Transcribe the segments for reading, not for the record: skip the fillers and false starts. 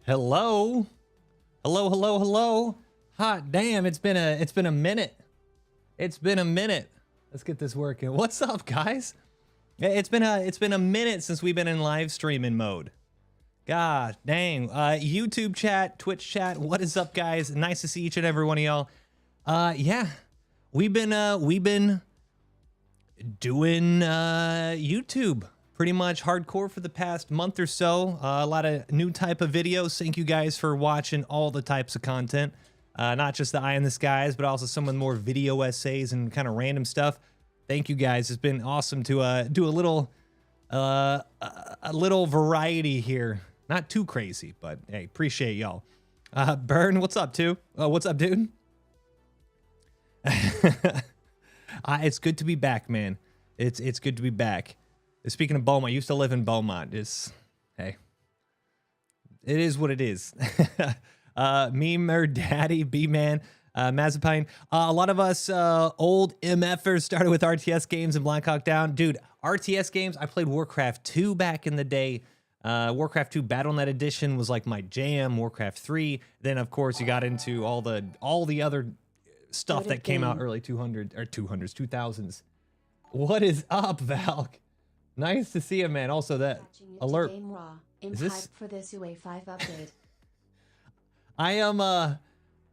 Hello, hello. Hot damn! It's been a minute. It's been a minute. Let's get this working. What's up, guys? It's been a minute since we've been in live streaming mode. God dang. YouTube chat, Twitch chat. What is up, guys? Nice to see each and every one of y'all. Yeah, we've been doing YouTube pretty much hardcore for the past month or so. A lot of new type of videos. Thank you guys for watching all the types of content. Not just the eye in the skies, but also some of the more video essays and kind of random stuff. Thank you guys. It's been awesome to do a little variety here. Not too crazy, but hey, appreciate y'all. Burn, what's up, too? What's up, dude? It's good to be back, man. It's good to be back. Speaking of Beaumont, I used to live in Beaumont. Hey, it is what it is. Memer, Daddy, B-Man, Mazepine. A lot of us old MFers started with RTS games and Black Hawk Down. Dude, RTS games, I played Warcraft 2 back in the day. Warcraft 2 Battle.net Edition was like my jam. Warcraft 3. Then, of course, you got into all the other stuff that came out early 2000s. What is up, Valk? Nice to see you, man. Also, that alert. Is this for this UA5 update? I am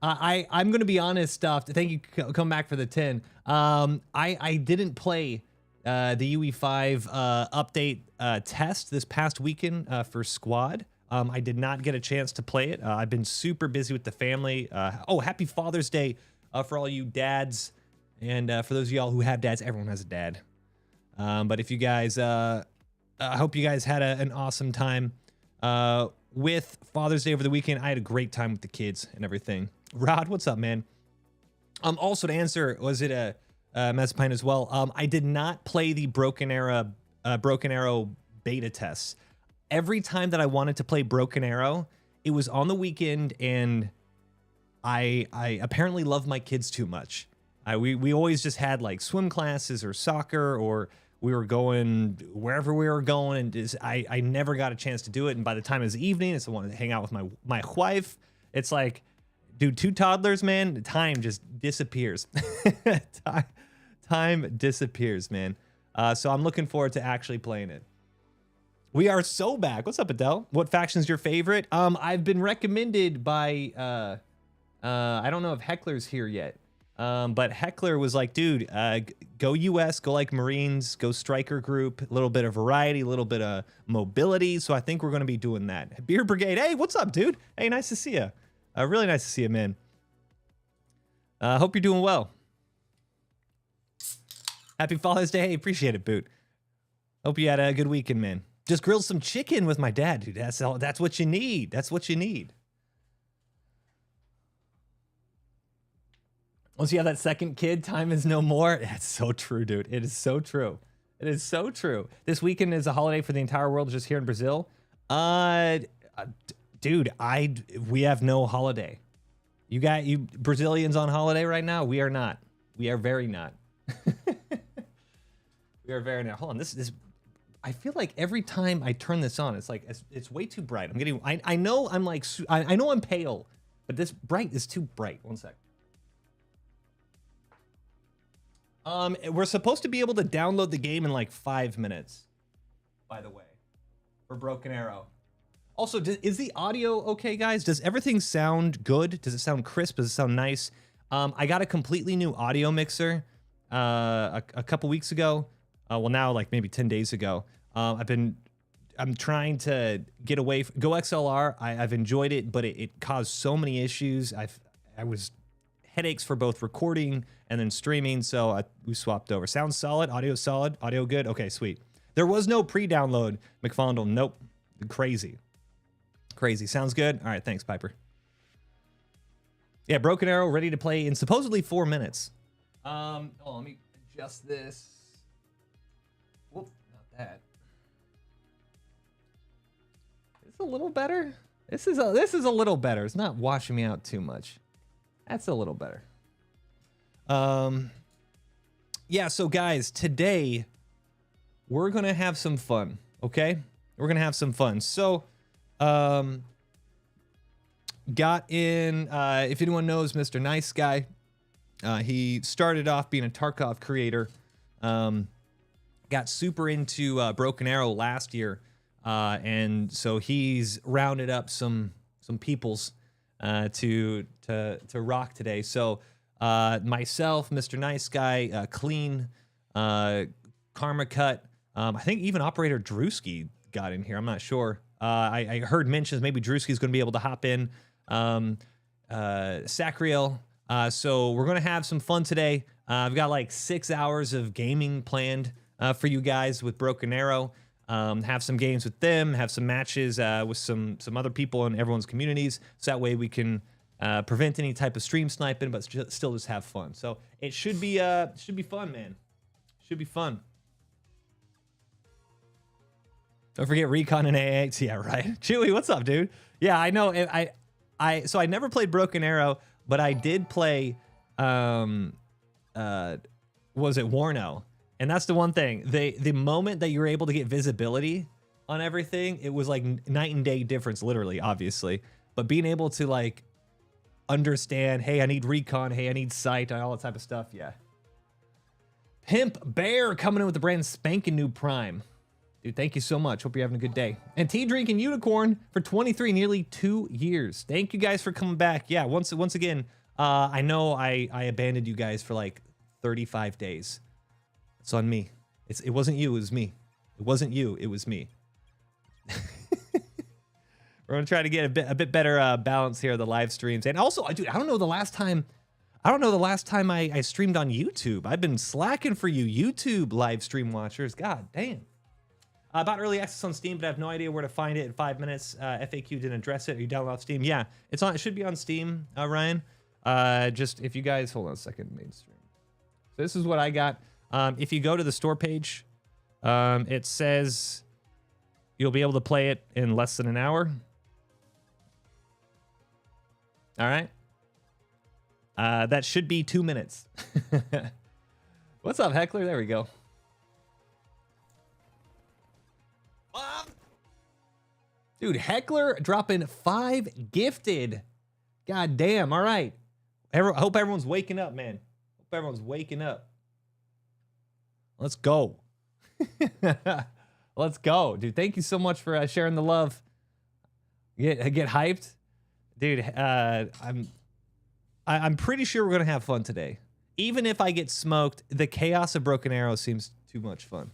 I'm gonna be honest, Stuffed. Thank you. Come back for the 10. I didn't play the UE5 update test this past weekend for Squad. I did not get a chance to play it. I've been super busy with the family. Oh, happy Father's Day for all you dads, and for those of y'all who have dads. Everyone has a dad. But if you guys, I hope you guys had an awesome time with Father's Day over the weekend. I had a great time with the kids and everything. Rod, what's up, man? Also to answer, was it a Mazepine as well? I did not play the Broken Arrow beta tests. Every time that I wanted to play Broken Arrow, it was on the weekend, and I apparently love my kids too much. We always just had like swim classes or soccer, or we were going wherever we were going, and I never got a chance to do it. And by the time it was evening, it's the one to hang out with my wife. It's like, dude, 2 toddlers, man, time just disappears. time disappears, man. So I'm looking forward to actually playing it. We are so back. What's up, Adele? What faction's your favorite? I've been recommended by I don't know if Heckler's here yet. But Heckler was like, dude, go US, go like Marines, go Striker Group, a little bit of variety, a little bit of mobility. So I think we're going to be doing that. Beer Brigade, hey, what's up, dude? Hey, nice to see you. Really nice to see you, man. Hope you're doing well. Happy Father's Day. Hey, appreciate it, Boot. Hope you had a good weekend, man. Just grilled some chicken with my dad, dude. That's what you need. That's what you need. Once you have that second kid, time is no more. That's so true, dude. It is so true. It is so true. This weekend is a holiday for the entire world, just here in Brazil. Dude, we have no holiday. You Brazilians on holiday right now? We are not. We are very not. We are very not. Hold on, this. I feel like every time I turn this on, it's like it's way too bright. I know I'm like I know I'm pale, but this bright is too bright. One sec. We're supposed to be able to download the game in like 5 minutes, by the way, for Broken Arrow. Also, is the audio okay, guys? Does everything sound good? Does it sound crisp? Does it sound nice? I got a completely new audio mixer a couple weeks ago. Well, now like maybe 10 days ago. I'm trying to get away from GoXLR. I've enjoyed it, but it caused so many issues. I was headaches for both recording and then streaming, so we swapped over. Sounds solid, audio good. Okay, sweet. There was no pre-download, McFondle. Nope. Crazy. Sounds good. All right, thanks, Piper. Yeah, Broken Arrow ready to play in supposedly 4 minutes. Oh, let me adjust this. Whoop, not that. It's a little better. This is a little better. It's not washing me out too much. That's a little better. Yeah, so guys, today we're going to have some fun, okay? We're going to have some fun. So, got in, if anyone knows Mr. Nice Guy, he started off being a Tarkov creator, got super into Broken Arrow last year, and so he's rounded up some peoples to rock today. So myself, Mr. Nice Guy, Clean, Karma Cut, I think even Operator Drewski got in here. I'm not sure. I heard mentions maybe Drewski's going to be able to hop in. Sacriel. So we're going to have some fun today. I've got like 6 hours of gaming planned for you guys with Broken Arrow. Have some games with them, have some matches with some other people in everyone's communities. So that way we can prevent any type of stream sniping, but still just have fun. So it should be fun, man. Should be fun. Don't forget Recon and AX. Yeah, right. Chewy, what's up, dude? Yeah, I know. So I never played Broken Arrow, but I did play, was it Warno? And that's the one thing. The moment that you're able to get visibility on everything, it was like night and day difference, literally, obviously. But being able to like understand, hey, I need recon, hey, I need sight, all that type of stuff, yeah. Pimp Bear coming in with the brand spanking new Prime. Dude, thank you so much. Hope you're having a good day. And Tea Drinking Unicorn for 23, nearly 2 years. Thank you guys for coming back. Yeah, once again, I know I abandoned you guys for like 35 days. It's on me. It wasn't you, it was me. It wasn't you, it was me. We're gonna try to get a bit better balance here of the live streams. And also, dude, I don't know the last time I streamed on YouTube. I've been slacking for you YouTube live stream watchers. God damn. About early access on Steam, but I have no idea where to find it in 5 minutes. FAQ didn't address it. Are you download off Steam? Yeah, it's on. It should be on Steam, Ryan. Just if you guys hold on a second, mainstream. So this is what I got. If you go to the store page, it says you'll be able to play it in less than an hour. All right. That should be 2 minutes. What's up, Heckler? There we go. Dude, Heckler dropping 5 gifted. God damn. All right. I hope everyone's waking up, man. Hope everyone's waking up. Let's go. Let's go. Dude, thank you so much for sharing the love. Get hyped. Dude, I'm pretty sure we're going to have fun today. Even if I get smoked, the chaos of Broken Arrow seems too much fun.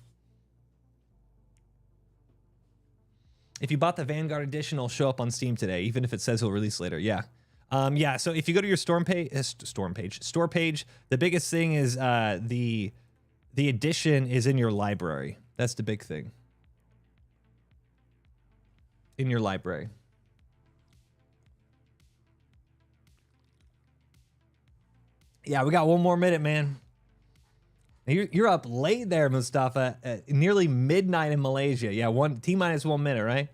If you bought the Vanguard edition, it'll show up on Steam today, even if it says it'll release later. Yeah. Yeah, so if you go to your store page, the biggest thing is the edition is in your library. That's the big thing. In your library. Yeah, we got 1 more minute, man. You're up late there, Mustafa. Nearly midnight in Malaysia. Yeah, T-minus 1 minute, right?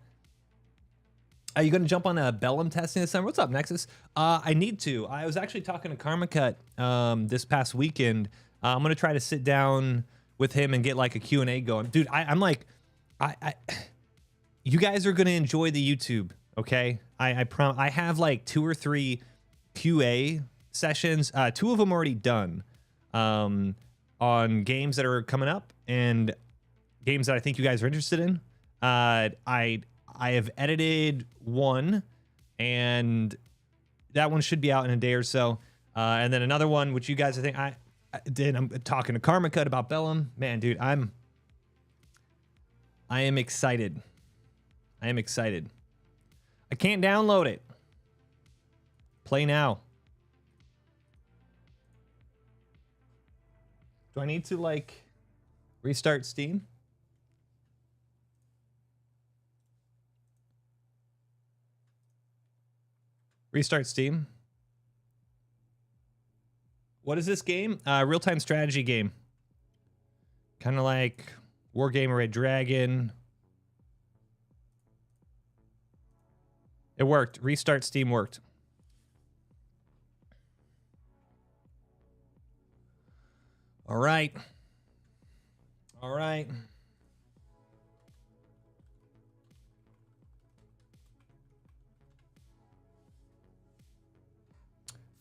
Are you going to jump on a Bellum testing this summer? What's up, Nexus? I need to. I was actually talking to Karma Cut this past weekend. I'm going to try to sit down with him and get like a Q&A going. Dude, I'm like, you guys are going to enjoy the YouTube, okay? I promise. I have like 2 or 3 QA sessions. 2 of them already done. On games that are coming up and games that I think you guys are interested in. I have edited 1, and that one should be out in a day or so. And then another one, which you guys, I think I did. I'm talking to Karma Cut about Bellum. Man, dude, I am excited. I am excited. I can't download it. Play now. Do I need to, like, restart Steam? Restart Steam? What is this game? Real-time strategy game. Kind of like Wargame Red Dragon. It worked. Restart Steam worked. All right. All right.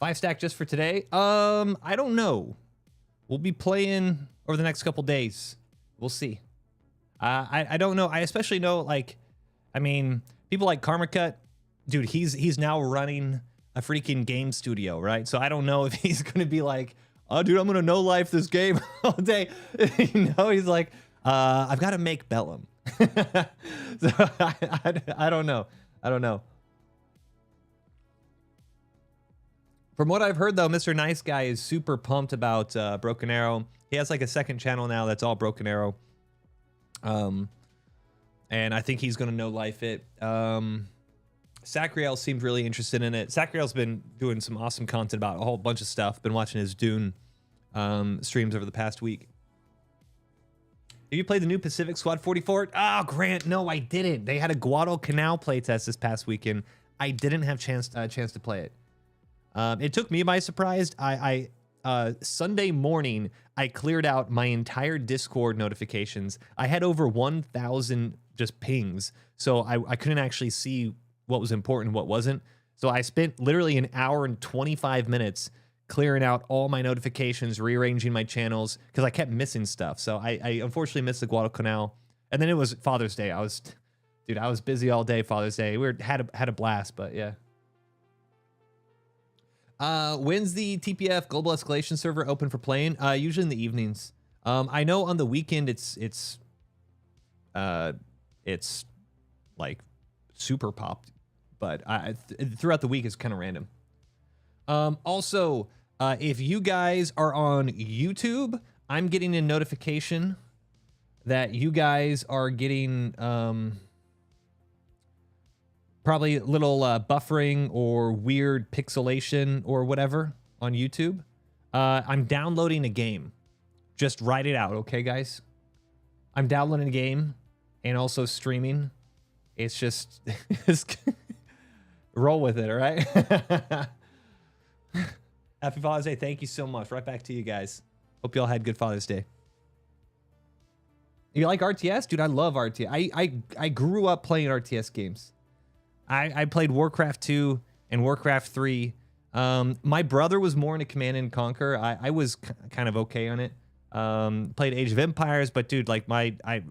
5 stack just for today? I don't know. We'll be playing over the next couple days. We'll see. I don't know. I especially know, like, I mean, people like Karma Cut, dude, he's now running a freaking game studio, right? So I don't know if he's gonna be like, oh, dude, I'm gonna no life this game all day. You know, he's like, I've got to make Bellum. So I don't know. I don't know. From what I've heard, though, Mr. Nice Guy is super pumped about Broken Arrow. He has like a second channel now that's all Broken Arrow. And I think he's gonna no life it. Sacriel seemed really interested in it. Sacriel's been doing some awesome content about a whole bunch of stuff. Been watching his Dune streams over the past week. Have you played the new Pacific Squad 44? Oh, Grant, no, I didn't. They had a Guadalcanal playtest this past weekend. I didn't have a chance to play it. It took me by surprise. Sunday morning, I cleared out my entire Discord notifications. I had over 1,000 just pings, so I couldn't actually see what was important and what wasn't. So I spent literally an hour and 25 minutes clearing out all my notifications, rearranging my channels, because I kept missing stuff. So I unfortunately missed the Guadalcanal. And then it was Father's Day. I was busy all day Father's Day. We had a blast, but yeah. When's the TPF Global Escalation server open for playing? Usually in the evenings. I know on the weekend it's like super popped, but throughout the week it's kind of random. Also, if you guys are on YouTube, I'm getting a notification that you guys are getting probably a little buffering or weird pixelation or whatever on YouTube. I'm downloading a game. Just write it out, okay, guys? I'm downloading a game and also streaming. It's just roll with it, all right? Happy Father's Day. Thank you so much. Right back to you guys. Hope you all had good Father's Day. You like RTS? Dude, I love RTS. I grew up playing RTS games. I played Warcraft 2 and Warcraft 3. My brother was more into Command and Conquer. I was kind of okay on it. Played Age of Empires, but dude, like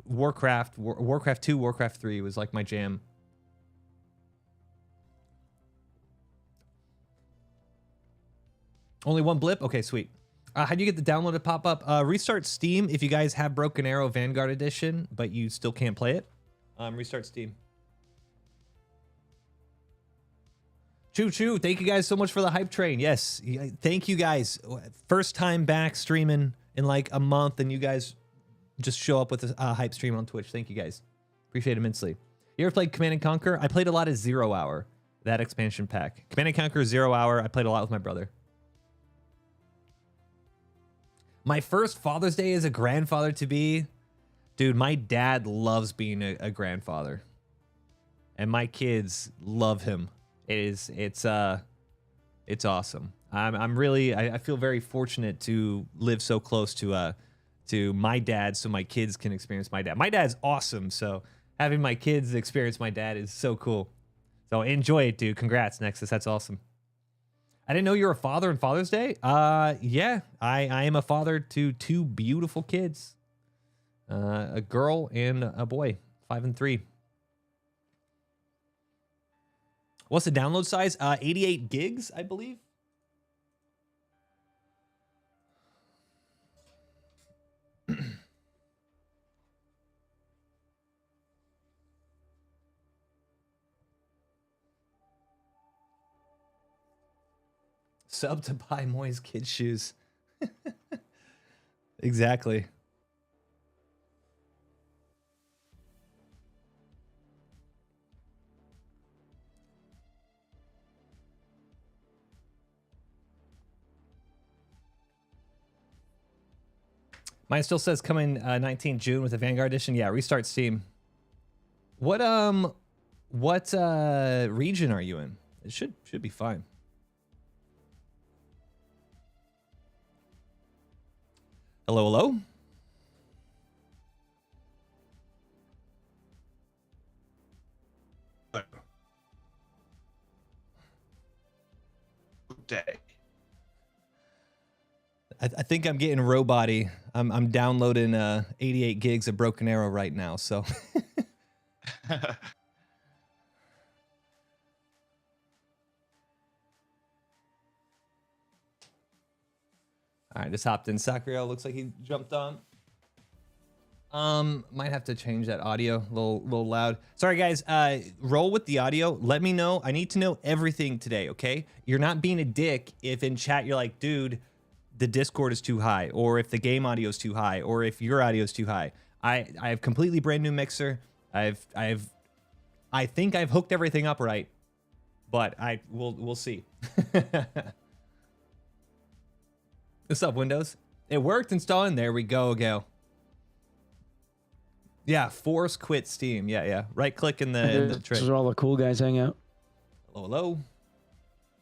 Warcraft 2, Warcraft 3 was like my jam. Only one blip? Okay, sweet. How do you get the download to pop up? Restart Steam if you guys have Broken Arrow Vanguard Edition, but you still can't play it. Restart Steam. Choo choo. Thank you guys so much for the hype train. Yes. Thank you guys. First time back streaming in like a month, and you guys just show up with a hype stream on Twitch. Thank you guys. Appreciate it immensely. You ever played Command and Conquer? I played a lot of 0 Hour, that expansion pack. Command and Conquer 0 Hour. I played a lot with my brother. My first Father's Day as a grandfather to be, dude, my dad loves being a grandfather. And my kids love him. It's awesome. I feel very fortunate to live so close to my dad so my kids can experience my dad. My dad's awesome, so having my kids experience my dad is so cool. So enjoy it, dude. Congrats, Nexus. That's awesome. I didn't know you were a father on Father's Day. Yeah, I am a father to 2 beautiful kids, a girl and a boy, 5 and 3. What's the download size? 88 gigs, I believe. Sub to buy Moi's kid shoes. Exactly. Mine still says coming 19 June with the Vanguard Edition. Yeah, restart Steam. What region are you in? It should be fine. Hello, hello. Good day. I think I'm getting robot-y. I'm downloading 88 gigs of Broken Arrow right now, so. All right, just hopped in. Sakriel looks like he jumped on. Might have to change that audio a little loud. Sorry guys, roll with the audio. Let me know. I need to know everything today, okay? You're not being a dick if in chat you're like, dude, the Discord is too high, or if the game audio is too high, or if your audio is too high. I have completely brand new mixer. I think I've hooked everything up right, but we'll see. What's up, Windows? It worked installing. There we go. Yeah, force quit Steam. Yeah. Right click in the tray. This is where all the cool guys hang out. Hello.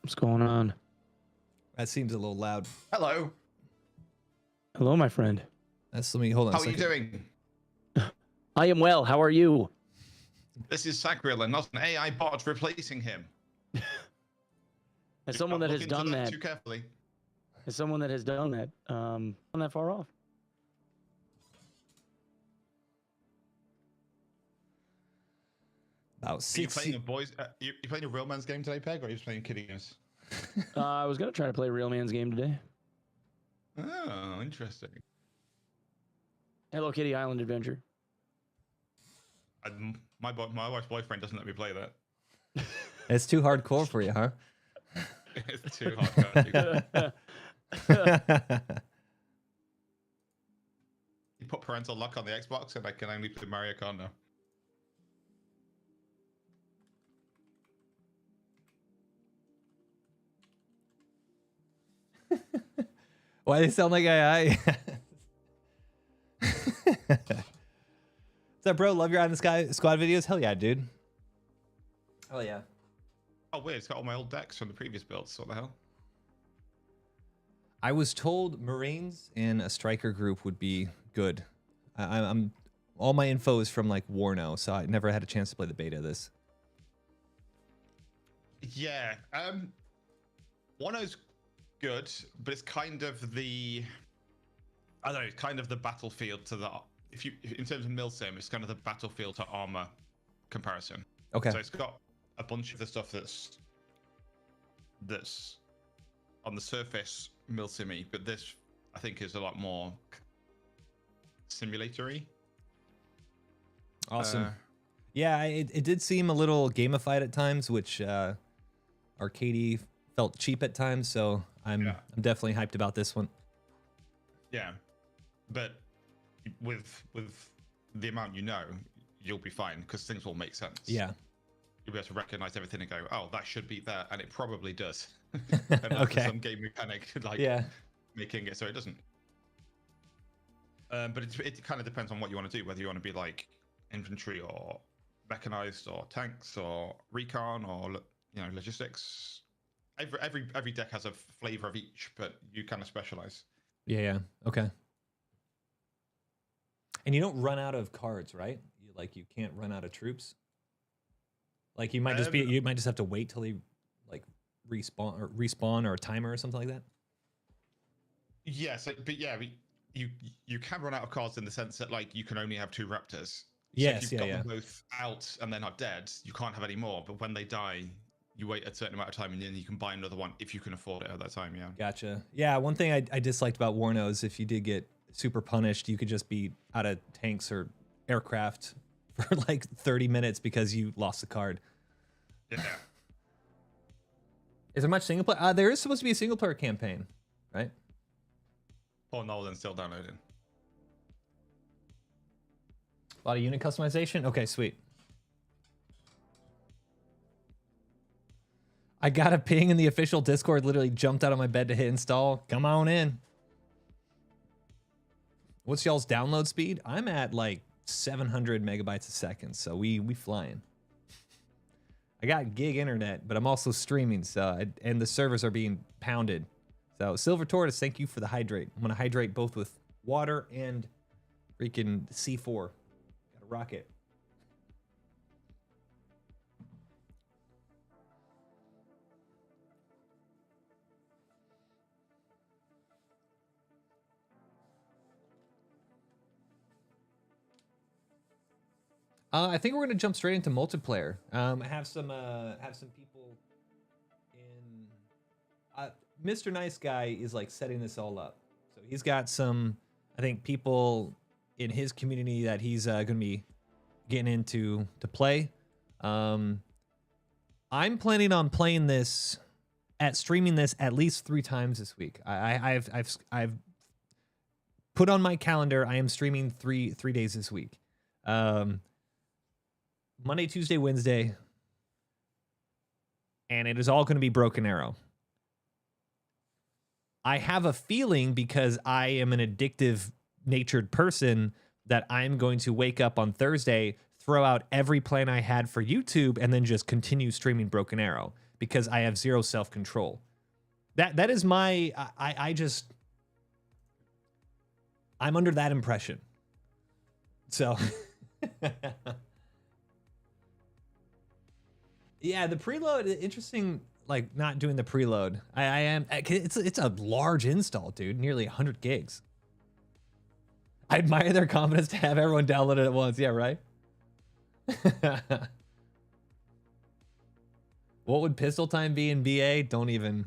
What's going on? That seems a little loud. Hello. Hello, my friend. Let me hold on. How are you doing? I am well. How are you? This is Sakriel, and not an AI bot replacing him. As someone that has done that. Too carefully. As someone that has done that, not that far off. About 60. You playing a real man's game today, Peg, or are you just playing kiddie games? I was gonna try to play a real man's game today. Oh, interesting. Hello Kitty Island Adventure. My wife's boyfriend doesn't let me play that. It's too hardcore for you, huh? It's too hardcore. You put parental lock on the Xbox, and I can only play Mario Kart now. Why they sound like AI? What's up, bro? Love your Eye in the Sky squad videos. Hell yeah, dude. Hell yeah. Oh, weird. It's got all my old decks from the previous builds. What the hell? I was told Marines and a striker group would be good. I'm all my info is from like Warno, so I never had a chance to play the beta of this. Yeah. Warno's good, but it's kind of the, I don't know, it's kind of the battlefield to the, in terms of milsim, it's kind of the battlefield to armor comparison. Okay. So it's got a bunch of the stuff that's on the surface milsim-y, but this I think is a lot more simulatory. Awesome. Yeah, it did seem a little gamified at times, which arcadey felt cheap at times, so I'm definitely hyped about this one. Yeah, but with the amount you know, you'll be fine because things will make sense. Yeah. You'll be able to recognize everything and go, oh, that should be there, and it probably does. Okay. Some game mechanic like making it so it doesn't. But it kind of depends on what you want to do, whether you want to be like infantry or mechanized or tanks or recon or logistics. Every deck has a flavor of each, but you kind of specialize. Yeah. Okay. And you don't run out of cards, right? You can't run out of troops. Like you might just have to wait till they like respawn or a timer or something like that. Yes, but yeah, you can run out of cards in the sense that like you can only have 2 raptors. Yes, so if you've got them both out and they're not dead, you can't have any more. But when they die, you wait a certain amount of time and then you can buy another one if you can afford it at that time. Yeah. Gotcha. Yeah, one thing I disliked about Warno is if you did get super punished, you could just be out of tanks or aircraft for like 30 minutes because you lost the card. Yeah. Is there much single player? There is supposed to be a single player campaign, right? Paul Nolan still downloading. A lot of unit customization. Okay, sweet. I got a ping in the official Discord. Literally jumped out of my bed to hit install. Come on in. What's y'all's download speed? I'm at like 700 megabytes a second, so we flying. I got gig internet, but I'm also streaming, so and the servers are being pounded. So Silver Tortoise, thank you for the hydrate. I'm gonna hydrate both with water and freaking C4. Got a rocket. I think we're gonna jump straight into multiplayer. I have some people in. Mr. Nice Guy is like setting this all up, so he's got some, I think, people in his community that he's gonna be getting into to play. I'm planning on playing this, streaming this at least 3 times this week. I've put on my calendar. I am streaming three days this week. Monday, Tuesday, Wednesday, and it is all going to be Broken Arrow. I have a feeling, because I am an addictive natured person, that I'm going to wake up on Thursday, throw out every plan I had for YouTube, and then just continue streaming Broken Arrow, because I have zero self-control. That is my, I'm under that impression. So yeah, the preload, interesting, like not doing the preload. I am, it's a large install, dude, nearly 100 gigs. I admire their confidence to have everyone download it at once. Yeah, right? What would pistol time be in BA? Don't even.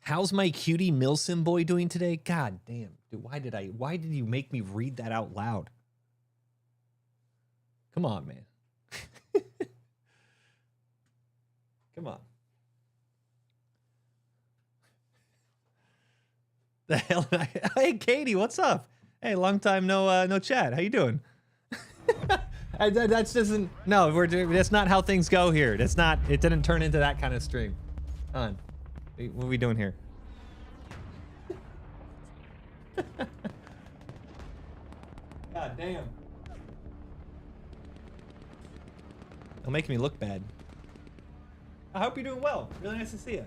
How's my cutie milsim boy doing today? God damn, dude, why did you make me read that out loud? Come on, man. Come on. The hell? Hey, Katie, what's up? Hey, long time no chat. How you doing? That's doesn't. No, that's not how things go here. That's not. It didn't turn into that kind of stream. Hold on. What are we doing here? God damn. It'll make me look bad. I hope you're doing well. Really nice to see you.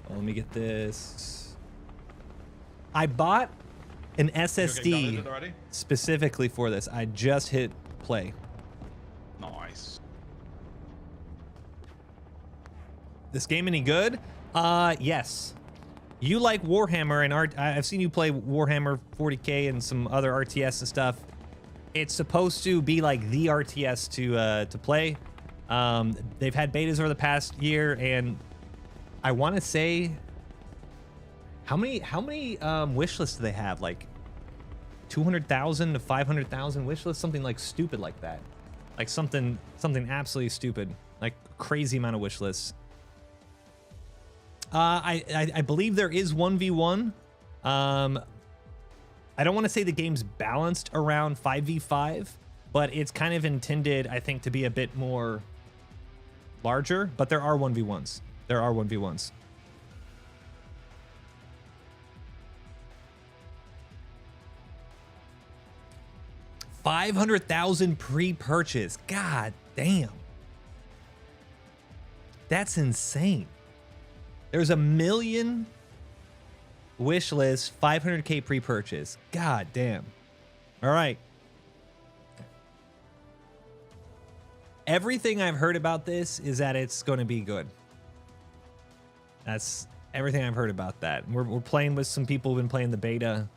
Well, let me get this. I bought an SSD specifically for this. I just hit play. Nice. This game any good? Yes. You like Warhammer, and I've seen you play Warhammer 40K and some other RTS and stuff. It's supposed to be like the RTS to play. They've had betas over the past year, and I want to say, how many wish lists do they have? Like 200,000 to 500,000 wish lists, something like stupid like that. Like something absolutely stupid, like crazy amount of wish lists. I believe there is 1v1. I don't want to say the game's balanced around 5v5, but it's kind of intended, I think, to be a bit more larger, but there are 1v1s. There are 1v1s. $500,000 pre-purchase. God damn. That's insane. There's 1 million wish list, 500K pre-purchase. God damn. All right. Everything I've heard about this is that it's going to be good. That's everything I've heard about that. We're playing with some people who've been playing the beta.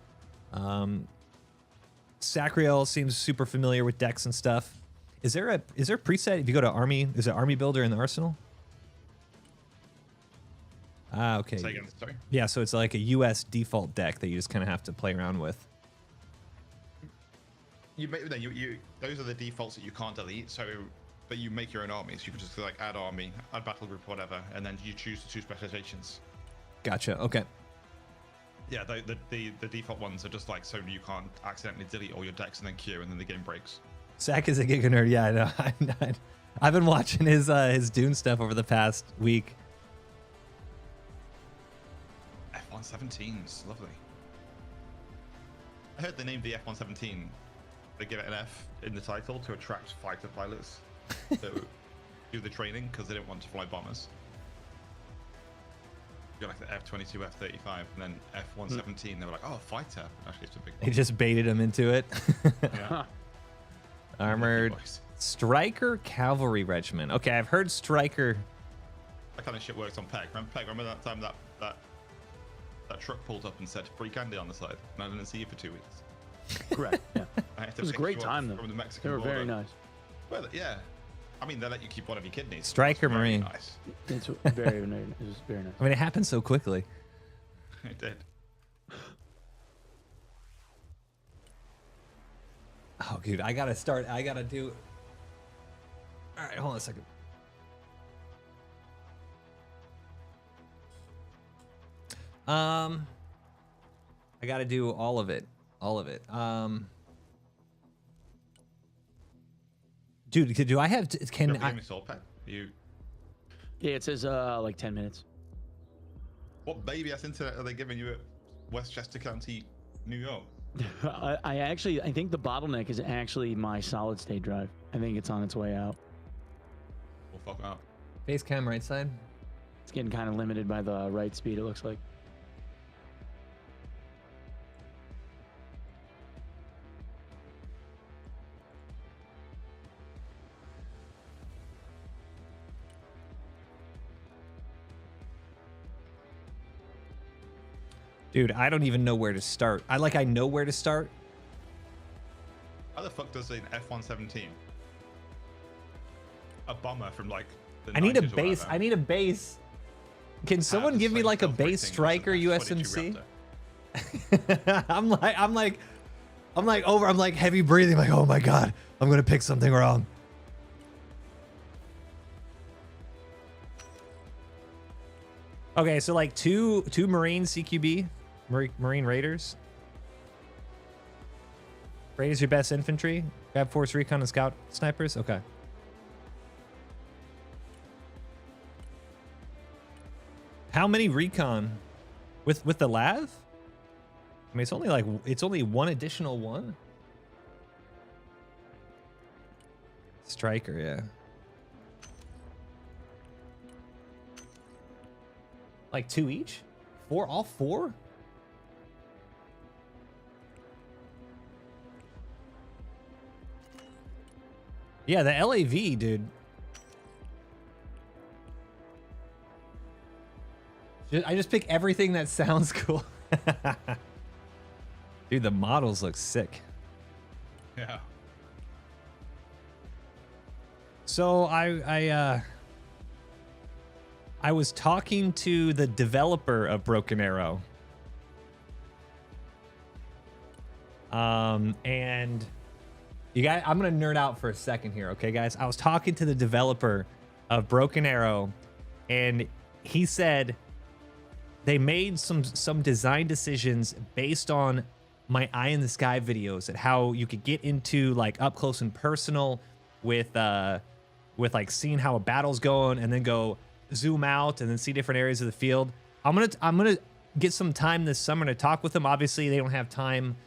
Sacriel seems super familiar with decks and stuff. Is there a preset if you go to Army? Is it Army Builder in the Arsenal? Ah, okay. Say again, sorry. Yeah, so it's like a US default deck that you just kind of have to play around with. Those are the defaults that you can't delete. So, but you make your own armies. You can just like add army, add battle group, whatever, and then you choose the 2 specializations. Gotcha. Okay. Yeah, the default ones are just like so you can't accidentally delete all your decks and then queue, and then the game breaks. Zach is a Giga nerd. Yeah, I know. I've been watching his Dune stuff over the past week. F-117's lovely. I heard they named the F-117. They give it an F in the title to attract fighter pilots to do the training because they didn't want to fly bombers. You got like the F-22, F-35, and then F-117. They were like, oh, fighter. Actually, it's a big bomb. They just baited him into it. Yeah. Armored Striker Cavalry Regiment. Okay, I've heard Striker. That kind of shit works on Peg. Remember that time that truck pulled up and said free candy on the side, and I didn't see you for 2 weeks. Correct. Yeah. It was a great time though. From the Mexican they were border. very nice. Well, yeah. I mean, they let you keep one of your kidneys. Striker Very Marine. Nice. It's very, it was very nice. I mean, it happened so quickly. It did. Oh, dude, I gotta start. I gotta do. All right, hold on a second. I gotta do all of it. All of it. Dude, do I have? Can I? You. Yeah, it says like 10 minutes. What baby ass internet are they giving you at Westchester County, New York? I think the bottleneck is actually my solid state drive. I think it's on its way out. Well, fuck out. Base cam right side. It's getting kind of limited by the write speed, it looks like. Dude, I don't even know where to start. I know where to start. How the fuck does an F-117, a bomber from like the I need a 90s or base. whatever, I need a base. Can someone give me like a base striker USMC? I'm like heavy breathing, like, oh my god, I'm gonna pick something wrong. Okay, so like two Marine CQB, Marine Raiders. Raiders your best infantry. Grab Force Recon and Scout snipers. Okay. How many recon with the lav? I mean, it's only one additional one. Striker, yeah. Like 2 each? 4? All 4? Yeah, the LAV, dude. I just pick everything that sounds cool. Dude, the models look sick. Yeah. So I was talking to the developer of Broken Arrow. And you guys, I'm gonna nerd out for a second here, okay, guys? I was talking to the developer of Broken Arrow, and he said they made some design decisions based on my Eye in the Sky videos and how you could get into like up close and personal with like seeing how a battle's going and then go zoom out and then see different areas of the field. I'm gonna get some time this summer to talk with them. Obviously, they don't have time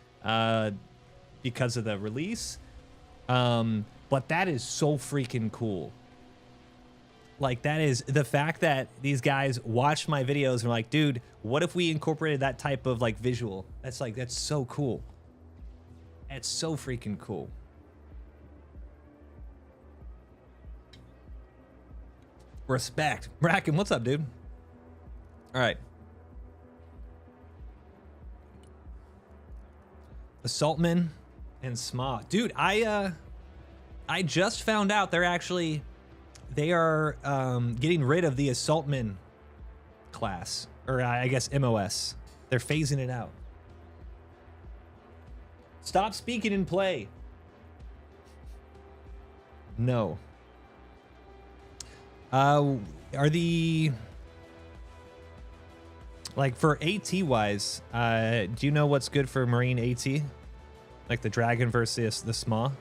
because of the release, but that is so freaking cool. Like, that is the fact that these guys watched my videos and were like, dude, what if we incorporated that type of like visual? That's so cool. It's so freaking cool. Respect. Bracken, what's up, dude? All right. Assaultman and SMA. Dude, I just found out they are getting rid of the Assaultman class, or I guess MOS. They're phasing it out. Stop speaking and play. No. Are the, like, for AT wise, do you know what's good for Marine AT? Like the Dragon versus the SMA?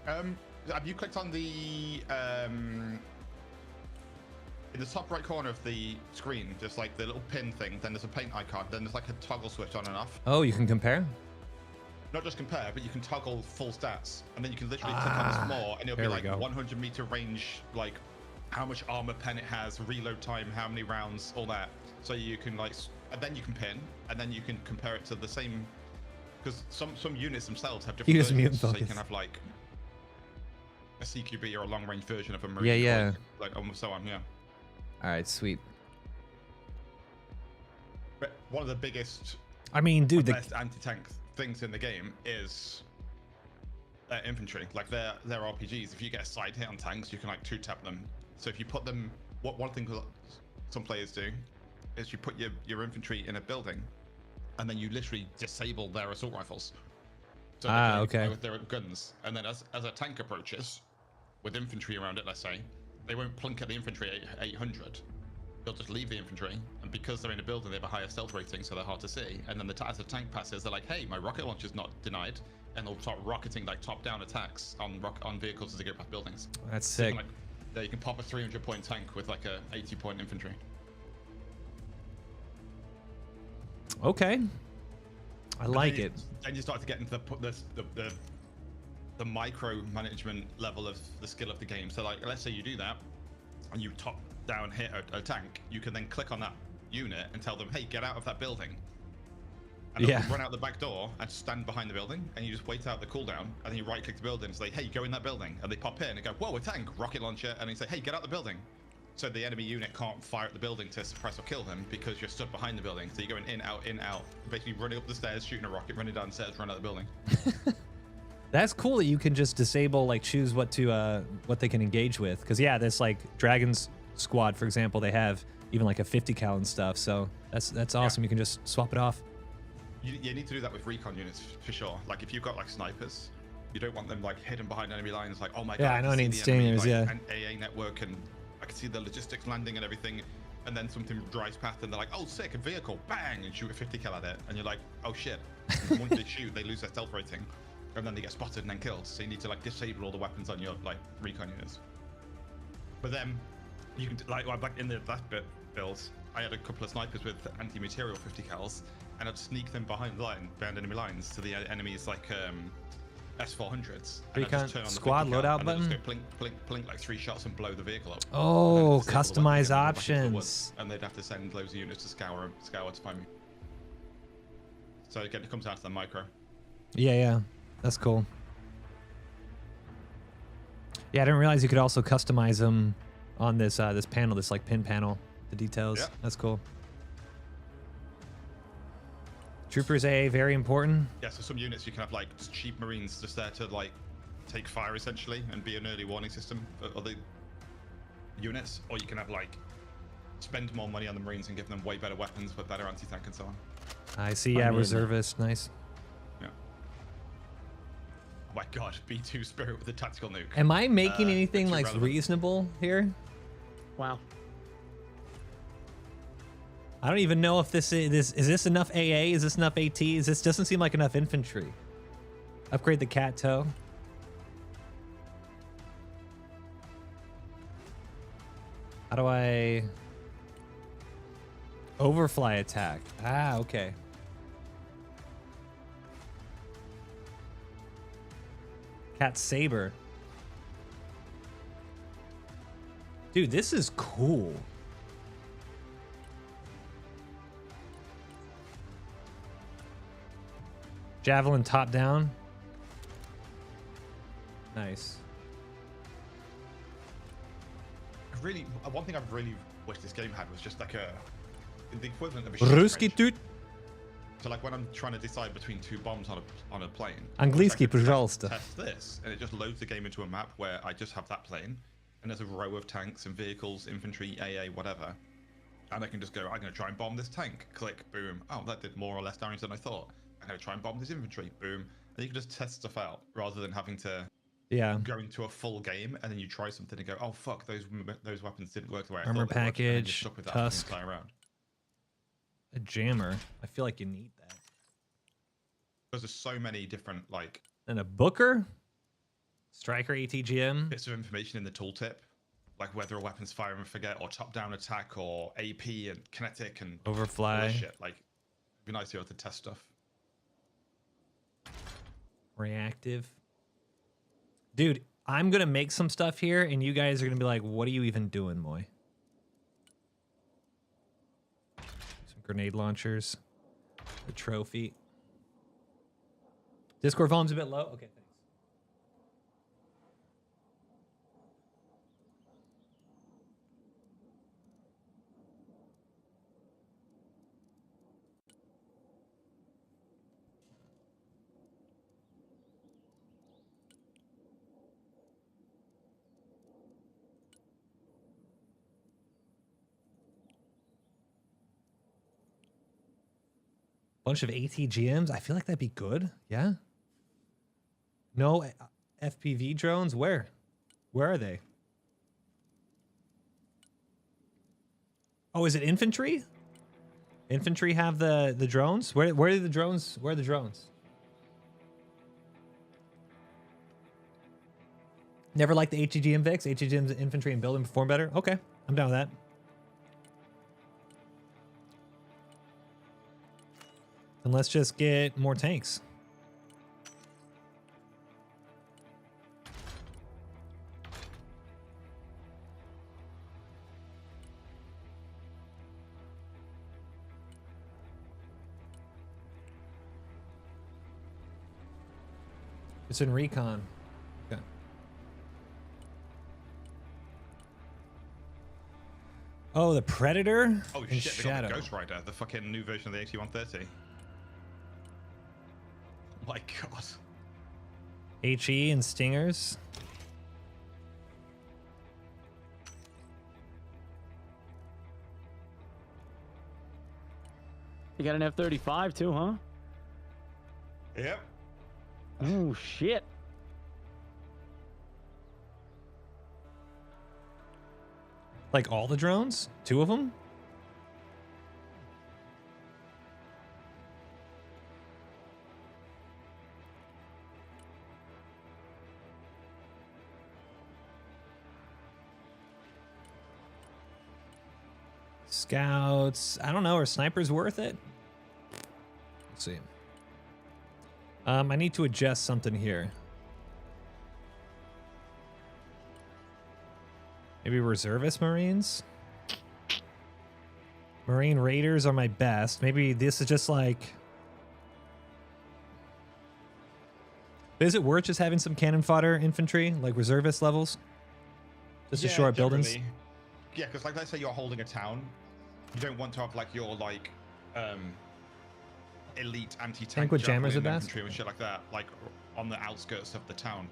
Have you clicked on the in the top right corner of the screen, just like the little pin thing, then there's a paint icon, then there's like a toggle switch on and off. Oh, you can compare? Not just compare, but you can toggle full stats, and then you can literally click on this more, and it'll be like 100-meter range, like how much armor pen it has, reload time, how many rounds, all that. So you can like, and then you can pin, and then you can compare it to the same because some units themselves have He different was mute versions, so you focus. can have like a CQB or a long range version of a marine. Yeah, yeah. Like so on, yeah. All right, sweet. But one of the biggest, I mean, dude, the best anti-tank things in the game is infantry. Like their RPGs. If you get a side hit on tanks, you can like 2-tap them. So if you put them, one thing some players do is you put your infantry in a building, and then you literally disable their assault rifles. So they can okay. with their guns, and then as a tank approaches, with infantry around it, let's say, they won't plunk at the infantry at 800. They'll just leave the infantry, and because they're in a building, they have a higher stealth rating, so they're hard to see. And then as the tank passes, they're like, "Hey, my rocket launcher's not denied," and they'll start rocketing like top-down attacks on vehicles as they go past buildings. That's So you sick. can, you can pop a 300-point tank with like a 80-point infantry. Okay. I like it. Then you start to get into the micro management level of the skill of the game. So like, let's say you do that, and you top down hit a tank, you can then click on that unit and tell them, hey, get out of that building. And Yeah. run out the back door and stand behind the building, and you just wait out the cooldown, and then you right click the building and say, hey, go in that building. And they pop in and go, whoa, a tank, rocket launcher, and then you say, hey, get out the building. So the enemy unit can't fire at the building to suppress or kill them because you're stood behind the building. So you're going in, out, basically running up the stairs, shooting a rocket, running down the stairs, run out the building. That's cool that you can just disable, like choose what they can engage with. Cause yeah, this like Dragon's squad, for example, they have even like a 50 cal and stuff. So that's awesome. Yeah. You can just swap it off. You need to do that with recon units for sure. Like if you've got like snipers, you don't want them like hidden behind enemy lines. Like, oh my god, yeah, I know I need stingers, yeah. And AA network, and I can see the logistics landing and everything. And then something drives past, and they're like, oh sick, a vehicle, bang, and shoot a 50 cal at it, and you're like, oh shit. And once they shoot, they lose their stealth rating, and then they get spotted and then killed. So you need to like disable all the weapons on your like recon units. But then you can like back in the last builds, I had a couple of snipers with anti-material 50 cals, and I'd sneak them behind enemy lines to the enemy's like S400s. Recon squad loadout button. Just go plink like 3 shots and blow the vehicle up. Oh, customize options. And they'd have to send loads of units to scour to find me. So again, it comes down to the micro. Yeah, that's cool. Yeah, I didn't realize you could also customize them on this this panel, this like pin panel, the details. Yeah. That's cool. Troopers A, very important. Yeah, so some units you can have like just cheap Marines just there to like take fire essentially and be an early warning system for other units, or you can have like spend more money on the Marines and give them way better weapons but better anti-tank and so on. I see, yeah, reservist, nice. Yeah. Oh my god, B2 Spirit with a tactical nuke. Am I making anything like reasonable here? Wow. I don't even know if this is this enough AA? Is this enough AT? This doesn't seem like enough infantry. Upgrade the cat toe. How do I overfly attack? Ah, okay. Cat saber. Dude, this is cool. Javelin top down. Nice. Really, one thing I've really wished this game had was just like the equivalent of a Rooski dude. So like when I'm trying to decide between 2 bombs on a plane. Angliski, I пожалуйста. Test this, and it just loads the game into a map where I just have that plane, and there's a row of tanks and vehicles, infantry, AA, whatever. And I can just go, I'm going to try and bomb this tank. Click, boom. Oh, that did more or less damage than I thought. I'm going to try and bomb this infantry. Boom. And you can just test stuff out rather than having to go into a full game and then you try something and go, oh, fuck, those weapons didn't work the way I thought they would. Package, stuck with that Tusk. the entire round. A jammer. I feel like you need that. Because there's so many different, like... And a Booker? Striker ATGM? Bits of information in the tooltip. Like whether a weapon's fire and forget, or top-down attack, or AP and kinetic and... Overfly. All this shit. Like, it'd be nice to be able to test stuff. Reactive. Dude, I'm going to make some stuff here, and you guys are going to be like, what are you even doing, Moi? Some grenade launchers. A trophy. Discord volume's a bit low. Okay, thanks. Bunch of ATGMs. I feel like that'd be good. Yeah. No FPV drones. Where are they? Oh, is it infantry? Infantry have the drones. Where are the drones? Where are the drones? Never liked the ATGM Vix. ATGM's infantry and building perform better. Okay, I'm down with that. And let's just get more tanks. It's in recon. Okay. Oh, the Predator? Oh and shit, they got the Ghost Rider, the fucking new version of the AT-130. My god. HE and Stingers. You got an F-35 too, huh? Yep. Oh shit. Like all the drones? 2 of them? Scouts. I don't know. Are snipers worth it? Let's see. I need to adjust something here. Maybe reservist Marines? Marine Raiders are my best. Maybe this is just like... Is it worth just having some cannon fodder infantry, like reservist levels? Just to shore up buildings? Yeah, because like let's say you're holding a town, you don't want to have like your like elite anti-tank with jammers are best? infantry and shit like that, like on the outskirts of the town.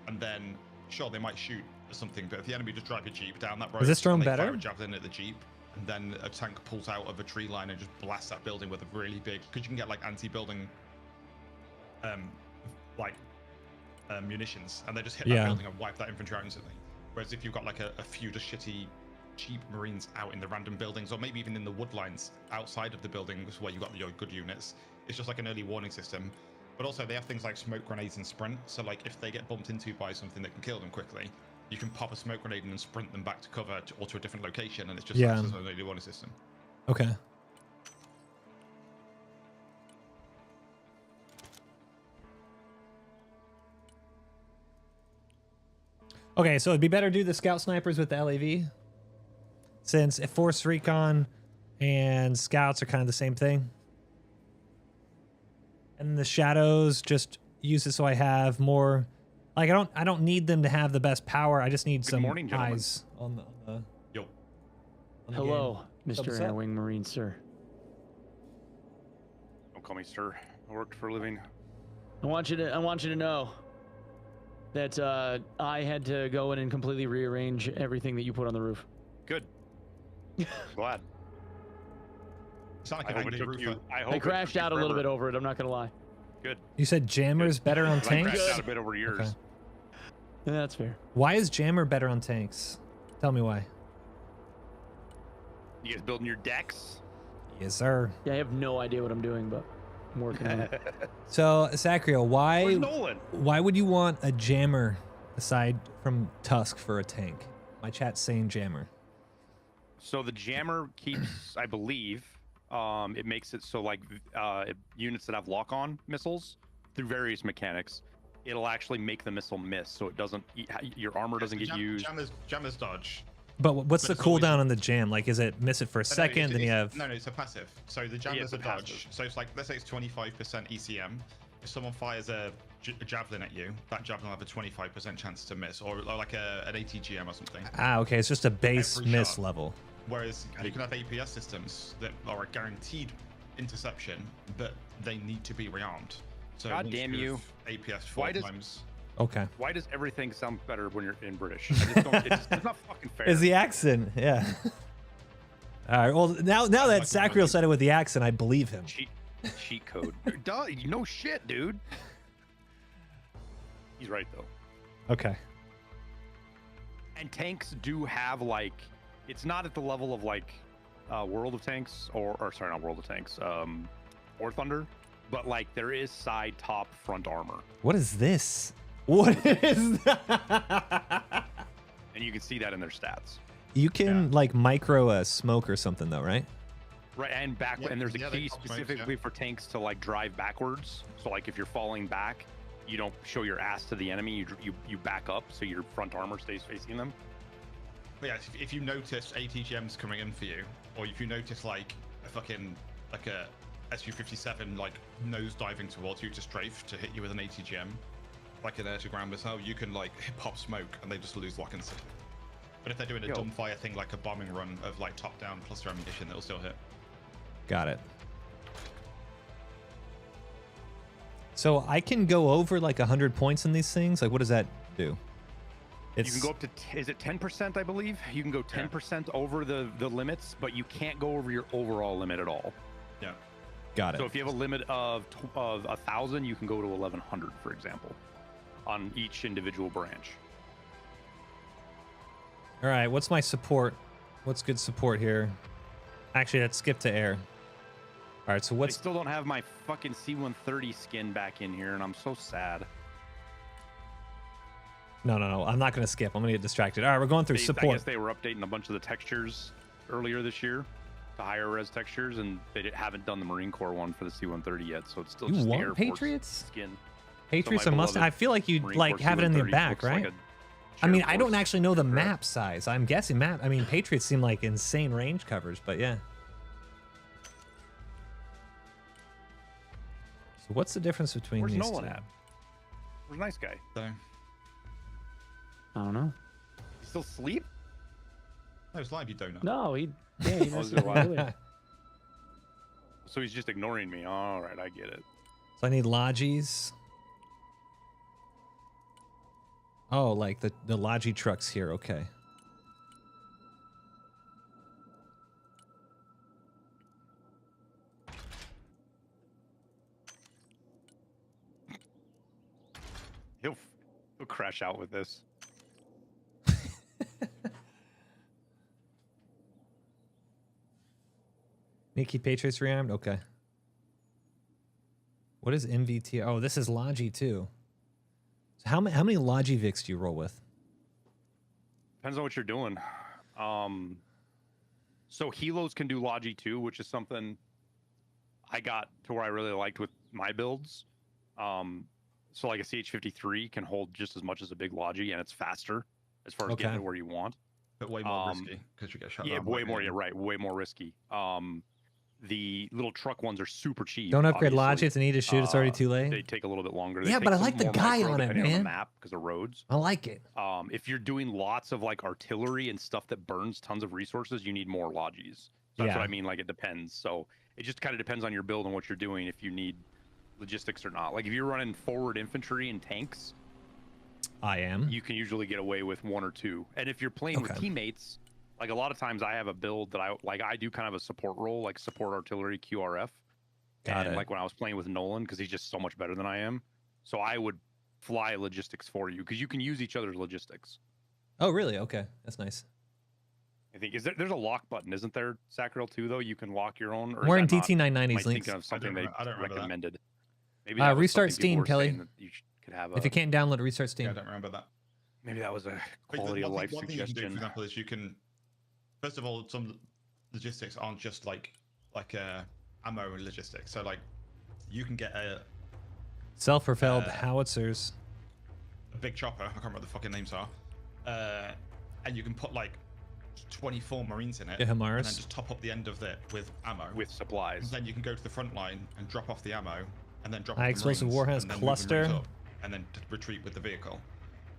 And then sure they might shoot or something, but if the enemy just drive a jeep down that road, is this drone and they better? fire a javelin at the jeep, and then a tank pulls out of a tree line and just blasts that building with a really big, because you can get like anti-building munitions, and they just hit that building and wipe that infantry out instantly. Whereas if you've got like a few just shitty cheap Marines out in the random buildings, or maybe even in the wood lines outside of the buildings where you've got your good units, it's just like an early warning system. But also they have things like smoke grenades and sprint, so like if they get bumped into by something that can kill them quickly, you can pop a smoke grenade and sprint them back to cover or to a different location, and it's just like an early warning system. Okay. Okay, so it'd be better to do the scout snipers with the LAV, since Force Recon and scouts are kind of the same thing. And the shadows, just use it so I have more. Like I don't need them to have the best power. I just need some eyes on the. Yo. Hello, Mr. Air Wing Marine, sir. Don't call me sir. I worked for a living. I want you to know that I had to go in and completely rearrange everything that you put on the roof. Good. Glad. Sound like I hope it took you. I crashed out a little bit over it. I'm not gonna lie. Good. You said Jammer's better on tanks? I crashed out a bit over yours. Okay. Yeah, that's fair. Why is Jammer better on tanks? Tell me why. You guys building your decks? Yes, sir. Yeah, I have no idea what I'm doing, but I'm working on it. So, Sacrio, Where's Nolan? why would you want a Jammer aside from Tusk for a tank? My chat's saying Jammer. So the jammer keeps, I believe, it makes it so like units that have lock-on missiles through various mechanics, it'll actually make the missile miss, so it doesn't. Your armor doesn't get used. Jammers dodge. But what's the cooldown on the jam? Like, is it miss it for a second, then you have? No, it's a passive. So the jammers are dodge. So it's like, let's say it's 25% ECM, if someone fires a javelin at you, that javelin will have a 25% chance to miss, or like an ATGM or something. Ah, okay. It's just a base Every miss shot. level. Whereas you can have APS systems that are a guaranteed interception, but they need to be rearmed. So God damn you. APS 4 times. Okay. Why does everything sound better when you're in British? I just don't, it's not fucking fair. Is the accent? Yeah. All right. Well, now that Sacriel said it with the accent, I believe him. Cheat code. Duh, you know shit, dude. He's right though. Okay. And tanks do have like, it's not at the level of like World of Tanks or sorry, not World of Tanks, War Thunder, but like there is side, top, front armor. What is this? What is that? And you can see that in their stats. You can like micro smoke or something though, right? Right, and back, Yeah, and there's a they key pop smokes, specifically for tanks to like drive backwards. So like if you're falling back, you don't show your ass to the enemy. You back up so your front armor stays facing them. But yeah, if you notice ATGMs coming in for you, or if you notice like a fucking like a SU-57 like nose diving towards you to strafe to hit you with an ATGM, like an air-to-ground missile, you can like pop smoke and they just lose lock and sit. But if they're doing a dumbfire thing like a bombing run of like top-down cluster ammunition, they'll still hit. Got it. So I can go over like 100 points in these things. Like, what does that do? You can go up to, is it 10%, I believe? You can go 10% over the limits, but you can't go over your overall limit at all. Yeah. Got it. So if you have a limit of 1,000, you can go to 1,100, for example, on each individual branch. All right, what's my support? What's good support here? Actually, let's skip to air. All right, so I what's... still don't have my fucking C-130 skin back in here, and I'm so sad. No, I'm not going to skip. I'm going to get distracted. All right, we're going through I support. guess they were updating a bunch of the textures earlier this year to higher res textures, and they haven't done the Marine Corps one for the C-130 yet, so it's still You just the want Air Force Patriots? skin. Patriots So are my must... beloved I feel like you'd Marine like Corps have it in your C-130 back, looks right? like I mean, Air I don't Force actually know the strip. map size. I'm guessing map. I mean, Patriots seem like insane range covers, but yeah. So what's the difference between Where's these Nolan two? at? Where's Nice Guy? So, I don't know. You still sleep? no, it's live, you donut. No, he Oh, messaged is it me live? earlier. So he's just ignoring me. All right, I get it. So I need Logis. Oh, like the Logi trucks here. Okay. He'll crash out with this. Nikki Patriots rearmed? Okay. What is MVT? Oh, this is Logi too. So how many Logi Vics do you roll with? Depends on what you're doing. So Helos can do Logi too, which is something I got to where I really liked with my builds. So like a CH-53 can hold just as much as a big Logi, and it's faster as far as getting it where you want. But way more risky because you get shot. Yeah, way more. Yeah, right. Way more risky. The little truck ones are super cheap. Don't upgrade obviously. Logi. It's an need to shoot. It's already too late. They take a little bit longer. Yeah, but I like the guy on it, On the man. map because of roads. I like it. If you're doing lots of like artillery and stuff that burns tons of resources, you need more Logis. So that's Yeah. what I mean. Like it depends. So it just kind of depends on your build and what you're doing. If you need logistics or not. Like if you're running forward infantry and tanks, I am. you can usually get away with one or two. And if you're playing with Okay. teammates, like a lot of times I have a build that I do kind of a support role, like support artillery QRF. Got And it. like when I was playing with Nolan, because he's just so much better than I am. So I would fly logistics for you because you can use each other's logistics. Oh, really? Okay, that's nice. I think there's a lock button, isn't there, Sacriel too? Though you can lock your own. Or We're in is that not- DT990's am I links. thinking of something they I don't remember that. recommended. Maybe Restart Steam, Kelly. Could have If you can't download, restart Steam. Yeah, I don't remember that. maybe that was a But quality of life one thing you can do, for suggestion. example, is you can, first of all, some logistics aren't just like ammo and logistics. So like, you can get a Self-propelled howitzers. big chopper. I can't remember what the fucking names are, and you can put like 24 Marines in it, Yeah, and Hamaris. then just top up the end of it with ammo. With supplies. And then you can go to the front line and drop off the ammo, and then drop High off the explosive Marines, warheads and then move the Marines cluster. up, and then retreat with the vehicle.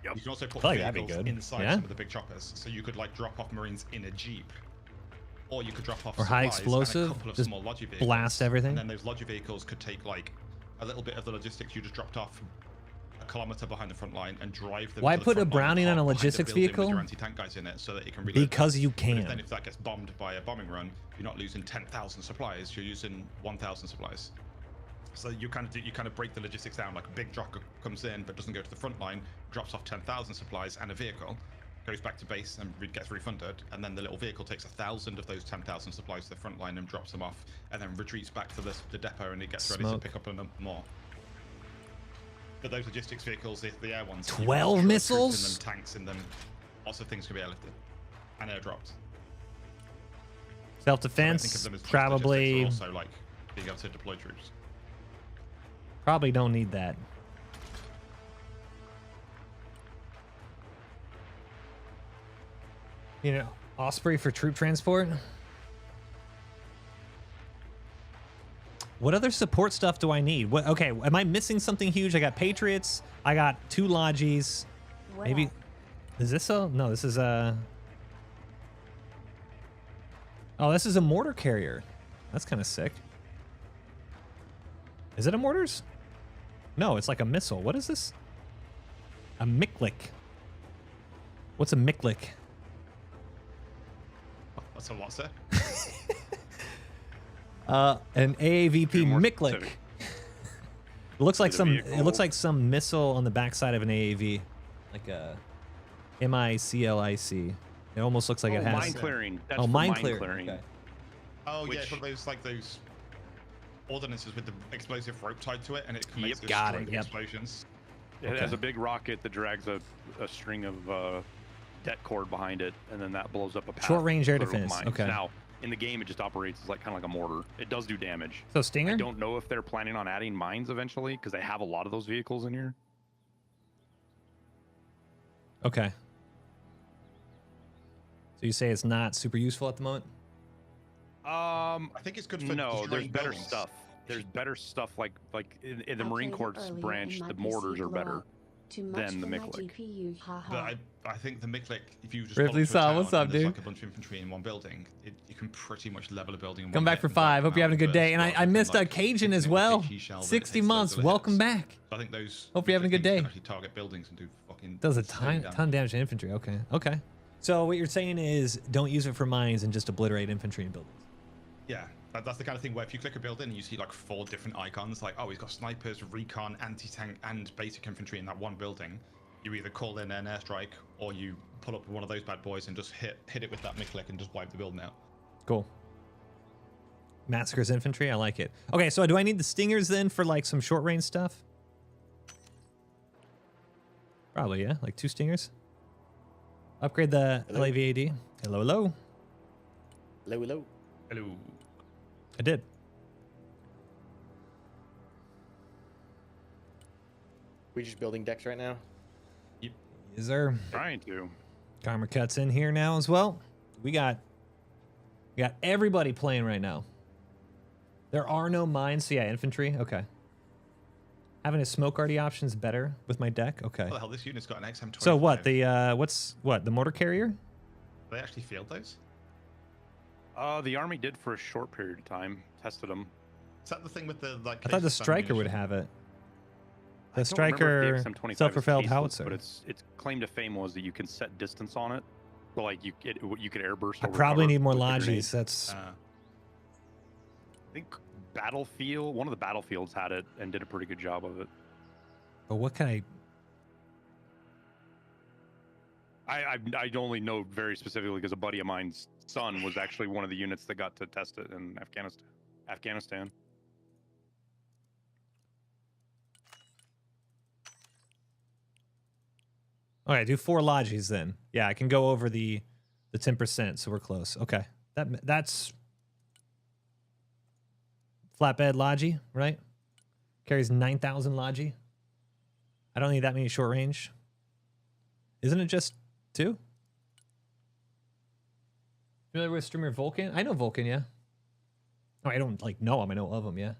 Yep. You can also put I like that'd be vehicles good. inside Yeah? some of the big choppers, so you could like drop off Marines in a jeep, or you could drop off Or high supplies explosive, and a couple of just small Logi vehicles. blast everything. And then those Logi vehicles could take like a little bit of the logistics you just dropped off a kilometer behind the front line and drive them. Why to the put a front line Browning on a behind the logistics building vehicle? With your anti-tank guys in it, so that you can reload Because them. you But can. then if that gets bombed by a bombing run, you're not losing 10,000 supplies. You're using 1,000 supplies. So you kind of break the logistics down. Like a big drop comes in but doesn't go to the front line, drops off 10,000 supplies and a vehicle, goes back to base and gets refunded, and then the little vehicle takes 1,000 of those 10,000 supplies to the front line and drops them off, and then retreats back to the depot, and it gets ready to pick up more. But those logistics vehicles, the air ones, 12 missiles? in them, tanks in them, lots of things can be airlifted and airdropped. Self-defense, Think of them as just probably. logistics, but also like being able to deploy troops. Probably don't need that. You know, Osprey for troop transport. What other support stuff do I need? What? Okay, am I missing something huge? I got Patriots. I got 2 Logis. Maybe. Is this a? No, this is a. Oh, this is a mortar carrier. That's kind of sick. Is it a mortars? No, it's like a missile. What is this? A Miklik. What's a Miklik? What's a what, sir? An AAVP more Miklik. specific. It looks like To the some. vehicle. It looks like some missile on the backside of an AAV, like a MICLIC. It almost looks like it has. Mine clearing. That's Oh, for mine mine clear. clearing. Okay. Oh yeah, Which- it's one of those like those ordinances with the explosive rope tied to it, and it makes Yep, those got it, string of yep. explosions. It Okay. has a big rocket that drags a string of det cord behind it, and then that blows up a path. Short range air clear with defense, mines. okay. Now, in the game, it just operates as like kind of like a mortar. It does do damage. So Stinger. I don't know if they're planning on adding mines eventually, because they have a lot of those vehicles in here. Okay. So you say it's not super useful at the moment? I think it's good for No, there's destroying better buildings. stuff. There's better stuff like in the I Marine played it Corps earlier branch, in the my mortars PC are better. blowout. Too much than the for my Miklik. GPU, haha. But I think the Miklik, if you just Ripley pull up to a Saw, town what's up, and there's dude? like a bunch of infantry in one building, you can pretty much level a building. In Come one back hit for and 5. wipe Hope you're having a them good out day. And first, I rather missed than, like, Cajun as hitting them well. with a HE shell that 60 hits months. those little Welcome hits. back. So I think those. Hope you're having a good things day. can actually target buildings and do fucking. Does a insane ton of damage to infantry. Okay. Okay. So what you're saying is don't use it for mines and just obliterate infantry and buildings. Yeah, that's the kind of thing where if you click a building and you see like 4 different icons, like, oh, he's got snipers, recon, anti-tank, and basic infantry in that one building, you either call in an airstrike or you pull up one of those bad boys and just hit it with that Miklik and just wipe the building out. Cool. Massacres infantry. I like it. Okay, so do I need the Stingers then for like some short range stuff? Probably, yeah. Like 2 Stingers. Upgrade the Hello? LAVAD. Hello, hello. Hello, hello. Hello. I did. We just building decks right now. Is there Trying to. Karma Cuts in here now as well? We got everybody playing right now. There are no mines, so yeah, infantry. Okay. Having a smoke arty option is better with my deck. Okay. What the hell? This unit's got an XM25. So what? The the mortar carrier? Do they actually field those? The army did for a short period of time. Tested them. Is that the thing with the like? I thought the cases and striker would ammunition? have it. I The don't remember if striker the XM25 is self-propelled caseless, howitzer. but its claim to fame was that you can set distance on it. So like you could airburst. I over probably cover need more with the lodges. grenade. That's I think Battlefield, one of the Battlefields had it and did a pretty good job of it. but what can I? I only know very specifically because a buddy of mine's son was actually one of the units that got to test it in Afghanistan. All right, do 4 lodges then. Yeah, I can go over the 10%, so we're close. Okay, that's flatbed logi, right? Carries 9,000 logi. I don't need that many short range. Isn't it just 2? Familiar with streamer Vulcan? I know Vulcan, yeah. Oh, I don't like know him. I know of him, yeah.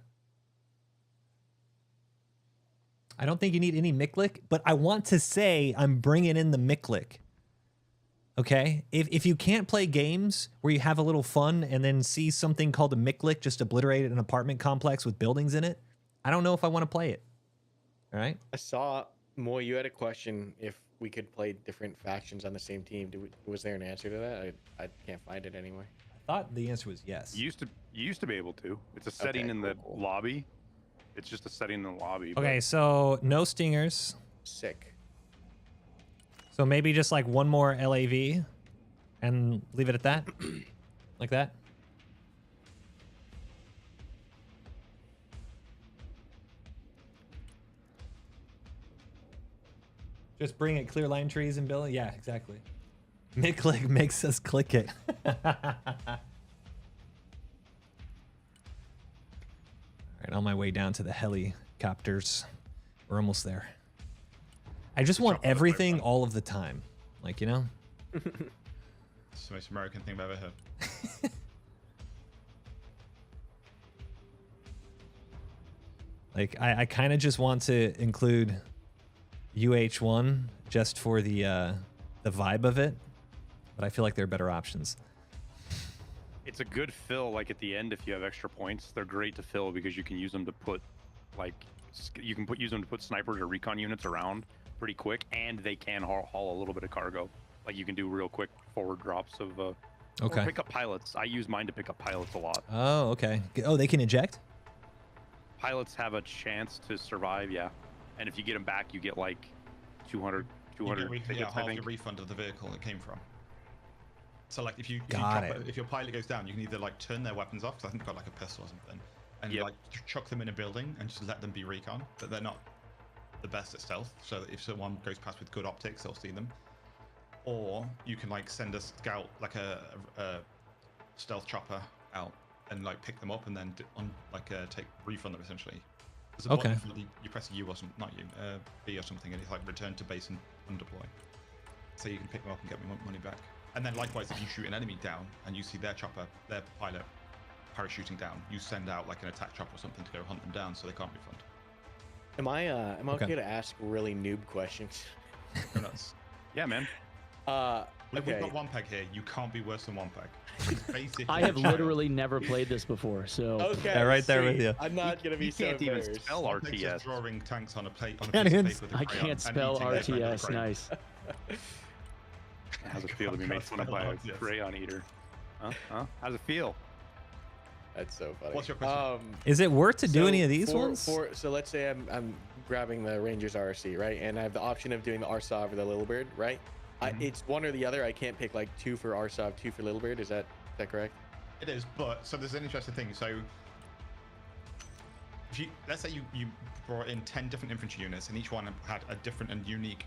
I don't think you need any Miklik, but I want to say I'm bringing in the Miklik. Okay? If you can't play games where you have a little fun and then see something called a Miklik just obliterate an apartment complex with buildings in it, I don't know if I want to play it. All right? I saw, Moy, you had a question if we could play different factions on the same team. Was there an answer to that? I can't find it anyway. I thought the answer was yes. You used to be able to. It's a setting in the lobby. It's just a setting in the lobby. Okay, so no stingers. Sick. So maybe just like one more LAV and leave it at that? Like that? Just bring it clear line trees and build it? Yeah, exactly. Miklik makes us click it. All right, on my way down to the helicopters. We're almost there. I just want everything all of the time. Like, you know? It's the most American thing I've ever heard. Like, I kind of just want to include UH1 just for the vibe of it, but I feel like there are better options. It's a good fill, like at the end if you have extra points. They're great to fill because you can use them to put, like, use them to put snipers or recon units around pretty quick, and they can haul a little bit of cargo. Like you can do real quick forward drops of. Okay. Or pick up pilots. I use mine to pick up pilots a lot. Oh, okay. Oh, they can eject? Pilots have a chance to survive, yeah. And if you get them back, you get like 200 tickets, I think. Your refund of the vehicle it came from. So like if your pilot goes down, you can either like turn their weapons off, 'cause I think they've got like a pistol or something, and like chuck them in a building and just let them be recon. But they're not the best at stealth, so that if someone goes past with good optics, they'll see them. Or you can like send a scout, like a stealth chopper out and like pick them up and then take brief on them essentially. There's a button for you press U or something, not U, B or something, and it's like return to base and undeploy. So you can pick them up and get money back. And then likewise, if you shoot an enemy down and you see their chopper, their pilot parachuting down, you send out like an attack chopper or something to go hunt them down so they can't refund. Am I okay to ask really noob questions? Go nuts. Yeah, man. We've got one peg here. You can't be worse than one peg. It's basically I have literally never played this before, so. Okay. Yeah, right there with you. I'm not gonna be so can't even embarrassed. spell RTS. Drawing tanks on a plate on a Can't piece even- of paper with a I crayon can't and spell eating their friend with a RTS. crayon. Nice. How's it feel to be made fun of by a crayon eater? Huh? How's it feel? That's so funny. What's your question? Is it worth to do So any of these for- ones? So let's say I'm grabbing the Rangers RC, right? And I have the option of doing the RSOV or the Little Bird, right? It's one or the other. I can't pick like 2 for RSOV, 2 for Little Bird. Is that correct? It is, but so there's an interesting thing. So if let's say you brought in 10 different infantry units and each one had a different and unique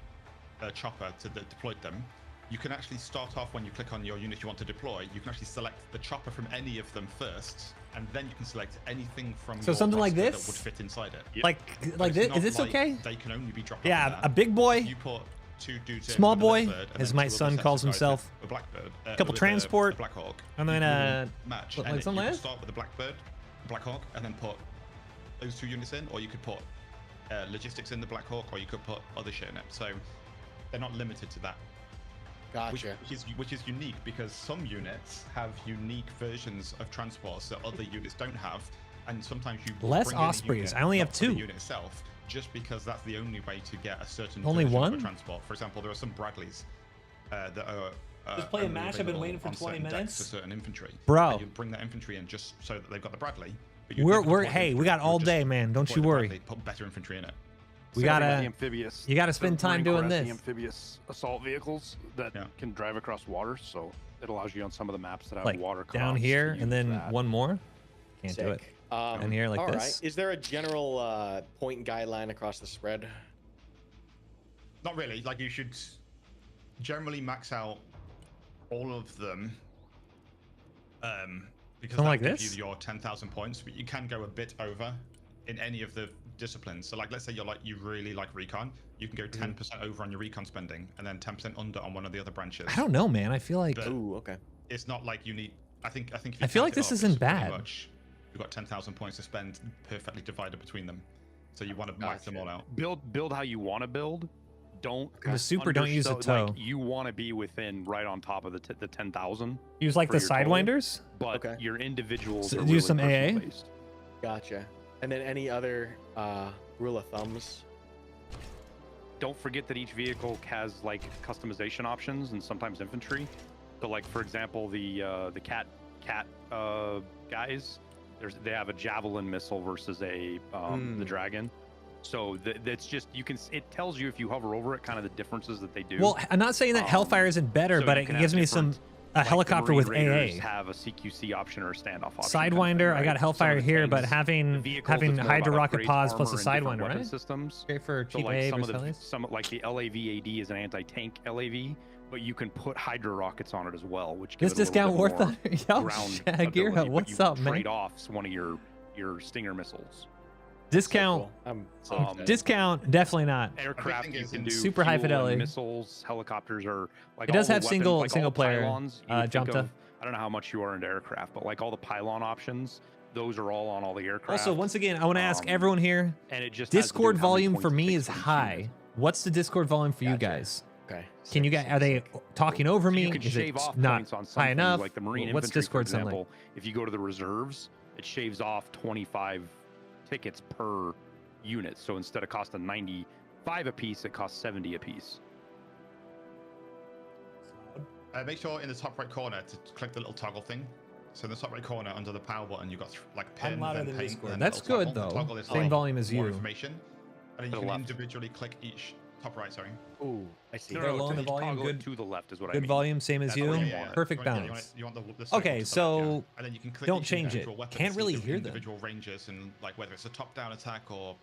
chopper that deployed them, you can actually start off when you click on your unit you want to deploy. You can actually select the chopper from any of them first, and then you can select anything from So your something like roster this? that would fit inside it. Yep. Like But this? it's Is this not like okay? They can only be dropped. Yeah, off of a big boy. You put 2 dudes in Small with a little boy, bird, and as then my 2 other son sets calls of guys himself. with a blackbird. Couple with transport, a Black Hawk. and then, You can match. like And something you like can this? start with the Blackbird, Black Hawk, and then put those 2 units in, or you could put logistics in the Black Hawk, or you could put other shit in it. So they're not limited to that. Gotcha. Which is unique because some units have unique versions of transports that other units don't have, and sometimes you Less bring in a Ospreys. unit, I only not have for the 2. unit itself, just because that's the only way to get a certain Only version one? of a transport. For example, there are some Bradleys that are Just play a only match, I've been available waiting for on 20 certain decks minutes. for certain infantry. Bro. And you bring that infantry in just so that they've got the Bradley. But you We're don't hey, deploy we got infantry, all you day, just man. Don't deploy you the worry. Bradley, put better infantry in it. We The gotta. amphibious. You gotta spend the time Marine doing Corps has this. The amphibious assault vehicles that can drive across water, so it allows you on some of the maps that have Like water down crops here, to and use then that. one more. Can't do it. Sick. Down here like all this. right. Is there a general point guideline across the spread? Not really. Like you should generally max out all of them. Because Something that like gives this? you your 10,000 points, but you can go a bit over in any of the disciplines. So like, let's say you really like recon, you can go 10% over on your recon spending, and then 10% under on one of the other branches. I don't know, man. I feel like But Ooh, okay. it's not like you need. I think. If I you feel count like it this up, isn't it's pretty bad. much, you've got 10,000 points to spend, perfectly divided between them. So you want to max them all out. Build how you want to build. Don't The Super don't use a toe. Like, you want to be within right on top of the 10,000. Use like for the your total, sidewinders. but your individuals So are use really some AA? person-based. Gotcha. And then any other rule of thumbs? Don't forget that each vehicle has like customization options and sometimes infantry. So like for example, the cat guys, they have a javelin missile versus a the dragon. So that's just it tells you if you hover over it kind of the differences that they do. Well, I'm not saying that Hellfire isn't better, so but you it can gives have me some different, a helicopter with Raiders AA. have a CQC option or a standoff option. Sidewinder, I got Hellfire here, but having it's more Hydra about rocket upgrades, pods plus a armor, and different Sidewinder, weapon right? Systems. Great for So cheap like AA some versus of the helis. some like the LAV-AD is an anti-tank LAV, but you can put Hydra rockets on it as well, which This gives it a little discount bit worth more it? Yo, ground Shagira, ability, but what's you up, man? trade off one of your Stinger missiles. Discount, I'm so Um, excited. discount, definitely not. Aircraft Everything you is can in do super high fuel and fidelity. missiles, helicopters are like It does all the have weapons, single- like all single the player, pylons, you would jump think to. of- I don't know how much you are into aircraft, but like all the pylon options, those are all on all the aircraft. Also, once again, I want to ask Um, everyone here, and it just has to do Discord with how many volume for points it me takes is for each high. unit. What's the Discord volume for you Gotcha. guys? Okay. Can you guys, are they talking over So me? you can Is shave it off not points on some high things, enough? like the Marine What's infantry, Discord for sound example. If you go to the reserves, it shaves off 25 tickets per unit. So instead of costing 95 a piece, it costs 70 a piece. Make sure in the top right corner to click the little toggle thing. So in the top right corner under the power button, you've got like pen, then paint, then That's little good toggle. The though. toggle is Same like volume as more you. information. And then To you the can left. individually click each top right, sorry. Ooh, I see. They're low on the to volume, toggle it good- to the left is what I Good mean. volume, same as That's you. what you want. Perfect Yeah, you balance. want the Okay, circle to the left, so yeah. And then you can click don't each change individual it. weapon Can't to see really the hear them. individual ranges and like whether it's a top-down attack or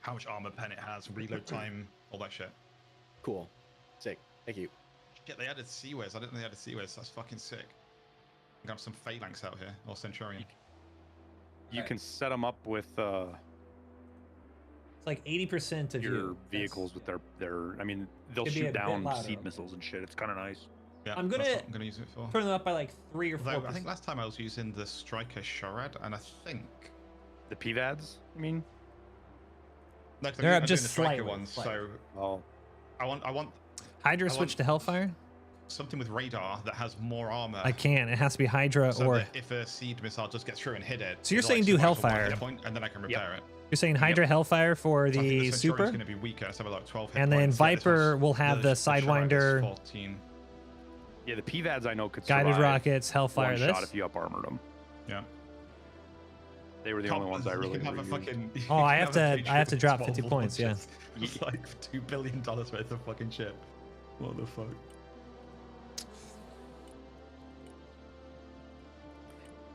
how much armor pen it has, reload time, all that shit. Cool. Sick. Thank you. Yeah, they added Seaways. I didn't know they added Seaways. That's fucking sick. I got some Phalanx out here, or Centurion. You can set them up with It's like 80% of your you. vehicles with their I mean, they'll Could be a shoot bit down louder. seed missiles and shit. It's kind of nice. Yeah, I'm that's gonna what I'm gonna use it for. Turn them up by like 3 or 4. Although, I think last time I was using the Striker Shorad, and I think The PVADs, I mean? no, 'cause They're I'm up doing just the Striker slightly, ones. slightly. So Oh. I want Hydra I switch want- to Hellfire? something with radar that has more armor. I can't. It has to be Hydra So or. that if a seed missile just gets through and hit it, So you're it'll saying actually do survive for one Hellfire. hit point, and then I can repair it. You're saying Hydra Hellfire for So I think the Centurion's Super? going to be weaker. Let's have like 12 hit And then points. Yeah, this Viper one's- will have the Shorad is Sidewinder, 14. Yeah, the PVADs I know could guided survive rockets, Hellfire. one shot This. if you up armored them. Yeah. They were the only ones I You really can have a used. fucking. you Oh, I can have to- a I have to drop 50 12 points, yeah. launches. It's like $2 billion worth of fucking shit. What the fuck?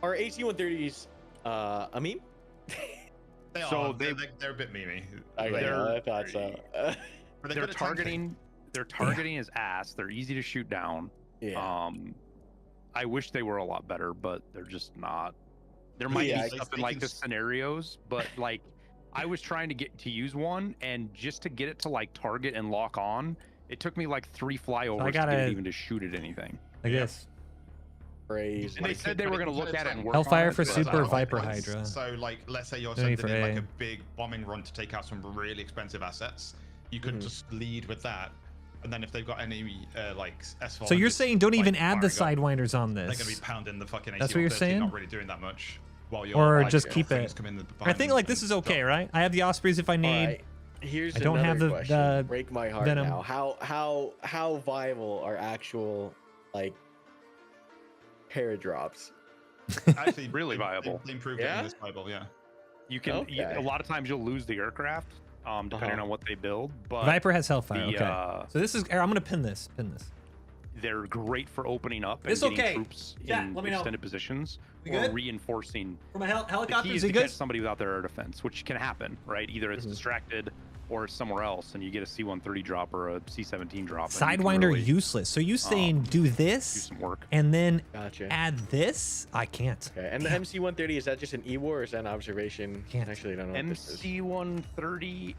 Are AC-130s a meme? They So are. they- They're a bit memey. Okay, They're- I thought so. But They're good at tanking. targeting is ass. They're easy to shoot down. yeah. I wish they were a lot better, but they're just not. There might Yeah, be I stuff guess in they like can the s- scenarios, but like I was trying to get to use one, and just to get it to like target and lock on, it took me like 3 flyovers to get gotta- it even to shoot at anything. Like this. Crazy. And they said they were going to look at it and work Hellfire on it, for but- Super Like, Viper once- Hydra. So, like, let's say you're No need sending in for like A. a big bombing run to take out some really expensive assets. You could just lead with that, and then if they've got any like S4. So you're saying don't even add the Sidewinders on They're this? going to be pounding the fucking. That's what you're AC-130, saying? Not really doing that much. While you're Or like, just yeah, keep things it. come in I behind think them like this and is okay, drop. right? I have the Ospreys if I need. Alright, here's I don't have another the- question. the Break my heart Venom. now. How viable are actual like paradrops? Actually, Really viable. They improved Yeah? it in this Bible, yeah. You can Okay. a lot of times you'll lose the aircraft, depending on what they build. But Viper has Hellfire. the, Okay. So this is. I'm gonna pin this. Pin this. they're great for opening up and It's getting okay. troops Chat, in let me know. extended positions We or good? reinforcing. From a The key helicopter, is is to it good? catch somebody without their air defense, which can happen, right? Either it's distracted or it's somewhere else, and you get a C-130 drop or a C-17 drop. and you can Sidewinder really useless. So you saying do do this some work. and then Gotcha. add this? I can't. Okay. And the MC-130, is that just an E-war or is that an observation? Can't. Actually, I don't know what this is. MC-130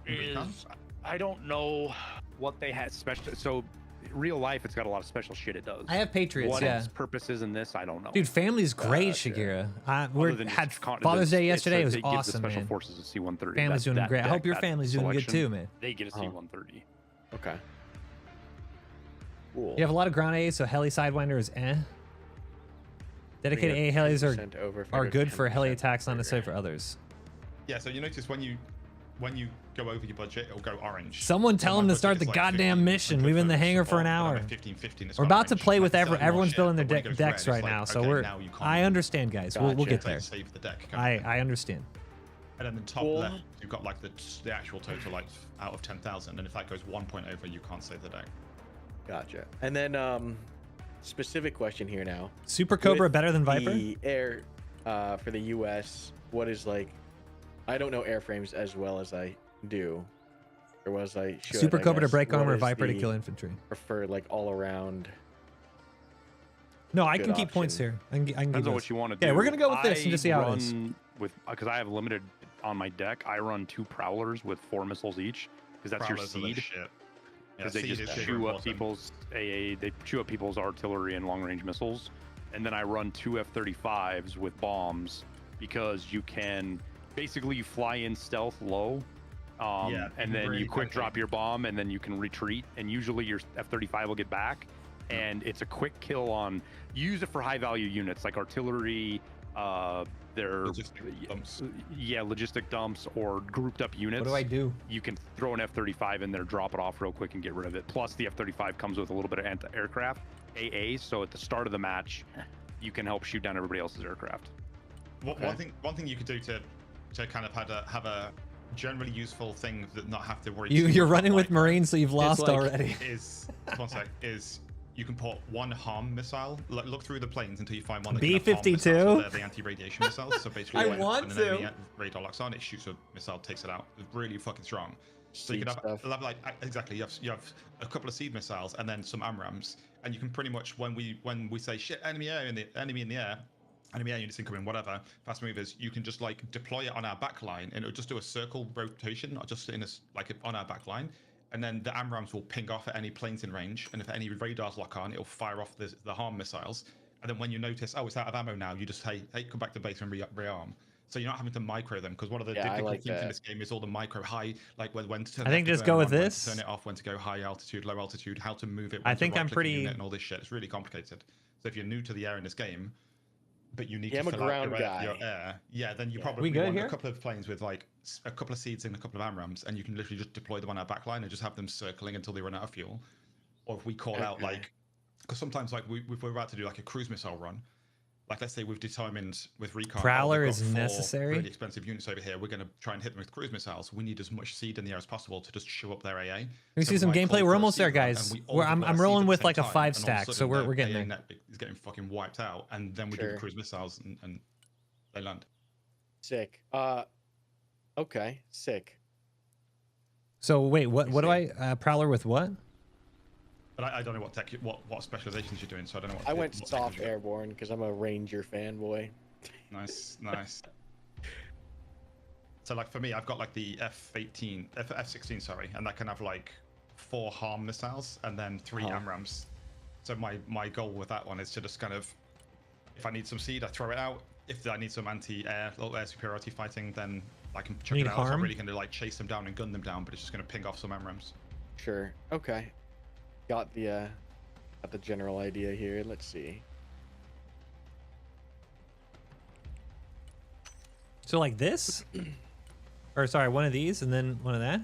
Recon? is. I don't know what they had special. So real life, it's got a lot of special shit it does. I have Patriots, What yeah. its purpose is in this, I don't know. Dude, family's great, Gotcha. Shigeru. Other We than had just Father's Day it's yesterday. It was they give the awesome, special man. forces a C-130. Family's doing great. I hope your family's doing good too, man. They get a C-130. Okay. Cool. You have a lot of ground A's, so heli Sidewinder is eh. Dedicated A helis are good for heli attacks, not necessarily for others. Yeah, so you notice when you go over your budget, it'll go orange. Someone tell him to start the goddamn mission. We've been in the hangar for an hour. We're about to play with everyone's building their decks right now, so we're. I understand, guys. We'll get there. Save the deck. I understand. And then the top left, you've got like the actual total like out of 10,000, and if that goes 1 point over, you can't save the deck. Gotcha. And then specific question here now. Super Cobra better than Viper? The air for the US, what is like? I don't know airframes as well as I do, or as I should. Super Cobra to guess. break What armor, is Viper to the kill infantry. Preferred like all around. No, I Good can keep points option. here. I can Depends give on those. what you want to do. Okay, we're gonna go with this and just see how it is. Because I have limited on my deck, I run 2 Prowlers with 4 missiles each, because that's Prowlers are the your seed. shit. Because Yeah, they seed just is super chew up important. people's AA, they chew up people's artillery and long-range missiles. And then I run 2 F-35s with bombs, because you can basically you fly in stealth low, and then really you quick quickly. drop your bomb, and then you can retreat. And usually your F-35 will get back, and it's a quick kill on. You use it for high-value units like artillery. Their Logistic dumps. logistic dumps or grouped up units. What do I do? You can throw an F-35 in there, drop it off real quick, and get rid of it. Plus, the F-35 comes with a little bit of anti-aircraft, AA. So at the start of the match, you can help shoot down everybody else's aircraft. One thing you could do to kind of have a generally useful thing that not have to worry. too You're much running about, with Marines, so you've lost like- already. is one sec is you can put one harm missile. Look through the planes until you find one. B-52? They're the anti-radiation missiles. So basically, I when want an to. enemy radar locks on, it shoots a missile, takes it out. It's really fucking strong. So you Seed could have stuff. like exactly. You have a couple of seed missiles and then some AMRAAMs, and you can pretty much when we say shit enemy air in the enemy in the air. Enemy air units incoming, whatever, fast movers, you can just like deploy it on our back line and it'll just do a circle rotation, not just in a, like on our back line. And then the AMRAAMs will ping off at any planes in range. And if any radars lock on, it'll fire off the harm missiles. And then when you notice, oh, it's out of ammo now, you just, hey, come back to base and rearm. So you're not having to micro them, because one of the difficult things in this game is all the micro high, like when to turn I think left just to go burn with on, when to this. turn it off, when to go high altitude, low altitude, how to move it. I when to think I'm right-click a pretty- unit and all this shit. It's really complicated. So if you're new to the air in this game, but you need Yeah, to I'm a fill out ground your guy. air, yeah, then you Yeah. probably We good want here? a couple of planes with like a couple of seeds and a couple of AMRAAMs, and you can literally just deploy them on our backline and just have them circling until they run out of fuel. Or if we call out Okay. like, because sometimes like if we're about to do like a cruise missile run, like let's say we've determined with recon, Prowler we've is got 4 necessary. really expensive units over here. We're going to try and hit them with cruise missiles. We need as much seed in the air as possible to just show up their AA. Let me So see some might gameplay. call We're for a almost there, seed run, guys. and we all I'm deploy a seed rolling at the with same like a time, 5 and all of stack, a so sudden we're their getting there. net is getting fucking wiped out, and then we do Sure. the cruise missiles and they land. Sick. Okay. Sick. So wait, what do I Prowler with what? But I don't know what tech, what specializations you're doing, so I don't know what. I went what soft technology you're- airborne because I'm a Ranger fanboy. Nice. So like for me, I've got like the F-16, sorry, and that can have like 4 harm missiles and then 3 AMRAAMs. So my goal with that one is to just kind of, if I need some seed, I throw it out. If I need some anti-air, little air superiority fighting, then I can chuck Need it out. It's not harm? really going to like chase them down and gun them down, but it's just going to ping off some AMRAAMs. Sure. Okay. Got the general idea here. Let's see. So like this? Or sorry, one of these and then one of that?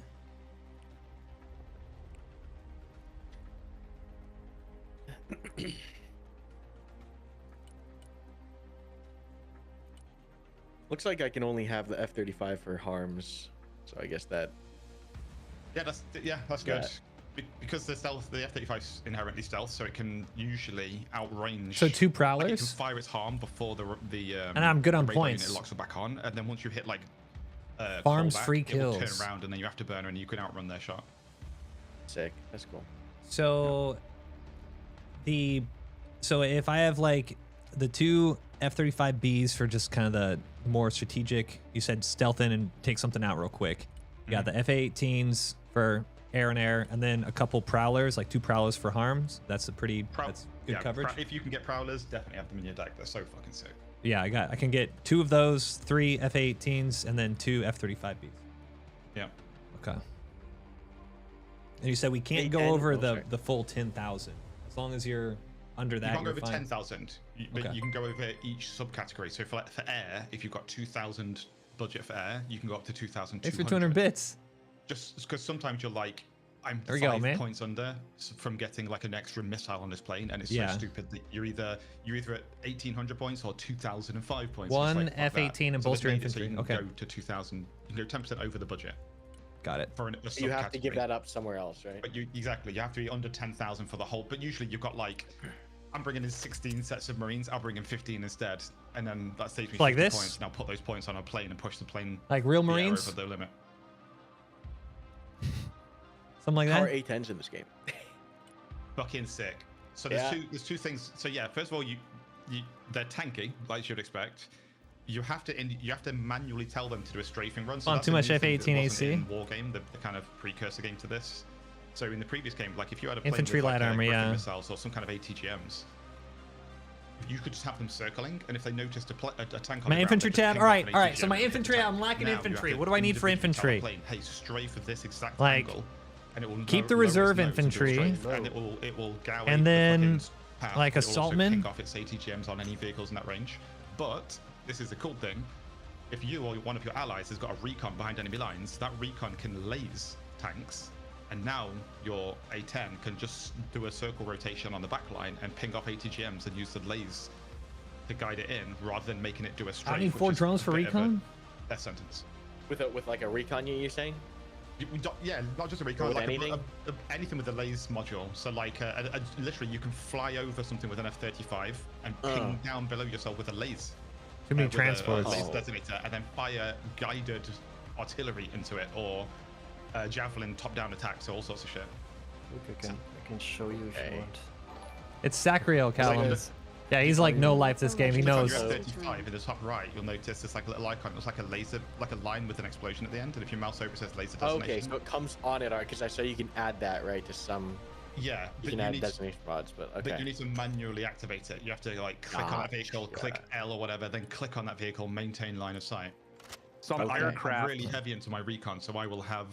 Looks like I can only have the F-35 for harms, so I guess that. Yeah, that's good. That. Because the F-35 is inherently stealth, so it can usually outrange. So 2 Like it can Prowlers? fire its harm before the And I'm good on the radar points. unit locks it back on, and then once you hit like Farms callback, free it will kills. turn around and then you have to burn her and you can outrun their shot. Sick. That's cool. So so if I have like the 2 F-35Bs for just kind of the more strategic, you said stealth in and take something out real quick. You got the F-18s for air and air, and then a couple prowlers, like 2 prowlers for harms. That's a pretty that's good coverage. If you can get prowlers, definitely have them in your deck. They're so fucking sick. Yeah, I can get 2 of those, 3 F-18s, and then 2 F-35Bs. Yeah. Okay. And you said we can't go over the full 10,000. As long as you're under that, you can't go you're over fine. 10,000, but you can go over each subcategory. So for air, if you've got 2,000 budget for air, you can go up to 2,200. Thanks for 200 bits. Just because sometimes you're like, I'm there 5 points under from getting like an extra missile on this plane, and it's so stupid that you're either at 1,800 points or 2,005 points. 1 like, F-18 and bolster infantry. So you okay. Go to 2,000. You can go 10% over the budget. Got it. For a you have to give that up somewhere else, right? But you have to be under 10,000 for the whole. But usually you've got like, I'm bringing in 16 sets of Marines. I'll bring in 15 instead, and then that saves me 50 like this. points. And I'll put those points on a plane and push the plane like real Marines over the limit. Something like How that. are A10s in this game? Fucking sick. So there's two things. So yeah, first of all, they're tanky, like you'd expect. You have to manually tell them to do a strafing run. So On that's too a much new thing F-18 that wasn't AC. in Wargame, the kind of precursor game to this. So in the previous game, like if you had a plane Infantry with, light like, armor, Griffin missiles or some kind of ATGMs, you could just have them circling, and if they noticed a tank on My the infantry ground, tab. All right. So my infantry, I'm lacking now infantry. you have What to do I need for individually infantry? tell the plane, hey, strafe of this exact Like, angle, and it will keep the lower its reserve nose and do a infantry. strafe, and it will gouge And the then, fucking path. like, It will also assaultmen? ping off its ATGMs on any vehicles in that range. But this is the cool thing: if you or one of your allies has got a recon behind enemy lines, that recon can laze tanks, and now your A10 can just do a circle rotation on the back line and ping off ATGMs and use the laze to guide it in, rather than making it do a strafe. I need 4 drones for recon. Death sentence. With like a recon, you're saying? Yeah, not just a recon, With like anything? anything with the laze module. So like, literally, you can fly over something with an F-35 and ping down below yourself with a laze. Too many With transports. a laser detonator, and then fire guided artillery into it, or javelin top-down attacks, all sorts of shit. Look, I can show you if you want. It's Sacriel, Callum. Like, Yeah, he's like no life this game. He knows. If you're at 35 in the top right, you'll notice there's like a little icon. It's like a laser, like a line with an explosion at the end. And if you mouse over, it says laser destination. Okay, so it comes on it, because I saw you can add that, right, to some. Yeah, You can add destination mods, but okay. But you need to manually activate it. You have to like click on that vehicle, click L or whatever, then click on that vehicle, maintain line of sight. Some I'm aircraft. really heavy into my recon, so I will have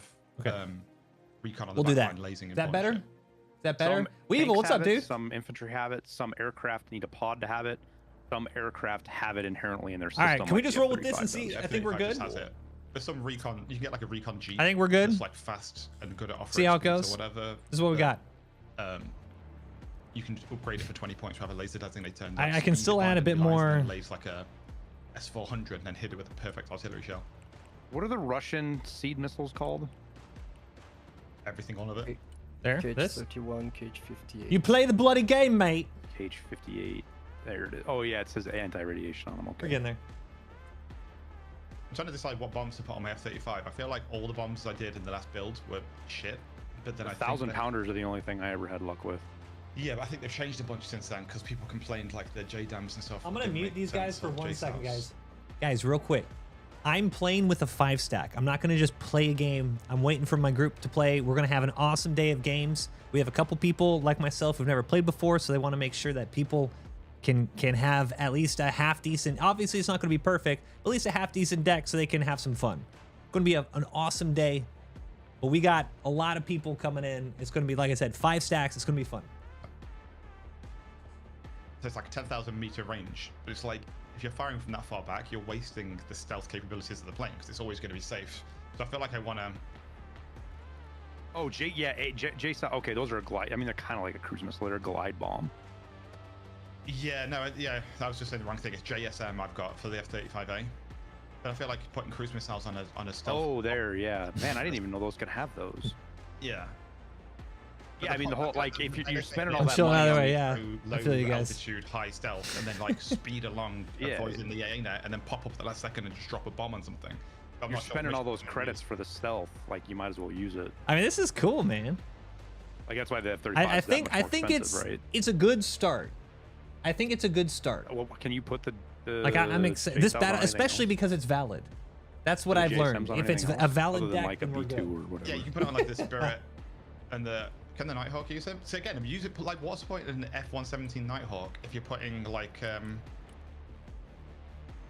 recon on the We'll do back that. line lasing. Is that better? Is that better? Some Weevil, tanks what's up, have it, dude? Some infantry have it. Some aircraft need a pod to have it. Some aircraft have it inherently in their All system. right, can we like just the roll with this F-35 and see? does. I think we're good. Has it. There's some recon. You can get like a recon Jeep. I think we're good. That's like fast and good at off-road See how it speeds goes? or whatever. This is what we got. You can upgrade it for 20 points to have a laser designator. And I can still add a bit more. Lays like a S400 and then hit it with a perfect artillery shell. What are the Russian seed missiles called? Everything, all of it. There, Cage this. 31, Cage 58. You play the bloody game, mate. Cage 58. There it is. Oh yeah, it says anti-radiation on them. Okay. We're getting there. I'm trying to decide what bombs to put on my F-35. I feel like all the bombs I did in the last build were shit. But then I think 1,000 that- pounders are the only thing I ever had luck with. Yeah, but I think they've changed a bunch since then because people complained like the JDAMs and stuff. I'm gonna didn't mute make these sense, guys for or 1 second, JSTOWs. guys. Guys, real quick. I'm playing with a 5-stack. I'm not gonna just play a game. I'm waiting for my group to play. We're gonna have an awesome day of games. We have a couple people like myself who've never played before, so they want to make sure that people can have at least a half decent. Obviously, it's not gonna be perfect, but at least a half decent deck so they can have some fun. It's gonna be an awesome day. But we got a lot of people coming in. It's gonna be, like I said, 5 stacks. It's gonna be fun. So it's like a 10,000 meter range, but it's like if you're firing from that far back, you're wasting the stealth capabilities of the plane because it's always going to be safe. So I feel like I want to. Oh, JSON. Okay, those are a glide. I mean, they're kind of like a cruise missile. They're a glide bomb. Yeah, no, yeah, I was just saying the wrong thing. It's JSM I've got for the F-35A. But I feel like putting cruise missiles on a stealth. Oh, there, yeah. Man, I didn't even know those could have those. Yeah. Yeah, I mean the whole like if you're spending all I'm that chilling money either on way, yeah. Low I feel you guys. altitude, high stealth, and then like speed along, Yeah. avoiding the AA net, and then pop up at the last second and just drop a bomb on something. I'm you're not sure spending which all those one to credits use. for the stealth, like you might as well use it. I mean, this is cool, man. Like that's why the F-35. I think right? it's a good start. I think it's a good start. Well, can you put the Like I'm excited. This JSON on battle, anything especially else? because it's valid. That's what The I've JSMs learned. on If it's anything a else valid other than deck, like a then we're B2 good. or whatever. Yeah, you can put it on like the Spirit And can the Nighthawk use it? So again, use it like what's the point in an F-117 Nighthawk if you're putting like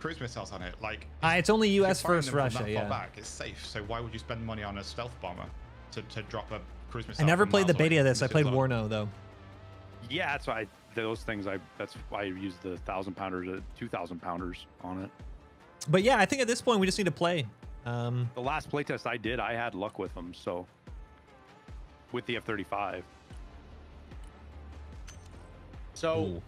cruise missiles on it? Like It's only if you're U.S. firing versus them from Russia. that Yeah. far back, it's safe. So why would you spend money on a stealth bomber to drop a cruise missile? I never from played the miles away beta of this. I into played the zone? Warno though. Yeah, that's why those things. That's why I use the 1,000-pounders, 2,000-pounders on it. But yeah, I think at this point we just need to play. The last playtest I did, I had luck with them. So with the F-35. So, Ooh.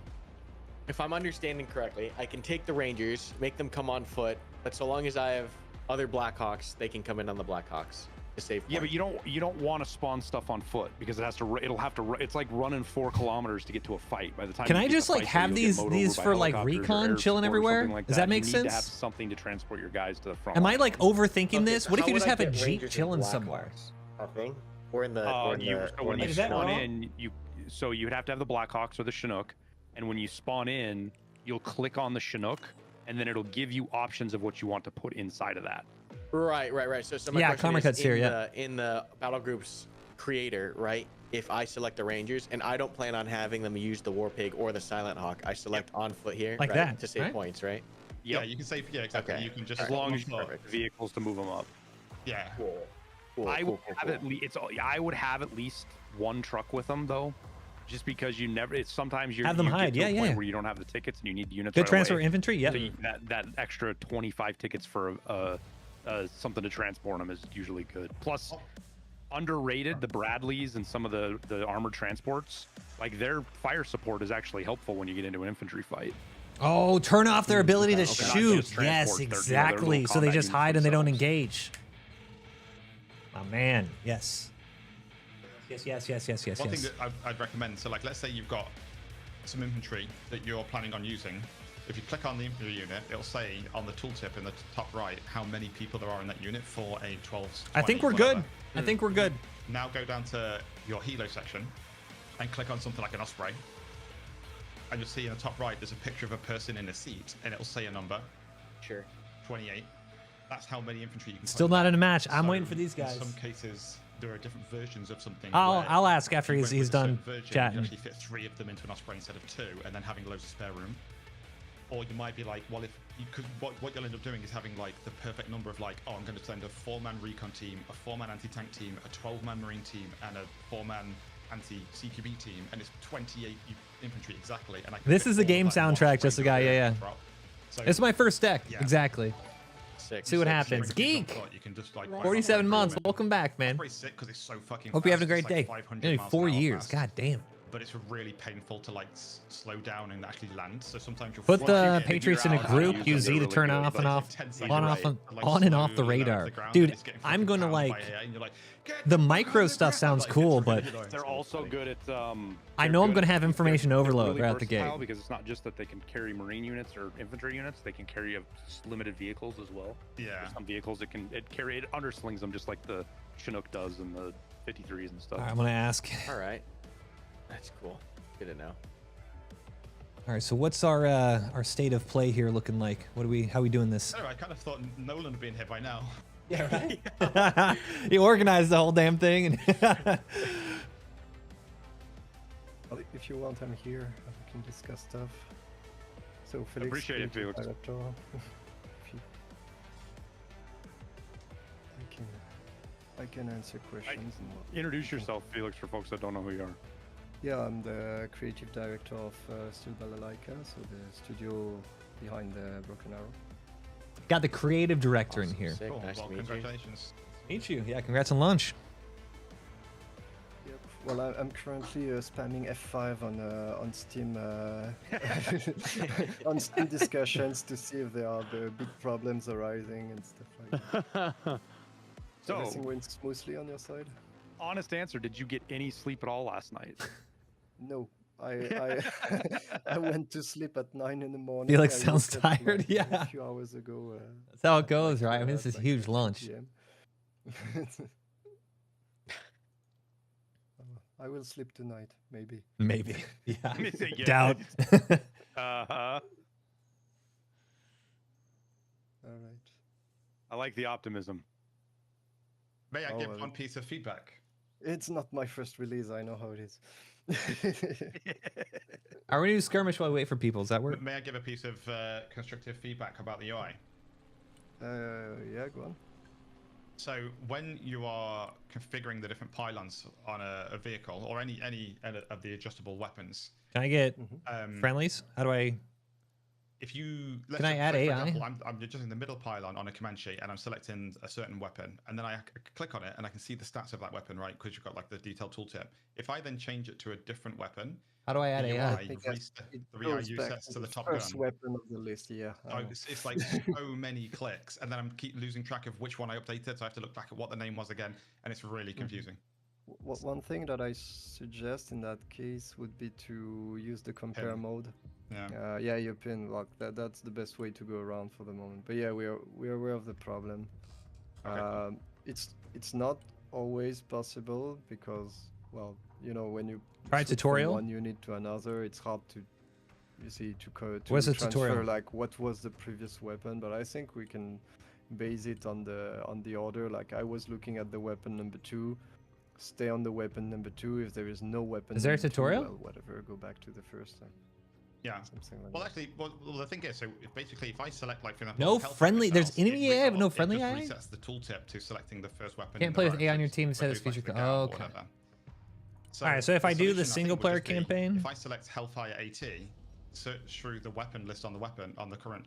if I'm understanding correctly, I can take the Rangers, make them come on foot, but so long as I have other Blackhawks, they can come in on the Blackhawks to save Yeah, but points. you don't want to spawn stuff on foot because it'll have to. It's like running 4 kilometers to get to a fight. By the time Can you I get just to like fight, have you'll get mowed these over by for like helicopters or recon air chilling support or everywhere? something like Does that You make need sense? to have something to transport your guys to the front. Am I line. like overthinking this? What if how you would just I have a get Jeep Rangers and chilling somewhere? Blackhawks? Nothing. Or in the. Or in the So or when in you Is the that spawn wrong? in, you would have to have the Blackhawks or the Chinook, and when you spawn in, you'll click on the Chinook, and then it'll give you options of what you want to put inside of that. Right. So my Yeah, question Karma is, Cut's here, in yeah. in the battle group's creator, right? If I select the Rangers and I don't plan on having them use the Warpig or the Silent Hawk, I select on foot here, Like right, that, to save right? points, right? Yeah, you can save. Yeah, exactly. Okay. You can just As long as you have Perfect. vehicles to move them up. Yeah. Cool. I would have at least I would have at least one truck with them though, just because you never. It's sometimes you Have them you hide, get to a yeah, point yeah. where you don't have the tickets and you need units. Good right transfer away. infantry. Yeah. So that extra 25 tickets for something to transport them is usually good. Plus, underrated the Bradleys and some of the armored transports. Like their fire support is actually helpful when you get into an infantry fight. Oh, turn off their ability to Okay. They're not shoot. just transports, Yes, they're, you know, they're exactly. little So they combat just units hide and they don't themselves. engage. Oh man, yes. Yes. One thing that I'd recommend, so like let's say you've got some infantry that you're planning on using. If you click on the infantry unit, it'll say on the tooltip in the top right how many people there are in that unit for a 12. I think 20, we're good. whatever. I think we're good. Now go down to your helo section and click on something like an Osprey. And you'll see in the top right there's a picture of a person in a seat and it'll say a number, Sure. 28. That's how many infantry you can Still put. not in a match. I'm So, waiting for these guys. In some cases, there are different versions of something. I'll where ask after you he's went with a certain done version, chatting. You actually fit 3 of them into an Osprey instead of 2, and then having loads of spare room. Or you might be like, well, if you could, what you'll end up doing is having like the perfect number of like, oh, I'm going to send a 4-man recon team, a 4-man anti-tank team, a 12-man marine team, and a 4-man anti-CQB team, and it's 28 infantry exactly. And I can This fit is the all of game that in one soundtrack, Osprey just a guy, with a yeah. drop. So It's my first deck. Yeah. Exactly. Sick. See what sick, happens. sick. Geek. You can just like 47 months. Welcome back, man. Pretty sick because it's so fucking. Hope you're having a fast. great It's day. like 500 Nearly miles 4 an hour years. fast. God damn. But it's really painful to like slow down and actually land. So sometimes you'll Put fly the in, Patriots in a figure out how to group. use Use them, Z to they're turn really off good. and like, off, 10 seconds on off, right, on, like, on and off the slowly land radar. to the ground, Dude, and it's getting I'm fucking gonna rammed by like AI, and you're like, "Get the fuck micro out of stuff the sounds ground." cool, Like, but it's really annoying. They're It's also funny. good at. I they're know I'm good gonna at- have information they're overload really right out the versatile gate. because it's not just that they can carry marine units or infantry units; they can carry limited vehicles as well. Yeah. There's some vehicles it underslings them just like the Chinook does and the 53s and stuff. All right, I'm gonna ask. All right. That's cool. Good to know. All right, so what's our state of play here looking like? How we doing this? I don't know, I kind of thought Nolan would be in here by now. Yeah, right. He organized the whole damn thing. And Well, if you want, I'm here. We can discuss stuff. So Felix, Appreciate it, creative Felix. director, if you... I can answer questions. Introduce yourself, Felix, for folks that don't know who you are. Yeah, I'm the creative director of Still Balalaika, so the studio behind the Broken Arrow. got the creative director in Awesome, here. sick. Cool. Nice Well, to meet you. congratulations. Meet you. Yeah, congrats on launch. Yep. Well, I'm currently spamming F5 on Steam on Steam discussions to see if there are the big problems arising and stuff like that. So, Everything went smoothly on your side? honest answer, did you get any sleep at all last night? No. I I went to sleep at 9 in the morning. Felix I sounds woke up, tired, like, yeah. A few hours ago. That's how it goes, like, right? I mean, this is like huge 10 launch. PM. I will sleep tonight, maybe. Maybe. Yeah. me say yes. Doubt. Uh-huh. All right. I like the optimism. May I Oh, give well. one piece of feedback? It's not my first release. I know how it is. Are we gonna do skirmish while we wait for people? Does that work? May I give a piece of constructive feedback about the UI? Yeah, go on. So when you are configuring the different pylons on a vehicle or any of the adjustable weapons, Can I get Mm-hmm. friendlies? How do I? if you Can I add for AI? example, I'm just in the middle pylon on a command sheet and I'm selecting a certain weapon, and then I click on it and I can see the stats of that weapon, right? Because you've got like the detailed tooltip. If I then change it to a different weapon, How do I add the AI? UI the goes UI back sets to the top first gun. weapon of the list. Yeah. I Oh, know. it's like so many clicks, and then I'm keep losing track of which one I updated, so I have to look back at what the name was again, and it's really confusing. One thing that I suggest in that case would be to use the compare Pin. mode. Yeah. Yeah, your pin lock. That's the best way to go around for the moment. But yeah, we're aware of the problem. Okay. It's not always possible because, well, you know, when you Try switch tutorial? from one unit to another, it's hard to What's the transfer tutorial? like what was the previous weapon. But I think we can base it on the order. Like I was looking at the weapon number 2. Stay on the weapon number 2. If there is no weapon, Is there a number 2, tutorial? well, whatever, go back to the first. Yeah. Something like Well, that. actually, well, the thing is, so basically, if I select like for example, No health friendly- there's missiles, enemy AI, but no it friendly just AI? resets the tooltip to selecting the first weapon. Can't in play the with row, AI so on your it's team whether instead of it's like feature the code. gun or Oh, okay. whatever. Alright, so if I do the solution, I think, single would player just be, campaign- if I select Hellfire AT, search through the weapon list on the current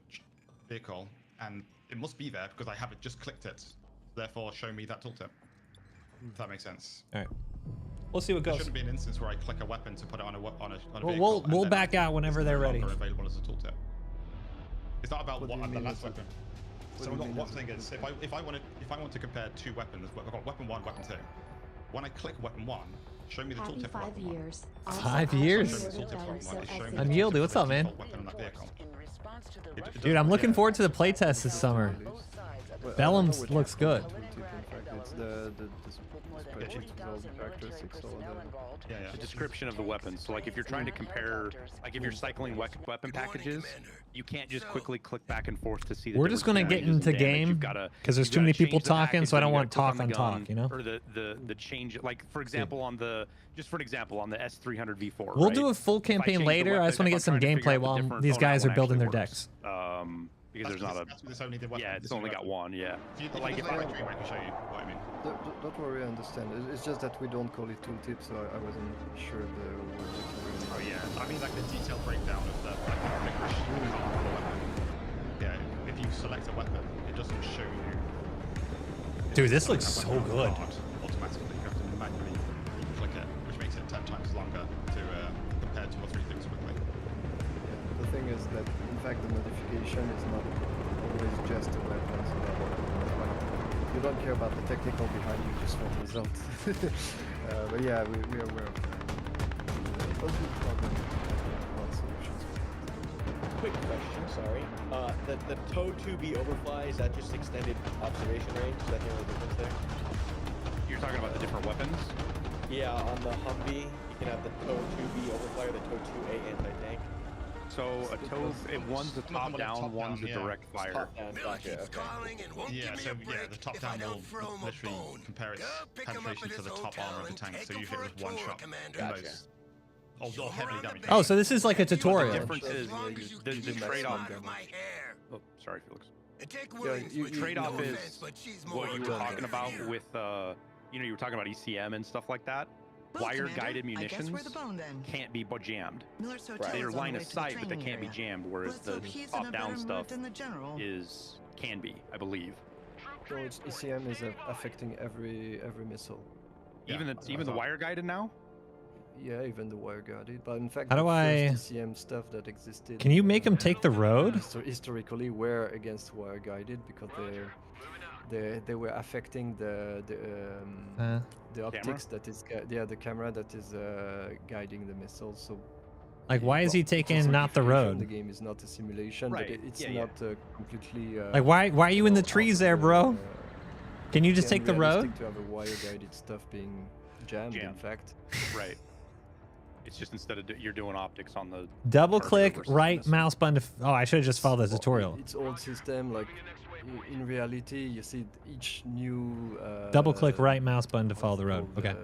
vehicle, and it must be there because I have it just clicked it. Therefore, show me that tooltip. If that makes sense. All right. We'll see what There goes. shouldn't be an instance where I click a weapon to put it on a vehicle. We'll and then back out whenever it's they're no ready. longer available as a tooltip. It's not about What what do you the mean last as a- weapon. what So do you mean what as a thing is, if I want to compare two weapons, I've got weapon 1, weapon 2. When I click weapon 1, show me the Happy tooltip for 5 weapon 1. years. 5 years? Show me the tooltip for weapon 1. It's showing me I'm the Yieldy, tooltip what's for up, the man? default weapon on that vehicle. Dude, I'm looking forward to the playtest this summer. Well, Bellum's I don't know which looks good. tooltip, in fact. It's the spreadsheet with all the characteristics or the... Yeah. The description of the weapons. So like if you're trying to compare, like if you're cycling weapon packages, you can't just quickly click back and forth to see the We're just gonna different get changes into in damage. game, You've gotta- 'cause there's you've too many gotta people change the talking, package, so I then don't you want gotta click talk on the talk, you know? Or the change, like for example on the, just for an example on the S300 V4. We'll right? do a full If I campaign change the later. I weapon, just want to if get I'm some trying to figure gameplay out the while difference- these oh, no, guys that are one building their actually decks. works. Because there's not a, It's only the weapon. yeah, it's only got one, yeah. If you But like, like if if I I, stream, I can show you what I mean. Don't worry, I understand. It's just that we don't call it tooltip, so I wasn't sure the word that Oh yeah, I mean like the detailed breakdown of the licorice card of the weapon. Yeah, if you select a weapon, it doesn't show you. Dude, this looks that so weapon good. card automatically, you have to manually click it, which makes it 10 times longer to compare 2 or 3 things quickly. The thing is that, in fact, the modification is not always just a weapon. So that, like, you don't care about the technical behind, you just want results. But yeah, we are aware of that. What's the problem? What solutions? Quick question, sorry. The TOW 2B overfly, is that just extended observation range? Is that the only difference there? you're talking about the different weapons. Yeah, on the Humvee, you can have the TOW 2B overfly or the TOW 2A anti-tank. So a tow, one's the top down, one's the yeah. direct fire. Top down, gotcha, okay. Yeah, so yeah, the top down will literally compare its penetration to the top armor of the tank, so you hit it with one shot. Gotcha. Or heavily damaged. Oh, so this is like a The tutorial. difference is the trade-off. Oh, sorry, Felix. Yeah, Trade-off is what you were done talking that. about with, you were talking about ECM and stuff like that. Wire-guided munitions can't be jammed. They're line of sight, but they can't be jammed. Whereas the top-down stuff can be, I believe. So it's ECM is affecting every missile. Yeah, Even the wire-guided now. Yeah, even the wire guarded. But in fact, How do the first ECM stuff that existed. Can you make them take the road? Historically, were against wire guided because they were affecting the optics that is the camera that is guiding the missiles. So Like, why is he taking so not the the road? game is not a simulation, Right, but it's yeah, not completely. Like, why are you in the trees there, bro? Can you just it's take the road? unrealistic to have a wire guided stuff being jammed. In fact. Right. It's just instead of you're doing optics on the Double target click versus right missile. mouse button to. Oh, I should have just followed the tutorial. It's old system like in reality, you see each new Double click right mouse button to follow the road. called, Okay.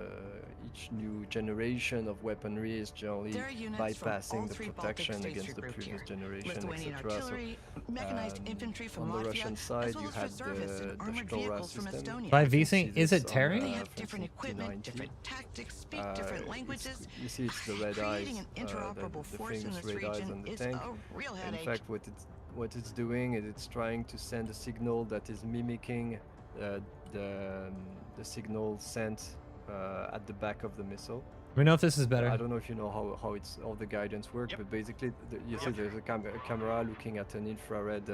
Each new generation of weaponry is generally There are units from all bypassing the three Baltic protection states against the regrouped previous here. generation, Lithuanian etc. artillery, mechanized infantry from on the Latvia, Russian as side, well you as had reservists and the armored Shure vehicles from system. Estonia. By You can VSync, see is this it on, Terry? They for have different instance, equipment, T90. different tactics, speak different languages. You see, it's the red eyes, Creating an interoperable the force in famous this red eyes region on the is tank. a real In headache. fact, what it's doing is it's trying to send a signal that is mimicking the signal sent at the back of the missile. Let me know if this is better. I don't know if you know how the guidance works, but basically, you see there's a camera looking at an infrared.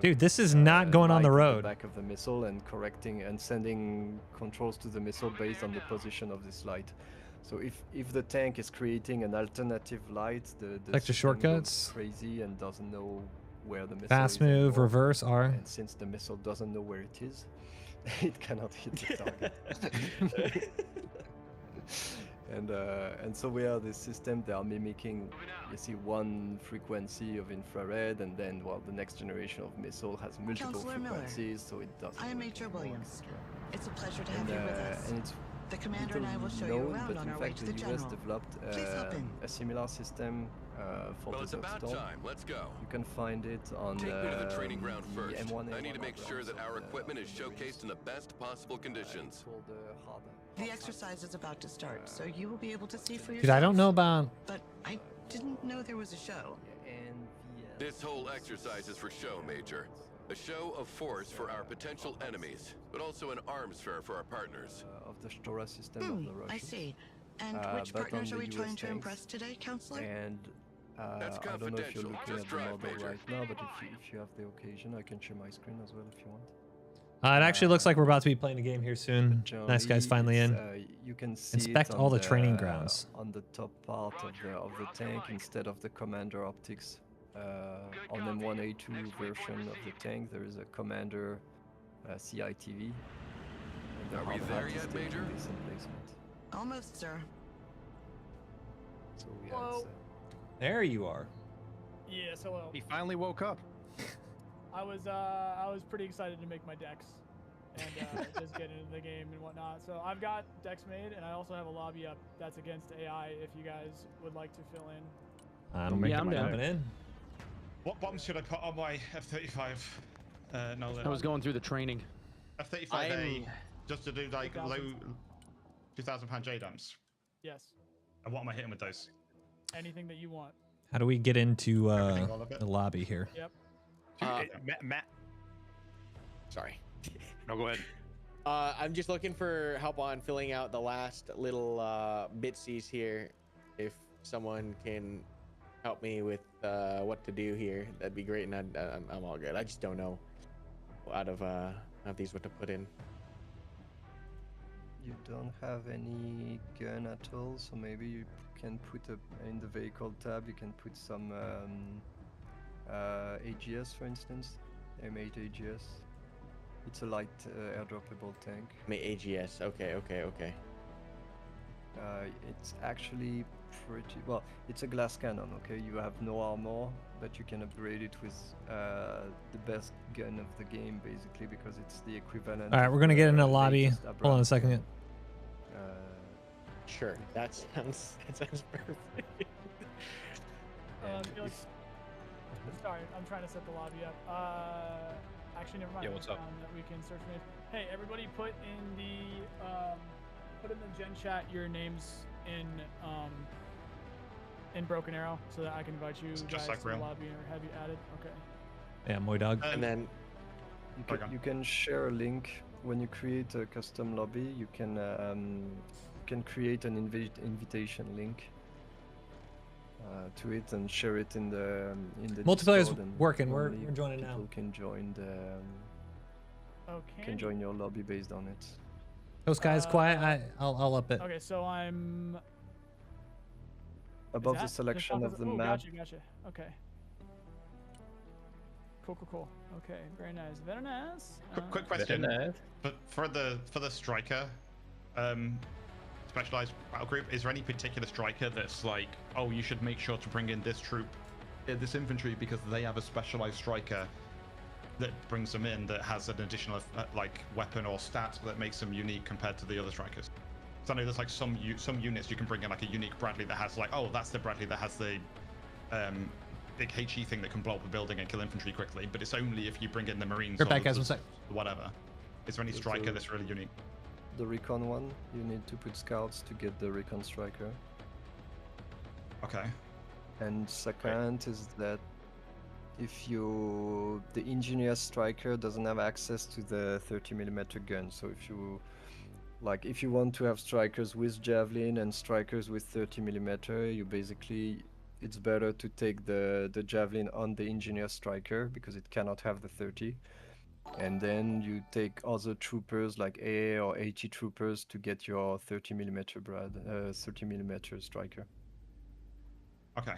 Dude, this is not going on light the at road. The back of the missile and correcting and sending controls to the missile based on the position of this light. So if the tank is creating an alternative light, the Sector system shortcuts. goes crazy and doesn't know where the missile Fast is move, anymore. reverse R. And since the missile doesn't know where it is, it cannot hit the target. And so we have this system. They are mimicking, you see, one frequency of infrared, and then the next generation of missile has multiple Counselor Miller, frequencies, so it doesn't. I am work Major anymore, Williams. etc. It's a pleasure to have you with us. And it's The commander and I will show you known, around but on in our way fact to the the US general. developed Please hop in. a similar system for Well, the it's about Storm. time. Let's go. You can find it on Take me to the training ground the first. M1, I need to make sure that our of the- equipment is of the showcased in the best possible conditions. It's called hard. The exercise is about to start, so you will be able to see for yourself. Dude, I don't know about... But I didn't know there was a show. This whole exercise is for show, Major. A show of force for our potential enemies, but also an arms fair for our partners. Of the Stora system of the Russians. I see. And which but partners on are we the trying US to tanks. impress today, Counselor? And That's I don't know if you're confidential. looking Just at the drive, model Major. right now, but if you have the occasion, I can share my screen as well if you want. it actually looks like we're about to be playing a game here soon. Generally, Nice guys finally in. You can see Inspect it all on the training grounds. on the top part of the tank instead of the commander optics. On M1A2 version of the tank, there is a commander CITV. And the Are we hard there hat is yet, taking Major? this emplacement. Almost, sir. So There you are. Yes, hello. He finally woke up. I was pretty excited to make my decks and just get into the game and whatnot. So I've got decks made, and I also have a lobby up that's against AI. If you guys would like to fill in. I'm making I'm my down. jumping in. What bombs should I put on my F-35? No, I was going through the training. F-35A, just to do like 2,000. low 2,000-pound JDAMs. Yes, And what am I hitting with those? anything that you want. How do we get into Everything, all of it? the lobby here? Yep. Matt. Sorry. No, go ahead. I'm just looking for help on filling out the last little bitsies here. If someone can help me with what to do here, that'd be great. And I'm all good. I just don't know out of these what to put in. You don't have any gun at all, so maybe you can put in the vehicle tab. You can put some AGS, for instance, M8 AGS. It's a light airdroppable tank. AGS. Okay. It's actually pretty well. It's a glass cannon. Okay, you have no armor, but you can upgrade it with the best gun of the game, basically, because it's the equivalent. All right, we're gonna get in a of the lobby. latest Hold on a Abrams second. gun. Sure. That sounds perfect. And Felix, sorry, I'm trying to set the lobby up. Actually, never mind. Yeah, what's up? That we can search names. Hey, everybody, put in the gen chat your names in Broken Arrow so that I can invite you Just guys like to the Realm. lobby or have you added. Okay. Yeah, MoiDawg. And then you can share a link when you create a custom lobby. You can create an invitation link to it and share it in the Multiplayer's Discord, and working. We're normally joining now. people can join Okay. can join your lobby based on it. Those guys quiet. I'll up it. Okay, so I'm Above Is the that selection top of the oh, map, Gotcha. Okay. Cool. Okay, very nice. Very nice. Quick question. But for the striker, specialized battle group, is there any particular striker that's like, oh, you should make sure to bring in this troop, this infantry, because they have a specialized striker that brings them in that has an additional like weapon or stat that makes them unique compared to the other strikers. So I know there's like some units you can bring in like a unique Bradley that has like, oh, that's the Bradley that has the big HE thing that can blow up a building and kill infantry quickly, but it's only if you bring in the Marines or back, guys, 1 sec. whatever. Is there any striker that's really unique? The recon one, you need to put scouts to get the recon striker. Okay. And second is that if the engineer striker doesn't have access to the 30mm gun, so if you want to have strikers with javelin and strikers with 30mm, you basically, it's better to take the javelin on the engineer striker because it cannot have the 30, and then you take other troopers like AA or AT troopers to get your 30mm 30mm striker. Okay.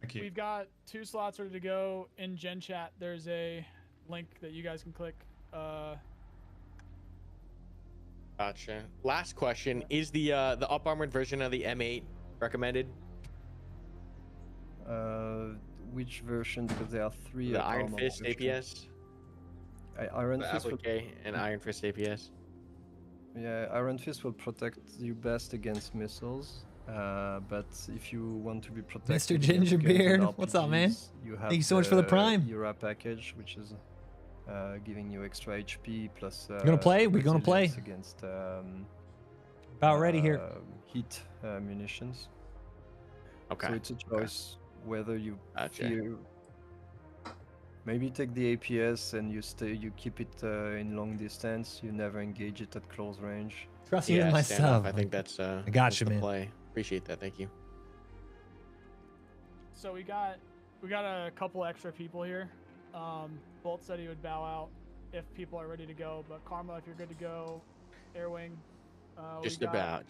Thank you. We've got 2 slots ready to go in Gen Chat. There's a link that you guys can click. Gotcha. Last question: is the up armored version of the M8 recommended? Which version? Because there are 3. The Iron Fist APS. Iron Fist applique and Iron Fist APS. Yeah, Iron Fist will protect you best against missiles. But if you want to be protected, Mr. Gingerbeard, what's up, man? Thank you so much for the Prime. Eura package, which is giving you extra HP plus. You gonna play? We're gonna play. Against. About ready here. Heat munitions. Okay. So it's a choice whether you Gotcha. fear. Maybe take the APS and you keep it in long distance. You never engage it at close range. Trust me with my stand up. stuff. I think that's I got that's you, the man. play. Appreciate that. Thank you. So we got a couple extra people here. Bolt said he would bow out if people are ready to go, but Karma, if you're good to go, Airwing. Just about.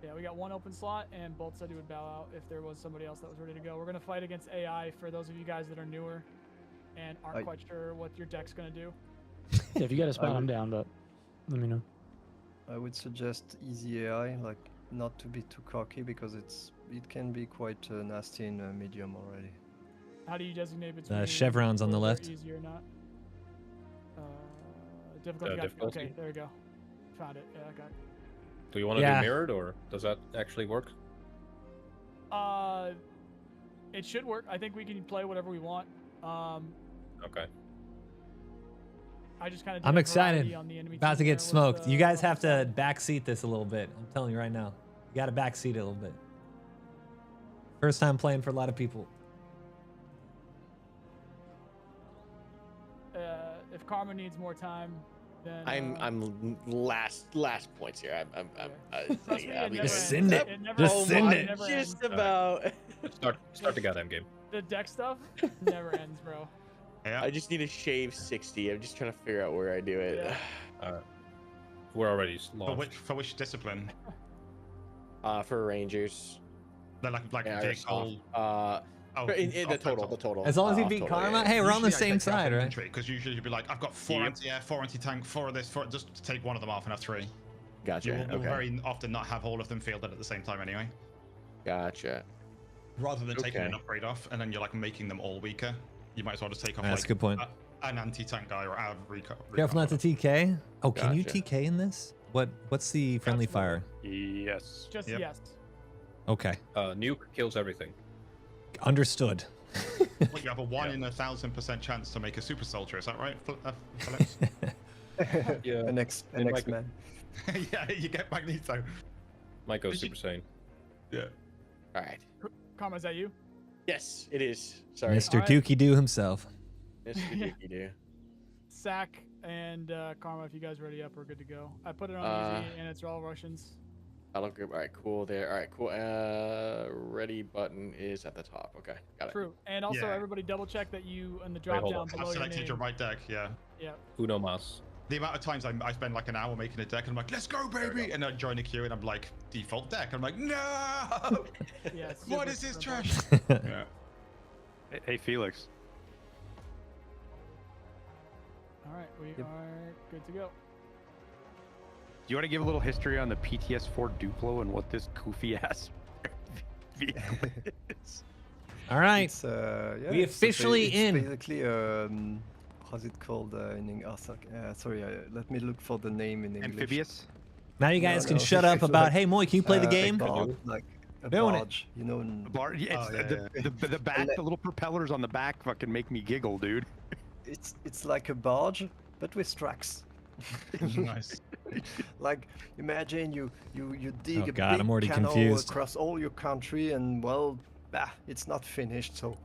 Yeah, we got 1 open slot, and Bolt said he would bow out if there was somebody else that was ready to go. We're gonna fight against AI for those of you guys that are newer and aren't quite sure what your deck's gonna do. Yeah, if you got a spot, I'm down, but let me know. I would suggest easy AI, like not to be too cocky because it can be quite nasty in medium already. How do you designate between chevrons on the those that are left. easy or not? Difficulty. Difficulty. Okay, there we go. Found it. Yeah, I got it. Do you want to do mirrored, or does that actually work? It should work. I think we can play whatever we want. Okay. I just kind of. I'm excited. On the enemy About to team get there smoked. with, You guys have to backseat this a little bit. I'm telling you right now. You got to backseat it a little bit. First time playing for a lot of people. If Karma needs more time, then I'm last points here. Trust me, it never Just ends. send it. It never Just ends. send It it. never Just ends. about. Start the goddamn game. The deck stuff never ends, bro. Yeah. I just need to shave 60. I'm just trying to figure out where I do it. Yeah. We're already launched. For which discipline? For Rangers. They're like Yeah, vehicle. The total. As long as you off beat total, Karma, yeah. hey, we're on the Usually I same take half side, right? infantry, because usually you'd be like, I've got 4 anti-air, 4 anti-tank, 4 of this, 4, just to take one of them off and have 3. Gotcha. You'll Okay. very often not have all of them fielded at the same time anyway. Gotcha. Rather than taking Okay. an upgrade off and then you're like making them all weaker, you might as well just take off That's like a good point. an anti-tank guy or a recon. Careful not to TK. Oh, can you Gotcha. TK in this? What's the friendly fire? Yes. Just Yep. yes. Okay. Nuke kills everything. Understood. Well, you have a 1 in 1,000% chance to make a super soldier, is that right, Phillips? Yeah. An X-Man. Yeah, you get Magneto. Might go Did you- Super Saiyan. Yeah. All right. Karma, is that you? Yes, it is. Sorry. Mr. Alright. Dookie Doo himself. Mr. Ducky do. Sack and Karma, if you guys are ready up, we're good to go. I put it on easy, and it's all Russians. Battle group. All right, cool. There. All right, cool. Ready button is at the top. Okay, got it. True. And also, Yeah. everybody double check that you in the drop hold down on. I've below your selected name. your right deck, yeah. Yeah. Uno mas. The amount of times I spend like an hour making a deck and I'm like, let's go, baby! And I join a queue and I'm like, default deck. I'm like, no! Yeah. What super is this simple. trash? Yeah. Hey, Felix. All right, we are good to go. Do you want to give a little history on the PTS-4 Duplo and what this goofy ass vehicle is? All right. It's, yeah, We it's officially it's in. Basically, how's it called in ASRock? Sorry, let me look for the name in English. Amphibious. Now you guys No, can no, shut up it's about. like, Hey, Moi, can you play the game? Like a Doing it. barge, you know. The bar, yeah, it's the back, the little propellers on the back fucking make me giggle, dude. It's like a barge, but with tracks. Nice. Like imagine you dig a God, big I'm already canal confused. across all your country, and well, it's not finished. So,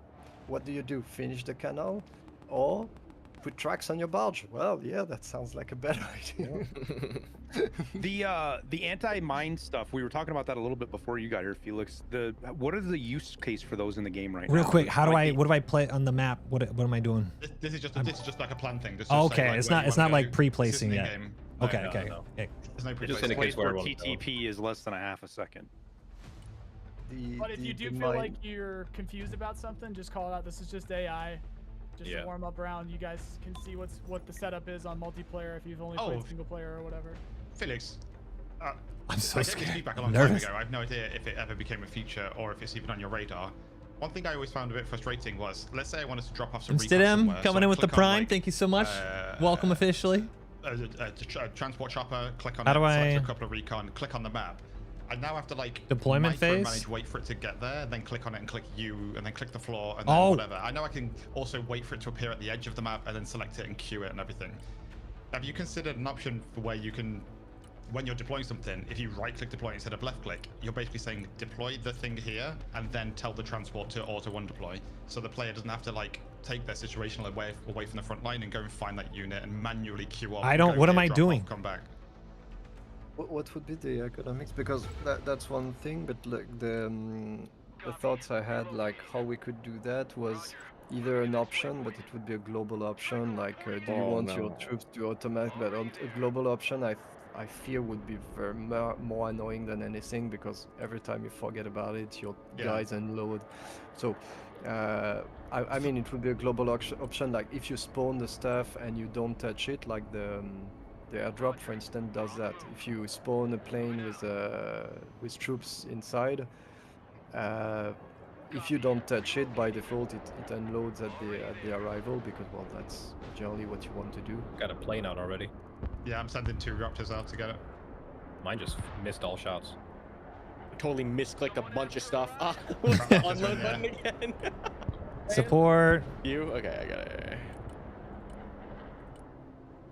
what do? Finish the canal, or put tracks on your barge? Well, yeah, that sounds like a better idea. The anti-mine stuff, we were talking about that a little bit before you got here, Felix. What is the use case for those in the game right now? Real quick, how do what do I play on the map? What am I doing? This is just like a plan thing. Just Oh, to say, okay, like, it's where not you it's wanna not go. like pre-placing This yet. is in-game. Okay, No, okay. no. Okay. There's no Just pre-placing. in case where where you wanna go. TTP is less than a half a second. But if you do feel like you're confused about something, just call it out. This is just AI. Just a warm up round. You guys can see what the setup is on multiplayer if you've only played single player or whatever. Felix, I'm so I gave you scared. feedback a long time ago. I have no idea if it ever became a feature or if it's even on your radar. One thing I always found a bit frustrating was, let's say I wanted to drop off some Instead recon M somewhere, coming so in I with the click on, prime. like, Thank you so much. Welcome officially. A transport chopper, click on How it, do select I- a couple of recon, click on the map. I now have to like Deployment phase? micromanage, wait for it to get there, then click on it and click U, and then click the floor, and then whatever. I know I can also wait for it to appear at the edge of the map, and then select it and queue it and everything. Have you considered an option for where you can, when you're deploying something, if you right-click deploy instead of left-click, you're basically saying deploy the thing here, and then tell the transport to auto-one deploy, so the player doesn't have to like take their situational away from the front line and go and find that unit and manually queue up. I don't. What am I doing? Come back. What would be the economics? Because that's one thing, but like the thoughts I had, like how we could do that, was either an option, but it would be a global option. Like, do you want your troops to automate? But a global option, I fear would be very more annoying than anything, because every time you forget about it, your guys unload. So, I mean, it would be a global option. Like if you spawn the stuff and you don't touch it, like the airdrop, for instance, does that. If you spawn a plane with troops inside, if you don't touch it, by default it unloads at the arrival, because well, that's generally what you want to do. Got a plane out already. Yeah, I'm sending 2 Raptors out to get it. Mine just missed all shots. Totally misclicked a bunch of stuff. Unload button again. Support. You? Okay, I got it.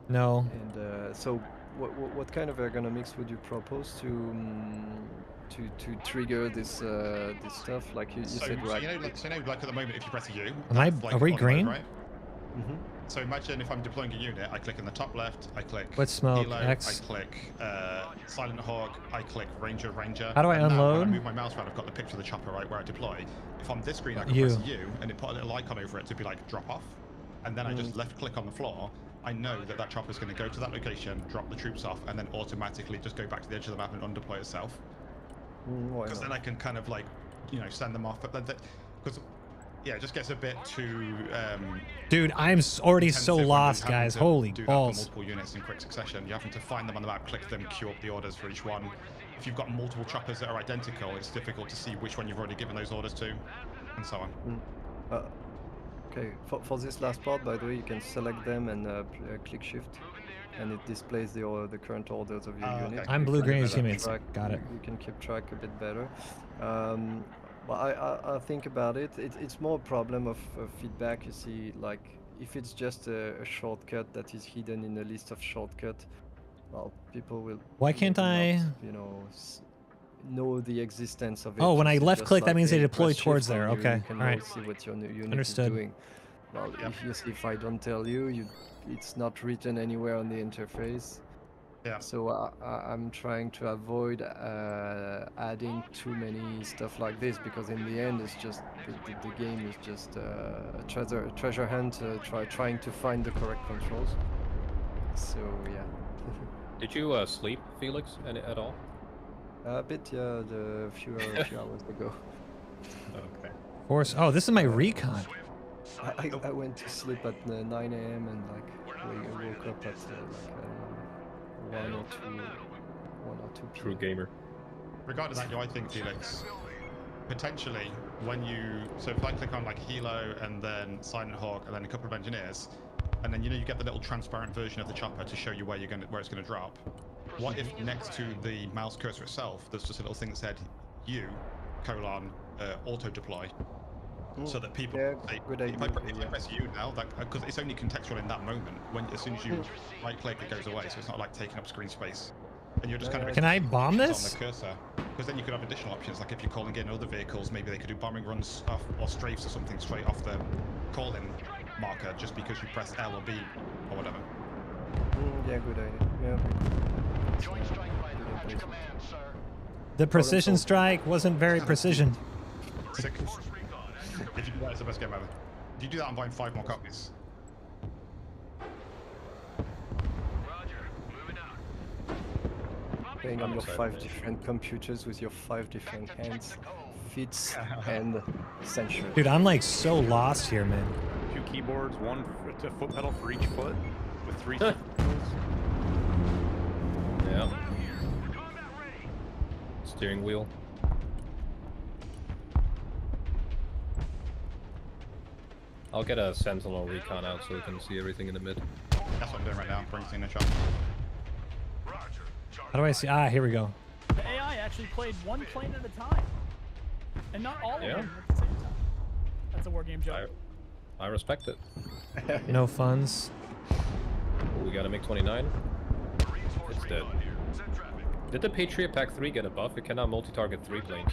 No. And so, what kind of ergonomics would you propose to trigger this stuff? Like you said, right? So you know, like at the moment, if you press a U, Are we green? Right? Mm-hmm. So imagine if I'm deploying a unit, I click in the top left, I click What's smoke? Helo, X? I click Silent Hawk, I click Ranger. How do I and now unload? when I move my mouse around, I've got the picture of the chopper right where I deploy. If on this screen, I can U. press U, and it put a little icon over it to be like drop off, and then I just left click on the floor. I know that chopper is going to go to that location, drop the troops off, and then automatically just go back to the edge of the map and undeploy itself. Because then I can kind of like, send them off. But then, because yeah, it just gets a bit too. Dude, I'm already so intensive when lost, you're having guys. to Holy do that balls. for multiple units in quick succession. You're having to find them on the map, click them, queue up the orders for each one. If you've got multiple choppers that are identical, it's difficult to see which one you've already given those orders to, and so on. Okay, for this last part, by the way, you can select them and click shift, and it displays the current orders of your unit. Okay. I'm blue-green teammates. Track, Got it. You can keep track a bit better. But I think about it. It's more a problem of feedback. You see, like if it's just a shortcut that is hidden in a list of shortcuts, well, people will. Why can't I? Know the existence of it. Oh, when I It's left just click, that like, means they hey, deploy press towards shift there. and Okay, you can all right. always see what your unit Understood. is doing. Well, if I don't tell you, it's not written anywhere on the interface. Yeah. So I'm trying to avoid adding too many stuff like this, because in the end, it's just the game is just a treasure hunt, trying to find the correct controls. So yeah. Did you sleep, Felix, at all? A bit, yeah. A few hours ago. Okay. Force. Oh, this is my recon. I went to sleep at 9 AM and we woke up at 1 or 2 p.m. True gamer. Regarding that, I think, Felix, potentially when you, so if I click on like Helo and then Silent Hawk and then a couple of engineers, and then you know you get the little transparent version of the chopper to show you where it's gonna drop. What if next to the mouse cursor itself, there's just a little thing that said "U:" auto deploy, so that people say, if I press U now, because it's only contextual in that moment. As soon as you right click, it goes away, so it's not like taking up screen space. And you're just kind of Can I bomb on this? the cursor, because then you could have additional options, like if you're calling in other vehicles, maybe they could do bombing runs off, or strafes or something straight off the call-in marker, just because you press L or B or whatever. Yeah, good idea. Yeah. The precision strike wasn't very precision. Sick. If you do that, it's the best game ever. If you do that, I'm buying 5 more copies. Playing on your 5 different computers with your 5 different hands, feet, and sensor. Dude, I'm like so lost here, man. 2 keyboards, 1 foot pedal for each foot, with 3 Yeah. Steering wheel. I'll get a Sentinel recon out so we can see everything in the mid. That's what I'm doing right now. Bringing in a shot. How do I see? Ah, here we go. The AI actually played one plane at a time, and not all of them at the same time. That's a war game joke. I respect it. No funds. Oh, we got a MiG-29. It's dead. Did the Patriot Pack 3 get a buff? It can now multi-target 3 planes.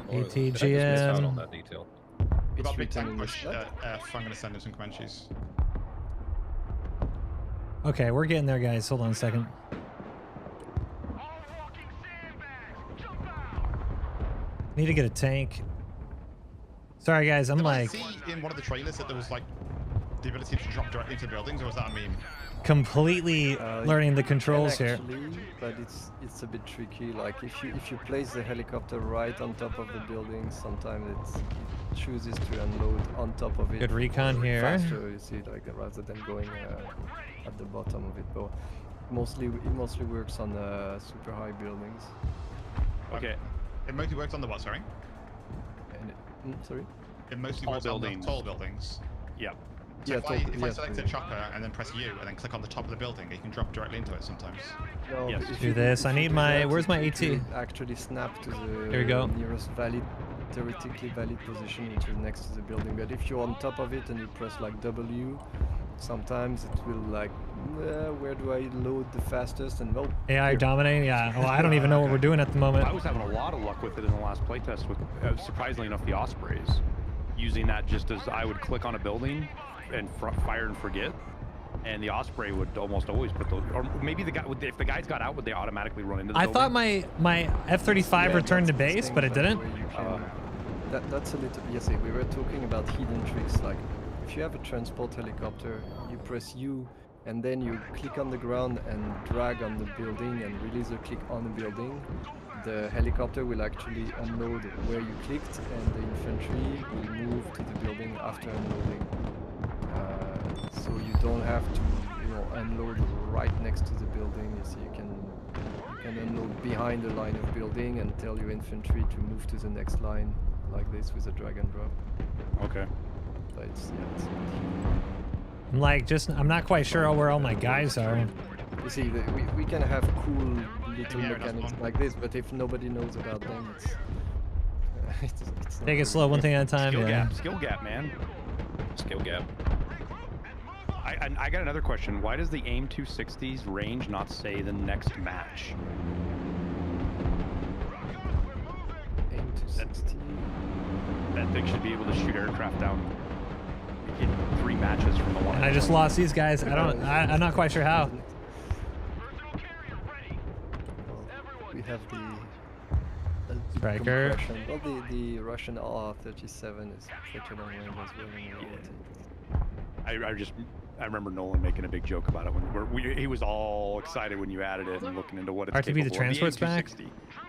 ATGM. On that detail. We've got big tank push. I'm going to send him some Comanches. Okay, we're getting there, guys. Hold on a second. Need to get a tank. Sorry, guys. I'm like... Did I see in one of the trailers that there was like the ability to drop directly into buildings, or was that a meme? Completely learning the controls here. But it's a bit tricky. Like if you place the helicopter right on top of the building, sometimes it chooses to unload on top of it. Good recon here. Faster, you see, like rather than going at the bottom of it. But it mostly works on super high buildings. Okay. It mostly works on the what? Sorry. And sorry. It mostly works on the tall buildings. Yeah. So if I select a chopper and then press U and then click on the top of the building, you can drop directly into it sometimes. No, yes. Do this. I need my... Where's my AT? Actually snap to the Here we go. Nearest theoretically valid position, which is next to the building. But if you're on top of it and you press like W, sometimes it will like, where do I load the fastest? And no. AI dominating? Yeah. Well, I don't even know what we're doing at the moment. I was having a lot of luck with it in the last playtest with, surprisingly enough, the Ospreys. Using that just as I would click on a building and fire and forget, and the Osprey would almost always put those, or maybe the guy would, if the guys got out, would they automatically run into the building? thought my F-35 returned to base, but it didn't. That's a little, yes, we were talking about hidden tricks, like if you have a transport helicopter, you press U and then you click on the ground and drag on the building and release a click on the building. The helicopter will actually unload where you clicked, and the infantry will move to the building after unloading. So you don't have to, unload right next to the building. You see, you can unload behind the line of building and tell your infantry to move to the next line, like this with a drag and drop. Okay. So it's I'm like, I'm not quite sure where all my guys are. You see, we can have cool little mechanics like this, but if nobody knows about them, it's Take it slow, one thing at a time. Skill gap, man. Skill gap. I got another question. Why does the AIM 260's range not say the next match? AIM 260. That thing should be able to shoot aircraft down in 3 matches from the one. And I just lost these guys. I'm not quite sure how. We have the Striker. Well, the Russian R37 is pretty long range as well. I remember Nolan making a big joke about it when he was all excited when you added it and looking into what it's RTV, the transport's back.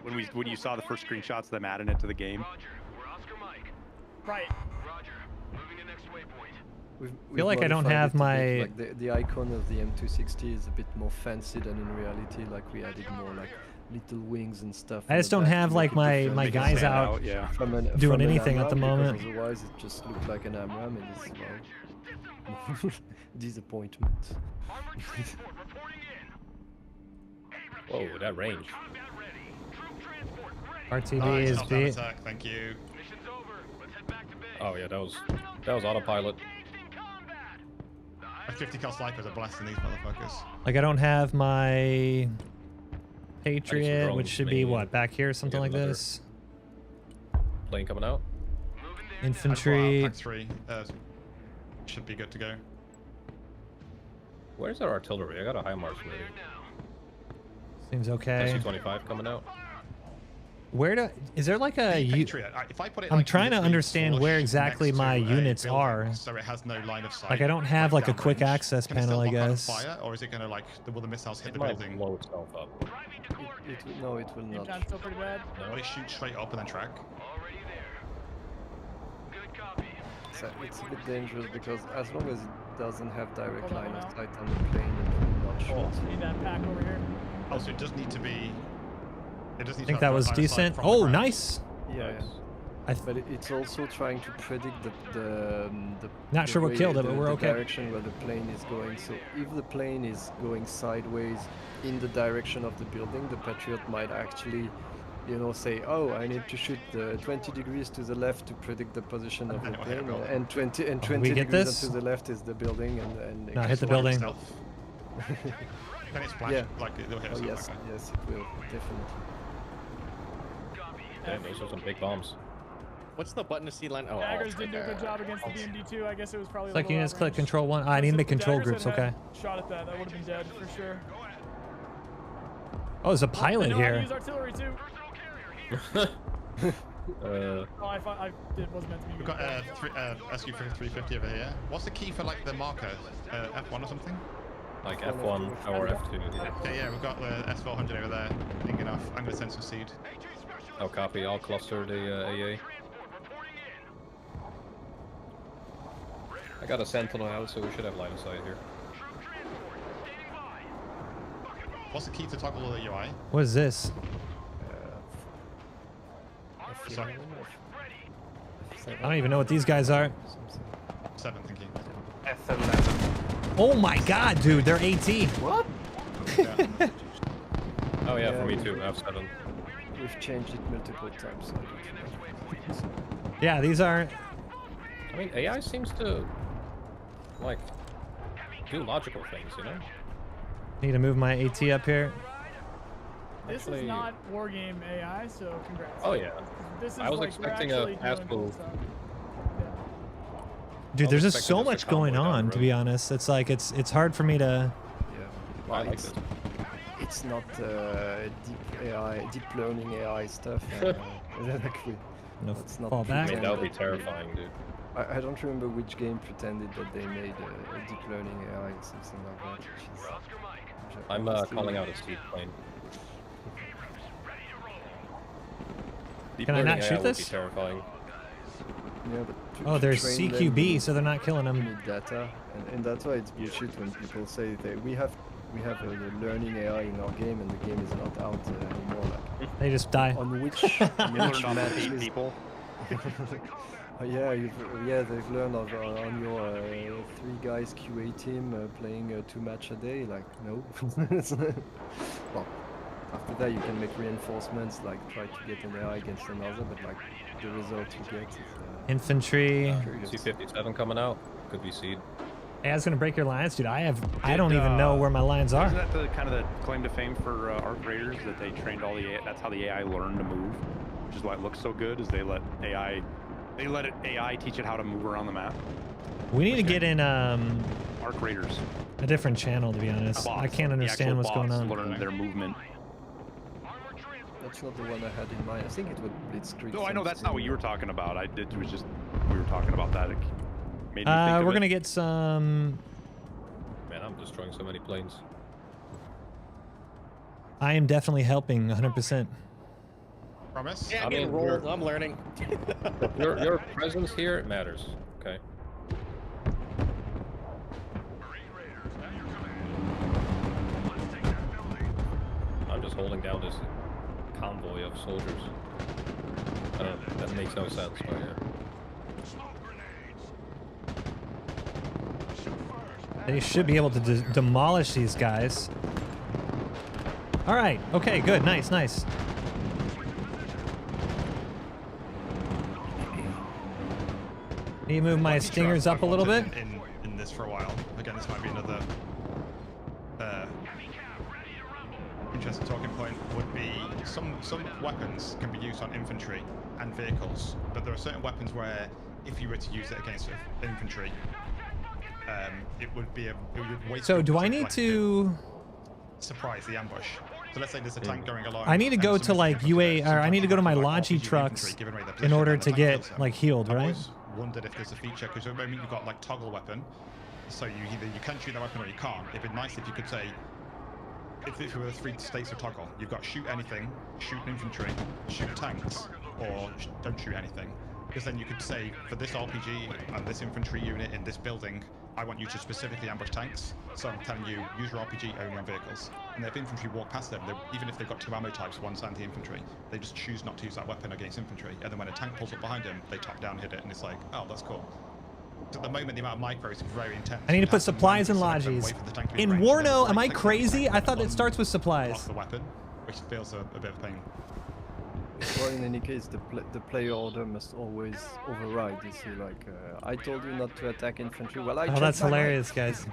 When you saw the first screenshots of them adding it to the game. Right. I feel like I don't have my... Like the icon of the M260 is a bit more fancy than in reality. Like we added more like little wings and stuff. I in just the don't back have to like make it my different. guys stand out yeah. doing from an anything at the AMRAM, moment. because otherwise it just looked like an AMRAM and it's well, disappointment. Whoa, that range. RTB Nice, is not beat. attack, thank you. Oh yeah, that was autopilot. A 50 cal snipers are blasting these motherfuckers. Like I don't have my Patriot, drones, which should be maybe. what, back here, something like another- this. Plane coming out. Infantry. Pack 3 should be good to go. Where's our artillery? I got a HIMARS ready. Seems okay. SU-25 coming out. Is there like a Patriot, if I put it I'm like trying to literally understand flush where exactly next to my a units building, are. so it has no line of sight. Like I don't have like a quick downrange. access Can it panel, still I lock on guess. fire, or is it gonna like will the missiles hit It the might building? blow itself up. No, it will Game not. time's still pretty bad. Will it shoot straight up and then track? So it's a bit dangerous because as long as it doesn't have direct Hold on line of now. sight on the plane, it will not shoot. Need that pack over here. Also, it does need to be. It does need I think to that have was line of sight decent. from the Oh, ground. nice. Yeah, yeah. But it's also trying to predict the Not the sure what way- killed it, but we're the okay. direction where the plane is going. So if the plane is going sideways in the direction of the building, the Patriot might actually, say, "Oh, I need to shoot 20 degrees to the left to predict the position of the Okay, plane, well. and 20 we get degrees this? to the left is the building." And No, hit the Like building. stealth. Then it's flash, Yeah. like it'll hit Oh us. yes, Okay. yes, it will definitely. Damn, those are some big bombs. What's the button to see line? Oh, Daggers it's didn't do a right good there. job against the BMD2. I guess it was probably It's like a little units click outrange. control 1. I need to make If the control Daggers groups, had okay. Shot at that. That would have been dead for sure. Oh, there's a They pilot know how to here. use artillery too. Oh, I it wasn't meant to be. We've got SU-350 over here. What's the key for like the marker? F1 or something? Like F1 or F2. Okay, yeah, we've got the S400 over there. Big enough. I'm gonna send some seed. Oh, copy. I'll cluster the AA. I got a Sentinel out, so we should have line of sight here. What's the key to toggle the UI? What is this? Sorry. I don't even know what these guys are. 7, thank you. Oh my god, dude, they're AT. What? Oh yeah, for me too. F7. We've changed it multiple times. So I don't know. Yeah, these aren't. I mean, AI seems to like do logical things, you know? Need to move my AT up here. This Actually- is not wargame AI, so congrats. Oh yeah. This is I was like, expecting we're a actually doing fast cool move. stuff. Dude, I there's was just so expecting this much to going convoy down on, the to be road. honest. It's like it's hard for me to. I like this. It's not deep AI, deep learning AI stuff. Like No, it's not fall I back. mean, that would be terrifying, dude. I don't remember which game pretended that they made a deep learning AI or something like that. Which is, I'm honestly- calling out a seed plane. Deep Can I learning not AI shoot would this? be terrifying. Yeah, but Oh, to there's train them, CQB, so they're not killing you them. need data, and that's why it's bullshit when people say that we have a learning AI in our game and the game is not out anymore. Like, They just die. on which You learned off of 8 matches? people. Oh, yeah, they've learned on your 3 guys QA team playing 2 match a day. Like, no. Well, after that you can make reinforcements, like try to get an AI against another, but like the result you get is Infantry. curious. C57 coming out. Could be seed. Hey, I was gonna break your lines, dude. I don't even know where my lines Isn't are. that the kind of the claim to fame for ARC Raiders, that they trained all the AI, that's how the AI learned to move, which is why it looks so good, is they let AI teach it how to move around the map. We need to get in ARC Raiders. a different channel, to be honest. Bots. I can't The understand actual what's going bots on. Learn their movement. That's not the one I had in mind. I think it would Blitzkrieg. No, I know that's not what you were something. talking about. It was just we were talking about that. It made me think of We're it. gonna get some. Man, I'm destroying so many planes. I am definitely helping 100%. Promise? Yeah, I I'm getting mean, rolled. I'm learning. Your presence here matters. Okay. I'm just holding down this convoy of soldiers. I don't know, that makes no sense, but yeah. They should be able to demolish these guys. All right. Okay, good. Nice, nice. Need to move my stingers up a little bit. In this for a while. Again, this might be another interesting talking point. Would be some weapons can be used on infantry and vehicles, but there are certain weapons where if you were to use it against infantry, it would waste. So do I need to surprise the ambush? So let's say there's a tank going along. I need to go to like UA, or I need to go to my Logi trucks in order to get like healed, right? Wondered if there's a feature, because at the moment you've got like toggle weapon, so you can shoot that weapon or you can't. It'd be nice if you could say, if there were 3 states of toggle, you've got shoot anything, shoot infantry, shoot tanks, or don't shoot anything. Because then you could say, for this RPG and this infantry unit in this building, I want you to specifically ambush tanks. So I'm telling you, use your RPG only on vehicles. And if infantry walk past them, even if they've got 2 ammo types, one's anti-infantry, they just choose not to use that weapon against infantry. And then when a tank pulls up behind them, they top down hit it, and it's like, oh, that's cool. So at the moment, the amount of micros is very intense. I need to put supplies in Logis. In Warno, am I crazy? I thought it starts with supplies. Off the weapon, which feels a bit of a pain. Well, in any case, the player order must always override. You see, like, I told you not to attack infantry. Well, oh, that's hilarious, guys.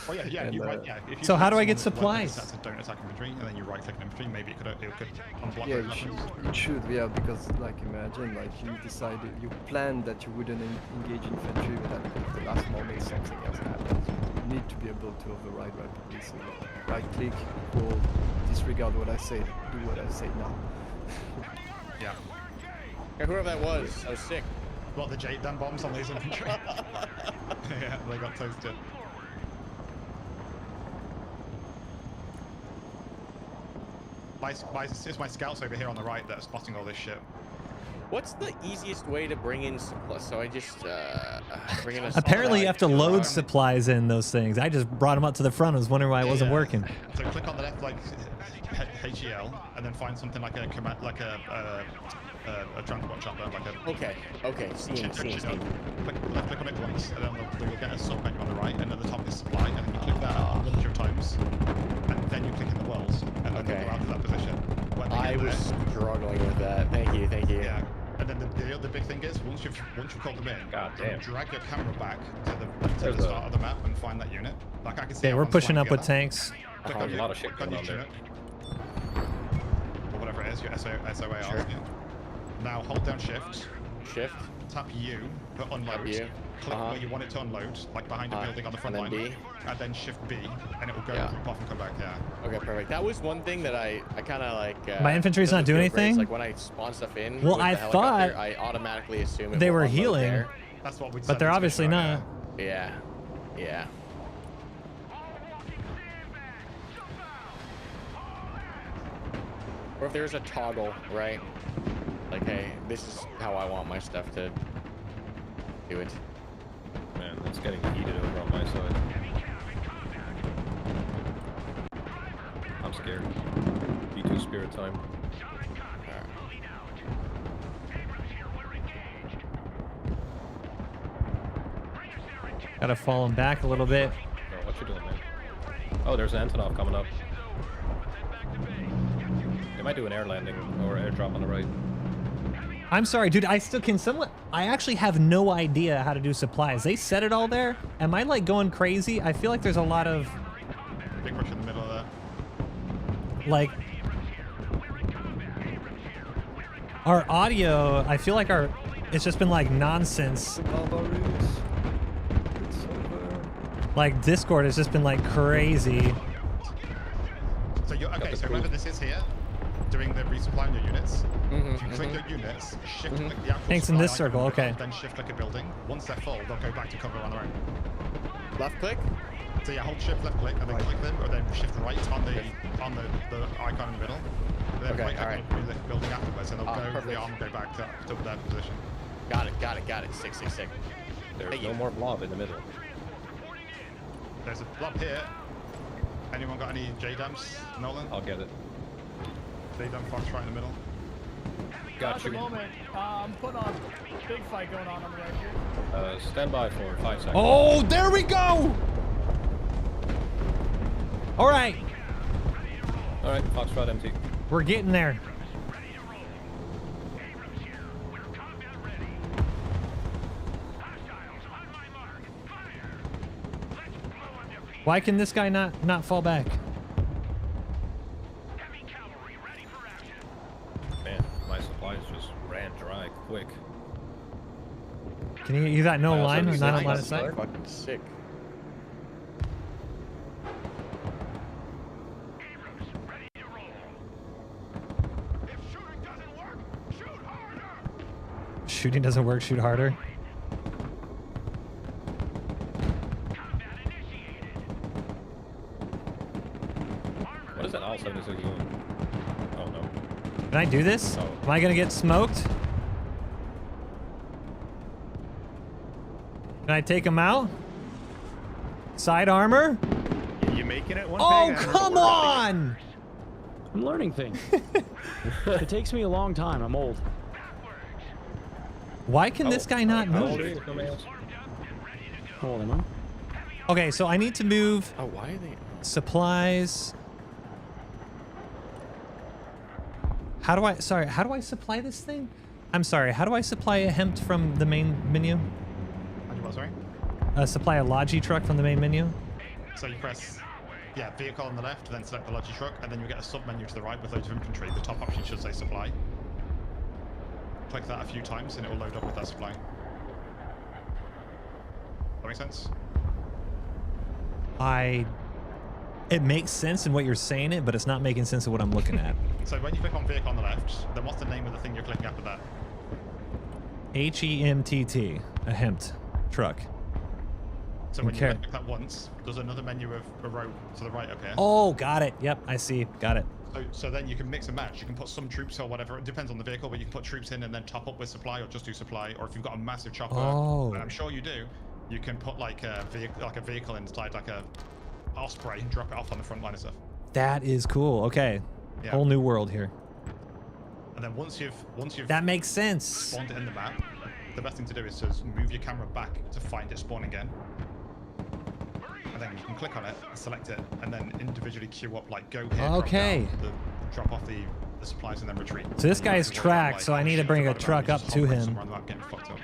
Oh yeah, and, you're right. Yeah. If you so how do I get supplies? That's a don't attack infantry, and then you right-click infantry. Maybe it could unblock. Yeah, it should. Yeah, because like imagine, like you decided, you planned that you wouldn't engage infantry, but at the last moment something else happens. You need to be able to override rapidly. So right-click, equal, disregard what I say, do what I say now. Yeah. Whoever that was sick. What, the J-Dan bombs on these infantry? Yeah, they got toasted. It's my scouts over here on the right that are spotting all this shit. What's the easiest way to bring in supplies? So I just bring in a Apparently you have to load supplies in those things. I just brought them up to the front. I was wondering why it wasn't working. So click on the left, like HEL, and then find something like a command, like a transport chopper, like a. Okay. Seeing. Click on it once, and then you'll get a sub menu on the right, and at the top is supply, and then you click that a bunch of times, and then you click in the worlds, and then go out of that position. I was struggling with that. Thank you. Yeah. And then the other big thing is once you've called them in, drag your camera back to the start of the map and find that unit. Like I can see. Yeah, we're pushing up with tanks. Click on a lot of shit going on there. Or whatever it is, your SOAR. Sure. Yeah. Now hold down shift. Tap U for unload. Click where you want it to unload, like behind a building on the front line. B. And then shift B, and it will go group off and come back. Yeah. Okay, perfect. That was one thing that I kind of like. My infantry's not doing anything. Like when I spawn stuff in. Well, I thought I automatically assume they were healing. There. That's what we. But they're obviously not. Yeah. Or if there's a toggle, right? Like, hey, this is how I want my stuff to do it. Man, it's getting heated over on my side. I'm scared. B2 spirit time. Gotta fall him back a little bit. Oh, what you doing, man? Oh, there's an Antonov coming up. They might do an air landing or airdrop on the right. I'm sorry, dude. I actually have no idea how to do supplies. They set it all there. Am I like going crazy? I feel like there's a lot of big rush in the middle of that. Like our audio. I feel like it's just been like nonsense. Like Discord has just been like crazy. So so remember this is here. Doing the resupplying your units. If you click your units, shift click the actual tanks in this circle, okay. Then shift click a building. Once they're full, they'll go back to cover on their own. Left click? So yeah, hold shift left click and then click them, or then shift right on the icon in the middle. Then right click on the building afterwards, and they'll go the arm go back to their position. Got it. Sick. There's no more blob in the middle. There's a blob here. Anyone got any JDAMs, Nolan? I'll get it. They done Fox right in the middle. At the moment, I'm putting on a big fight going on the right here. Stand by for 5 seconds. Oh, there we go. All right. All right, Foxtrot empty. We're getting there. Why can this guy not fall back? Man, my supplies just ran dry quick. Can you got no I also line? need Not a to line of make sight? Fucking sick. Shooting doesn't work. Shoot harder. What is that all 76 doing? Oh no. Can I do this? Oh. Am I gonna get smoked? Can I take him out? Side armor? You making it one Oh, peg? I don't know come where to on! I'm learning things. It takes me a long time. I'm old. Why can this guy not How old move? are you? No man. How old am I? Okay, so I need to move Oh, why are they? supplies. How do I supply this thing? I'm sorry, how do I supply a hemp from the main menu? What, sorry? Supply a Logi truck from the main menu? So you press, vehicle on the left, then select the Logi truck, and then you get a sub-menu to the right with loads of infantry. The top option should say supply. Click that a few times and it will load up with that supply. That make sense? It makes sense in what you're saying it, but it's not making sense of what I'm looking at. So when you click on vehicle on the left, then what's the name of the thing you're clicking after that? HEMTT, a hempt truck. So when Okay. you click that once, there's another menu of a row to the right up here. Oh, got it. Yep, I see. Got it. So then you can mix and match. You can put some troops or whatever. It depends on the vehicle, but you can put troops in and then top up with supply, or just do supply. Or if you've got a massive chopper, and I'm sure you do, you can put like a vehicle inside, like a Osprey, and drop it off on the front line and stuff. That is cool. Okay. Yeah. Whole new world here. And then once you've That makes sense. spawned it in the map, the best thing to do is to move your camera back to find it spawn again. And then you can click on it, select it, and then individually queue up like go here, Okay. drop off the supplies and then retreat. So this And you guy's have to worry about, tracked, like, so I oh need to shit, bring a forgot about it. truck You up just to hover him. somewhere on the map getting fucked up.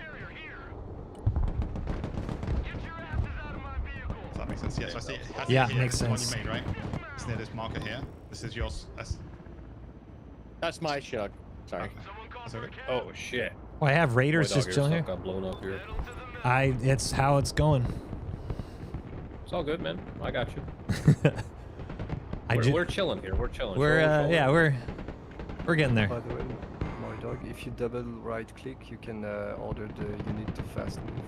Does that make sense? Yeah, so I see it. Yeah, here, makes this is the one sense. you made, right? It's near this marker here. This is yours. That's my truck. Sorry. That's okay. Oh shit. Oh, I have Raiders MoiDawg, just your chilling stuff here. got blown up here. It's how it's going. It's all good, man. I got you. I We're chilling here. We're chilling. We're we're getting there. By the way, MoiDawg, if you double right click, you can order the unit to fast move.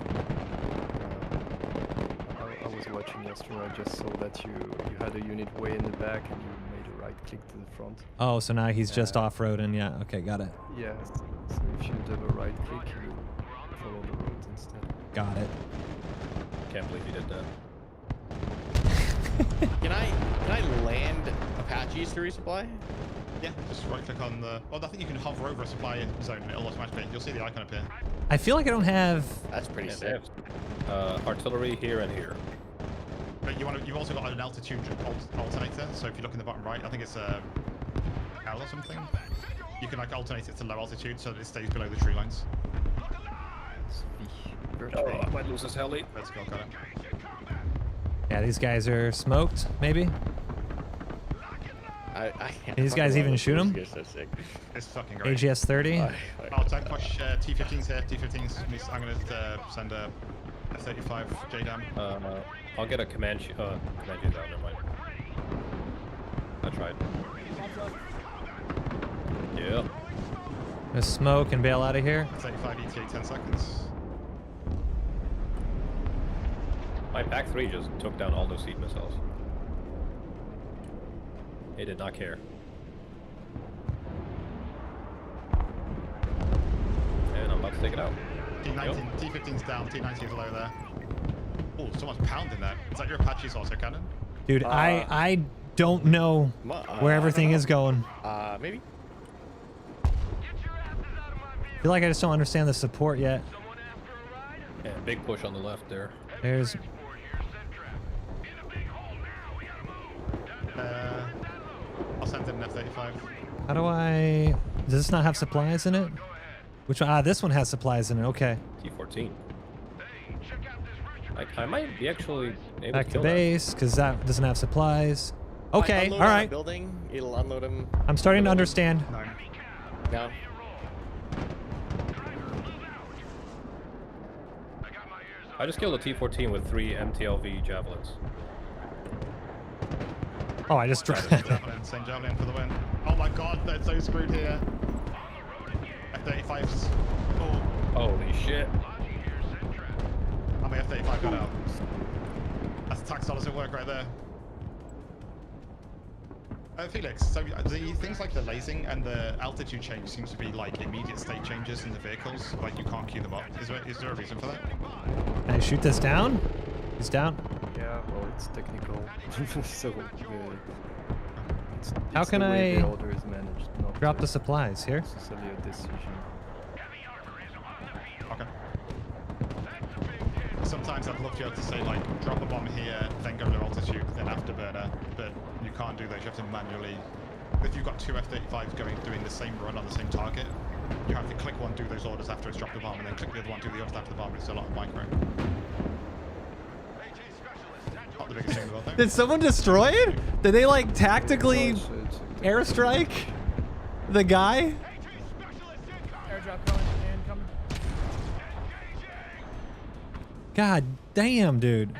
I was watching your stream, I just saw that you had a unit way in the back and you made a right click to the front. Oh, so now he's just off-roading. Yeah, okay, got it. Yeah, so if you double right click, you follow the road instead. Got it. Can't believe you did that. Can I land Apaches to resupply? Yeah, just right click on the. Well, I think you can hover over a supply zone and it'll automatically. You'll see the icon appear. I feel like I don't have. That's pretty Yeah, sick. artillery here and here. But you've also got an altitude alternator. So if you look in the bottom right, I think it's L or something. You can like alternate it to low altitude so that it stays below the tree lines. Oh, I might lose this heli. Let's go, got it. Yeah, these guys are smoked. Maybe. I can't These guys fucking even love shoot it. 'em? This is so sick. It's fucking great. AGS 30. Oh, tank push T-15s here. T-15s. I'm gonna send a F-35 JDAM. I'll get a Comanche. Comanche's out. Never mind. I tried. Yeah. Just smoke and bail out of here. 35 ETA 10 seconds. My Pack 3 just took down all those seed missiles. He did not care. And I'm about to take it out. T-19, T-15's down, T-19's low there. Oh, someone's pounding that. Is that your Apache's also cannon? Dude, I don't know where everything is going. Maybe. feel like I just don't understand the support yet. Yeah, big push on the left there. There's... I'll send in an F-35. How do I... Does this not have supplies in it? Which one? Ah, this one has supplies in it. Okay. T14. I might be actually able Back to to kill base, because that doesn't have supplies. Okay, Unload all on a right. building, it'll unload him. I'm starting to understand. No. No. I just killed a T14 with 3 MTLV javelins. Oh, I just dropped. Javelin, same javelin for the win. Oh my god, they're so screwed here. F-35's... Oh. Holy shit. I mean, F-35 got out. That's tax dollars at work right there. Felix, so the things like the lasing and the altitude change seems to be like immediate state changes in the vehicles. Like you can't queue them up. Is there a reason for that? Can I shoot this down? He's down. Yeah, well, it's technical. So it's How can the way I the order is managed, not drop the supplies here? necessarily a decision. Okay. Sometimes I'd love to be able to say like drop a bomb here, then go to altitude, then afterburner, but you can't do those. You have to manually. If you've got 2 F-35s doing the same run on the same target, you have to click one, do those orders after it's dropped the bomb, and then click the other one, do the orders after the bomb. It's a lot of micro. Not the biggest thing in the world, though. Did someone destroy it? Did they like tactically It's airstrike the guy? Airdrop coming and coming. God damn, dude.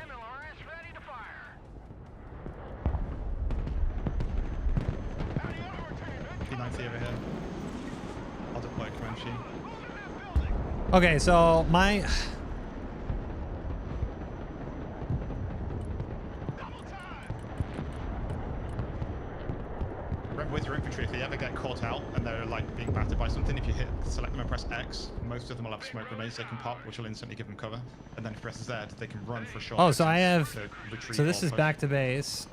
P90 over here. I'll deploy a command machine. Okay, so my... Remember with your infantry, if they ever get caught out and they're like being battered by something, if you hit select them and press X, most of them will have smoke grenades they can pop, which will instantly give them cover. And then if you press Z, they can run for a short Oh, so I have... distance to retrieve So this all is posts. back to base.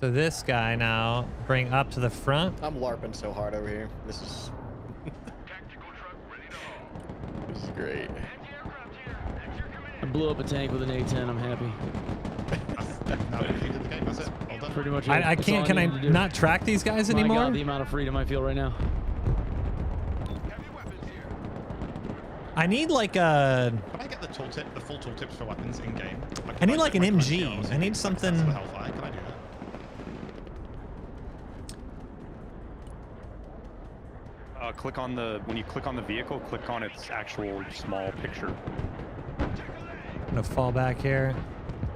So this guy now bring up to the front. I'm LARPing so hard over here. This is... this is great. I blew up a tank with an A10. I'm happy. Now that you've completed the game, that's it. All done. Pretty much. I that's can't. all Can I needed to do. not track these guys My anymore? God, the amount of freedom I feel right now. I need like a... Can I get the tooltip, the full tooltips for weapons in game? I need like an MG. I need something... For the Hellfire. Can I do that? Click on the, when you click on the vehicle, click on its actual small picture. I'm gonna fall back here.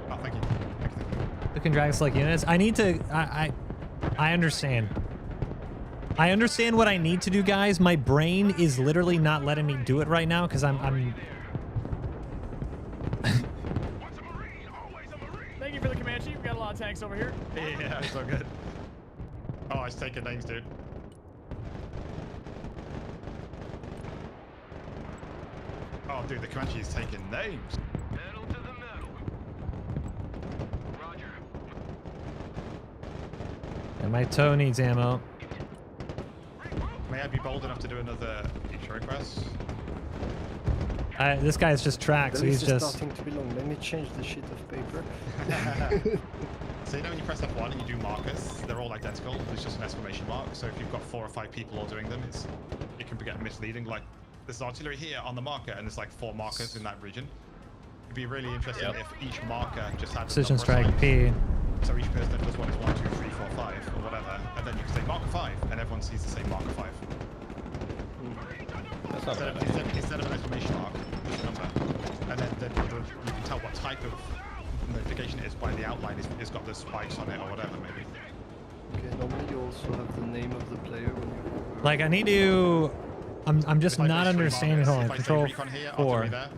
Oh, thank you. You can drag select units. I need to... I understand. I understand what I need to do, guys. My brain is literally not letting me do it right now because I'm... Thank you for the command chief. We got a lot of tanks over here. Yeah, so good. Oh, it's taking names, dude. Oh, dude, the Comanche is taking names. Metal to the metal. Roger. And my toe needs ammo. May I be bold enough to do another feature request? This guy's just tracked, so The he's list is just... starting to be long. Let me change the sheet of paper. So you know when you press F1 and you do markers, they're all identical. There's just an exclamation mark. So if you've got 4 or 5 people all doing them, it can get misleading. Like there's artillery here on the marker, and there's like 4 markers in that region. It'd be really interesting if each marker just had a Precision number of strike signs. P. So each person that does one is 1, 2, 3, 4, 5, or whatever, and then you can say marker 5, and everyone sees the same marker 5. That's not bad. Instead of an exclamation mark, each number, and then you can tell what type of notification it is by the outline. It's got the spikes on it or whatever, maybe. Okay, normally you also have the name of the player when you... Like, I need to... I'm just If I not place 3 understanding. markers, Hold on, if I say control recon here, 4. artillery there,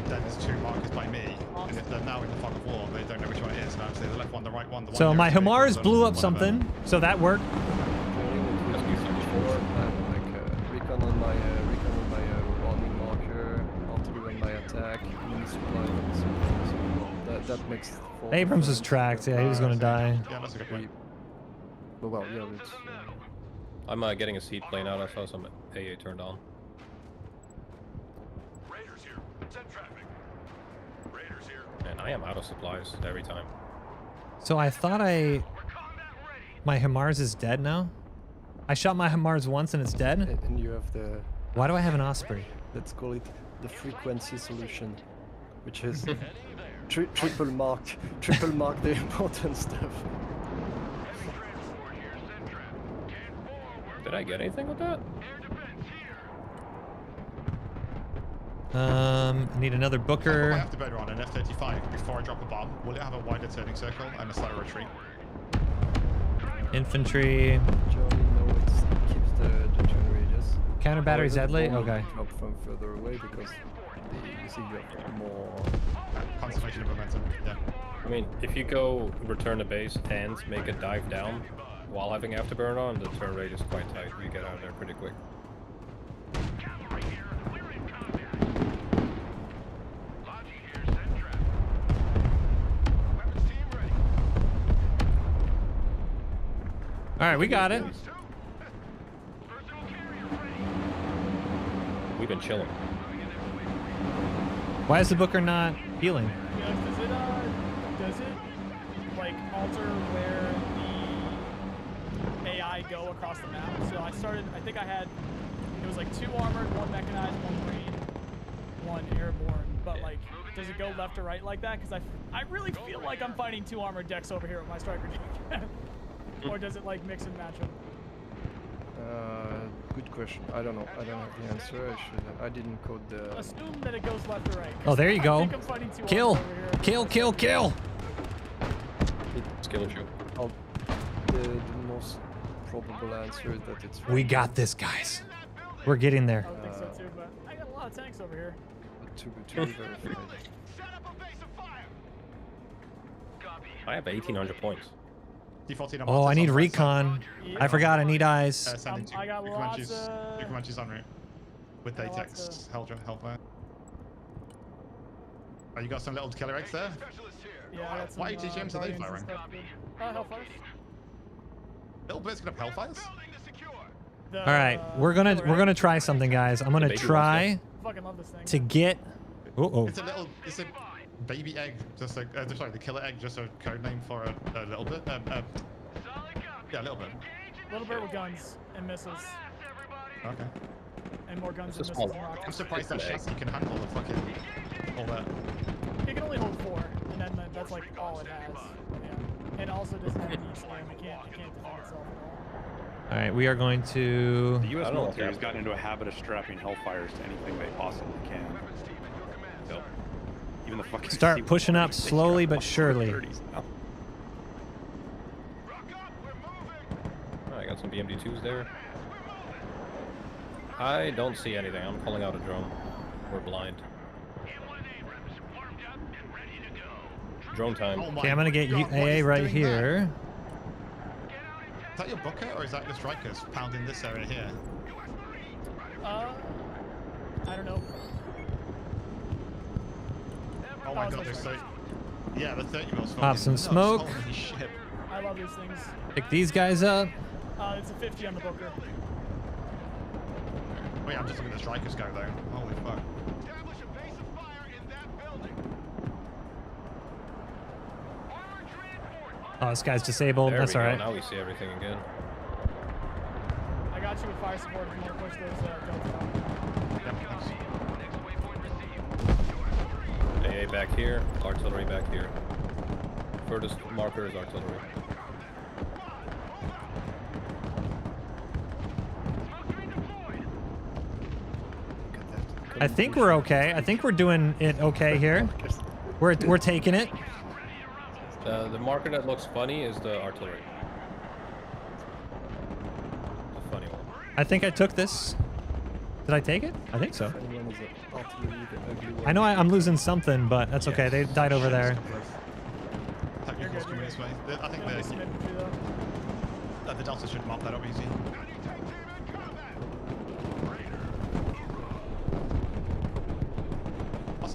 then there's 2 markers by me, and if they're now in the fog of war, they don't know which one it is. And I have to say the left one, the right one, the one. So my nearest to me, Hamars the blew up whatever. something, so that worked. Recon on my warning marker, artillery on my attack, mini supply on supply. That makes 4. Abrams is tracked. Yeah, he was gonna die. Yeah, that's a good point. But well, yeah, it's... I'm getting a seed plane out. I saw some AA turned on. Raiders here. Send traffic. Raiders here. And I am out of supplies every time. So I thought my HIMARS is dead now? I shot my HIMARS once and it's dead? And you have the... Why do I have an Osprey? Let's call it the frequency solution, which is triple mark the important stuff. Did I get anything with that? I need another Booker. I have to better on an F-35 before I drop a bomb. Will it have a wider turning circle and a slower retreat? Infantry. Generally, no, it keeps the turn radius. Counter batteries However, the deadly? bomb Okay. will drop from further away because you see you have more... Conservation of momentum, yeah. I mean, if you go return to base and make a dive down while having afterburn on, the turn rate is quite tight. You get out of there pretty quick. All right, we got it. We've been chilling. Why is the Booker not healing? Yeah, does it like alter where the AI go across the map? So I think it was like 2 armored, 1 mechanized, 1 marine, 1 airborne. But like, does it go left or right like that? Because I really feel like I'm fighting 2 armored decks over here with my striker deck. Or does it like mix and match them? Good question. I don't know. I don't have the answer. I didn't code the... Assume that it goes left or right. Oh, there you go. Kill. Kill. Skill issue. The most probable answer is that it's... We got this, guys. We're getting there. I would think so too, but I got a lot of tanks over here. To be verified. I have 1,800 points. D14 Oh, I need recon. Yeah. I forgot I need eyes. I got lots of... Comanche's en route. With Atex, Hellfire. Oh, you got some little killer eggs there? Yeah, I got some, Why TGMs are they Guardians and firing? stuff, dude. Hellfires. Little birds gonna have Hellfires? All right, we're gonna try something, guys. I'm gonna try Fucking love this thing. to get. It's a baby egg, just like sorry, the killer egg, just a code name for a little bit. Yeah, a little bit. Little bird with guns and missiles. Okay. And more guns and It's a missiles small- and rockets. I'm surprised that chassis can handle the fucking all that. It can only hold 4, and then that's like all it has. Yeah. It also doesn't have any slam. It can't defend itself at all. All right, we are going to. The U.S. I don't know military what's has gotten into a habit of strapping Hellfires to anything they possibly can. So, even the fucking Start pushing up slowly but surely. I got some BMD2s there. I don't see anything. I'm pulling out a drone. We're blind. Drone time. Okay, I'm gonna get AA right here. Is that your Booker or is that your strikers pounding this area here? I don't know. Oh my god, they're so... Yeah, the 30 mils. Pop some smoke. Holy shit. I love these things. Pick these guys up. It's a 50 on the Booker. Wait, I'm just looking at the strikers go though. Holy fuck. Oh, this guy's disabled. There That's we all go. right. Now we see everything again. I got you with fire support if you want to push those guns out. AA back here. Artillery back here. Furthest marker is artillery. I think we're okay. I think we're doing it okay here. We're taking it. The marker that looks funny is the artillery. The funny one. I think I took this. Did I take it? I think so. Anyone is the artillery, the ugly one. I know I'm losing something, but that's okay. They died over there. Technicals coming this way. I think the Delta should mop that up easy.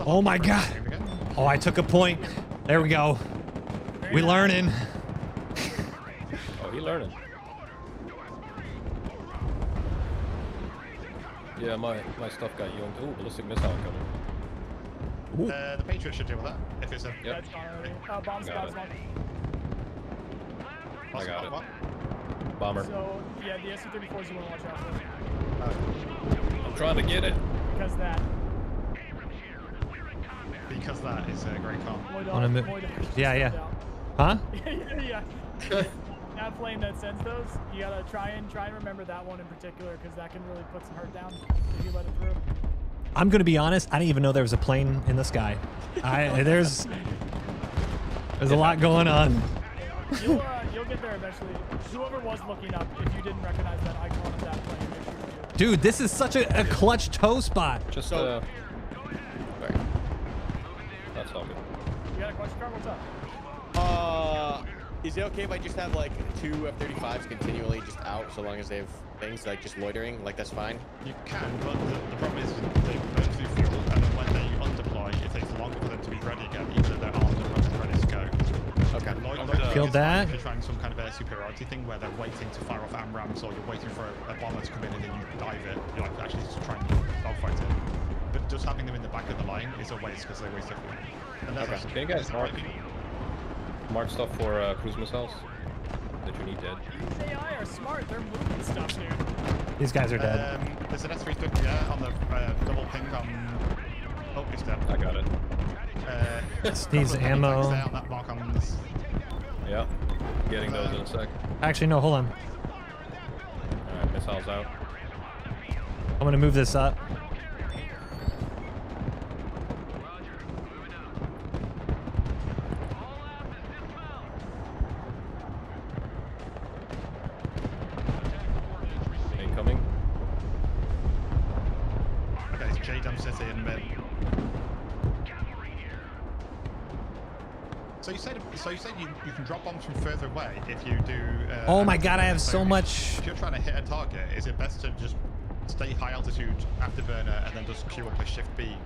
Oh my god. Oh, I took a point. There we go. We learning. Oh, he learning. Yeah, my stuff got yoinked. Ooh, ballistic missile coming. The Patriot should deal with that. If it's a... Yep. That's fine already. Bombs, Got bombs, it. bombs. I got it. What? Bomber. So, yeah, the SU-34s you want to watch out for. I'm trying to get it. Because that. Because that is a great call. MoiDawg Yeah, yeah. down. Huh? Yeah. That plane that sends those, you gotta try and remember that one in particular, because that can really put some hurt down if you let it through. I'm gonna be honest. I didn't even know there was a plane in the sky. There's a lot going on. You'll get there eventually. Whoever was looking up, if you didn't recognize that icon of that plane, make sure you do. Dude, this is such a clutch toe spot. Just So- that's all good. You got a question, Carl? What's up? Is it okay if I just have like 2 F-35s continually just out, so long as they have things like just loitering? Like that's fine. You can, but the problem is they burn through fuel, and then when they undeploy, it takes longer for them to be ready again, even though they're armed and ready to go. Okay. Killed that. If you're trying some kind of air superiority thing where they're waiting to fire off AMRAMs, or you're waiting for a bomber to come in and then you dive it, you're like actually just trying to dogfight it. But just having them in the back of the line is a waste because they waste their fuel. And that's Can you guys mark stuff for cruise missiles that you need dead? These AI are smart. They're moving stuff, dude. These guys are dead. There's an S350 yeah, on the double ping on... Oh, it's dead. I got it. This needs ammo. On that mark on this. Yeah, getting those in a sec. Actually, no, hold on. Alright, missiles out. I'm gonna move this up. Incoming. Okay, it's J-Dam City in mid. So you said you can drop bombs from further away if you do. Oh my god, I have so much. If you're trying to hit a target, is it best to just stay high altitude afterburner and then just queue up with Shift B?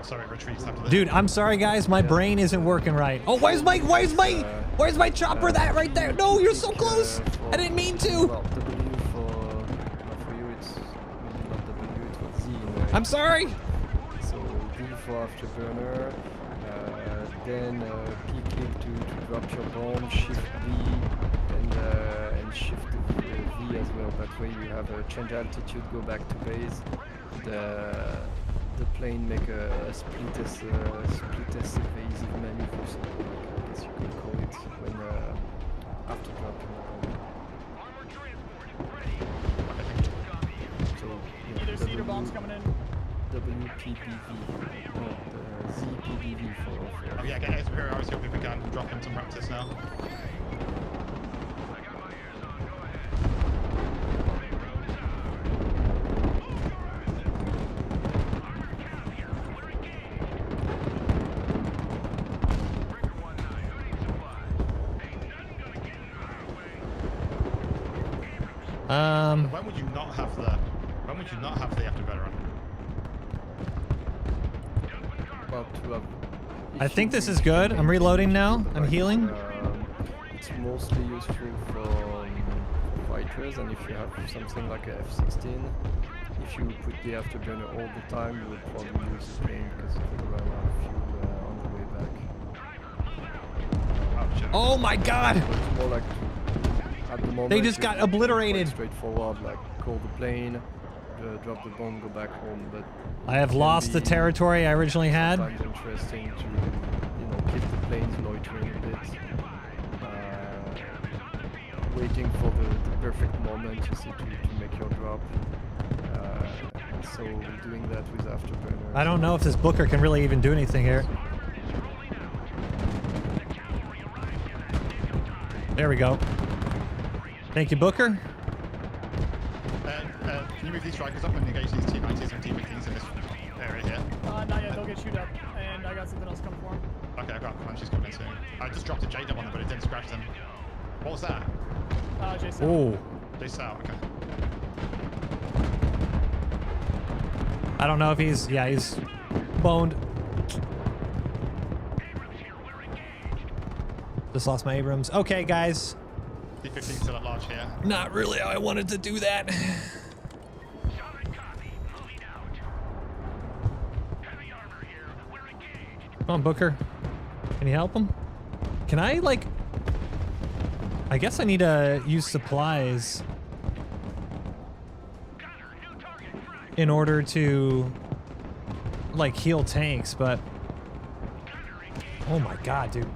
So it retreats after the. Dude, I'm sorry guys, my brain isn't working right. Oh, where's my chopper that right there? No, you're so close. I didn't mean to. Well, W for you, it's not W, it's for Z. I'm sorry. So D for afterburner, then P click to drop your bomb, Shift V, and Shift V as well. That way you have a change altitude, go back to base. The plane make a split as evasive maneuver, so I guess you could call it when after dropping the bomb. So yeah, Either cedar bombs coming in. WPPV, no, the ZPPV for Oh yeah, get superiority up if we can. Drop in some Raptors now. When would you not have the afterburner on? Well, to have, I think this is good. I'm reloading now. I'm healing. It's mostly useful for fighters, and if you have something like a F-16, if you put the afterburner all the time, you will probably lose the plane because it will run out of fuel on the way back. Oh shit. Oh my god. It's more like at the moment They just got obliterated. quite straightforward, like call the plane, drop the bomb, go back home. But I have lost the territory I originally had. sometimes interesting to keep the planes loitering a bit, waiting for the perfect moment to make your drop. And so doing that with afterburner. I don't know if this Booker can really even do anything here. There we go. Thank you, Booker. Can you move these strikers up and engage these T-90s and T-15s in this area here? Not yet. They'll get shoot up, and I got something else coming for him. Okay, I've got Comanches coming in soon. I just dropped a J-Dub on them, but it didn't scratch them. What was that? Jason. Oh. J-Sal, okay. I don't know if he's boned. Just lost my Abrams. Okay, guys. T-15 still at large here. Not really how I wanted to do that. Come on, Booker. Can you help him? Can I, like... I guess I need to use supplies in order to, like, heal tanks, but... Oh my god, dude.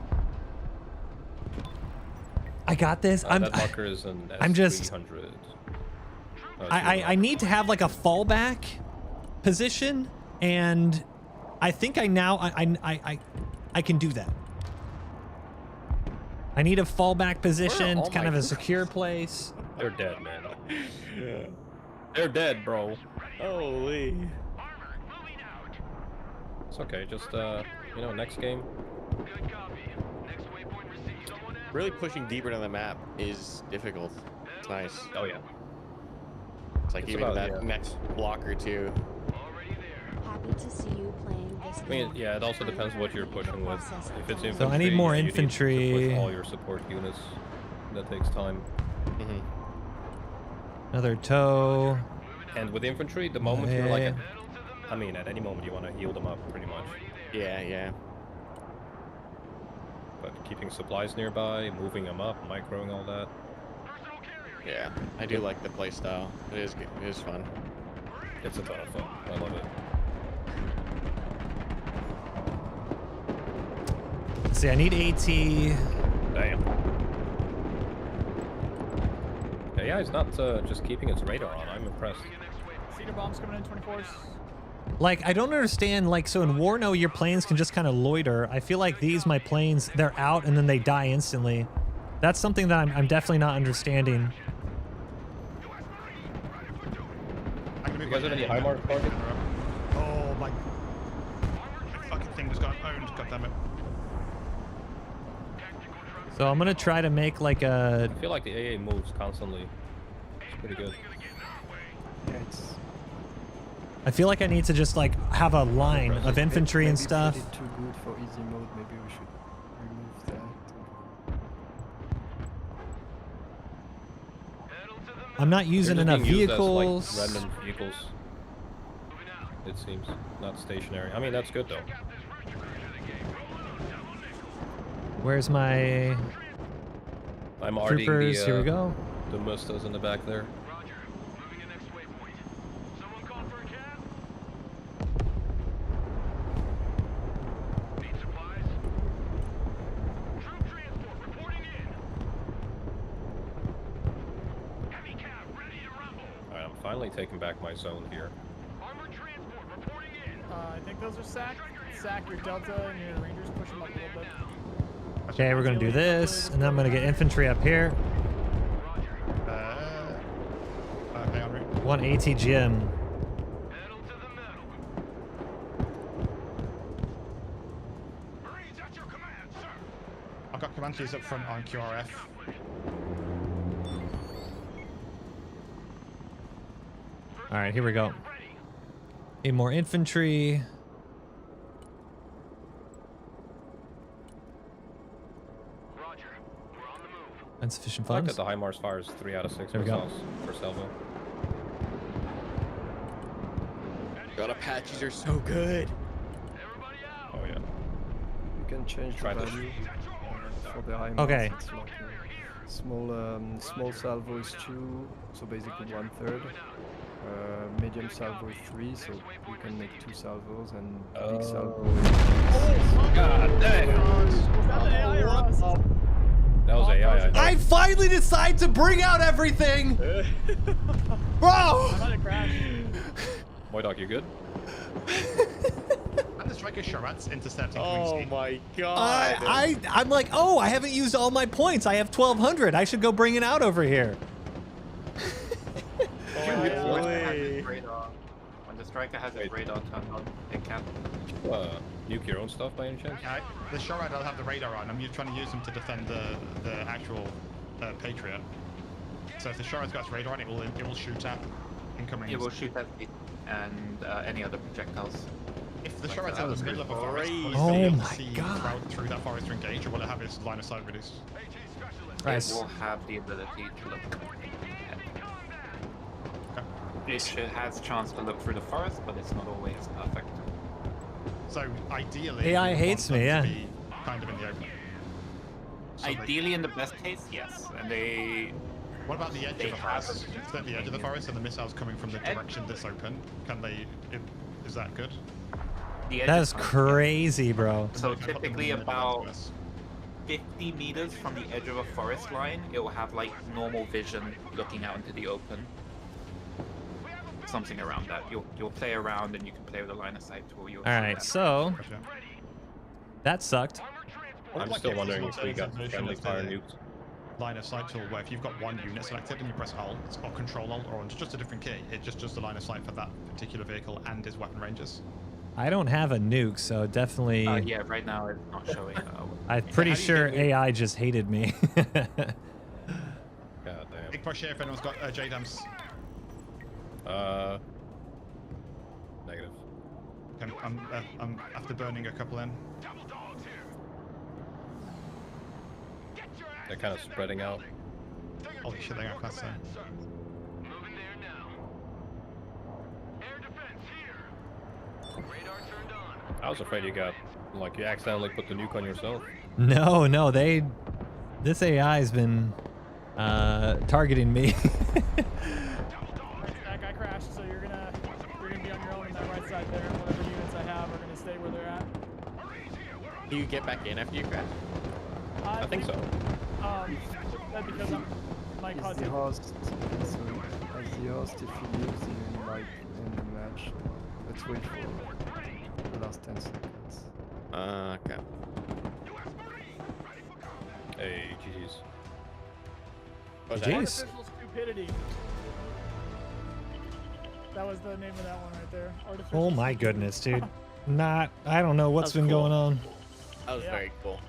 I got this. That Booker is an I'm just... S300. I need to have, like, a fallback position, and I think I now... I can do that. I need a fallback position, kind of a secure place. They're dead, man. Yeah. They're dead, bro. Holy. It's okay, just, you know, next game. Really pushing deeper into the map is difficult. It's nice. Oh, yeah. It's like It's even about, that yeah. next block or two. Happy to see you playing this I mean, yeah, it also depends what you're pushing with. If it's infantry, So I need more you infantry. need to push all your support units. That takes time. Another tow. And with infantry, the moment you're like, I mean, at any moment you want to heal them up, pretty much. Yeah, yeah. But keeping supplies nearby, moving them up, microing all that. Yeah, I do like the play style. It is fun. It's a ton of fun. I love it. Let's see, I need AT. Damn. Yeah, he's not just keeping its radar on. I'm impressed. Cedar bombs coming in 24s. Like, I don't understand, like, so in Warno, your planes can just kind of loiter. I feel like these, my planes, they're out and then they die instantly. That's something that I'm definitely not understanding. You guys have any high mark targets? Oh my fucking thing just got owned, goddammit. So I'm gonna try to make like a... I feel like the AA moves constantly. It's pretty good. Yeah, it's I feel like I need to just like have a line of infantry and stuff. maybe too good for easy mode. Maybe we should remove that. I'm not using They're enough just being used as, vehicles. like, random vehicles. It seems not stationary. I mean, that's good though. Where's my I'm RDing troopers? Here we go. The Mustas in the back there. Alright, I'm finally taking back my zone here. I think those are sack. Sack your Delta and your Rangers push them up a little bit. Okay, we're gonna do this, and then I'm gonna get infantry up here. Okay, en route. One ATGM. I've got Comanches up front on QRF. All right, here we go. Need more infantry. Insufficient I like funds. that the HIMARS fires 3 out of 6 There we go. missiles per salvo. God, Apaches are so good. Oh yeah. You can change Try the this. value for the high Okay. mass. It's like small salvo is 2, so basically 1/3. Medium salvo is 3, so you can make 2 salvos, and big salvo is 6. God damn! That was AI. I finally decide to bring out everything! Bro! MoiDawg, you good? And the striker charades intercepting. Oh my god. I'm like, oh, I haven't used all my points. I have 1,200. I should go bring it out over here. When the striker has his radar turned on, it can't. Nuke your own stuff by any chance? The charade will have the radar on. I'm trying to use them to defend the actual Patriot. So if the charade's got its radar on, it will shoot at incoming. It will shoot at it and any other projectiles. If the charade's out in the middle of a forest, will it Oh be able my to see God. through that forest to engage, or will it have its line of sight reduced? Nice. It will have the ability to look. It has a chance to look through the forest, but it's not always perfect. So ideally, AI you hates want me, them yeah. to be kind of in the open. So Ideally, in the best case, yes. And they. What about the edge They of the have forest? Is that the edge of the forest and the missiles coming from the direction this open? Can they? Is that good? The edge That is is fine, crazy, bro. yeah. So If I put them typically in the middle about of this. 50 meters from the edge of a forest line, it will have like normal vision looking out into the open. Something around that. You'll play around and you can play with a line of sight tool. All right, so that sucked. I'm Like still if wondering there's if we got alternative version friendly of the fire nukes. line of sight tool where if you've got one unit selected and you press Alt or Control Alt or just a different key, it just does the line of sight for that particular vehicle and his weapon ranges. I don't have a nuke, so definitely. Yeah, right now it's not showing. I'm pretty sure AI just hated me. God damn. Big push here if anyone's got JDAMs. Negative. I'm after burning a couple in. They're kind of spreading out. Holy shit, they got fast there. I was afraid you got, like, you accidentally put the nuke on yourself. No, this AI has been targeting me. That guy crashed, so you're gonna be on your own in that right side there. Whatever units I have are gonna stay where they're at. Do you get back in after you crash? I think so. That's because my Is cousin. the host, so as the host, if you lose in like in the match, let's wait for the last 10 seconds. Okay. Hey, GG's. Jeez. Artificial stupidity. That was the name of that one right there. Artificial Oh my stupidity. goodness, dude. I don't know what's been going on. That was very cool.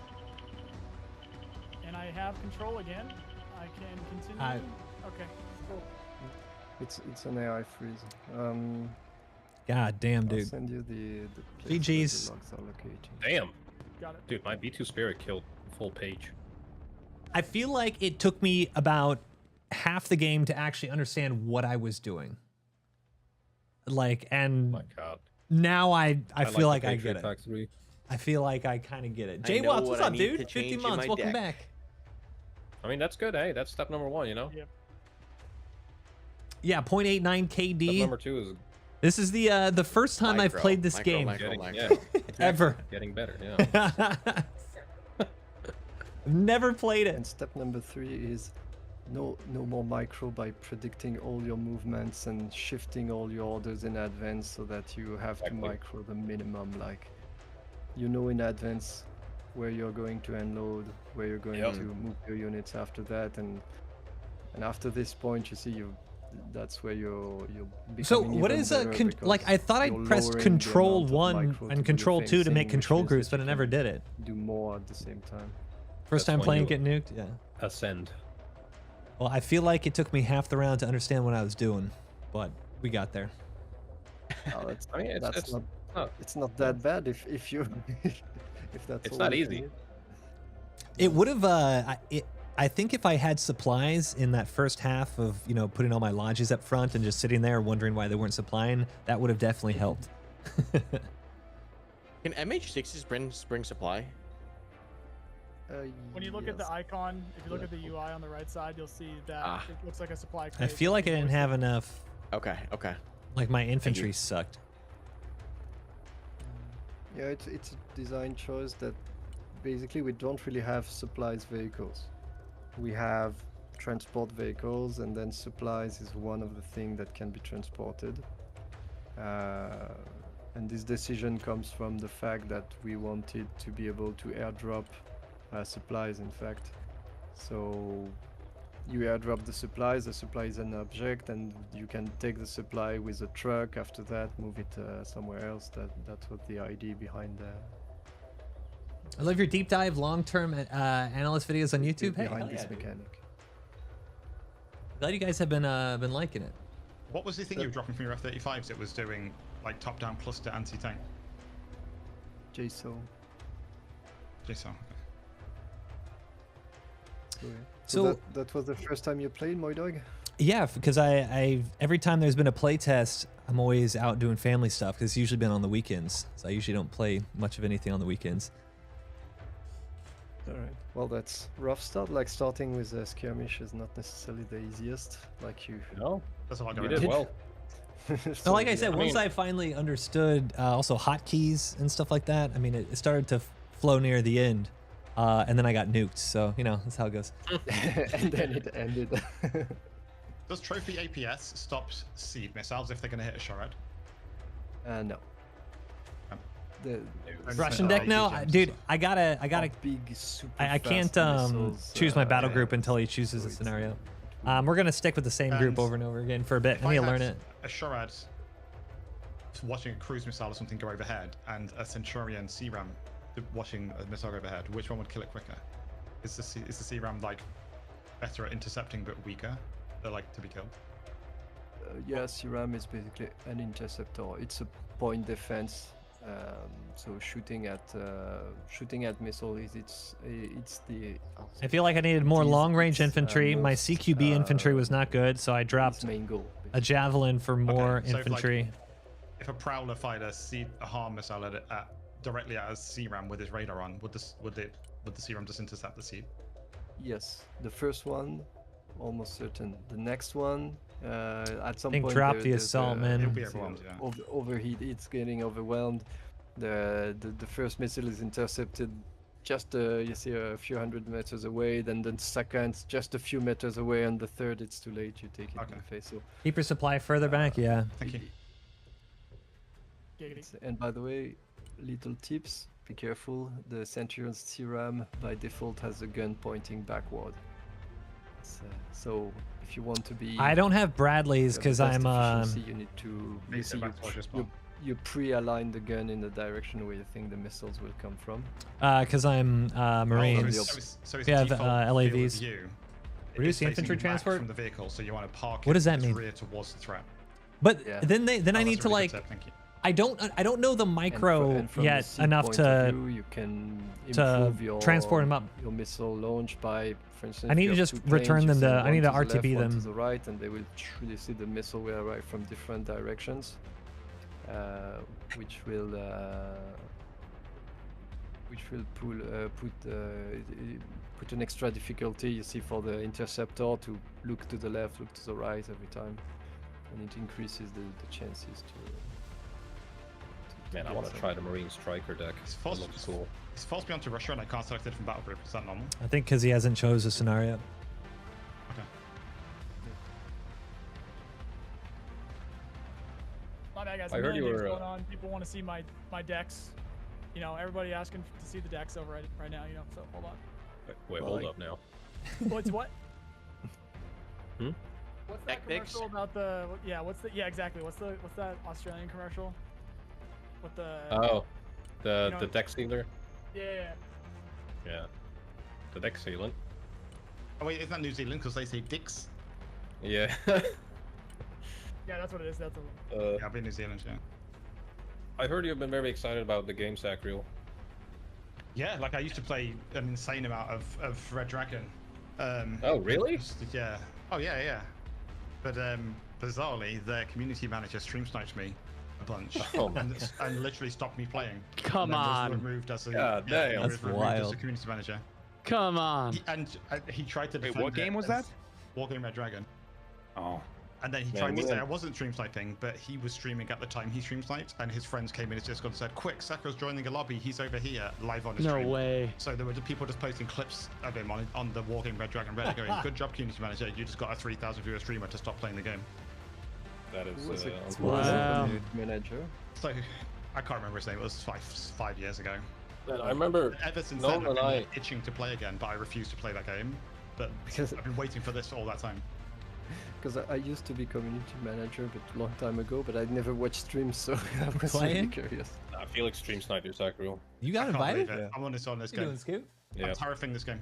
And I have control again. I can continue. Okay, cool. It's an AI freeze. God damn, I'll dude. send you the place where GG's. the logs are located. Damn. Got it. Dude, my B2 Spirit killed full page. I feel like it took me about half the game to actually understand what I was doing. Like, and My God. now I feel like the I Patriot get it. Pack 3. I feel like I kind of get it. I Jay know Watts, what what's I up, need dude? to 50 change in months. my Welcome deck. back. I mean, that's good, hey. That's step number 1, you know? Yep. Yeah, 0.89 Step KD. number 2 is This is the first time I've played this game ever. getting better, yeah. Never played it. And step number 3 is no more micro by predicting all your movements and shifting all your orders in advance so that you have to micro the minimum. Like, you know in advance where you're going to unload, where you're going to move your units after that, and after this point, you see that's where you're So becoming what even is a better like? I thought you're I pressed lowering the Control amount of 1 micro to and do Control the 2 to thing, make which control means groups, that but I you never can did it. do more at the same time. First That's time when playing you- get nuked. Yeah. Ascend. Well, I feel like it took me half the round to understand what I was doing, but we got there. No, that's, I mean, that's not- it's not that bad if you if that's It's all not you easy. need. It would have. I think if I had supplies in that first half of putting all my lodges up front and just sitting there wondering why they weren't supplying, that would have definitely helped. Can MH6s bring supply? When you look at the icon, if you look at the UI on the right side, you'll see that it looks like a supply I crate. feel like I didn't have enough. Okay. Like my infantry sucked. Yeah, it's a design choice that basically we don't really have supplies vehicles. We have transport vehicles, and then supplies is one of the things that can be transported. And this decision comes from the fact that we wanted to be able to airdrop supplies, in fact. So you airdrop the supply is an object, and you can take the supply with a truck. After that, move it somewhere else. That's what the idea behind I love your deep dive, long-term analyst videos on YouTube. Hey, behind hell this yeah, dude. mechanic. Glad you guys have been liking it. What was the thing you were dropping from your F-35s that was doing like top-down cluster anti-tank? JSO. JSO. So that was the first time you played MoiDawg? Yeah, because I every time there's been a play test, I'm always out doing family stuff because it's usually been on the weekends. So I usually don't play much of anything on the weekends. All right. Well, that's rough start. Like starting with a skirmish is not necessarily the easiest. Like you. No, that's what you did well. So, like I said, once I finally understood also hotkeys and stuff like that, I mean, it started to flow near the end, and then I got nuked. So you know, that's how it goes. And then it ended. Does Trophy APS stop seed missiles if they're going to hit a shard? No. The Russian deck now, dude. I gotta. Big, super I can't choose my battle group until he chooses a scenario. We're gonna stick with the same group over and over again for a bit. I need to learn it. A Shorad watching a cruise missile or something go overhead, and a Centurion CRAM watching a missile go overhead. Which one would kill it quicker? Is the CRAM like better at intercepting but weaker? They're like to be killed. Yeah, CRAM is basically an interceptor. It's a point defense. So shooting at missile is it's the. I feel like I needed more long-range infantry. My CQB infantry was not good, so I dropped main goal, a javelin for more infantry. If a Prowler fired a harm missile directly at a CRAM with his radar on, would the CRAM just intercept the seed? Yes, the first one, almost certain. The next one, at some point, drop the assault, man. It'll be overwhelmed, yeah. Overheat. It's getting overwhelmed. The first missile is intercepted just you see a few hundred meters away. Then the second just a few meters away, and the third it's too late. You take it in the face. So keep your supply further back. Yeah. Thank you. And by the way, little tips. Be careful. The Centurion's CRAM by default has a gun pointing backward. So if you want to be, I don't have Bradleys because I'm you need to you pre-align the gun in the direction where you think the missiles will come from. Because I'm Marines. So we have LAVs. Reduce the infantry back transport from the vehicle, so you want to park. What does that mean? Rear towards the threat. But then I need to like. I don't know the micro yet enough to you can transport them up. Your missile launch by, for instance, I need to just return them to. I need to RTB them to the right, and they will truly see the missile will arrive from different directions, which will put an extra difficulty. You see, for the interceptor to look to the left, look to the right every time, and it increases the chances to. Man, I want to try the Marine Striker deck. That looks cool. It's forced me onto Russia and I can't select it from battle group. Is that normal? I think because he hasn't chose a scenario. Okay. My bad, guys. I heard you were. Going on. People want to see my decks. You know, everybody asking to see the decks over right now. You know, so hold on. Wait, hold up now. What's what? Deck What's that commercial about the? Yeah, exactly. What's that Australian commercial? With the the deck sealer. Yeah. The deck sealant. Oh wait, isn't that New Zealand because they say dicks? Yeah. Yeah, that's what it is. That's yeah, I've been New Zealand. Yeah. I heard you've been very excited about the game Sacriel. Yeah, like I used to play an insane amount of Red Dragon. Oh really? Yeah. Oh yeah. But bizarrely, their community manager stream sniped me a bunch and literally stopped me playing. Come on. Removed as a, God damn. That's wild. As a community manager. Come on. He tried to. Wait, what game was that? Wargame Red Dragon. Oh. And then he tried to say I wasn't stream sniping, but he was streaming at the time he stream sniped, and his friends came in his Discord and said, "Quick, Sakur's joining a lobby. He's over here, live on his stream." No way. So there were people just posting clips of him on the Wargame Red Dragon Reddit going, "Good job, community manager. You just got a 3,000 viewer streamer to stop playing the game." That is wow. Manager. So I can't remember his name. It was five years ago. I remember. Ever since then, I've been itching to play again, but I refuse to play that game. But because I've been waiting for this all that time. Because I used to be community manager, but a long time ago, but I'd never watched streams, so I was really curious. I feel like stream sniper Sacriel. You got invited? Yeah. I'm on this game. Yeah. I'm terrifying this game.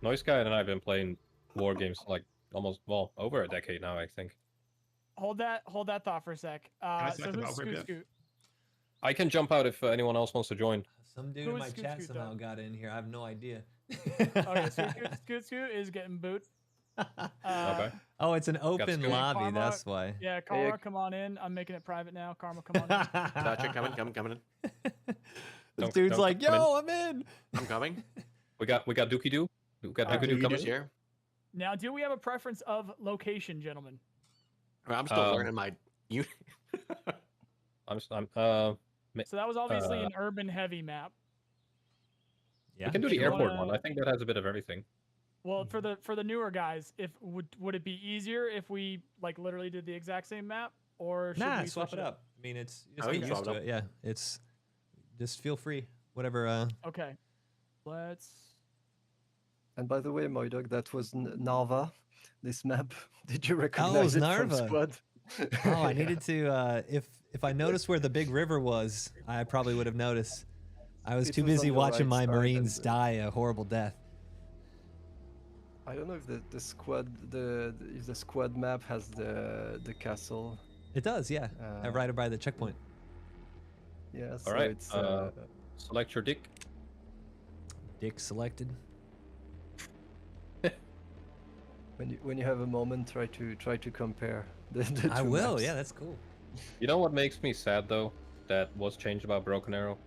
Noise Guy and I have been playing war games like almost over a decade now, I think. Hold that thought for a sec. So who's Scoot? I can jump out if anyone else wants to join. Some dude in my chat somehow got in here. I have no idea. Okay, Scoot is getting boot. Okay. Oh, it's an open Scoot. lobby. Karma, That's why. Yeah, Karma, come on in. I'm making it private now. Karma, come on in. Gotcha. Coming in. This dude's like, come in. yo, I'm in. I'm coming. We got Ducky Doo. We got Ducky Doo coming. Here. Now, do we have a preference of location, gentlemen? I'm still learning my. So that was obviously an urban heavy map. Yeah. We can do the You airport wanna- one. I think that has a bit of everything. Well, for the newer guys, if would it be easier if we like literally did the exact same map, or should Nah, we swap switch it up. I mean, it's you just Oh, get you can used swap to it it. Yeah, it's just feel free. Whatever. Okay, let's. And by the way, MoiDawg, that was Narva. This map. Did you recognize it Narva. from Squad? Oh, I needed to. If I noticed where the big river was, I probably would have noticed. I was It too was on busy the watching right my side Marines and- die a horrible death. I don't know if the squad if the squad map has the castle. It does, yeah. Right by the checkpoint. Yeah. So All right. it's Select your dick. Dick selected. when you have a moment, try to compare the I two will. maps. Yeah, that's cool. You know what makes me sad though? That was changed about Broken Arrow.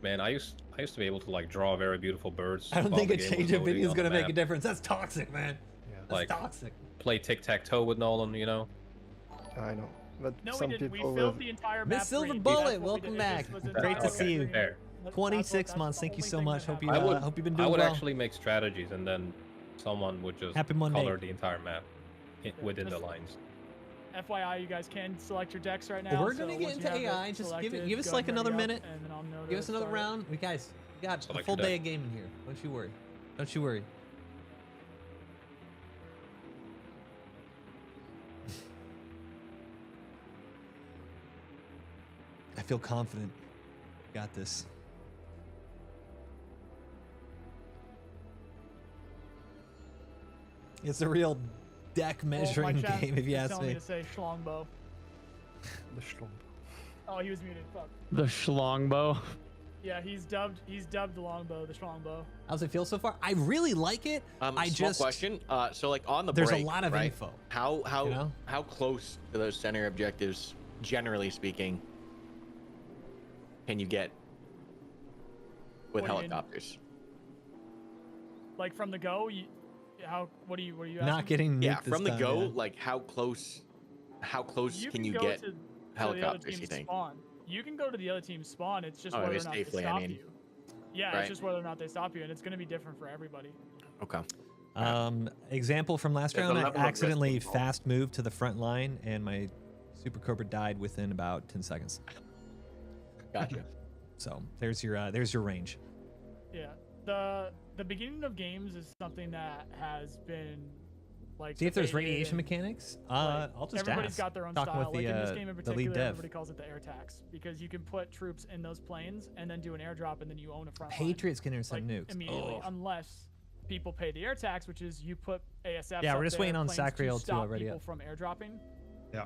Man, I used to be able to like draw very beautiful birds. I don't while think the a game was change of loading video is on the gonna make map. a difference. That's toxic, man. Yeah. That's Like, toxic. Play tic-tac-toe with Nolan, you know? I know, but No, we some didn't. We people filled will. the entire map. Miss Silver green. Bullet, That's what we welcome did. It back. just was Great entirely to see you. green. Fair. 26 that's months. the Thank you only so thing much. that Hope you happened. hope you've been I doing would well. actually make strategies and then someone would just Happy Monday. color the entire map within the just- lines. FYI, you guys can select your decks right now. We're so gonna once get you into have it AI. Just selected, give us go like ahead and another ready up, minute. and then I'll know Give to us another start. round. We guys, we got a Select full your day deck. of gaming here. Don't you worry. Don't you worry. I feel confident. Got this. It's a real deck Well, my measuring chat game, if you is ask telling me. me to say Schlongbow. The Schlump. Oh, he was muted. Fuck. The Schlongbow. Yeah, he's dubbed the longbow, the Schlongbow. How's it feel so far? I really like it. I Small just question. So like on the there's break, a lot of right? info. How you know? how close to those center objectives, generally speaking, can you get with What do you mean? helicopters? Like from the go, what are you asking? Not getting nuked Yeah, this from the time, go, yeah. like how close can you go get to the helicopters? other You team's think? Spawn. You can go to the other team's spawn. It's just Oh, whether I or guess not safely, they I stop mean. you. Yeah, Right. it's just whether or not they stop you, and it's going to be different for everybody. Okay. Example from last There's a round, I level of risk accidentally involved. fast moved to the front line, and my Super Cobra died within about 10 seconds. Gotcha. So there's your range. Yeah, the beginning of games is something that has been like. See if there's debated radiation and, mechanics. like, I'll just everybody's ask. got their own Talking style. with the, Like in this game in the particular, lead dev. everybody calls it the air tax because you can put troops in those planes and then do an airdrop and then you own a front line, Patriots can intercept like, nukes. immediately, Oh. unless people pay the air tax, which is you put ASF. Yeah, we're just waiting on Sacriel to stop already people up. from airdropping. Yeah.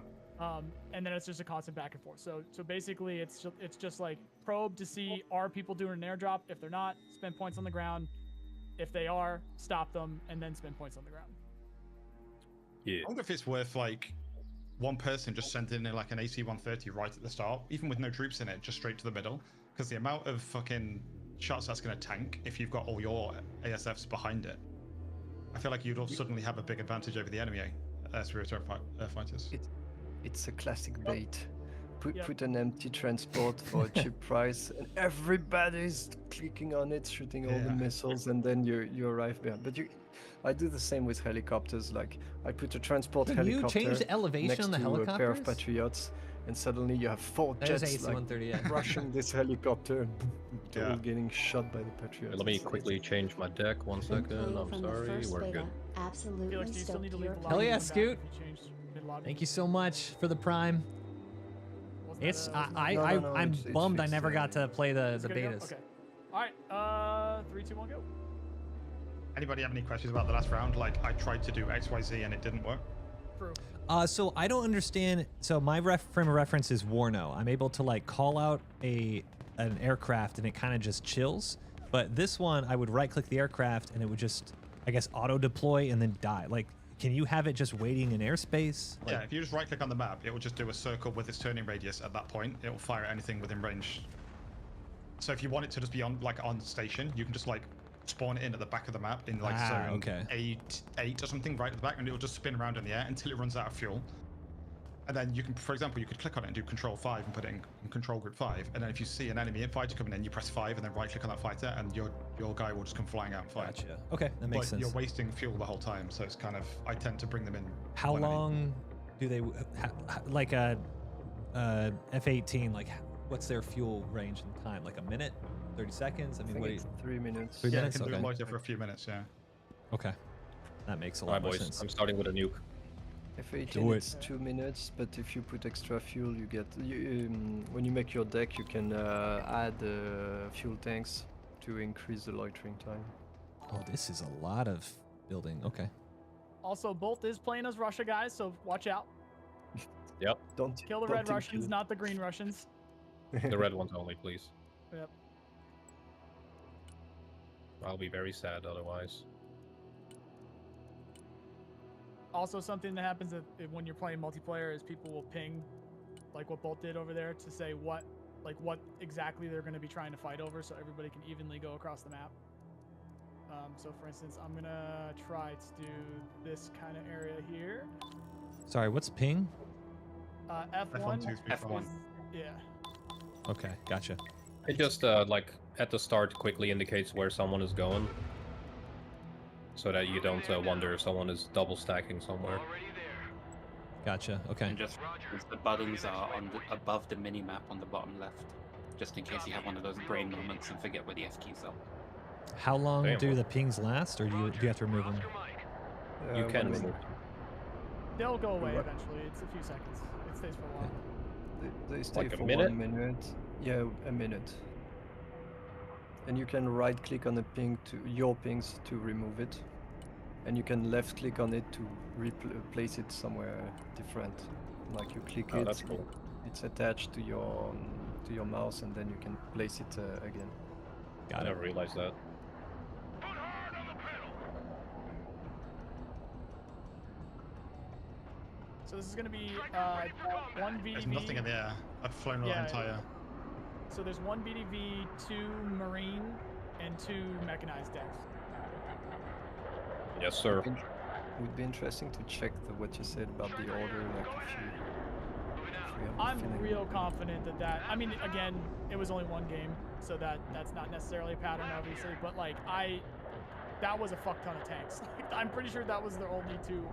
And then it's just a constant back and forth. So basically, it's just like probe to see are people doing an airdrop. If they're not, spend points on the ground. If they are, stop them and then spend points on the ground. Yeah. I wonder if it's worth like one person just sending in like an AC-130 right at the start, even with no troops in it, just straight to the middle, because the amount of fucking shots that's going to tank if you've got all your ASFs behind it, I feel like you'd suddenly have a big advantage over the enemy fighters. It's a classic bait. Yep. Put an empty transport for a cheap price, and everybody's clicking on it, shooting all the Yeah. missiles, and then you arrive behind. But I do the same with helicopters. Like I put a transport Can you helicopter change the elevation next on the to a pair of helicopters? Patriots, and suddenly you have 4 There's jets like AC-130, yeah. rushing this helicopter, and they're all Yeah. getting shot by the Patriots. Let me It's- quickly change my deck. 1 second. Playing I'm from the sorry. first We're beta. good. Absolutely Felix, do you still need to leave the stoked lobby? Hell yeah, and come back Scoot. if you changed mid-lobby? Thank you so much for the prime. Wasn't It's that, No, I'm it's bummed I fixed, never got to play the it's good to go? betas. Okay. All right. 3, 2, 1, go. Anybody have any questions about the last round? Like I tried to do XYZ and it didn't work. True. So I don't understand. So my frame of reference is Warno. I'm able to like call out an aircraft and it kind of just chills. But this one, I would right-click the aircraft and it would just, I guess, auto-deploy and then die. Like, can you have it just waiting in airspace? Like, yeah, if you just right-click on the map, it will just do a circle with its turning radius at that point. It will fire at anything within range. So if you want it to just be on, like, on station, you can just, like, spawn it in at the back of the map in, like, zone 8 or something right at the back, and it will just spin around in the air until it runs out of fuel. And then you can, for example, you could click on it and do Control 5 and put it in Control Group 5. And then if you see an enemy fighter coming in, you press 5 and then right-click on that fighter, and your guy will just come flying out and fight. Gotcha. Okay, that makes sense. You're wasting fuel the whole time, so it's kind of, I tend to bring them in. How long do they, like a F-18, like what's their fuel range and time? Like a minute? 30 seconds? I mean, think what? it's 3 minutes. 3 minutes? It can Okay. loiter for a few minutes, yeah. Okay. That makes a lot Alright, more boys. sense. I'm starting with a nuke. F-18 it's 2 minutes, but if you put extra fuel, you get when you make your deck, you can add fuel tanks to increase the loitering time. Oh, this is a lot of building. Okay. Also, Bolt is playing as Russia, guys, so watch out. Yep. Don't Kill the red Russians, not the green Russians. The red ones only, please. Yep. I'll be very sad otherwise. Also, something that happens when you're playing multiplayer is people will ping, like what Bolt did over there, to say what exactly they're going to be trying to fight over, so everybody can evenly go across the map. So, for instance, I'm gonna try to do this kind of area here. Sorry, what's ping? F1. F1. Yeah. Okay, gotcha. It just like at the start quickly indicates where someone is going, so that you don't wonder if someone is double stacking somewhere. Gotcha. Okay. And just the buttons are on above the mini map on the bottom left, just in case you have one of those brain moments and forget where the F keys are. How long Damn. do the pings last, or do you have to remove them? You can remove them. They'll go away eventually. It's a few seconds. It stays for a while. They stay Like a for minute? 1 minute. Yeah, a minute. And you can right click on the ping to your pings to remove it. And you can left click on it to replace it somewhere different. Like you click it, That's cool. it's attached to your mouse, and then you can place it again. I never realized that. So this is going to be one VDV. There's nothing in the air. I've flown around entire. So there's one VDV, 2 Marine, and 2 mechanized decks. Yes, sir. It would be interesting to check what you said about the order, like if you have a I'm feeling. real confident that I mean, again, it was only one game, so that's not necessarily a pattern, obviously, but like that was a fuck ton of tanks. I'm pretty sure that was their only 2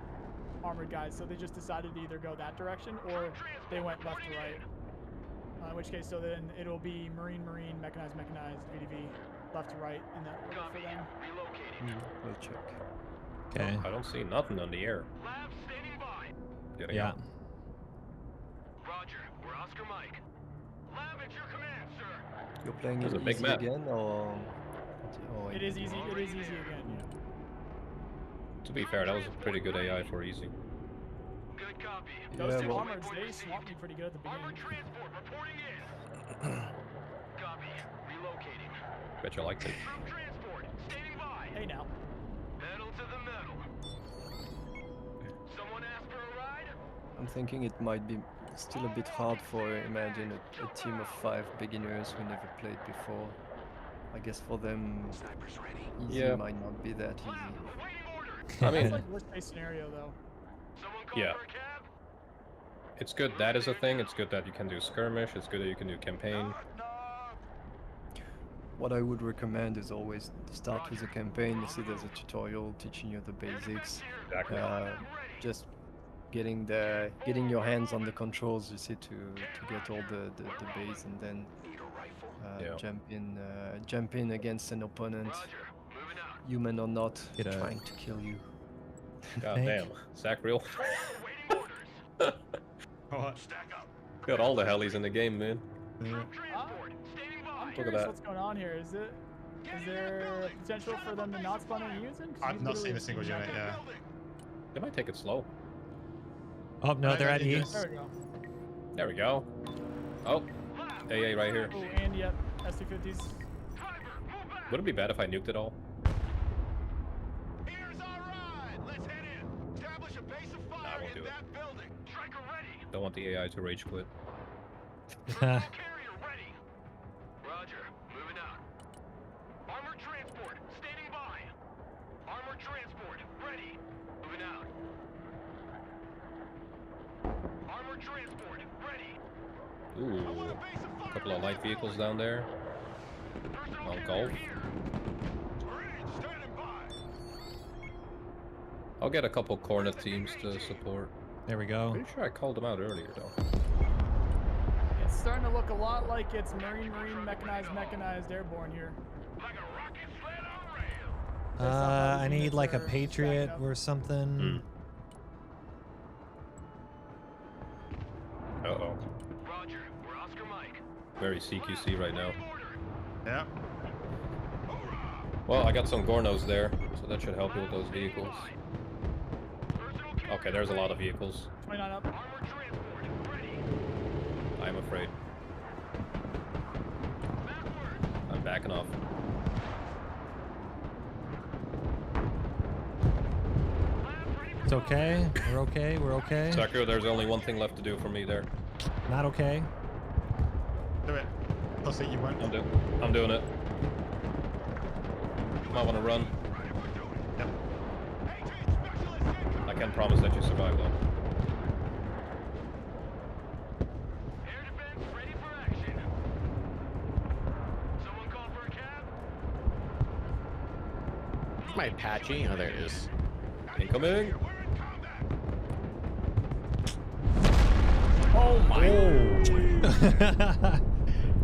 armored guys, so they just decided to either go that direction or they went left to right. In which case, so then it'll be Marine, mechanized, VDV, left to right in that order for them. We'll check. Okay. I don't see nothing on the air. Lab standing by. Getting Yeah. out. Roger, we're Oscar Mike. Lab at your command, sir. You're playing There's it a big easy map. again, or It is easy. It is easy again. Yeah. To be fair, that was a pretty good AI for easy. Good copy. Those Yeah, 2 well- armors, they swamped me pretty good at the beginning. Armored transport reporting in. Copy. Relocating. Bet you liked it. Troop transport standing by. Hey now. Pedal to the metal. Someone asked for a ride? I'm thinking it might be still a bit hard for, imagine, a team of 5 beginners who never played before. I guess for them, easy Yeah. might not be that easy. I That's mean, like worst case scenario though. yeah. It's good that is a thing. It's good that you can do skirmish. It's good that you can do campaign. What I would recommend is always start with a campaign. You see there's a tutorial teaching you the basics. Exactly. Just getting your hands on the controls, you see, to get all the base, and then Yeah. jump in against an opponent, human or not, Get a- trying to kill you. God Thank- damn. Zach real. What? Got all the helis in the game, man. I'm Look at curious that. what's going on here. Is there potential for them to not spawn any units in? 'Cause I've you've not literally seen a single seen unit, nothing. yeah. They might take it slow. Oh no, they're at E. There we go. There we go. Oh, AA right here. Oh, and yep, S250s. Would it be bad if I nuked it all? Here's our ride. Let's head in. Establish a base of fire I won't do in it. that building. Striker ready. Don't want the AI to rage quit. Carrier ready. Roger. Moving out. Armored transport standing by. Armored transport ready. Moving out. Armored transport ready. Ooh, a couple of light vehicles down there. On golf. I'll get a couple Cornet teams to support. There we go. Pretty sure I called them out earlier though. It's starting to look a lot like it's marine, mechanized, airborne here. I need like a Patriot or something. Uh-oh. Very CQC right now. Yeah. Well, I got some Gornos there, so that should help you with those vehicles. Okay, there's a lot of vehicles. 29 up. I'm afraid. I'm backing off. It's okay. We're okay. We're okay. Sakura, there's only one thing left to do for me there. Not okay. Do it. I'll see you won't. I'm doing it. Might want to run. Yep. I can't promise that you survive though. Air defense ready for action. Someone call for a cab? My Apache. Oh, there it is. Incoming. Oh my!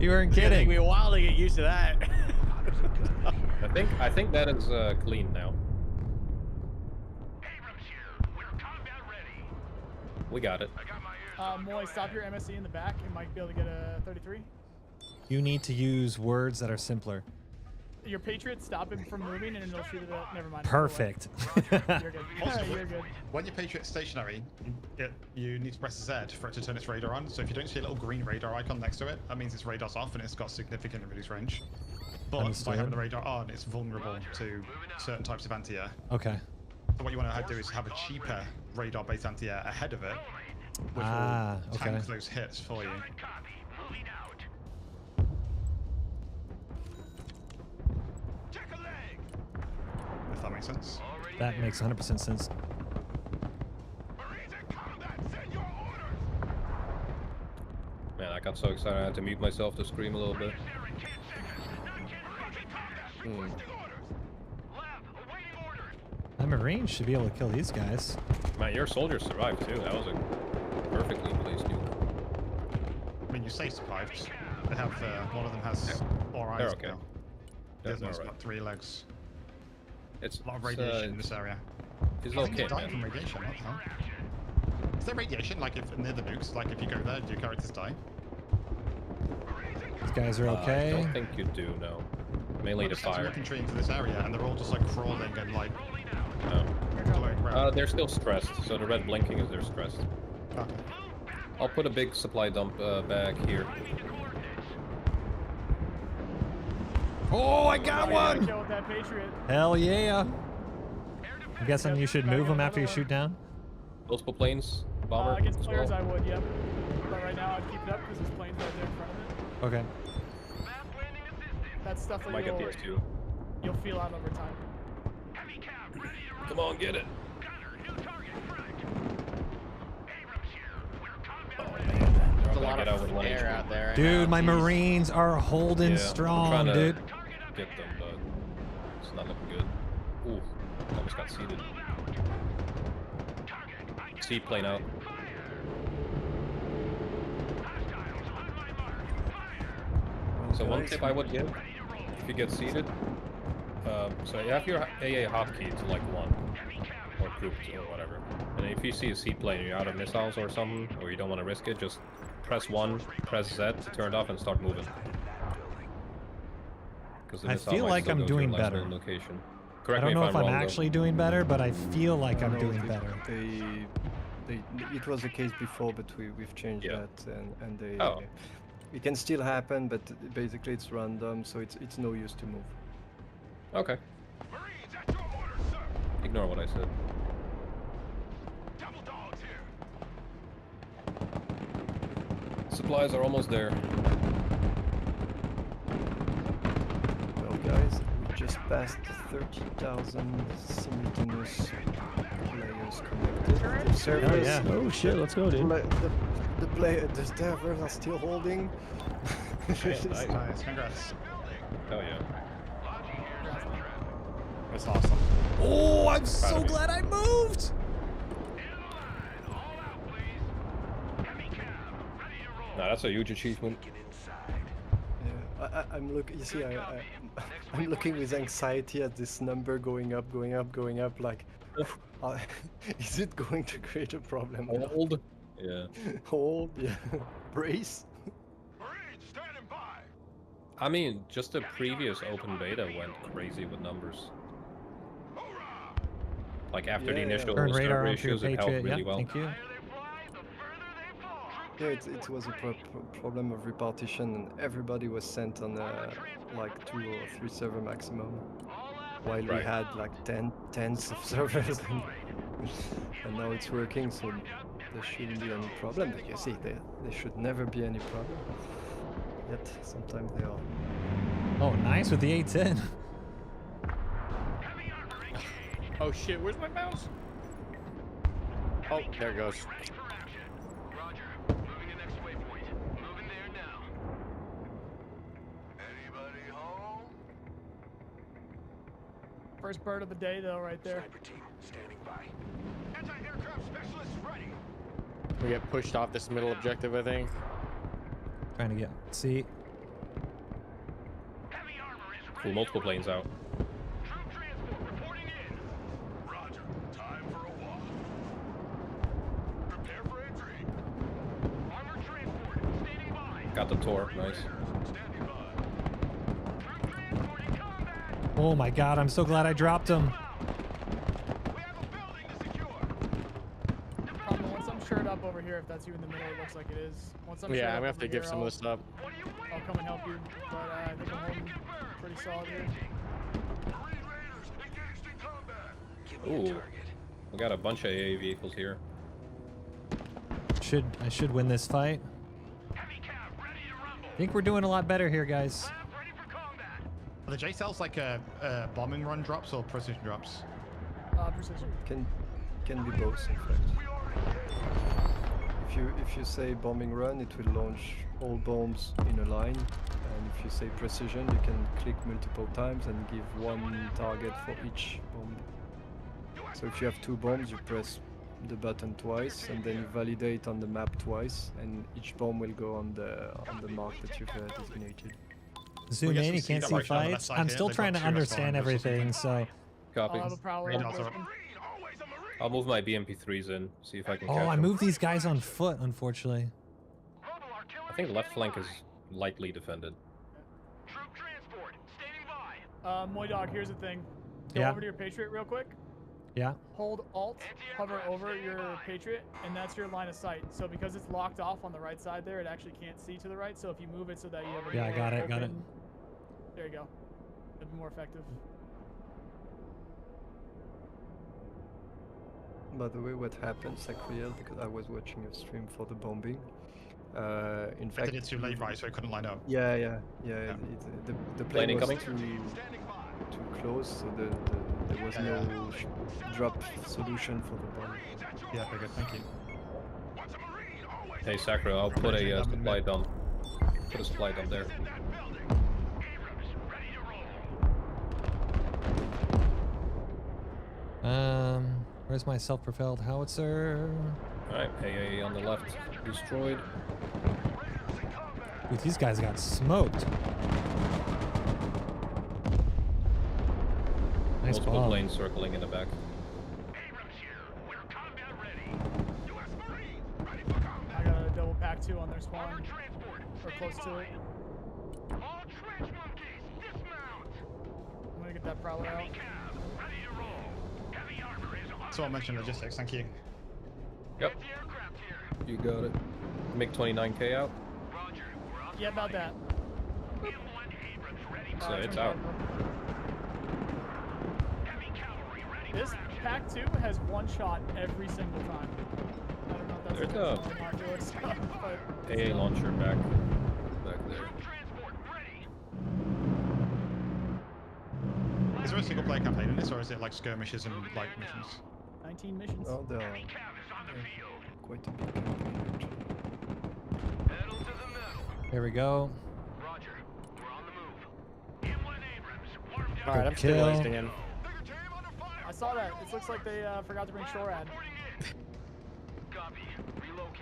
You weren't It's gonna kidding. take me a while to get used to that. I think that is clean now. We got it. Moi, stop your MSE in the back. You might be able to get a 33. You need to use words that are simpler. Your Patriot, stop him from moving, and it'll shoot it up. Never mind. Perfect. You're good. Also, You're good. when your Patriot's stationary, you need to press Z for it to turn its radar on. So if you don't see a little green radar icon next to it, that means its radar's off and it's got significantly reduced range. But Understood. by having the radar on, it's vulnerable to certain types of anti-air. Okay. So what you want to do is have a cheaper radar-based anti-air ahead of it, which Ah, will okay. tank those hits for you. If that makes sense. That makes 100% sense. Man, I got so excited I had to mute myself to scream a little bit. My Marines should be able to kill these guys. Man, your soldiers survived too. That was a perfectly placed nuke. I mean, you say survived. They have one of them has 4 eyes They're okay. now. The other They're one's alright. got 3 legs. It's A lot of radiation in this area. It's I think okay, it's dying man. from radiation. What the hell? Is there radiation like if near the nukes? Like if you go there, do your characters die? These guys are I okay. don't think you do, no. Mainly to There's an fire. infantry into this area, and they're all just like crawling and like glowing around. They're still stressed, so the red blinking is they're stressed. Okay. I'll put a big supply dump back here. Oh, I got one! Kill with that Patriot. Hell yeah. I'm guessing you should move them after you shoot down? Multiple planes, bomber Against as players, well. I would, yep. But right now, I'd keep it up because his plane's right there in front of it. Okay. That's stuff that Might get these two. you'll feel out over time. Come on, get it. There's a lot Get out of with one air HP. out there. Right Dude, now. my Jeez. Marines are holding Yeah, I'm strong, trying to dude. get them, but it's not looking good. Ooh, almost got seated. Seaplane out. So one tip I would give, if you get seated, so you have your AA hotkey to like 1, or group 2 or whatever. And if you see a seaplane and you're out of missiles or something, or you don't want to risk it, just press 1, press Z, turn it off and start moving. The I missile feel might like still I'm go to your doing last better. known location. I Correct don't me know if I'm wrong, though. actually doing better, but I feel like I'm doing better. It was the case before, but we've changed Yeah. that, and they. Oh. It can still happen, but basically it's random, so it's no use to move. Okay. Ignore what I said. Supplies are almost there. Well, guys, we just passed 30,000 simultaneous players connected. The servers, Oh shit, let's go, dude. The servers are still holding. Nice, congrats. Oh yeah. That's awesome. Oh, I'm so glad I moved. No, that's a huge achievement. Yeah, I'm looking. You see, I'm looking with anxiety at this number going up, going up, going up. Like, is it going to create a problem? Hold. Yeah. Hold. Yeah. Brace. I mean, just the previous open beta went crazy with numbers. Like after the initial Turn radar server onto your issues, it held Patriot. really Yeah, well. thank you. Yeah, it was a problem of repartition, and everybody was sent on like 2 or 3 server maximum, while we had like tens of servers, and now it's working, so there shouldn't be any problem. But you see, there should never be any problem. Yet sometimes they are. Oh, nice with the A10. Oh shit, where's my mouse? Oh, there it goes. First bird of the day, though, right there. We get pushed off this middle objective, I think. Trying to get see. Cool, multiple planes out. Got the Tor, nice. Oh my god, I'm so glad I dropped him. Once I'm shored up over here, if that's you in the middle, it looks like it is. Once I'm shored Yeah, up I'm gonna have over to give here, some of this up. I'll come and help you, but I think I'm holding pretty solid here. Ooh, we got a bunch of AA vehicles here. I should win this fight. I think we're doing a lot better here, guys. Are the J cells like bombing run drops or precision drops? Precision. Can be both, in fact. If you say bombing run, it will launch all bombs in a line, and if you say precision, you can click multiple times and give one target for each bomb. So if you have 2 bombs, you press the button twice, and then you validate on the map twice, and each bomb will go on the mark that you've designated. Zoom in, you can't see fights. I'm still trying to understand everything, so. Copy. I'll have a prowler on this one. I'll move my BMP3s in, see if I can catch Oh, I them. moved these guys on foot, unfortunately. I think left flank is lightly defended. MoiDawg, here's the thing. Go Yeah. over to your Patriot real quick. Yeah. Hold Alt, hover over your Patriot, and that's your line of sight. So because it's locked off on the right side there, it actually can't see to the right. So if you move it so that you have a Yeah, I got it, got it. There you go. It'll be more effective. By the way, what happened, Sacriel, because I was watching a stream for the bombing. In fact, did it too late, right? So it couldn't line up. Yeah. The plane was incoming. too close, so there was no drop solution for the bomb. Yeah, very good. Thank you. Hey, Sakura, I'll put a supply dump. Put a supply dump there. Where's my self-propelled howitzer? Alright, AA on the left, destroyed. Dude, these guys got smoked. Nice Multiple bomb. planes circling in the back. I got a double pack 2 on their spawn, or close to it. I'm gonna get that prowler out. So I mentioned logistics. Thank you. Yep. You got it. Make 29K out. Yeah, about that. So it's out. This pack 2 has one shot every single time. I don't know if that's There's a modular stuff, but AA launcher back there. Is there a single player campaign in this, or is it like skirmishes and like missions? 19 missions. Oh, there are quite a big campaign actually. There we go. All right, I'm stabilized again. I saw that. It looks like they forgot to bring Shore ad.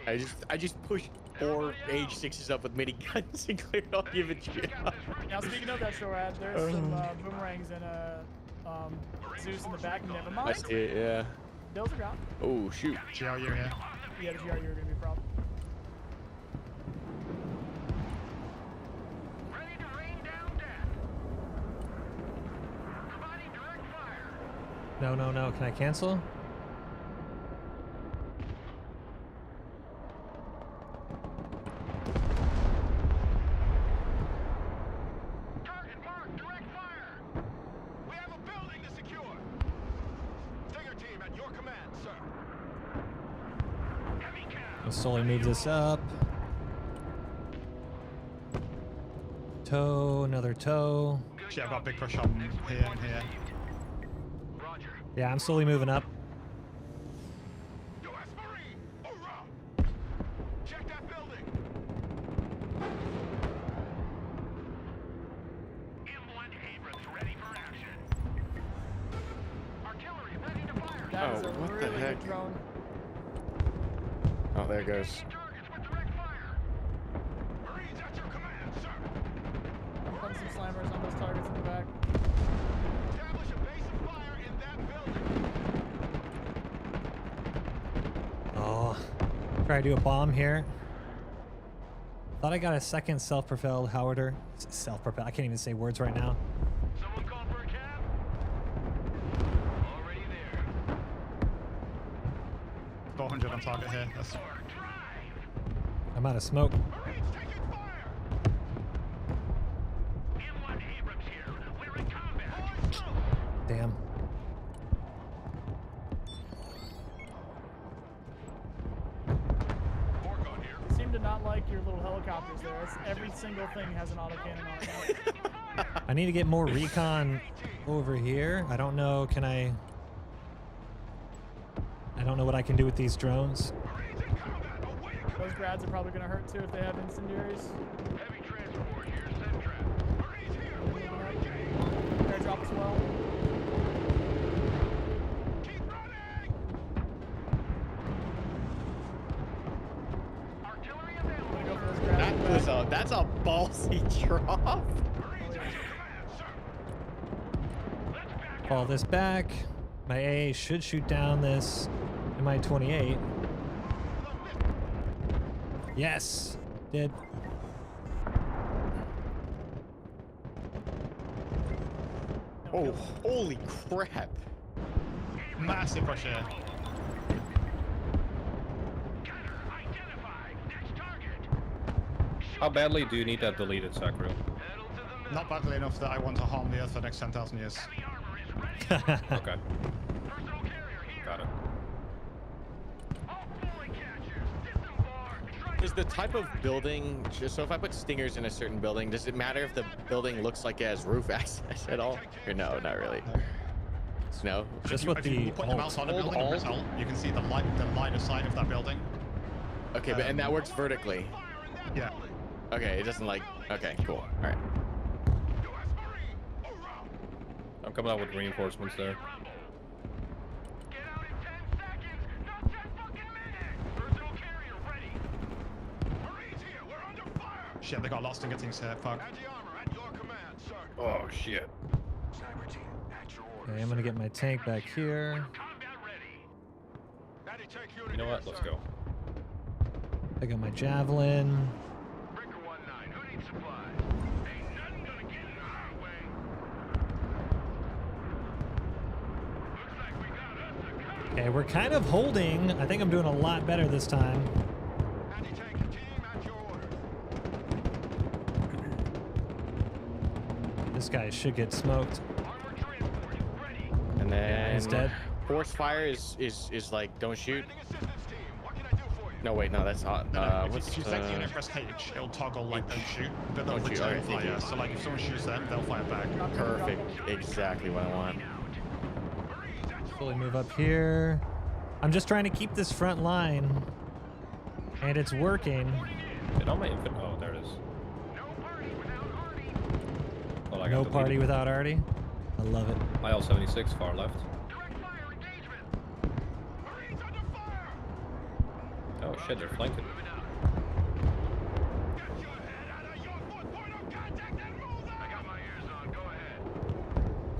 I just pushed 4 age 6s up with miniguns and cleared all the inventory. Now speaking of that Shore ad, there's some boomerangs and Zeus in the back. Never mind. I see it, yeah. Those are gone. Oh shoot. GRU here. Yeah, the GRU are gonna be a problem. No, no, no. Can I cancel? Target marked, direct fire. We have a building to secure. Stinger team at your command, sir. Heavy cab. Let's slowly move this up. Toe, another toe. Shit, I've got a big crush on here and here. Yeah, I'm slowly moving up. Check that building. M1 Abrams ready for action. Artillery ready to fire. That is a what the really heck? good drone. Oh, there it goes. Targets with direct fire. Marines at your command, sir. I'm putting some slammers on those targets in the back. Establish a base of fire in that building. Oh, try to do a bomb here. Thought I got a second self-propelled Howarder. Self-propelled. I can't even say words right now. Someone call for a cab? Already there. 400 on target here. That's I'm out of smoke. Marines taking fire. M1 Abrams here. We're in combat. Damn. You seem to not like your little helicopters there. It's, every single thing has an autocannon on it now. I need to get more recon over here. I don't know. Can I don't know what I can do with these drones. Those grads are probably going to hurt too if they have incendiaries. Heavy transport here. Send trap. Marines here. We are engaged. Airdrop as well. Keep running. Artillery available. I'm going to go for those grads. That's a ballsy drop. Fall this back. My AA should shoot down this Mi-28. Yes, did. Oh, holy crap. massive rush here. How badly do you need that deleted, Sakura? Not badly enough that I want to harm the Earth for the next 10,000 years. Okay. Got it. Is the type of building, so if I put stingers in a certain building, does it matter if the building looks like it has roof access at all? Or no, not really. No? Just If with you the put the mouse on a building alt. result, you can see the line of sight of that building. Okay, but and that works vertically. Yeah. Okay, it doesn't like, okay, cool, all right. I'm coming out with reinforcements there. Shit, they got a lot of stinger things here. Fuck. Oh shit. Okay, I'm gonna get my tank back here. You know what? Let's go. I got my javelin. Okay, we're kind of holding. I think I'm doing a lot better this time. This guy should get smoked. And then... He's dead. Force fire is like don't shoot. No wait, no, that's not. If you select unit, press H, it'll toggle like don't shoot, but they'll Don't shoot, return okay, thank fire. you. So like if someone shoots them, they'll fire back. Perfect. Exactly what I want. Slowly move up here. I'm just trying to keep this front line, and it's working. Get on my infant. Oh, there it is. Well, I got No the party lead. without Artie. I love it. IL-76 far left. Oh shit, they're flanking.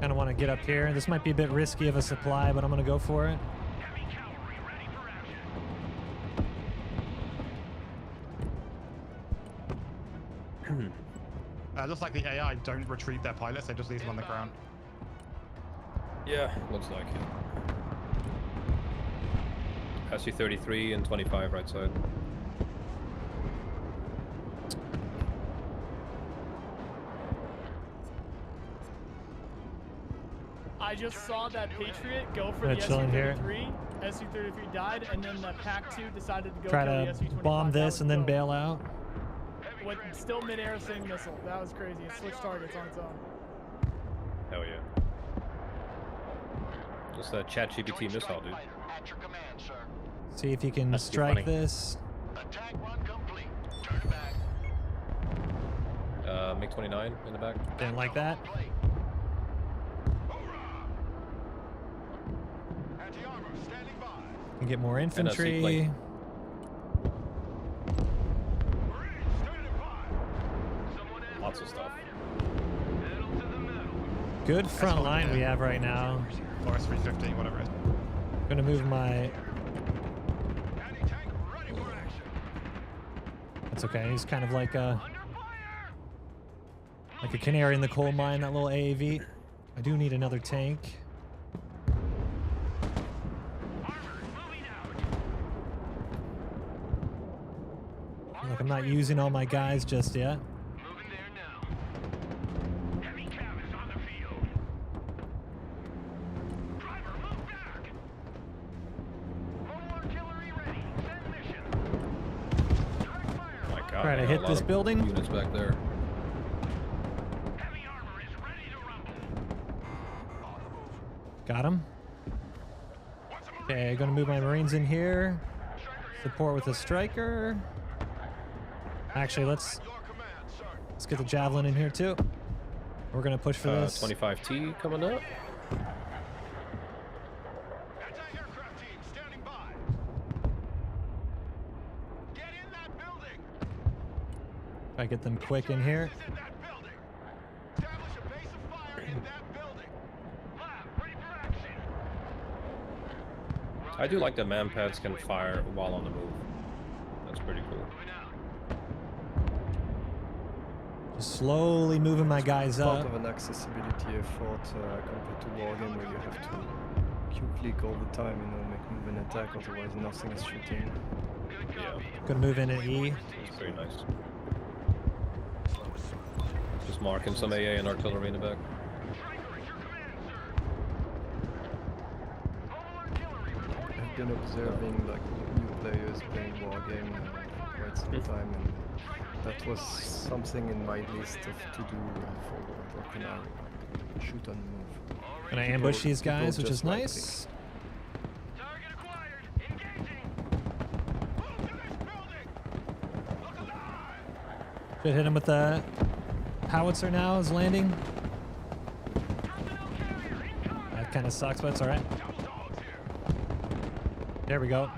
Kind of want to get up here. This might be a bit risky of a supply, but I'm going to go for it. Looks like the AI don't retrieve their pilots, they just leave them on the ground. Yeah, looks like it. SU-33 and 25 right side. I just saw that Patriot go for Yeah, the chilling here. SU-33. SU-33 died, and then the PAC-2 decided to go Try kill the to SU-25. bomb That this was and then dope. bail out. With still mid-air sing missile. That was crazy. It switched targets on its own. Hell yeah. Just a ChatGPT missile, dude. See if you can That's too strike funny. this. MiG-29 in the back. Didn't like that. Can get more infantry. plate. Lots of stuff. Good front line we have right now. Or S350, whatever it is. Gonna move my. That's okay. He's kind of like a canary in the coal mine. That little AAV. I do need another tank. Feel like I'm not using all my guys just yet. Try to hit this building. Units back there. Got him. Okay, gonna move my Marines in here. Support with a striker. Actually, let's get the Javelin in here too. We're gonna push for this. 25T coming up. Try to get them quick in here. I do like that man pads can fire while on the move. That's pretty cool. Just slowly moving my guys Part up. of an accessibility effort compared to Wargame where you have to Q-click all the time, make move and attack, otherwise nothing is shooting. Yeah. Gonna move in at E. It's very nice. Just marking some AA and artillery in the back. I've been observing like new players playing Wargame for quite some time, and that was something in my list of to do for Broken Arrow, like shoot on move. Gonna ambush these people guys, which just is like nice. Should hit him with the howitzer now is landing. That kind of sucks, but it's alright. There we go.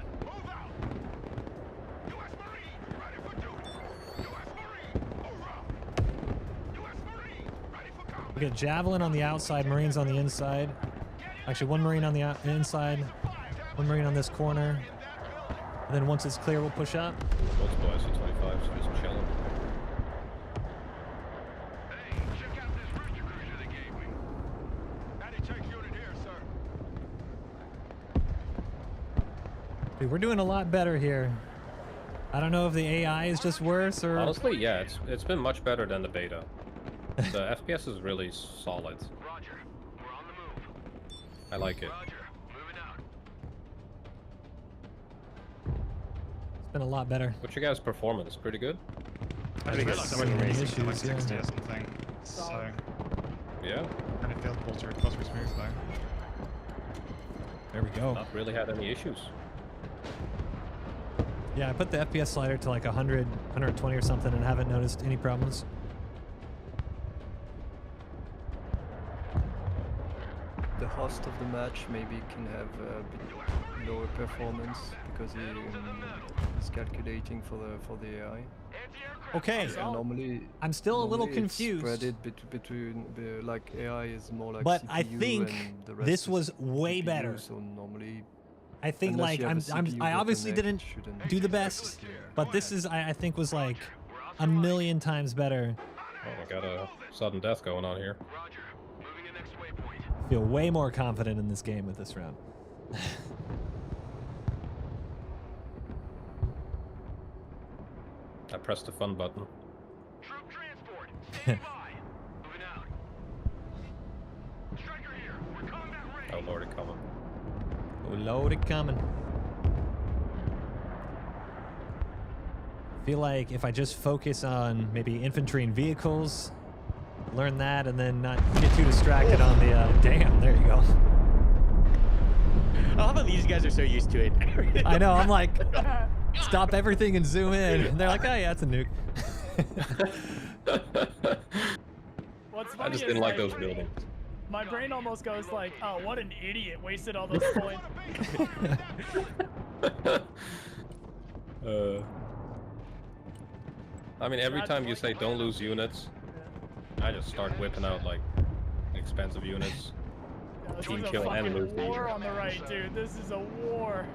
We get Javelin on the outside, Marines on the inside. Actually, one Marine on the inside, one Marine on this corner. And then once it's clear, we'll push up. Multiple SU-25s, so just chilling. Dude, we're doing a lot better here. I don't know if the AI is just worse or... Honestly, yeah, it's been much better than the beta. The FPS is really solid. I like it. been a lot better. What's your guys' performance? Pretty good? I just realized I went racing to like 60 yeah. or something. So Yeah. and it feels buttery smooth though. There we go. Not really had any issues. Yeah, I put the FPS slider to like 100, 120 or something and haven't noticed any problems. The host of the match maybe can have a bit lower performance because he's calculating for the AI. Okay. And normally, I'm still a little normally it's confused. Spread between like AI is more like But CPU I think and the rest this is was way GPU, better. So normally, I think unless like you have a CPU I obviously bottleneck, didn't shouldn't do the best, but this is I think was like a million times better. Oh, I got a sudden death going on here. I feel way more confident in this game with this round. I pressed the fun button. Troop transport. Stand by. Moving out. Striker here. We're combat ready. Oh lordy, coming. Oh Lord, it coming. I feel like if I just focus on maybe infantry and vehicles, learn that, and then not get too distracted on the damn. There you go. I love how these guys are so used to it. I know. I'm like, stop everything and zoom in. And they're like, oh yeah, it's a nuke. What's I funny just is, didn't like like, those buildings. my brain almost goes like, oh, what an idiot, wasted all those points. I mean, every time you say don't lose units, I just start whipping out like expensive units. Yeah, this Team is a kill and fucking lose war on the right, dude. This is a war.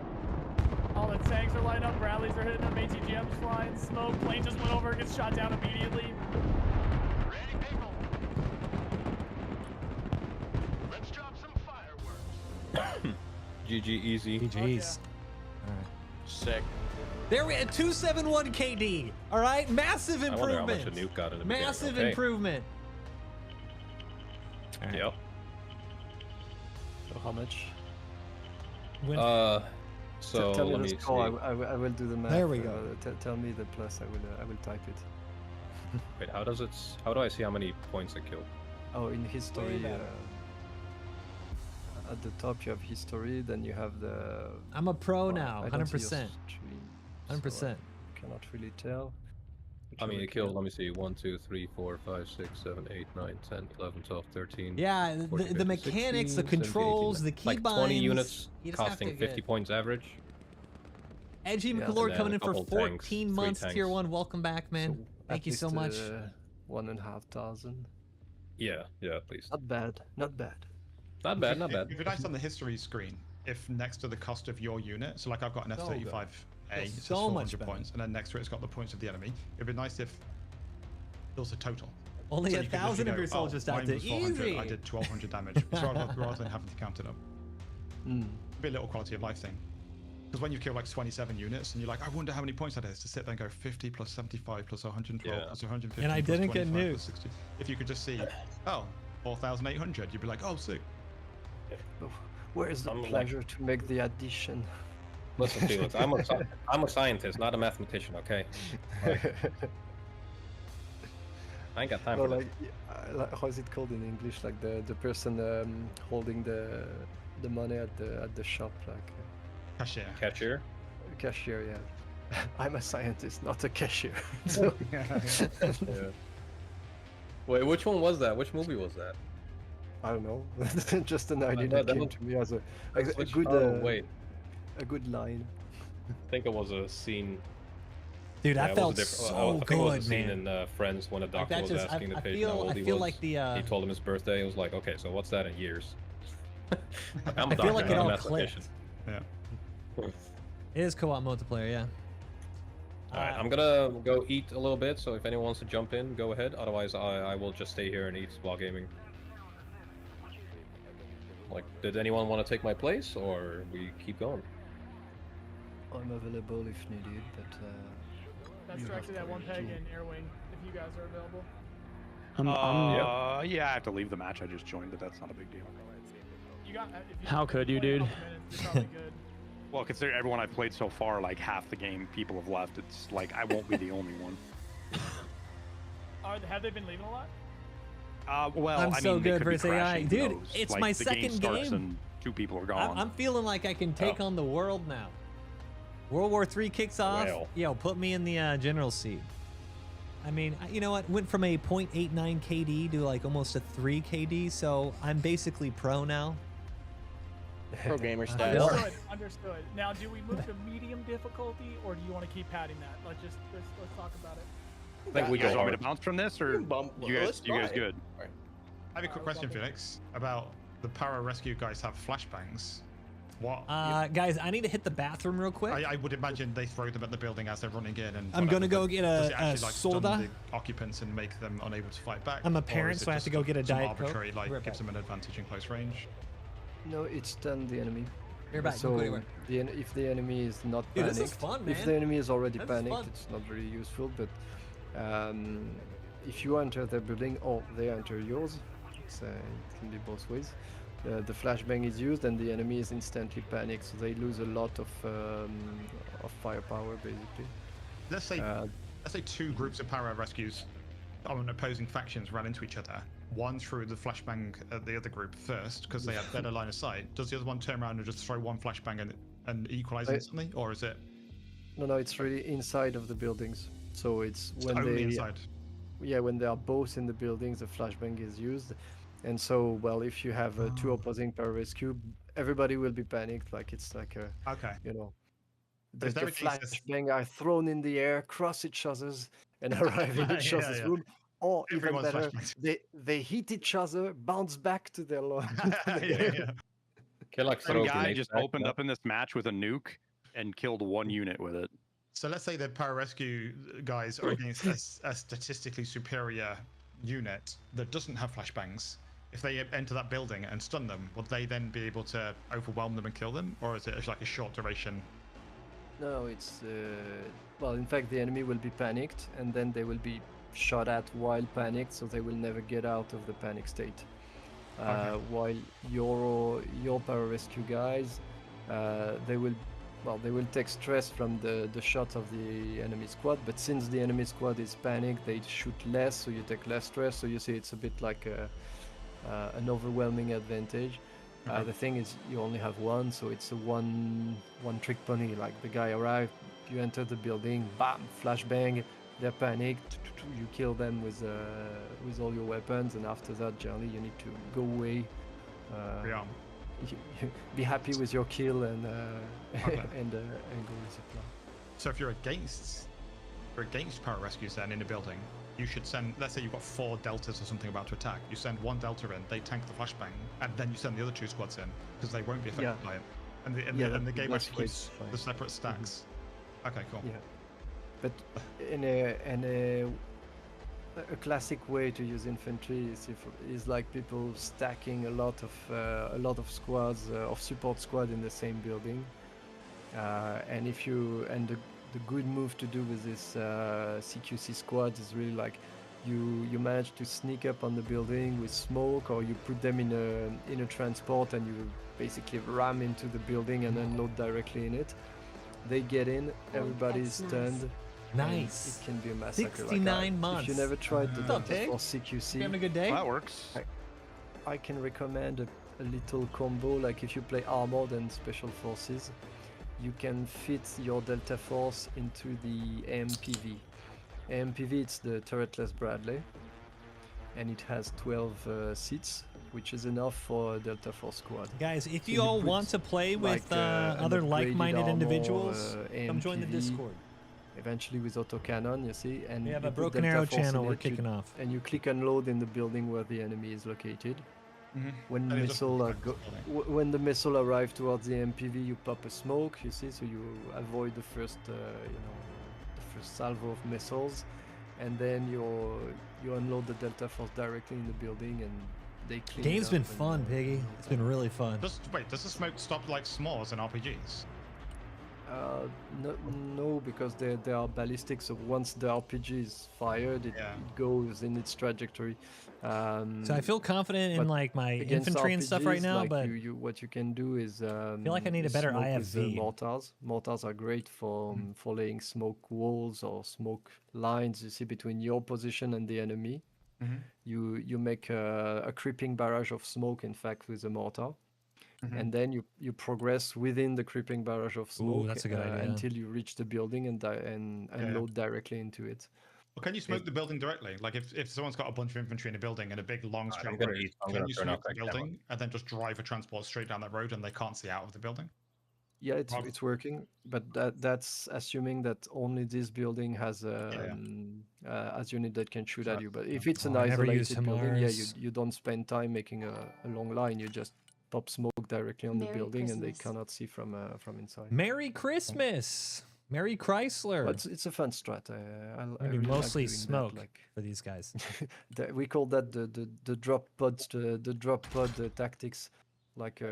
All the tanks are lined up, Bradleys are hitting them, ATGM's flying, smoke, plane just went over, gets shot down immediately. Ready, people. Let's drop some fireworks. GG easy. GG's. All right. Sick. There we had 271 KD. All right, massive I wonder how improvement. much a nuke got in the Massive beginning. Okay. improvement. All right. Yep. So how much? When- So tell me let the me see. score. I will do the math. There we go. Tell me the plus. I will type it. Wait, how do I see how many points I killed? Oh, in history. better. At the top you have history, then you have the. I'm a pro well, now, I don't see your 100%. stream, 100%. so I cannot really tell. I mean, it killed, let me see, 1, 2, 3, 4, 5, 6, 7, 8, 9, 10, 11, 12, 13. Yeah, 14, the 15, mechanics, 16, the controls, 17, the 18, like keybinds. 20 units you just have costing to 50 get- points average. Edgy Yeah, McClure and coming then in a for couple 14 tanks, 3 months, tier tanks. 1. Welcome back, man. So Thank at you so least, much. 1,500. Yeah, at least. Not bad. Not bad. Not bad, not bad. It'd be nice on the history screen if next to the cost of your unit, so like I've got an So F-35A, good. it says So much 400 better. points, and then next to it it's got the points of the enemy. It'd be nice if it was a total. Only So you could literally 1,000 of go, your soldiers died mine to was 400, easy. I did 1,200 damage, rather than having to count it up. Mm. It'd be a little quality of life thing. Because when you kill like 27 units and you're like, I wonder how many points that is, to sit there and go 50 plus 75 plus 112 Yeah. plus 150 And I plus didn't get 25 plus nuked. 60. If you could just see, oh, 4,800, you'd be like, oh, sick. Where is the I'm like- pleasure to make the addition? Listen, Felix, I'm a scientist, not a mathematician, okay? Like, I ain't got time No, for like, how is it called in English? Like the person holding the money at the shop, like Cashier. that. Catcher? cashier. Yeah, I'm a scientist, not a cashier. So, Yeah. Wait, which one was that? Which movie was that? I don't know. Just an idea that that came was- to me as a Which- good oh, wait. a good line. I think it was a scene. Dude, Yeah, that it was a felt different- so I think it was a good, scene man. in Friends when a doctor that was just- asking I the patient how old he feel was. like the, He told him his birthday. It was like, okay, so what's that in years? I'm a I feel like doctor, it not a all mathematician. Yeah. It is co-op multiplayer, yeah. Alright, I'm gonna go eat a little bit, so if anyone wants to jump in, go ahead. Otherwise, I will just stay here and eat while gaming. Like, did anyone want to take my place, or we keep going? I'm available if needed, but That's you directly have that one to peg do- in Airwing, if you guys are available. Yeah, I have to leave the match. I just joined, but that's not a big deal. You got, if you How could you, play a dude? couple minutes, you're probably good. Well, considering everyone I've played so far, like half the game people have left. It's like I won't be the only one. Have they been leaving a lot? Well, I'm I so mean, they good could be versus AI. crashing, who Dude, knows? it's Like, my the second starts game. And 2 people are gone. I'm feeling like I can take on the world now. World War III kicks off. Well. Yo, put me in the general seat. I mean, you know what? Went from a 0.89 KD to like almost a 3 KD, so I'm basically pro now. Pro gamer stats. Understood. Understood. Now, do we move to medium difficulty, or do you want to keep padding that? Let's talk about it. I think we You guys go want me hard. to bounce from this, or you guys good? I have a quick question, Felix, about the pararescue guys have flashbangs. What? Guys, I need to hit the bathroom real quick. I would imagine they throw them at the building as they're running in, and I'm gonna go get does it a actually, like, stun soda. the occupants and make them unable to fight back. I'm a Or parent, is it so I have just to go get a some Diet Coke. arbitrary, like, Right gives back. them an advantage in close range. No, it stunned the enemy. You're back. So Go anywhere. if the enemy is not Dude, panicked, this is fun, if man. the enemy is already This is panicked, fun. it's not very useful. But if you enter their building or they enter yours, it can be both ways. The flashbang is used and the enemy is instantly panicked, so they lose a lot of firepower basically. Let's say 2 groups of pararescues on opposing factions ran into each other. One threw the flashbang at the other group first because they had better line of sight. Does the other one turn around and just throw one flashbang and equalize instantly, or is it? No, it's really inside of the buildings. So it's when only they inside. Yeah, when they are both in the buildings, the flashbang is used. And so, well, if you have 2 opposing pararescue, everybody will be panicked. Like it's like a, you know, the Is there a case that's- flashbang are thrown in the air, cross each other's, and arrive in each Yeah, other's yeah. room. Or Everyone's even better, flashbangs. they hit each other, bounce back to their line. Can like Some throw guy grenades just back, opened no? up in this match with a nuke and killed 1 unit with it. So let's say the pararescue guys are against a statistically superior unit that doesn't have flashbangs. If they enter that building and stun them, would they then be able to overwhelm them and kill them, or is it like a short duration? No, it's well, in fact, the enemy will be panicked, and then they will be shot at while panicked, so they will never get out of the panic state. While your pararescue guys, they will take stress from the shots of the enemy squad, but since the enemy squad is panicked, they shoot less, so you take less stress. So you see, it's a bit like an overwhelming advantage. The thing is, you only have one, so it's a one trick pony. Like the guy arrived, you enter the building, bam, flashbang, they're panicked, you kill them with all your weapons, and after that, generally, you need to go away. Be happy with your kill and and go resupply. So if you're against pararescues then in a building, you should send, let's say you've got 4 deltas or something about to attack, you send 1 delta in, they tank the flashbang, and then you send the other 2 squads in, because they won't be affected by it. And the game actually keeps the separate stacks. Okay, cool. Yeah, but in a classic way to use infantry is like people stacking a lot of squads of support squad in the same building, and the good move to do with this CQC squad is really like you manage to sneak up on the building with smoke, or you put them in a transport and you basically ram into the building and unload directly in it. They get in, everybody is stunned. Nice. It can be a massacre. 69 months. If you never tried the What's up, Delta Pig? Force CQC, You having a good day? That works. I can recommend a little combo. Like if you play Armored and Special Forces, you can fit your Delta Force into the AMPV. AMPV, it's the turretless Bradley, and it has 12 seats, which is enough for a Delta Force squad. Guys, if So you all put, want to play with like, an other upgraded like-minded armor, individuals, come join the AMPV, Discord. Eventually with autocannon, you see, and We have you a put Broken Delta Arrow Force in channel we're it, kicking off. and you click unload in the building where the enemy is located. When And it doesn't affect the building. when the missile arrives towards the MPV, you pop a smoke, you see, so you avoid the first the first salvo of missiles, and then you unload the Delta Force directly in the building, and they clean it Game's up been and, fun, Piggy. It's been really fun. Does the smoke stop like s'mores and RPGs? No, because they are ballistic. So once the RPG is fired, it goes in its trajectory. So I feel confident in like my infantry and stuff right now, like but what you can do is I feel like I need a better smoke with the IFV. mortars. Mortars are great for laying smoke walls or smoke lines. You see between your position and the enemy. You make a creeping barrage of smoke, in fact, with a mortar. And then you progress within the creeping barrage of smoke that's a good idea. until you reach the building and load directly into it. Well, can you smoke the building directly? Like if someone's got a bunch of infantry in a building and a big long straight road, can you smoke the building and then just drive a transport straight down that road and they can't see out of the building? Yeah, it's working, but that's assuming that only this building has a unit that can shoot at you. But if it's an isolated building, you don't spend time making a long line. You just pop smoke directly on the building and they cannot see from inside. Merry Christmas! Merry Chrysler! But it's a fun strat. I really mostly like smoke for these guys. We call that the drop pods, the drop pod tactics. Like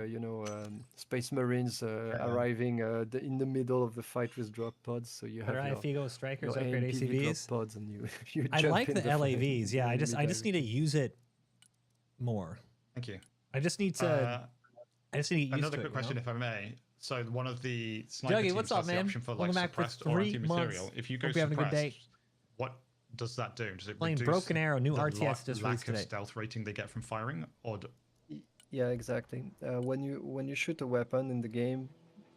Space Marines arriving in the middle of the fight with drop pods. So you have your Figo strikers, your upgrade AMP ACVs. drop pods, and you I jump like in the LAVs. Yeah, I just need to to use it more. Thank you. I just need to. Another quick question, if I may. So one of the sniper Dougie, teams what's has up, the man? option for Welcome like back for suppressed or 3 anti-material. months. If you go Hope you're having a good day. suppressed, what does that do? Does it Playing reduce Broken Arrow, new the RTS just lack released of today. stealth rating they get from firing, or Yeah, exactly. When you shoot a weapon in the game,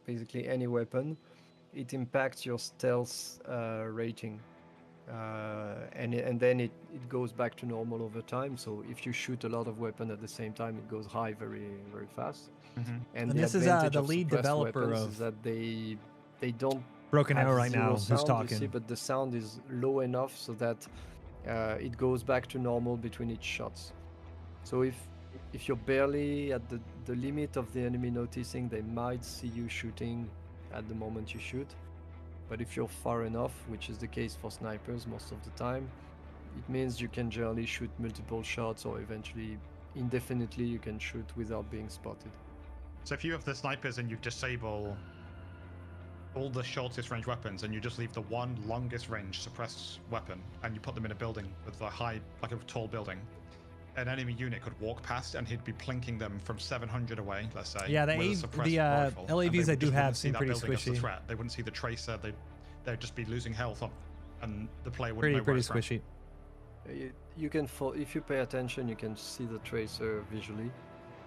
basically any weapon, it impacts your stealth rating, and then it goes back to normal over time. So if you shoot a lot of weapon at the same time, it goes high very very fast. And the this is advantage the of lead suppressed developer weapons of is that they don't Broken have Arrow right zero now. Who's sound, you talking? see, but the sound is low enough so that it goes back to normal between each shots. So if you're barely at the limit of the enemy noticing, they might see you shooting at the moment you shoot. But if you're far enough, which is the case for snipers most of the time, it means you can generally shoot multiple shots, or eventually indefinitely you can shoot without being spotted. So if you have the snipers and you disable all the shortest range weapons and you just leave the one longest range suppressed weapon and you put them in a building with a high, like a tall building, an enemy unit could walk past and he'd be plinking them from 700 away, let's say. Yeah, the rifle, LAVs I do have seem seem pretty squishy. The squishy. threat. They wouldn't see the tracer. They'd just be losing health on, and the player wouldn't know Pretty where it's from. squishy. You can if you pay attention, you can see the tracer visually.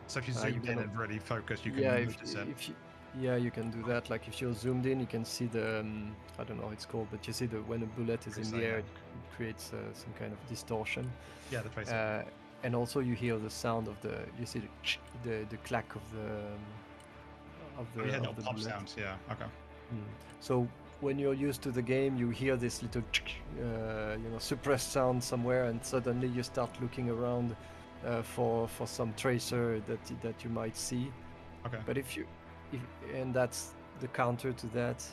So if you zoom in and really focus, you can notice it. Yeah, you can do that. Like if you're zoomed in, you can see the I don't know what it's called, but you see when a bullet is in the air, it creates some kind of distortion. Yeah, the tracer. And also you hear the sound of you see the clack of the Yeah, of the pop bullet. sounds. Yeah. Okay. So when you're used to the game, you hear this little suppressed sound somewhere, and suddenly you start looking around for some tracer that you might see. Okay. But and that's the counter to that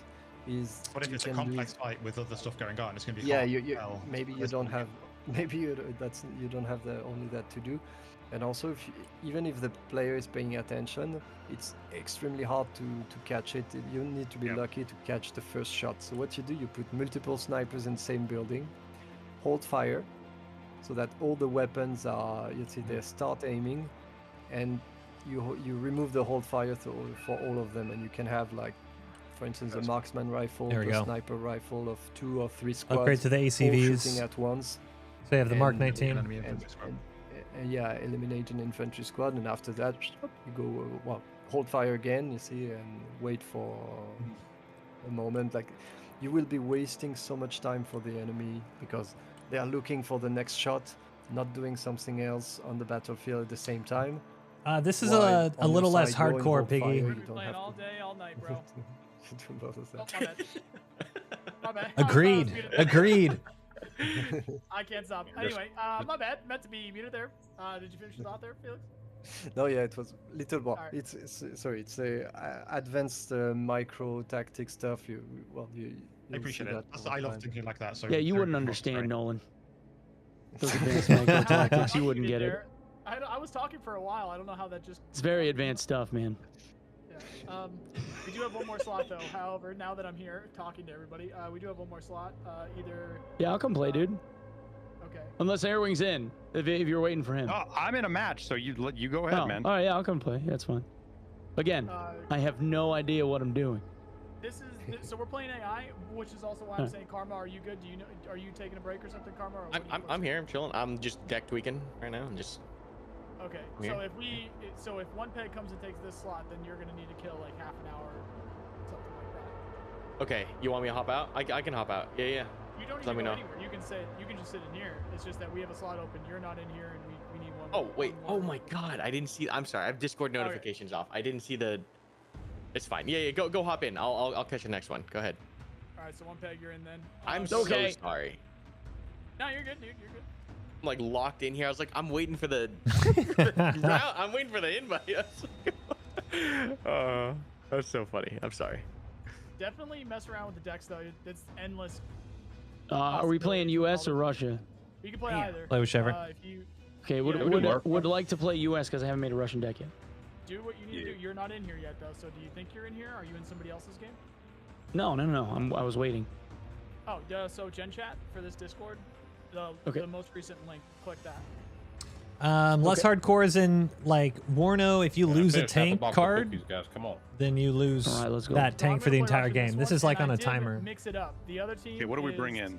is. But if it's a complex fight with other stuff going on, it's going to be yeah. hard. Maybe you don't have you don't have only that to do. And also, even if the player is paying attention, it's extremely hard to catch it. You need to be lucky to catch the first shot. So what you do, you put multiple snipers in the same building, hold fire, so that all the weapons are, they start aiming, and you remove the hold fire for all of them, and you can have, like, for instance, a marksman rifle, a sniper rifle of 2 or 3 squads, Upgrade to the ACVs. all shooting at once. So you have the Mark 19. And eliminate an infantry squad, and after that you go hold fire again, you see, and wait for a moment. Like, you will be wasting so much time for the enemy because they are looking for the next shot, not doing something else on the battlefield at the same time. This is a little less hardcore, Piggy. We've been playing all day, all night, bro. My bad. Agreed. I can't stop. Anyway, my bad. Meant to be muted there. Did you finish your thought there, Felix? No, yeah, it was little more. Right. It's advanced micro tactic stuff. I appreciate it. I love thinking like that. So yeah, you wouldn't understand, Nolan. Those advanced micro tactics, you wouldn't get it. I was talking for a while. I don't know how that just. It's very advanced stuff, man. Yeah. We do have one more slot though. However, now that I'm here talking to everybody, we do have one more slot. Either. Yeah, I'll come play, dude. Okay. Unless Airwing's in, if you're waiting for him. Oh, I'm in a match, so you go ahead, man. All right, yeah, I'll come play. That's fine. Again, I have no idea what I'm doing. So we're playing AI, which is also why I'm saying, Karma, are you good? Do you know? Are you taking a break or something, Karma? Or I'm here. I'm chilling. I'm just deck tweaking right now. I'm just. Okay. So if one peg comes and takes this slot, then you're gonna need to kill like half an hour, something like that. Okay. You want me to hop out? I can hop out. Yeah. You don't need to go know. anywhere. You can just sit in here. It's just that we have a slot open. You're not in here, and we need one. Oh wait. Oh my God. I didn't see. I'm sorry. I have Discord notifications off. I didn't see the. It's fine. Yeah. Go hop in. I'll catch the next one. Go ahead. All right. So one peg, you're in then. I'm so sorry. No, you're good, dude. You're good. I'm like locked in here. I was like, I'm waiting for the. I'm waiting for the invite. That's so funny. I'm sorry. Definitely mess around with the decks though. It's endless. Are we playing US or Russia? You can play either. Play whichever. Okay, would like to play US because I haven't made a Russian deck yet. Do what you need to do. You're not in here yet though. So do you think you're in here? Are you in somebody else's game? No. I was waiting. Oh, so Gen Chat for this Discord, the most recent link. Click that. Less hardcore is in like Warno. If you lose a tank card, guys. Come on. then you lose that tank for the entire game. This is like on a timer. Mix it up. The other team. Okay, what do we bring in?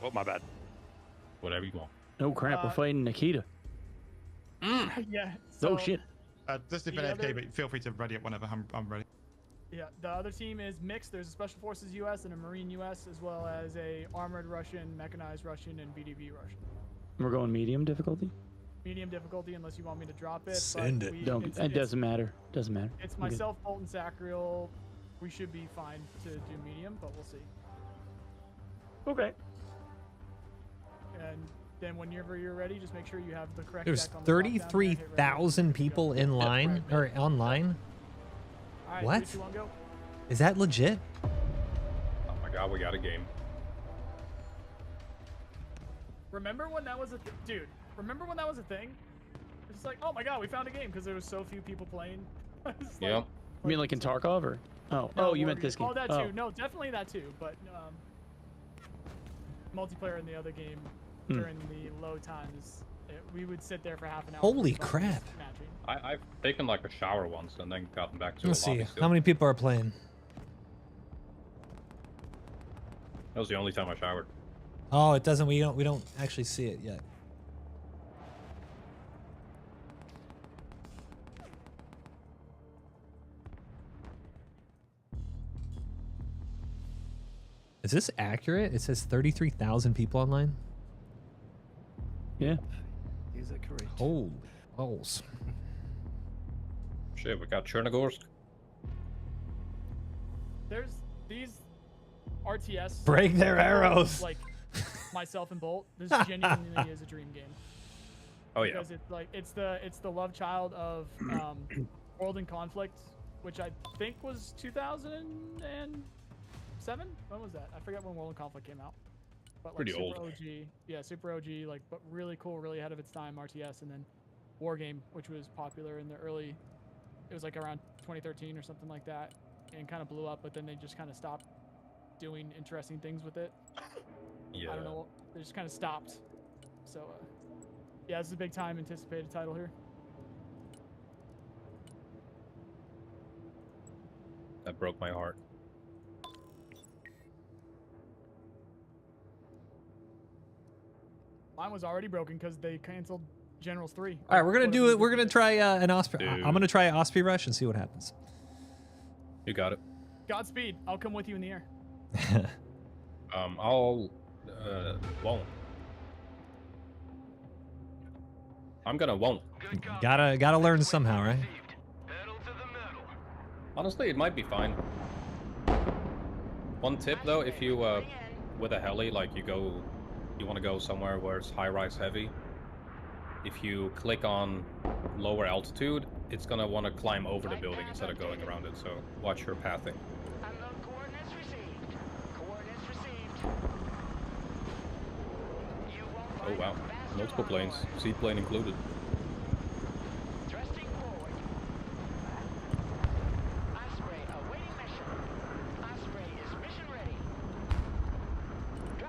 Oh, my bad. Whatever you want. Oh crap, we're fighting Nikita. Yeah. Oh shit. This has been AFK, but feel free to ready up whenever I'm ready. Yeah, the other team is mixed. There's a Special Forces US and a Marine US, as well as a Armored Russian, Mechanized Russian, and BDV Russian. We're going medium difficulty? Medium difficulty, unless you want me to drop it. Send it. It doesn't matter. Doesn't matter. It's myself, Bolt, and Sacriel. We should be fine to do medium, but we'll see. Okay. And then whenever you're ready, just make sure you have the correct There's deck on the drop down there, hit ready. 33,000 people in line or online. All right, What? 3, 2, 1, go. Is that legit? Oh my God, we got a game. Remember when that was a dude? Remember when that was a thing? It's like, oh my God, we found a game because there was so few people playing. Yep. You mean like in Tarkov or? Oh, No, you meant this game. Oh, that too. No, definitely that too. But multiplayer in the other game during the low times, we would sit there for half an hour. Holy crap! I've taken like a shower once and then gotten back to Let's a lobby see still. how many people are playing. That was the only time I showered. Oh, it doesn't. We don't actually see it yet. Is this accurate? It says 33,000 people online. Yeah. Is that correct? Holy balls. Shit, we got Chernogorsk. There's these RTS. Break their arrows. Like myself and Bolt. This genuinely is a dream game. Oh yeah. Because it's like it's the love child of World in Conflict, which I think was 2007. When was that? I forget when World in Conflict came out. But like Pretty super old. OG. Yeah, super OG. Like, but really cool, really ahead of its time. RTS, and then War Game, which was popular in the early. It was like around 2013 or something like that, and kind of blew up. But then they just kind of stopped doing interesting things with it. Yeah. I don't know. They just kind of stopped. So, yeah, this is a big time anticipated title here. That broke my heart. Mine was already broken because they canceled Generals 3. All right, we're gonna do it. We're gonna try an Osprey. I'm gonna try Osprey Rush and see what happens. You got it. Godspeed. I'll come with you in the air. I'll won't. I'm gonna won't. Gotta learn somehow, right? Honestly, it might be fine. One tip though, if you with a heli, like you want to go somewhere where it's high-rise heavy. If you click on lower altitude, it's gonna want to climb over the building instead of going around it. So watch your pathing. Oh wow, multiple planes, seaplane included.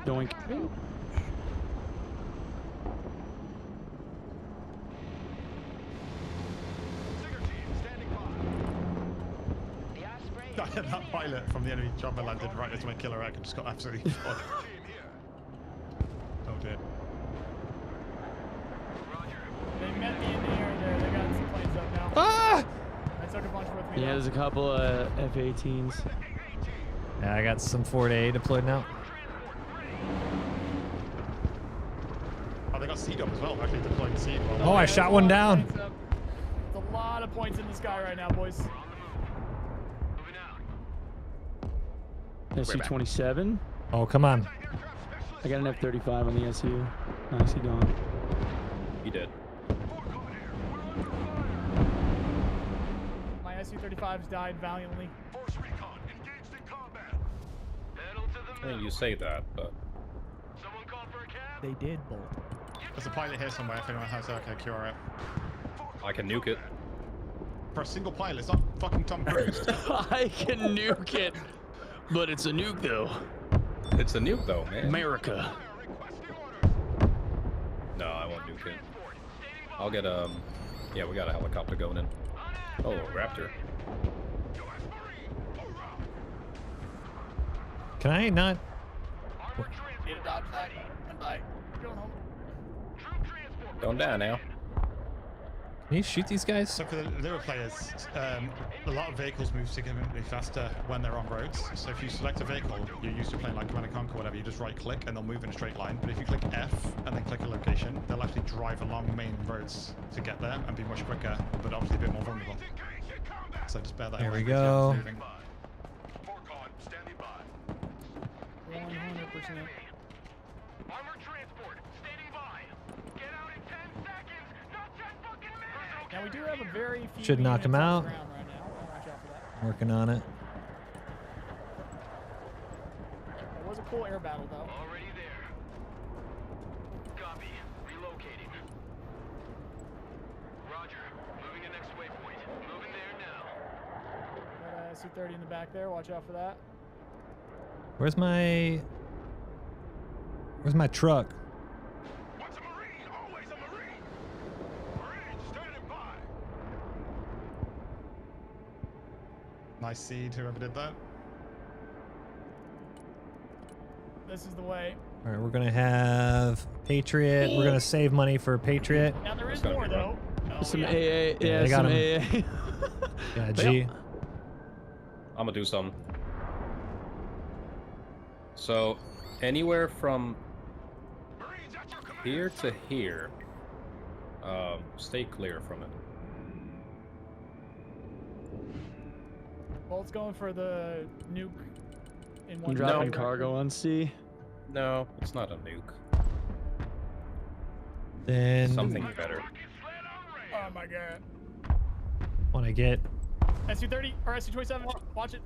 Doink. That pilot from the enemy chopper landed right into my killer egg and just got absolutely fucked. Oh dear. They met me in the air there. They got some planes up now. Ah! I took a bunch with me. Yeah, there's a couple of F-18s. Yeah, I got some 4A deployed now. Oh, they got seed up as well. Actually deployed seed. Oh, I shot one down. There's a lot of points in the sky right now, boys. SU-27. Oh, come on. I got an F-35 on the SU. Nicely done. He did. My SU-35s died valiantly. I mean, you say that, but They did, Bolt. There's a pilot here somewhere if anyone has a QRF. I can nuke it. For a single pilot, it's not fucking Tom Cruise. I can nuke it. But it's a nuke, though. It's a nuke, though, man. America. No, I won't nuke it. I'll get yeah, we got a helicopter going in. Oh, Raptor. Can I not? Don't die now. Can you shoot these guys? So for the newer players, a lot of vehicles move significantly faster when they're on roads. So if you select a vehicle, you're used to playing like Command & Conquer or whatever, you just right click and they'll move in a straight line. But if you click F and then click a location, they'll actually drive along main roads to get there and be much quicker, but obviously a bit more vulnerable. So just bear that in There we mind. go. 100%. Now we do have a very few Should knock him units on out. the ground right now. I'll watch out for that. Working on it. It was a cool air battle though. Already there. Copy. Relocating. Roger. Moving to next waypoint. Moving there now. Got a SU-30 in the back there. Watch out for that. Where's my truck? What's a Marine? Always a Marine. Marine standing by. Nice seed, whoever did that. This is the way. All right, we're gonna have Patriot. We're gonna save money for Patriot. Now there is more though. Oh, Some yeah. AA. Yeah, they got some him. AA. Yeah, G. I'm gonna do something. So, anywhere from here to here, stay clear from it. Bolt's going for the nuke in I'm one dropping direction. cargo on C. No, it's not a nuke. Then Something better. Oh my god. want to get SU-30 or SU-27. Watch it.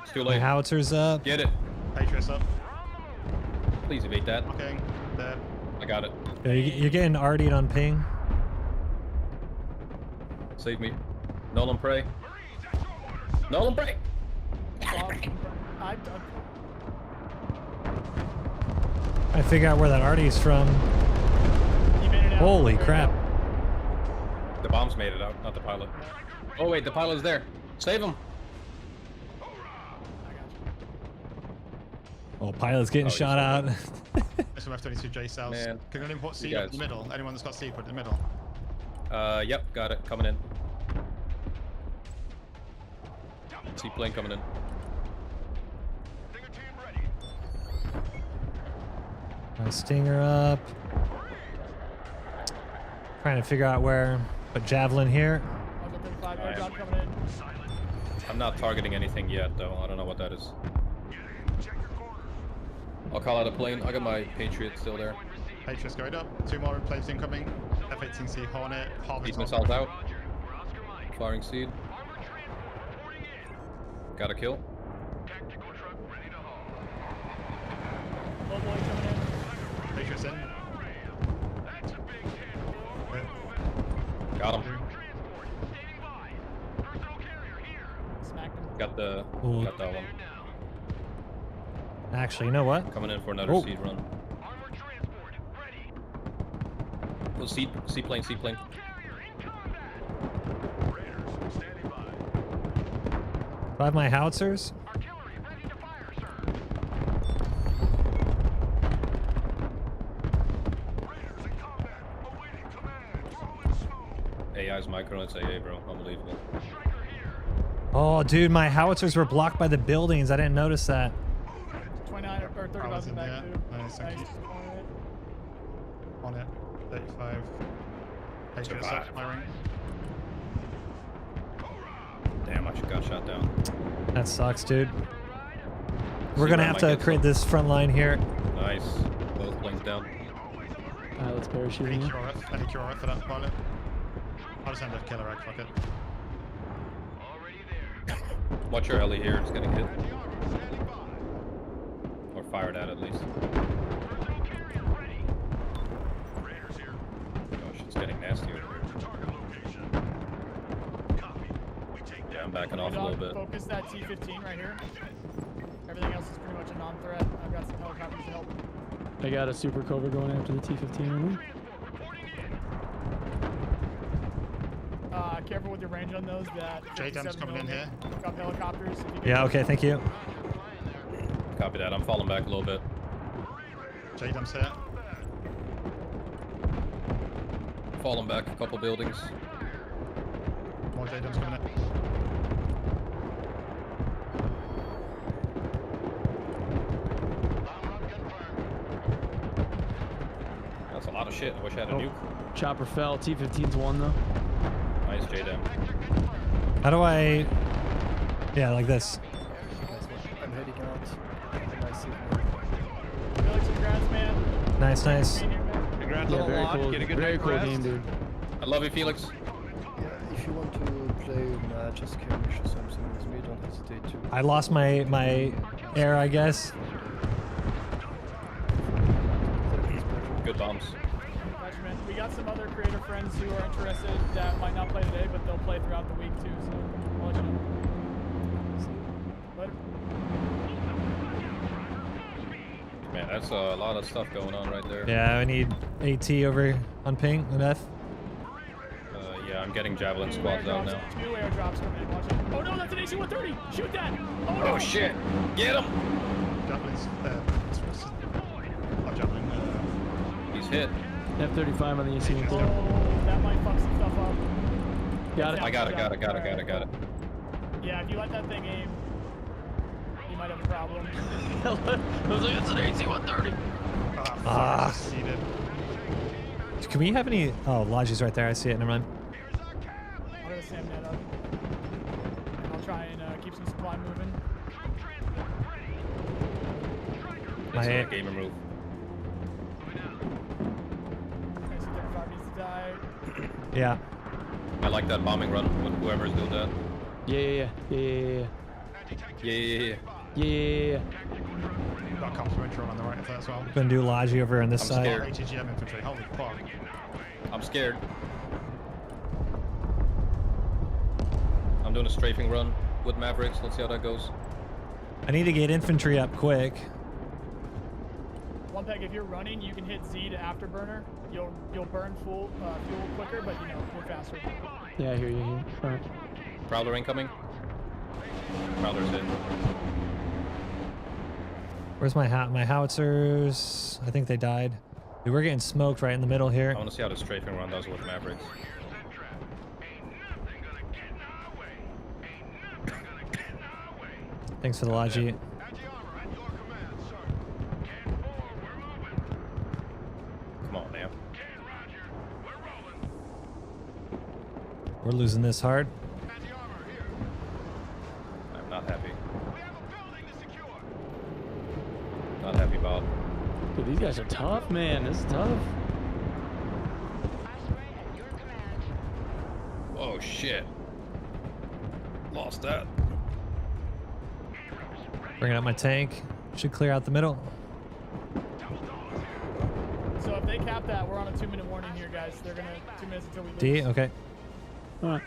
It's too my late. howitzers up. Get it. Patriots up. Please evade that. Okay, dead. I got it. Yeah, you're getting RD'd on ping. Save me. Nolan pray. Nolan pray. I figure out where that RD's from. Holy crap. The bombs made it out, not the pilot. Oh wait, the pilot's there. Save him. Oh, pilot's getting shot out. There's some F-22J cells. Man. Can anyone put You seed up in guys. the middle? Anyone that's got seed, put it in the middle. Yep, got it. Coming in. Seaplane coming in. My Stinger up. Trying to figure out where. Put Javelin here. I'm not targeting anything yet, though. I don't know what that is. I'll call out a plane. I got my Patriot still there. Patriots going up. 2 more planes incoming. F-18C Hornet. These Harvest. missiles out. Firing seed. Got a kill. Patriots in. Got him. Smacked him. Got the. Ooh. Got that one. Actually, you know what? Coming in for another seed run. Oh, seaplane. Do I have my howitzers? AI's micro, it's AA, bro. Unbelievable. Oh, dude, my howitzers were blocked by the buildings. I didn't notice that. 29 or 30,000 back too. Nice, thank you. On it. 35. Survive. Firing. Damn, I got shot down. That sucks, dude. We're gonna have to create this front line here. Nice. Both planes down. Alright, let's parachute in. Any QRF for that pilot? I'll just end up killer egg, fuck it. Watch your heli here, it's getting hit. Or fired at least. Gosh, it's getting nasty over here. Yeah, I'm backing off a little bit. Focus that T-15 right here. Everything else is pretty much a non-threat. I've got some helicopters to help. I got a super cobra going after the T-15 right now. Careful with your range on those. That J-Dam's coming in here. Got helicopters. Yeah, okay, thank you. Copy that, I'm falling back a little bit. J-Dam's here. Falling back a couple buildings. More J-Dam's coming in. That's a lot of shit. I wish I had a nuke. Chopper fell. T-15's one though. Nice J-Dam. How do I... Yeah, like this. I'm heading out. Congrats, man. Nice. Congrats Yeah, on the very launch. cool. Get a good Very night's cool rest. game, dude. I love you, Felix. Yeah, if you want to play match a skirmish or something with me, don't hesitate to. I lost my air, I guess. Good bombs. We got some other creator friends who are interested that might not play today, but they'll play throughout the week too. So I'll let you know. Later. Man, that's a lot of stuff going on right there. Yeah, I need AT over on ping and F. Yeah, I'm getting javelin squads out now. 2 airdrops coming in. Watch it. Oh no, that's an AC-130. Shoot that. Oh no. Oh shit! Get him! Javelin's javelin. He's hit. F-35 on the AC-130. Oh, that might fuck some stuff up. Got it. I got it. Yeah, if you let that thing aim, you might have a problem. I was like, it's an AC-130. Can we have any... Oh, Logi's right there. I see it. Never mind. I'll go to Sam net up. And I'll try and keep some supply moving. It's a gamer move. AC-35 needs to die. Yeah. I like that bombing run with whoever's doing that. Yeah. Got complimentary on the right of that as well. Gonna do Logi over on this side. Scared. ATGM infantry, holy fuck. I'm scared. I'm doing a strafing run with Mavericks. Let's see how that goes. I need to get infantry up quick. One peg, if you're running, you can hit Z to afterburner. You'll burn fuel quicker, but we're faster. Yeah, I hear you here. Alright. Prowler incoming. Prowler's in. Where's my howitzers? I think they died. Dude, we're getting smoked right in the middle here. I want to see how the strafing run does with Mavericks. Thanks for the Logi. Come on, man. We're losing this hard. I'm not happy. Not happy, Bob. Dude, these guys are tough, man. This is tough. Oh shit. Lost that. Bringing up my tank. Should clear out the middle. So if they cap that, we're on a 2-minute warning here, guys. They're gonna 2 minutes until we lose. D, okay. Alright.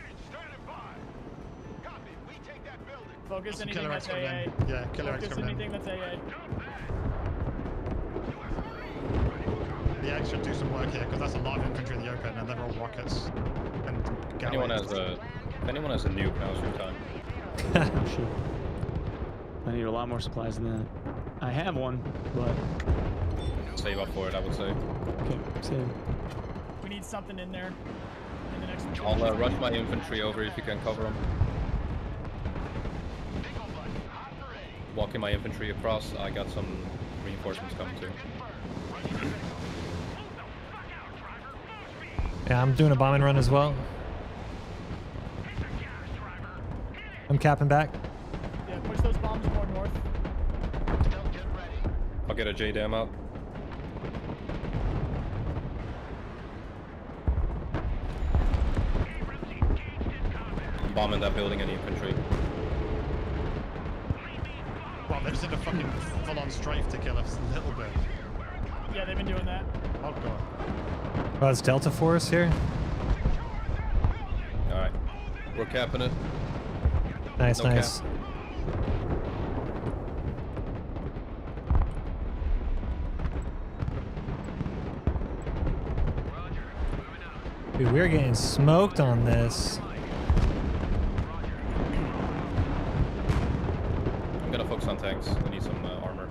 Focus anything Killer that's X coming AA. in. Yeah, Killer X Focus coming in. anything that's AA. The X should do some work here because that's a lot of infantry in the open and they're all rockets. And If anyone has a nuke, now's your time. Oh, shit. I need a lot more supplies than that. I have one, but... Save up for it, I would say. Okay, save. We need something in there. In the next I'll rush my infantry over if you can cover them. Walking my infantry across, I got some reinforcements coming too. Yeah, I'm doing a bombing run as well. I'm capping back. Yeah, push those bombs more north. I'll get a JDAM out. I'm bombing that building and infantry. Well, they just did a fucking full-on strafe to kill us a little bit. Yeah, they've been doing that. Oh god. Oh, it's Delta Force here. Alright. We're capping it. Nice, No nice. cap. Dude, we're getting smoked on this. I'm gonna focus on tanks. I need some armor.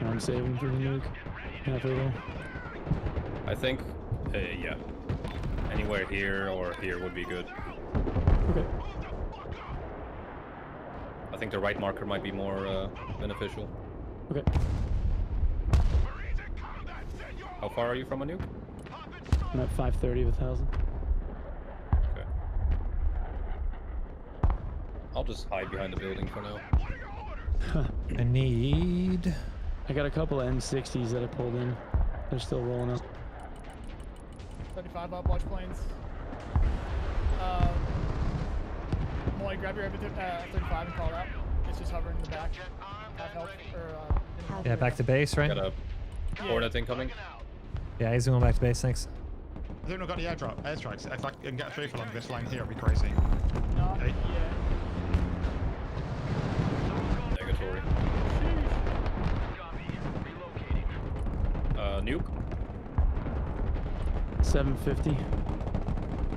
I'm saving for the nuke. Halfway there. I think, yeah. Anywhere here or here would be good. Okay. I think the right marker might be more beneficial. Okay. How far are you from a nuke? I'm at 530 of 1,000. Okay. I'll just hide behind the building for now. I need... I got a couple of M60s that I pulled in. They're still rolling up. 35 up, watch planes. Moy, grab your 35 and call it out. It's just hovering in the back. Have help, or, Yeah, back to base, right? Got a Hornet incoming. Yeah, he's going back to base, thanks. I think we've got the airstrikes. If I can get a strafe along this line here, it'd be crazy. No, Okay. Negatory. Nuke. 750.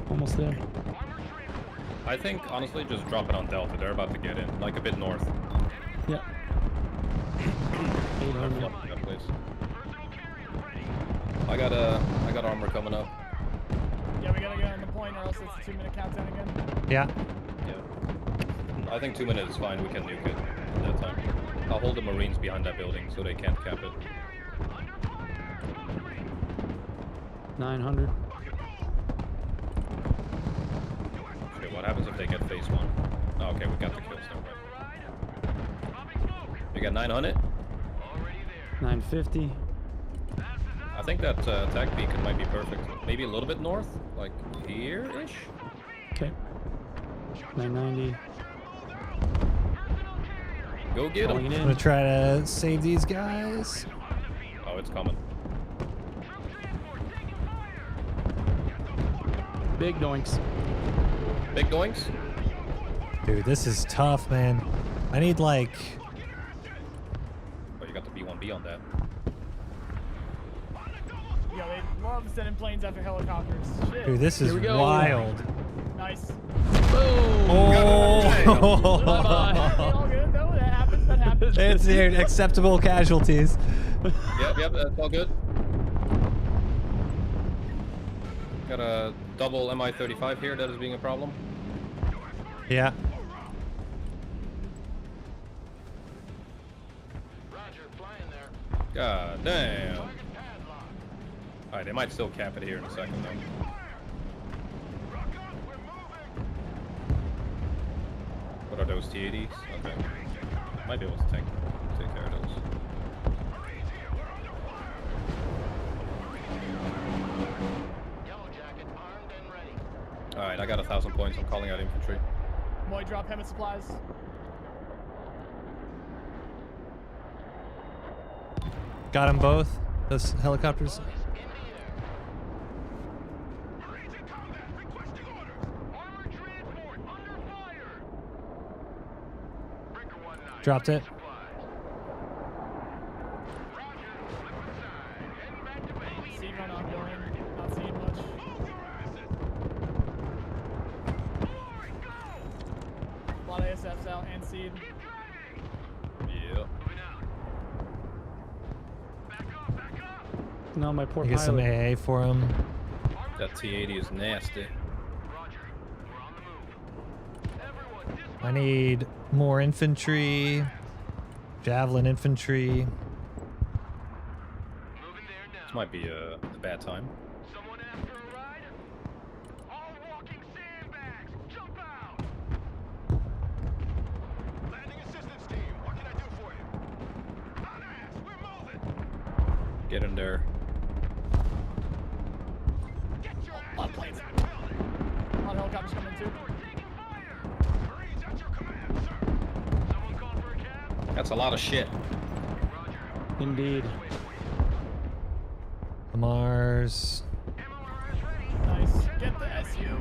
Almost there. I think, honestly, just drop it on Delta. They're about to get in, like a bit north. Yeah. 800. That place. I got armor coming up. Yeah, we gotta get on the point or else it's a 2-minute countdown again. Yeah. Yeah. I think 2 minutes is fine. We can nuke it at that time. I'll hold the Marines behind that building so they can't cap it. 900. Okay, what happens if they get phase 1? Oh, okay, we got the kills now, right? We got 900? 950. I think that attack beacon might be perfect. Maybe a little bit north, like here-ish? Okay. 990. Go get him. I'm gonna try to save these guys. Oh, it's coming. Big doinks. Big doinks? Dude, this is tough, man. I need like... Oh, you got the B1B on that. Yeah, they love sending planes after helicopters. Shit. Dude, this is wild. Nice. Boom! Oh! All good though. That happens. That happens. It's acceptable casualties. Yep, that's all good. Got a double Mi-35 here that is being a problem. Yeah. God damn. Alright, they might still cap it here in a second though. What are those T-80s? Okay. Might be able to take care of those. Alright, I got 1,000 points. I'm calling out infantry. Moy, drop him supplies. Got them both. Those helicopters. Dropped it. Siege run ongoing. Not seeing much. A lot of ASFs out and seed. Yeah. No, my poor I get some pilot. AA for him. That T80 is nasty. I need more infantry. Javelin infantry. This might be a bad time. Get in there. A lot of planes. A lot of helicopters coming too. That's a lot of shit. Indeed. Mars. Nice. Get the SU.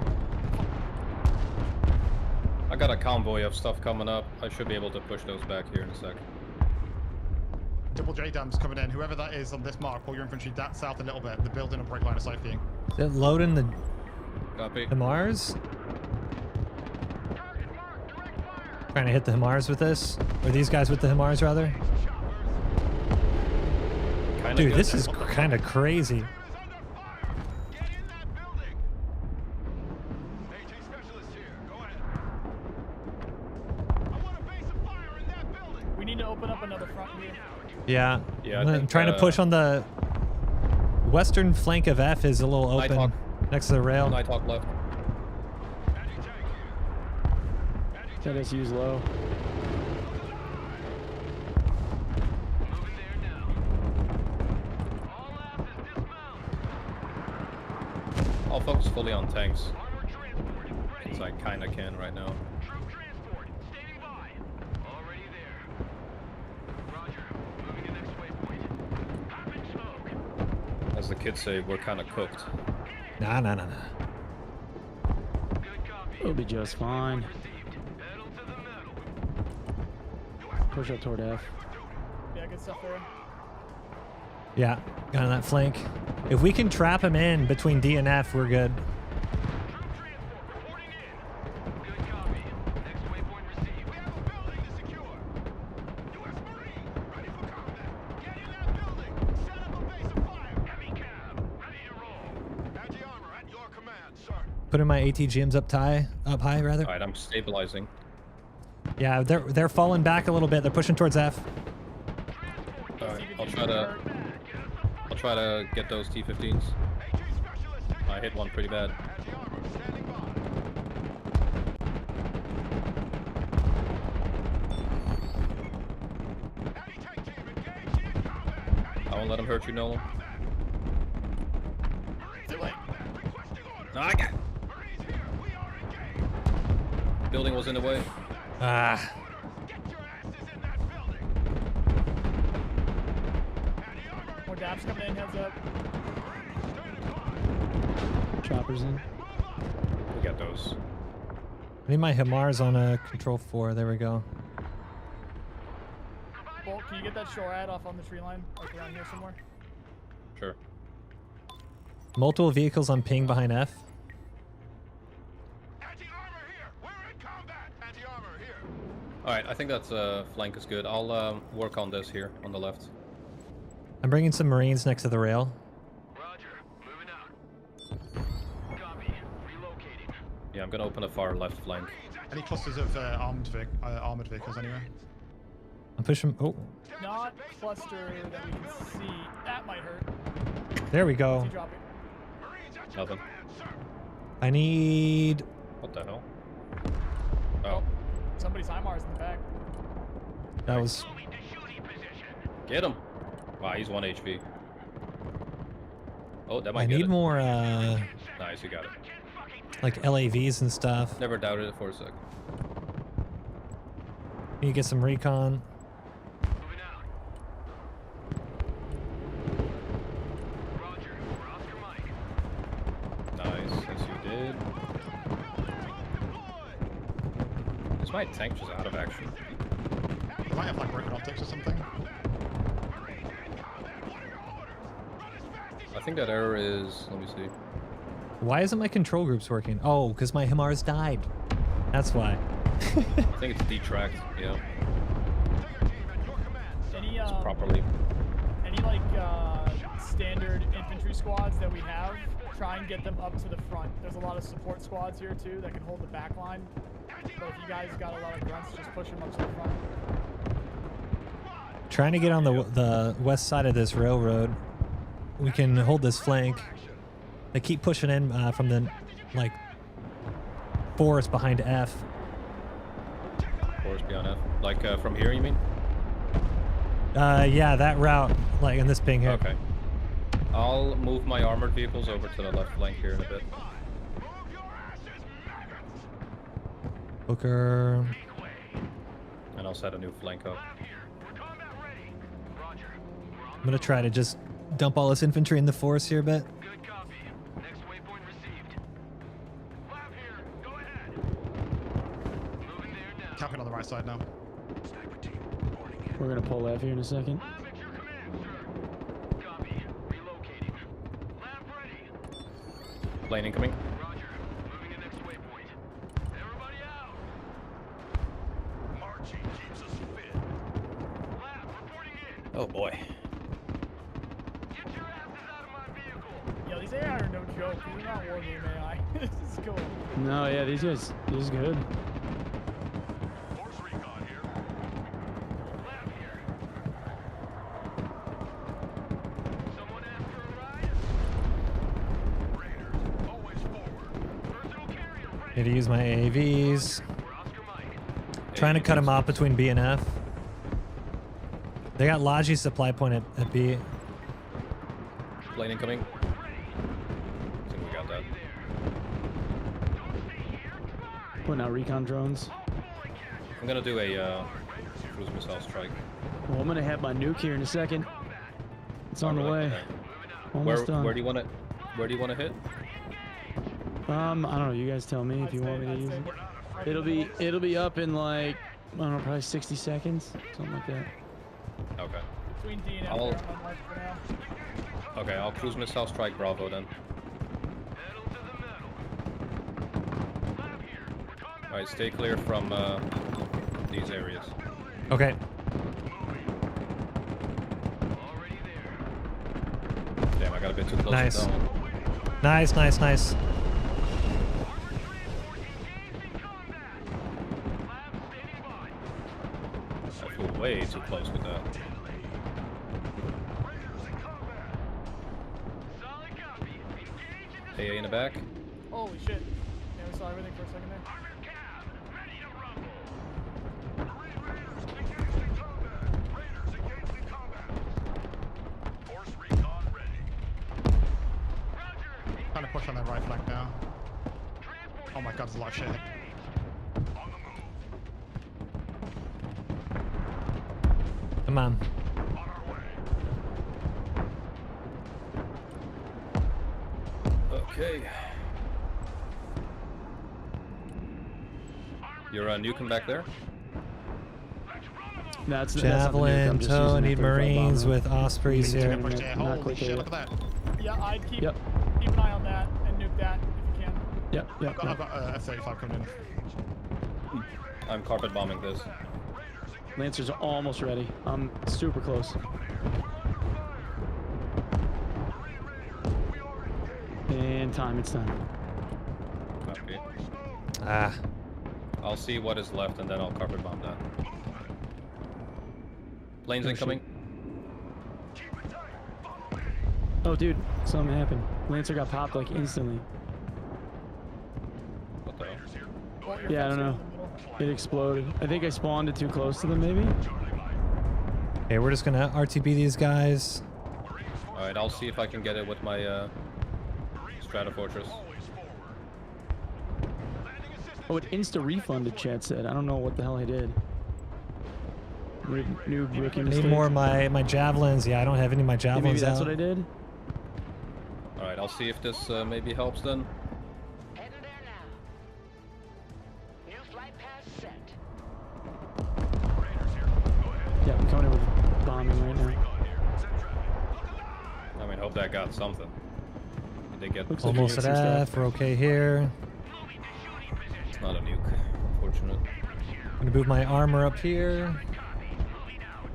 I got a convoy of stuff coming up. I should be able to push those back here in a sec. Double J dams coming in. Whoever that is on this mark, pull your infantry south a little bit. They're building a break line of sight for you. Is it loading the Copy. Mars? Trying to hit the Mars with this? Or these guys with the Mars rather? Dude, this is kind of crazy. We need to open up another front here. Yeah. Yeah, I I'm think, trying to push on the western flank of F is a little open next to the rail. Nighthawk left. That SU's low. I'll focus fully on tanks. Since I kinda can right now. As the kids say, we're kinda cooked. Nah. It'll be just fine. Push up toward F. Yeah, good stuff there. Yeah, got on that flank. If we can trap him in between D and F, we're good. Putting my ATGMs up high, rather. Alright, I'm stabilizing. Yeah, they're falling back a little bit. They're pushing towards F. Alright, I'll try to get those T-15s. I hit one pretty bad. I won't let him hurt you, Nolan. No, I got. Building was in the way. Ah. More dabs coming in, heads up. Choppers in. We got those. I need my Hamars on a control 4. There we go. Bolt, can you get that shore ad off on the tree line? Like around here somewhere? Sure. Multiple vehicles on ping behind F. Alright, I think that's flank is good. I'll work on this here on the left. I'm bringing some Marines next to the rail. Yeah, I'm gonna open a far left flank. Any clusters of armored vehicles anywhere? I'm pushing. Oh, Not cluster that we can see. That might hurt. there we go. What's he dropping? Nothing. I need. What the hell? Oh. Somebody's HIMARS in the back. That was. Get him! Wow, he's 1 HP. Oh, that might I get need it. more. Nice, you got it. Like LAVs and stuff. Never doubted it for a sec. Need to get some recon. did. Is my tank just out of action? You might have like broken optics or something. I think that error is, let me see. Why isn't my control groups working? Oh, because my Himars died. That's why. I think it's detracked, yeah. Any It's properly. any like standard infantry squads that we have, try and get them up to the front. There's a lot of support squads here too that can hold the back line. But if you guys got a lot of grunts, just push them up to the front. Trying to get on the west side of this railroad. We can hold this flank. They keep pushing in from the like forest behind F. Forest beyond F. Like from here, you mean? Yeah, that route, like in this ping here. Okay. I'll move my armored vehicles over to the left flank here in a bit. Booker. And I'll set a new flank up. I'm gonna try to just dump all this infantry in the forest here a bit. Capping on the right side now. We're gonna pull F here in a second. Plane incoming. Oh boy. Yo, these AI are no joke. These are not war game AI. This is cool. No, yeah, these guys, this is good. Need to use my AAVs. Trying to cut them off between B and F. They got Logi's supply point at B. Plane incoming. I think we got that. Putting out recon drones. I'm gonna do a cruise missile strike. Well, I'm gonna have my nuke here in a second. It's on the way. Almost done. Where do you want it? Where do you want to hit? I don't know. You guys tell me if you want me to use it. It'll be up in like, I don't know, probably 60 seconds, something like that. Okay. Between D and F, I'll, they're on mark for now. okay, I'll cruise missile strike Bravo then. Alright, stay clear from these areas. Okay. Damn, I got a bit too close. Nice. To that one. Nice, nice, nice. I flew way too close with that. AA in the back. Holy shit. Yeah, we saw everything for a second there. Trying to push on that right flank now. Oh my god, there's a lot of shit. Come on. Okay. You're nuking back there? That's Javelin, tow, need Marines with Ospreys here. Holy shit, look at that. Yeah, I'd keep an eye on that and nuke that if you can. Yep. I've got F-35 coming in. I'm carpet bombing this. Lancers are almost ready. I'm super close. And time, it's done. Copy. Ah. I'll see what is left and then I'll carpet bomb that. Planes incoming. Oh, dude, something happened. Lancer got popped like instantly. What the hell? Yeah, I don't know. It exploded. I think I spawned it too close to them, maybe? Okay, we're just gonna RTB these guys. Alright, I'll see if I can get it with my Stratofortress. Oh, it insta-refunded, chat said. I don't know what the hell he did. New rookie I mistake. need more of my javelins. Yeah, I don't have any of my javelins Maybe that's out. what I did? Alright, I'll see if this maybe helps then. bombing right now. I mean, hope that got something. Did they get Almost at F. We're okay here. It's not a nuke, unfortunate. I'm gonna move my armor up here.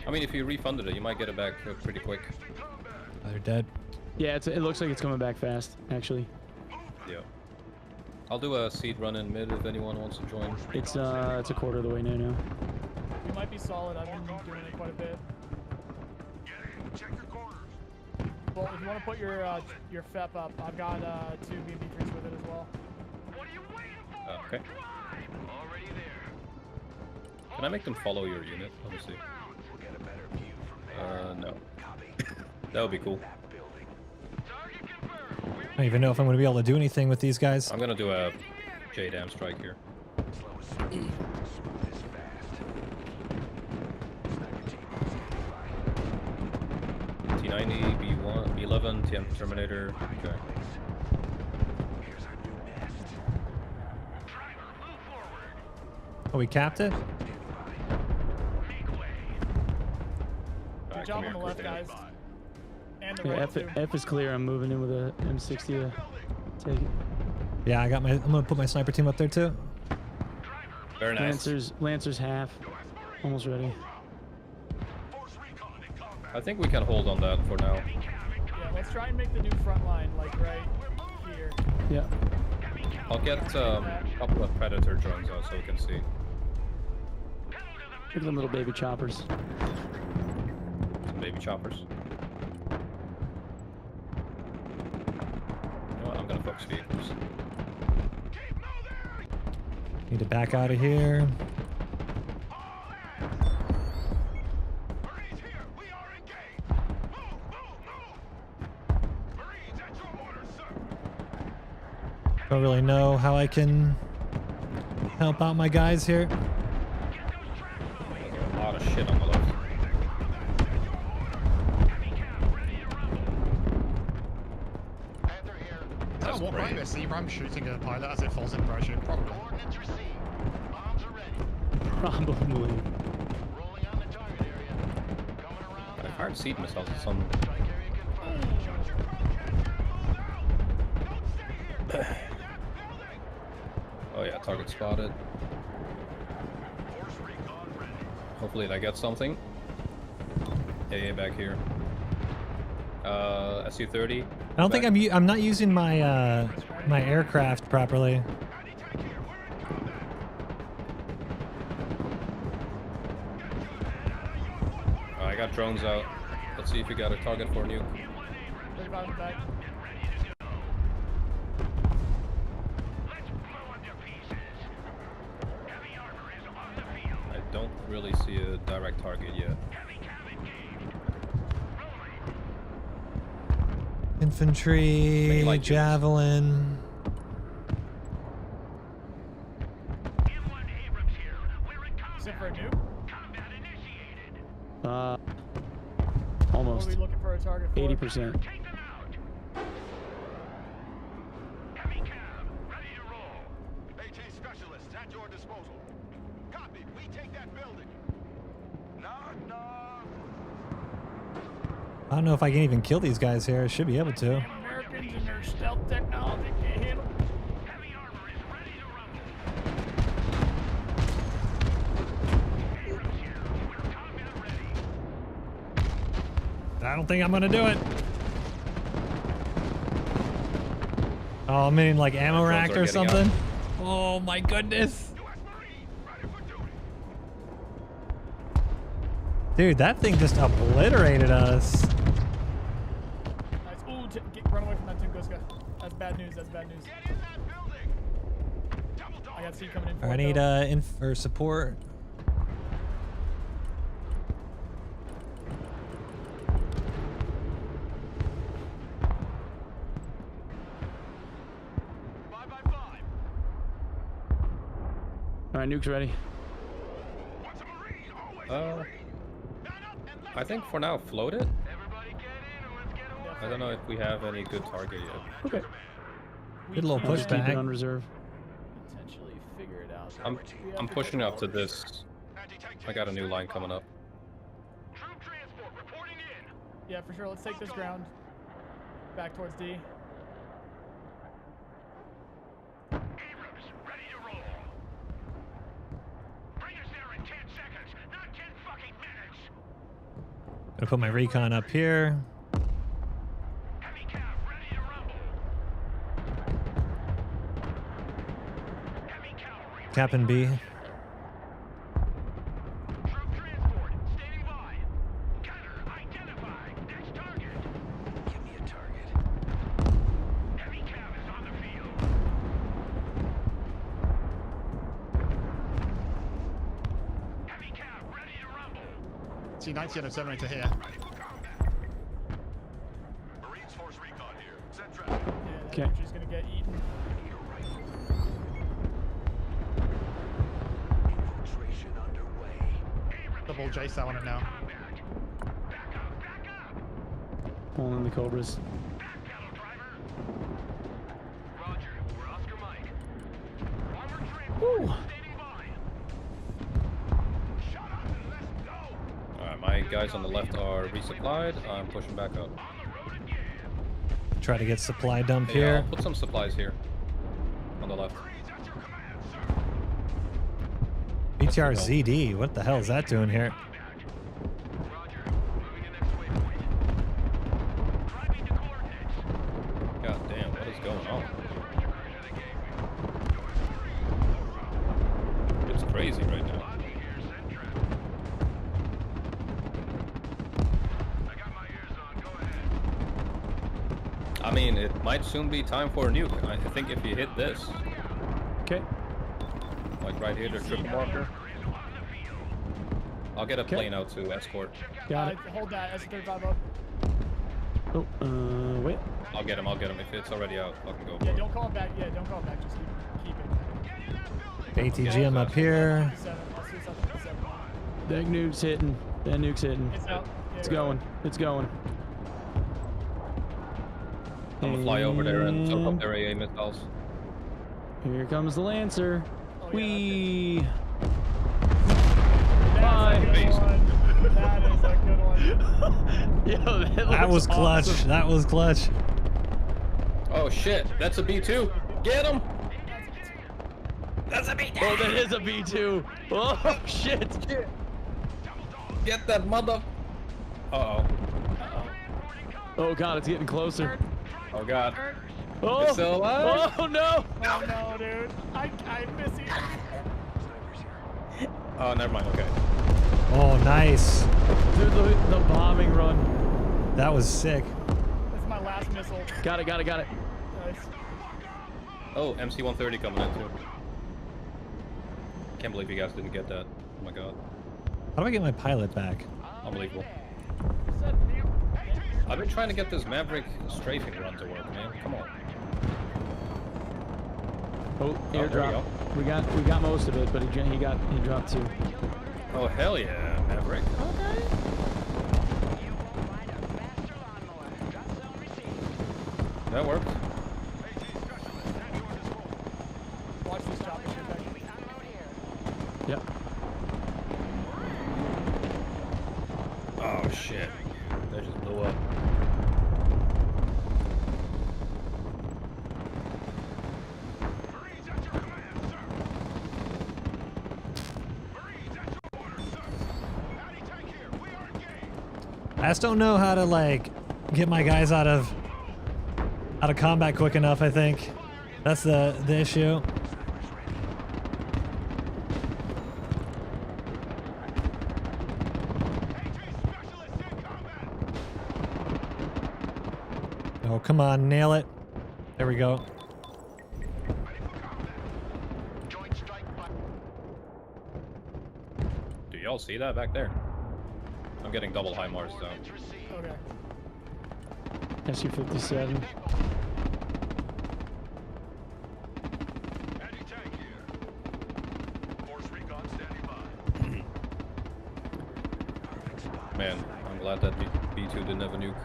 I mean, if you refunded it, you might get it back pretty quick. Oh, they're dead. Yeah, it looks like it's coming back fast, actually. Yeah. I'll do a seed run in mid if anyone wants to join. It's a quarter of the way now. We might be solid. I've been doing it quite a bit. Well, if you want to put your FEP up, I've got 2 BB3s with it as well. Okay. Can I make them follow your unit? Let me see. No. That would be cool. I don't even know if I'm going to be able to do anything with these guys. I'm going to do a J-Dam strike here. T90, B1, B11, TM Terminator. Okay. Oh, we capped it? Good job on the left, guys. And the Yeah, right, F is clear. I'm moving in with a M60 to take it. Yeah, I got my. I'm gonna put my sniper team up there too. Very nice. Lancers half, almost ready. I think we can hold on that for now. Yeah, let's try and make the new front line like right here. Yeah. I'll get a couple of Predator drones out so we can see. Look at them little baby choppers. Some baby choppers. You know what? I'm gonna focus vehicles. Need to back out of here. Don't really know how I can help out my guys here. A lot of shit on the left. That's what right there, see Ram shooting a pilot as it falls in parachute, probably. Probably. I fired seed missiles at some. Oh yeah, target spotted. Hopefully I get something. AA back here. SU-30. I don't think I'm not using my my aircraft properly. I got drones out. Let's see if we got a target for a nuke. I don't really see a direct target yet. Infantry, Like javelin. Is it for a nuke? Almost. What are we looking for a target for? 80%. I don't know if I can even kill these guys here. I should be able to. Americans and their stealth technology can't handle. I don't think I'm gonna do it. Oh, I'm in like ammo rack or something. Oh my goodness. Dude, that thing just obliterated us. Nice. Ooh, run away from that Tunguska. That's bad news. That's bad news. I got C coming in. I need for support. All right, nuke's ready. I think for now float it. I don't know if we have any good target yet. Okay. Good little I'll just keep it pushback. on reserve. Potentially figure it out. I'm pushing up to this. I got a new line coming up. Yeah, for sure. Let's take this ground. Back towards D. Abrams, ready to roll. Bring us there in 10 seconds, not 10 fucking minutes. Gonna put my recon up here. Heavy cap, ready to rumble. Heavy cavalry. Cap and B. Troop transport, standing by. Gunner, identified. Next target. Give me a target. Heavy cav is on the field. Heavy cav, ready to rumble. T90 and a Dominator here. Marines force recon here. Set traffic. Yeah, that just gonna get eaten. Infiltration underway. Double J-Cell on it now. Pulling the Cobras. Roger, we're Oscar Mike. Armored Woo! standing by. Shut up and let's go. Alright, my guys on the left are resupplied. I'm pushing back up. Try to get supply dump Hey, I'll here. put some supplies here. On the left. BTR ZD. What the hell is that doing here? God damn, what is going on? It's crazy right now. I mean, it might soon be time for a nuke. I think if you hit this, Okay. like right here, the triple marker, I'll get a plane out to escort. Got it. Hold that S35 up. Oh, wait. I'll get him. If it's already out, I can go for Yeah, it. don't call him back. Yeah, don't call him back. Just keep it. ATG, I'm up here. That nuke's hitting. That nuke's hitting. It's out. It's going. It's going. I'm gonna fly over there and soak up their AA missiles. Here comes the Lancer. Oh, Wee. Bye. That is a good one. Yo, That was clutch. awesome. That was clutch. Oh shit, that's a B2. Get him! That's a B2. Oh, that is a B2. Oh shit. Get that mother. Uh-oh. Oh god, it's getting closer. Oh god. Oh, It's still alive? oh no. Oh no, dude. I'm missing. Oh, never mind. Okay. Oh, nice. Dude, the bombing run. That was sick. That's my last missile. Got it. Nice. Oh, MC-130 coming in too. Can't believe you guys didn't get that. Oh my god. How do I get my pilot back? Unbelievable. I've been trying to get this Maverick strafing run to work, man. Come on. Oh, there we airdrop. We got most of it, but he dropped two. Oh hell yeah, Maverick. Okay. That worked. Watch this chopper shoot back. Yep. Oh shit. That just blew up. I just don't know how to like get my guys out of combat quick enough. I think that's the issue. Oh, come on, nail it. There we go. Do y'all see that back there? I'm getting double high Mars though. Okay. SU-57. Man, I'm glad that B2 didn't have a nuke.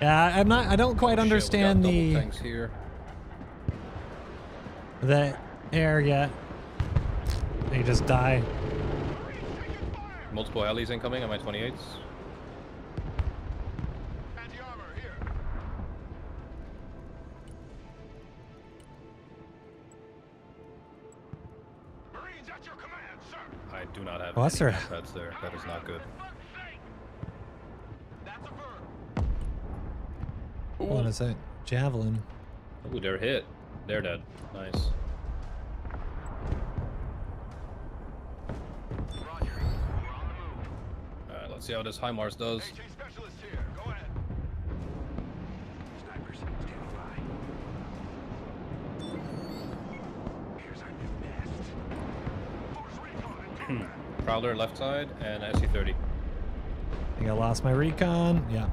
Yeah, I don't quite understand the tanks here. the air yet. They just die. Multiple alleys incoming on my 28s. I do not have Oh, that's any their- pads there. That is not good. What is that? Javelin. Ooh, they're hit. They're dead. Nice. Alright, let's see how this HIMARS does. Prowler left side and SC-30. I think I lost my recon. Yeah.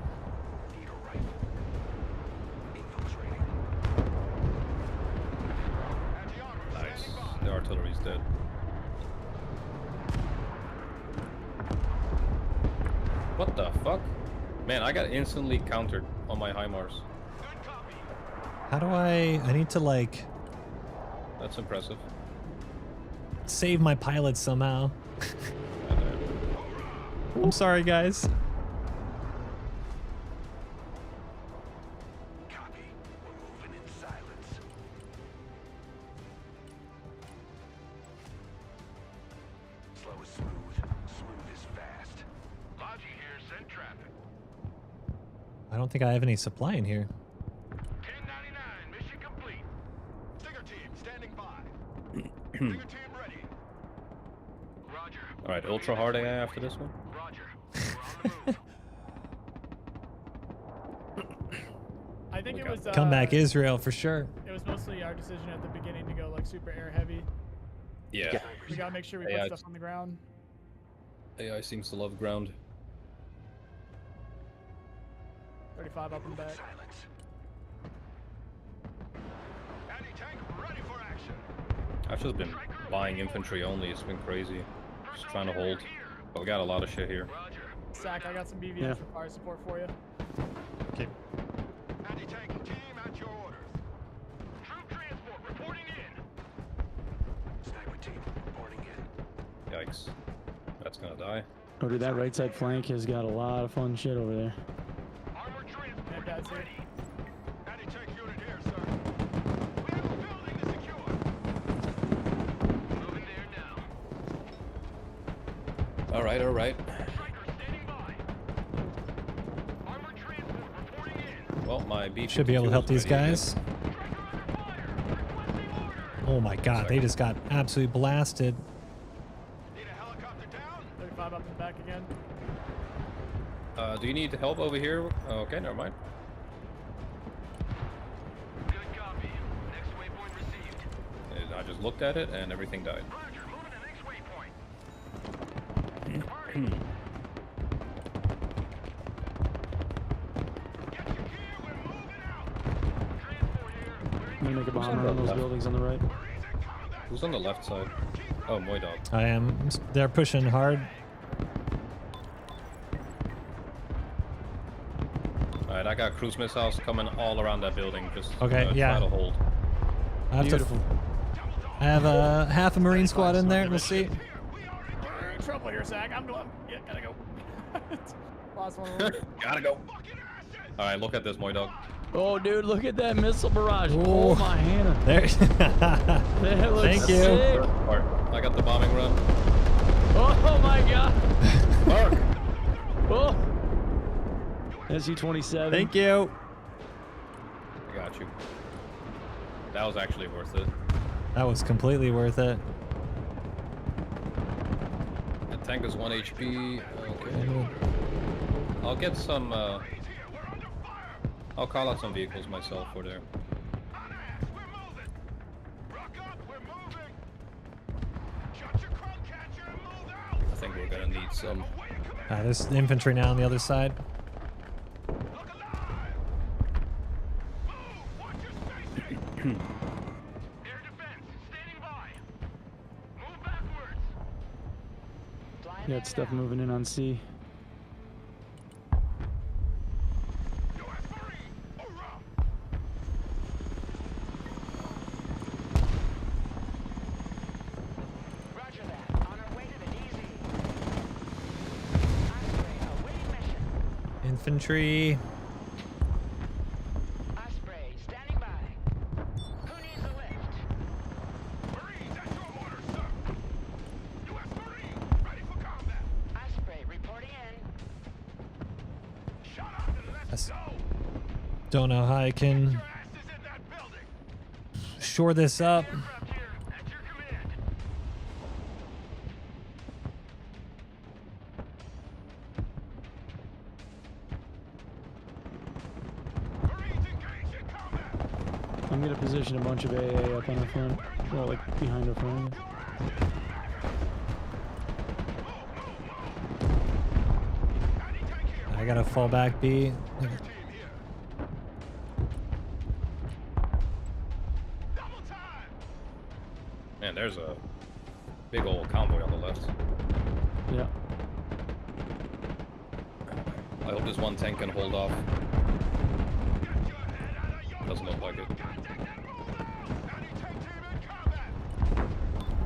Nice. The artillery's dead. What the fuck? Man, I got instantly countered on my HIMARS. How do I need to like That's impressive. save my pilots somehow. I'm sorry, guys. I don't think I have any supply in here. Alright, ultra hard AI after this one. I think it was Comeback Israel for sure. It was mostly our decision at the beginning to go like super air heavy. Yeah. We gotta make sure we put AI stuff on the ground. AI seems to love ground. 35 up and back. I've just been buying infantry only. It's been crazy. Just trying to hold. But we got a lot of shit here. Sack, I got some BVM for fire support for you. Okay. Anti-tank team at your orders. Troop transport reporting in. Sniper team reporting in. Yikes. That's gonna die. Oh, dude, that right side flank has got a lot of fun shit over there. Armor transport And that's it. ready. Anti-tank unit here, sir. We have a building to secure. Moving there now. Alright, alright. Well, my B Should be able to help these guys. Oh my god, they just got absolutely blasted. 35 up and back again. Do you need help over here? Okay, never mind. I just looked at it and everything died. I'm gonna make a bomber on those buildings on the right. Who's on the left side? Oh, MoiDawg. I am. They're pushing hard. Alright, I got cruise missiles coming all around that building. Just Okay, yeah. try to hold. I have to. I have a half a Marine squad in there. We'll see. We're in trouble here, Sack. I'm going. Yeah, gotta go. Last one. Gotta go. Alright, look at this, MoiDawg. Oh, dude, look at that missile barrage. Oh, my Hannah. There. That looks Thank you. sick. I got the bombing run. Oh, my God. Mark. Oh. SU-27. Thank you. I got you. That was actually worth it. That was completely worth it. The tank is 1 HP. Okay. I'll get some, I'll call out some vehicles myself for there. I think we're gonna need some. There's infantry now on the other side. Got stuff moving in on C. Infantry. Osprey, standing by. Who needs a lift? Marines, at your orders, sir. U.S. Marine, ready for combat. Osprey, reporting in. Shut up and let's go. Don't know how I can shore this up. I'm gonna position a bunch of AA up on our front. Well, like behind our front. I gotta fall back B. Man, there's a big old convoy on the left. Yeah. I hope this one tank can hold off. Doesn't look like it.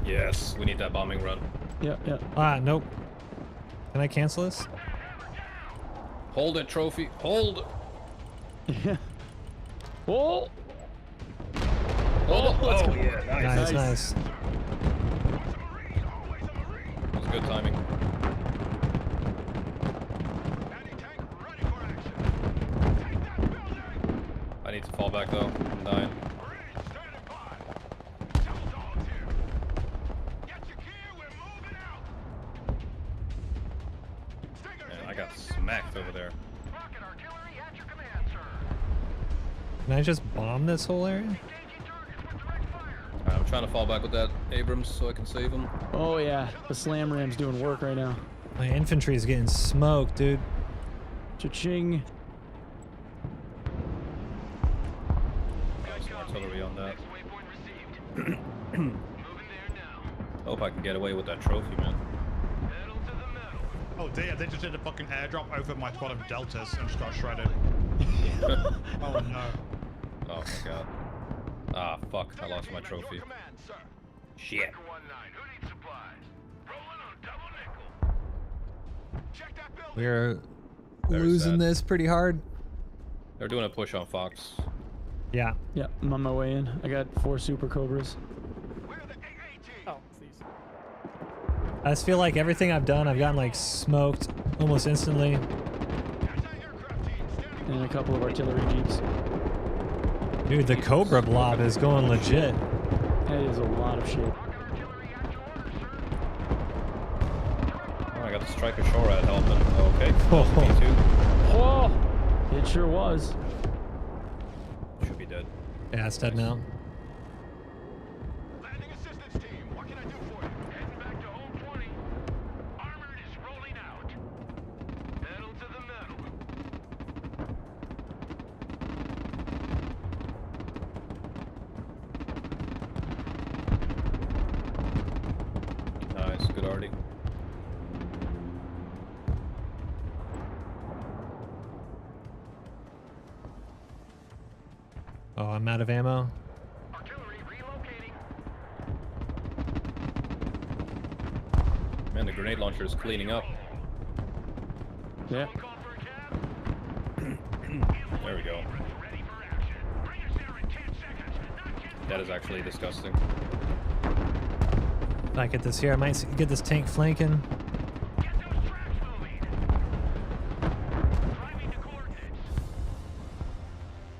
Yes, we need that bombing run. Yeah, yeah. Ah, nope. Can I cancel this? Hold it, trophy. Hold. Yeah. Oh. Oh, let's go. Yeah, nice. Nice. That was good timing. I need to fall back though. I'm dying. Man, I got smacked over there. Can I just bomb this whole area? I'm trying to fall back with that Abrams so I can save him. Oh yeah, the slam ram's doing work right now. My infantry is getting smoked, dude. Cha-ching. Some artillery on that. Hope I can get away with that trophy, man. Oh dear, they just did a fucking airdrop over my squad of deltas and just got shredded. Oh no. Oh my god. Ah, fuck. I lost my trophy. Shit. We're Very losing sad. this pretty hard. They're doing a push on Fox. Yeah. Yeah, I'm on my way in. I got 4 Super Cobras. Oh, it's these. I just feel like everything I've done, I've gotten like smoked almost instantly. And a couple of artillery jeeps. Dude, the Cobra blob is going legit. That is a lot of shit. Oh, I got the Striker Shorad helmet. Okay. Oh. Me too. Oh, it sure was. Should be dead. Yeah, it's dead now. Landing assistance team, what can I do for you? Heading back to home 20. Armored is rolling out. Metal to the metal. Nice, good Artie. Oh, I'm out of ammo. Man, the grenade launcher is cleaning up. Yeah. There we go. That is actually disgusting. If I get this here, I might get this tank flanking.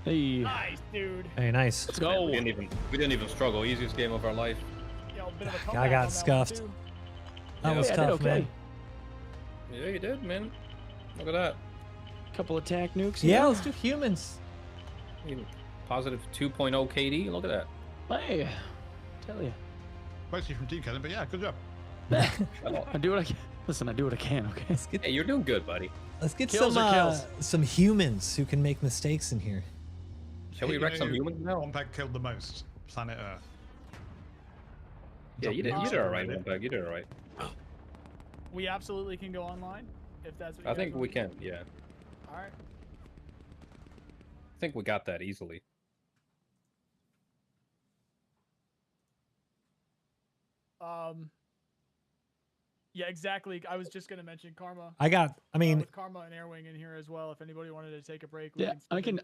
Hey. Nice, dude. Hey, nice. Let's go. Man, we didn't even struggle. Easiest game of our life. Yo, bit of a I comeback got on that scuffed. one, too. That was I did tough, okay. man. Yeah, you did, man. Look at that. Couple attack nukes. Yeah, let's do humans. Positive 2.0 KD. Look at that. Hey, tell you. Mostly from Team Kevin, but yeah, good job. I do what I can. Listen, I do what I can. Okay. Hey, you're doing good, buddy. Let's get Kills some are kills. some humans who can make mistakes in here. Shall we wreck some humans now? One peg killed the most. Planet Earth. Yeah, you did all right, Wimpeg. You did all right. We absolutely can go online if that's what you I guys think want we to do. can, yeah. All right. I think we got that easily. Yeah, exactly. I was just gonna mention Karma. I mean, with Karma and Airwing in here as well. If anybody wanted to take a break, Yeah,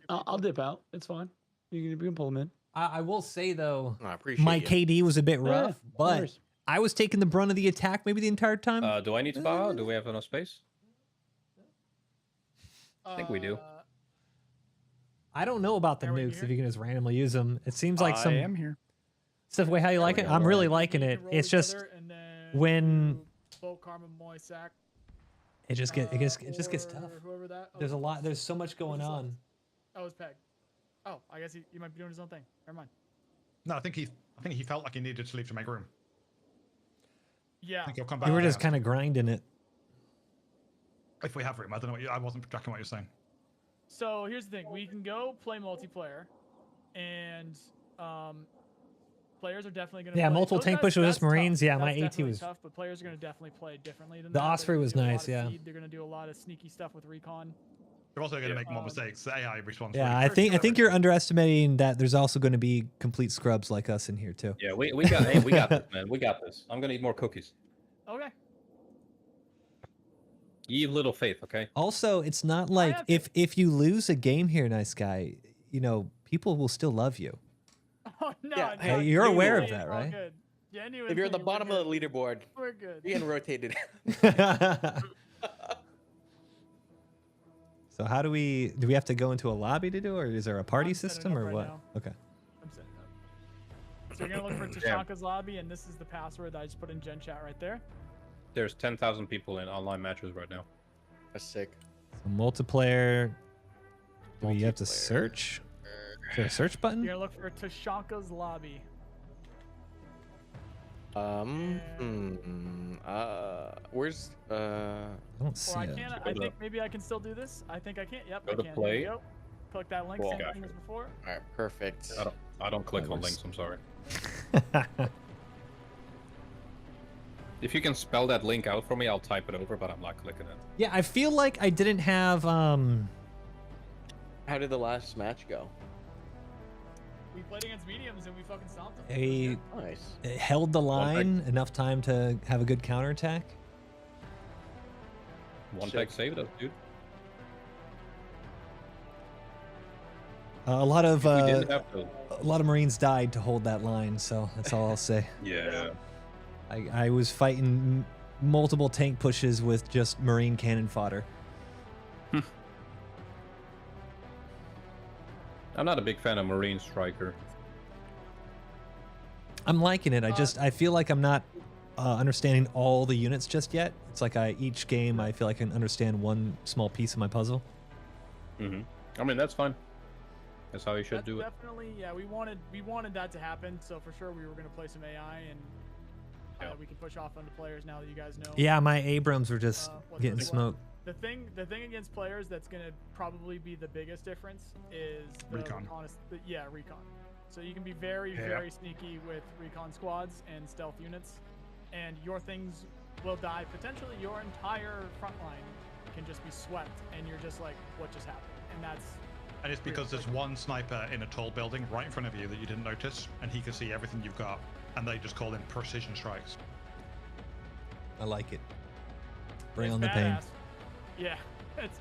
I'll dip out. It's fine. You can pull them in. I will say though, I appreciate my you. KD was a bit Yeah, rough, of but course. I was taking the brunt of the attack maybe the entire time. Do I need to bow out? Do we have enough space? I think we do. I don't know about the Airwing, you nukes here? if you can just randomly use them. It seems like I am here. Stuff way how you like it. I'm really liking You it. can roll It's each just other, and then when do Bolt, Karma, Moi, Sack. it just gets tough. or whoever that. There's a lot. There's so much going on. Oh, it's Peg. Oh, I guess he might be doing his own thing. Never mind. No, I think he felt like he needed to leave to make room. Yeah. I think he'll come back. You were now. just kind of grinding it. If we have room, I don't know. I wasn't tracking what you're saying. So here's the thing: we can go play multiplayer, and players are definitely going to. Yeah, play. multiple Those tank guys- push with that's just Marines. tough. Yeah, my That's AT definitely was. tough, but players are going to definitely play differently than The that. Osprey was nice, yeah. They're going to do a lot of sneaky stuff with recon. They're also going to make more mistakes. The AI responds. Yeah, really I think you're underestimating that. There's also going to be complete scrubs like us in here too. Yeah, we got hey, we got this, man. We got this. I'm gonna eat more cookies. Okay. Ye little faith, okay? Also, it's not like if you lose a game here, nice guy, you know, people will still love you. Oh no! Yeah, Hey, you're aware of that, right? Good. Genuine If you're at the thing, bottom we're of the leaderboard, we're good. you're getting rotated. So how do we have to go into a lobby to do, or is there a party I'm setting system, up or right what? now. Okay. I'm setting up. So you're gonna look for Tashanka's lobby, and this is the password that I just put in Gen Chat right there. There's 10,000 people in online matches right now. That's sick. So multiplayer. Do we have to search? Is there a search button? You're gonna look for Tashanka's lobby. Where's I don't see Or I it. can. I think maybe I can still do this. I think I can. Yep, Go I to can. play. There you go. Click that link. Cool. Same Gotcha. thing as before. All right, perfect. I don't click on links. I'm sorry. If you can spell that link out for me, I'll type it over, but I'm not clicking it. Yeah, I feel like I didn't have How did the last match go? We played against mediums and we fucking stomped them. a Nice. it held the line enough time to have a good counterattack. One tag saved us, dude. A lot of We didn't have to. a lot of Marines died to hold that line, so that's all I'll say. Yeah. I was fighting multiple tank pushes with just Marine cannon fodder. I'm not a big fan of Marine Striker. I'm liking it. I feel like I'm not understanding all the units just yet. It's like each game I feel like I can understand one small piece of my puzzle. Mm-hmm. I mean, that's fine. That's how you should do it. Definitely, yeah. We wanted that to happen, so for sure we were gonna play some AI and we can push off onto players now that you guys know. Yeah, my Abrams were just what's getting this smoked. The thing against players that's gonna probably be the biggest difference is the Recon. recon. So you can be very sneaky with recon squads and stealth units, and your things will die. Potentially, your entire front line can just be swept, and you're just like, what just happened? And it's because there's one sniper in a tall building right in front of you that you didn't notice, and he can see everything you've got, and they just call in precision strikes. I like it. Bring it's on the pain. badass. Yeah, it's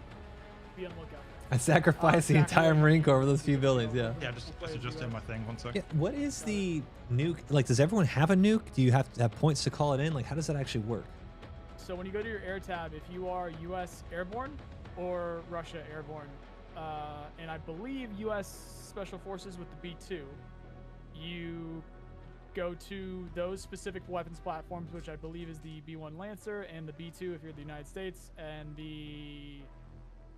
be on the lookout. I sacrificed the entire Marine Corps for those few buildings. Yeah. Yeah, just adjusting my thing one sec. Yeah. What is the nuke? Like, does everyone have a nuke? Do you have to have points to call it in? Like, how does that actually work? So when you go to your air tab, if you are U.S. airborne or Russia airborne, and I believe U.S. Special Forces with the B2, you go to those specific weapons platforms, which I believe is the B1 Lancer and the B2 if you're the United States, and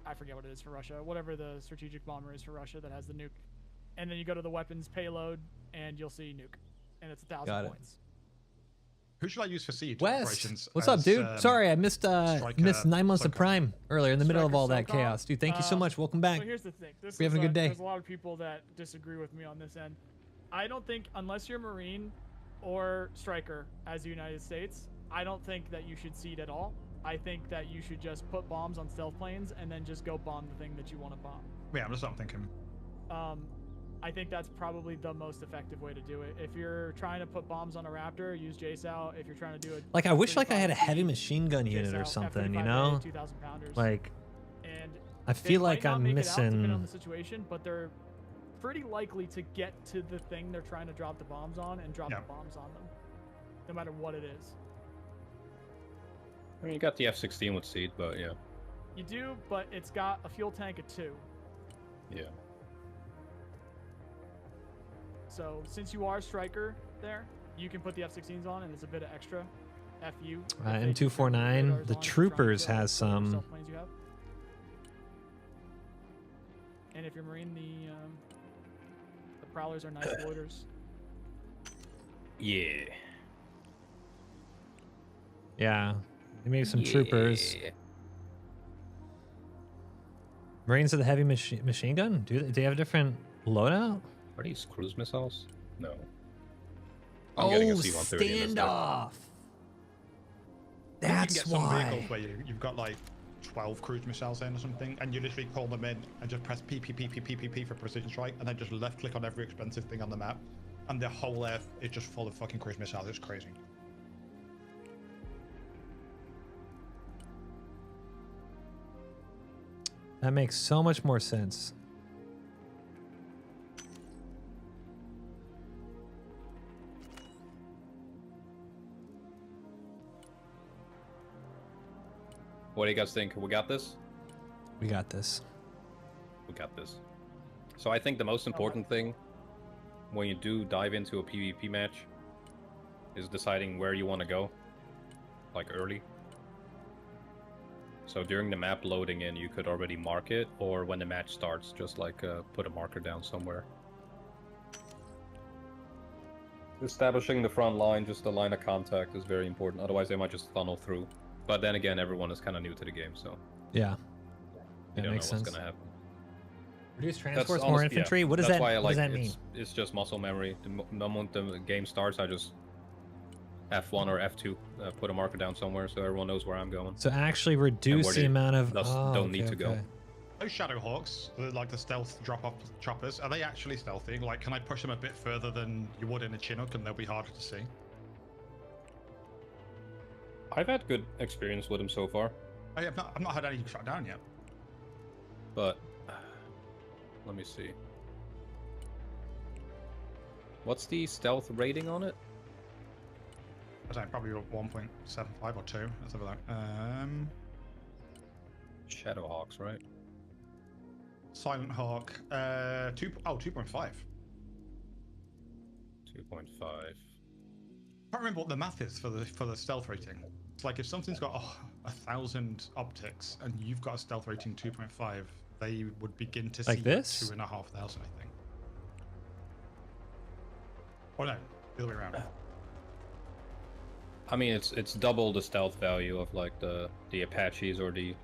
I forget what it is for Russia, whatever the strategic bomber is for Russia that has the nuke. And then you go to the weapons payload, and you'll see nuke, and it's 1,000 points. Who should I use for siege West, operations? what's up, dude? Sorry, I missed Striker, 9 months of Prime earlier in the middle of all that SOCOM. chaos. Dude, thank you so much. Welcome back. So here's the thing. We having a good day. There's a lot of people that disagree with me on this end. I don't think, unless you're Marine or Striker as the United States, I don't think that you should seed at all. I think that you should just put bombs on stealth planes and then just go bomb the thing that you want to bomb. Yeah, that's what I'm thinking. I think that's probably the most effective way to do it. If you're trying to put bombs on a Raptor, use JSOW. If you're trying to do it, Like, I wish like I had a heavy machine gun unit or something, you know? 2,000 pounders. Like, and I feel like I'm depending on missing. the situation, but they're pretty likely to get to the thing they're trying to drop the bombs on and drop the bombs on them, no matter what it is. I mean, you got the F-16 with seed, but yeah. You do, but it's got a fuel tank of 2. Yeah. So since you are striker there, you can put the F-16s on, and it's a bit of extra FU. M249. The Troopers has some. Planes you have. And if you're Marine, the Prowlers are nice loiters. Yeah. Yeah. Maybe some Troopers. Marines of the heavy machine gun? Do they have a different loadout? Are these cruise missiles? No. Oh, standoff. That's you can get why. some vehicles where you've got like 12 cruise missiles in or something, and you literally call them in and just press P for precision strike, and then just left click on every expensive thing on the map, and the whole air is just full of fucking cruise missiles. It's crazy. That makes so much more sense. What do you guys think? We got this? We got this. We got this. So I think the most important thing when you do dive into a PvP match is deciding where you want to go, like early. So during the map loading in, you could already mark it, or when the match starts, just like put a marker down somewhere. Establishing the front line, just the line of contact, is very important. Otherwise, they might just funnel through. But then again, everyone is kind of new to the game, so yeah, you don't know makes sense. what's gonna happen. Reduce transports, more infantry. Yeah. What does That's that? why I What does like that mean? It's just muscle memory. The moment the game starts, I just F1 or F2, put a marker down somewhere so everyone knows where I'm going. So actually reduce the amount of. Don't need to go. Those Shadowhawks, like the stealth drop-off choppers, are they actually stealthy? Like, can I push them a bit further than you would in a Chinook, and they'll be harder to see? I've had good experience with them so far. I've not had any shot down yet. But let me see. What's the stealth rating on it? I don't know, probably 1.75 or 2. Let's have a look. Shadowhawks, right? Silent Hawk, 2.5. 2.5. I can't remember what the math is for the stealth rating. It's like if something's got 1,000 optics and you've got a stealth rating 2.5, they would begin to like see this? 2,500, I think. Or no, the other way around. I mean, it's double the stealth value of like the Apaches or the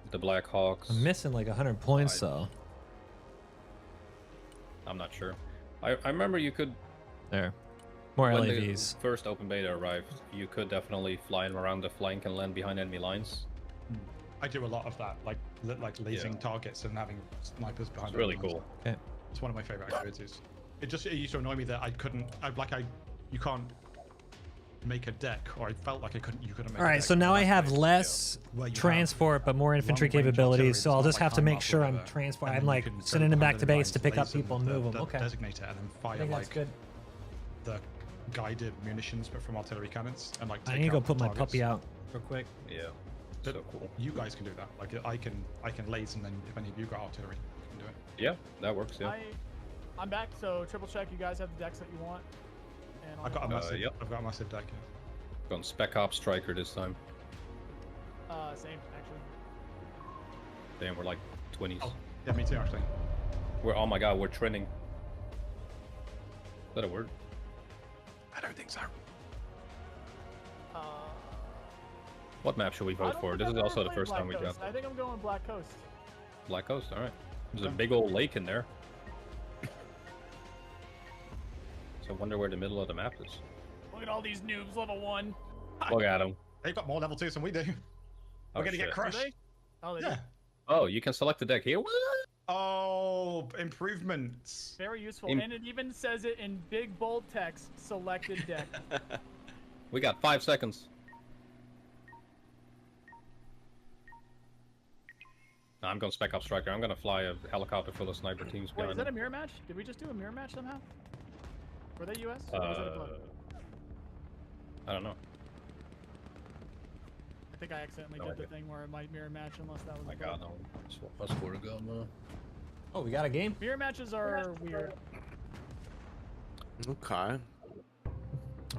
Black Hawks. I'm missing like 100 points though. I'm not sure. I remember you could. There. More when LAVs. The first open beta arrived, you could definitely fly around the flank and land behind enemy lines. I do a lot of that, like lasing targets and having snipers behind. It's really enemy lines. cool. Okay. It's one of my favorite activities. It used to annoy me that you can't make a deck, or I felt like you couldn't make All right, so now I have less transport but more infantry capabilities, so I'll just have to make sure I'm transport. I'm like sending them back to base to pick up people and move them. Okay. Designator and then I fire think that's like good. the guided munitions, but from artillery cannons, and like. I need to go put my puppy out real quick. Yeah. So cool. You guys can do that. Like I can laze, and then if any of you got artillery, you can do it. Yeah, that works. Yeah. I'm back, so triple check you guys have the decks that you want. And I've got a massive. Yep. I've got a massive deck. Yeah. Gone Spec Ops Striker this time. Same actually. Damn, we're like 20s. Oh, yeah, me too actually. Oh my god, we're trending. Is that a word? I don't think so. What map should we vote for? This is also the first time we got. I think I'm going Black Coast. Black Coast, alright. There's a big old lake in there. So I wonder where the middle of the map is. Look at all these noobs, level 1. Look at them. They've got more level 2s than we do. We're gonna get crushed. Oh, they yeah. do? Oh, you can select the deck here? What? Oh, improvements. Very useful, and it even says it in big bold text. Selected deck. We got 5 seconds. I'm gonna spec up striker. I'm gonna fly a helicopter full of sniper teams Wait, behind is that a them. mirror match? Did we just do a mirror match somehow? Were they US? Or was that a blood? I don't know. I think I accidentally did the thing where it might mirror match unless that was. My a God, blood. no. I swear to God, no. Oh, we got a game? Mirror matches are weird. Okay.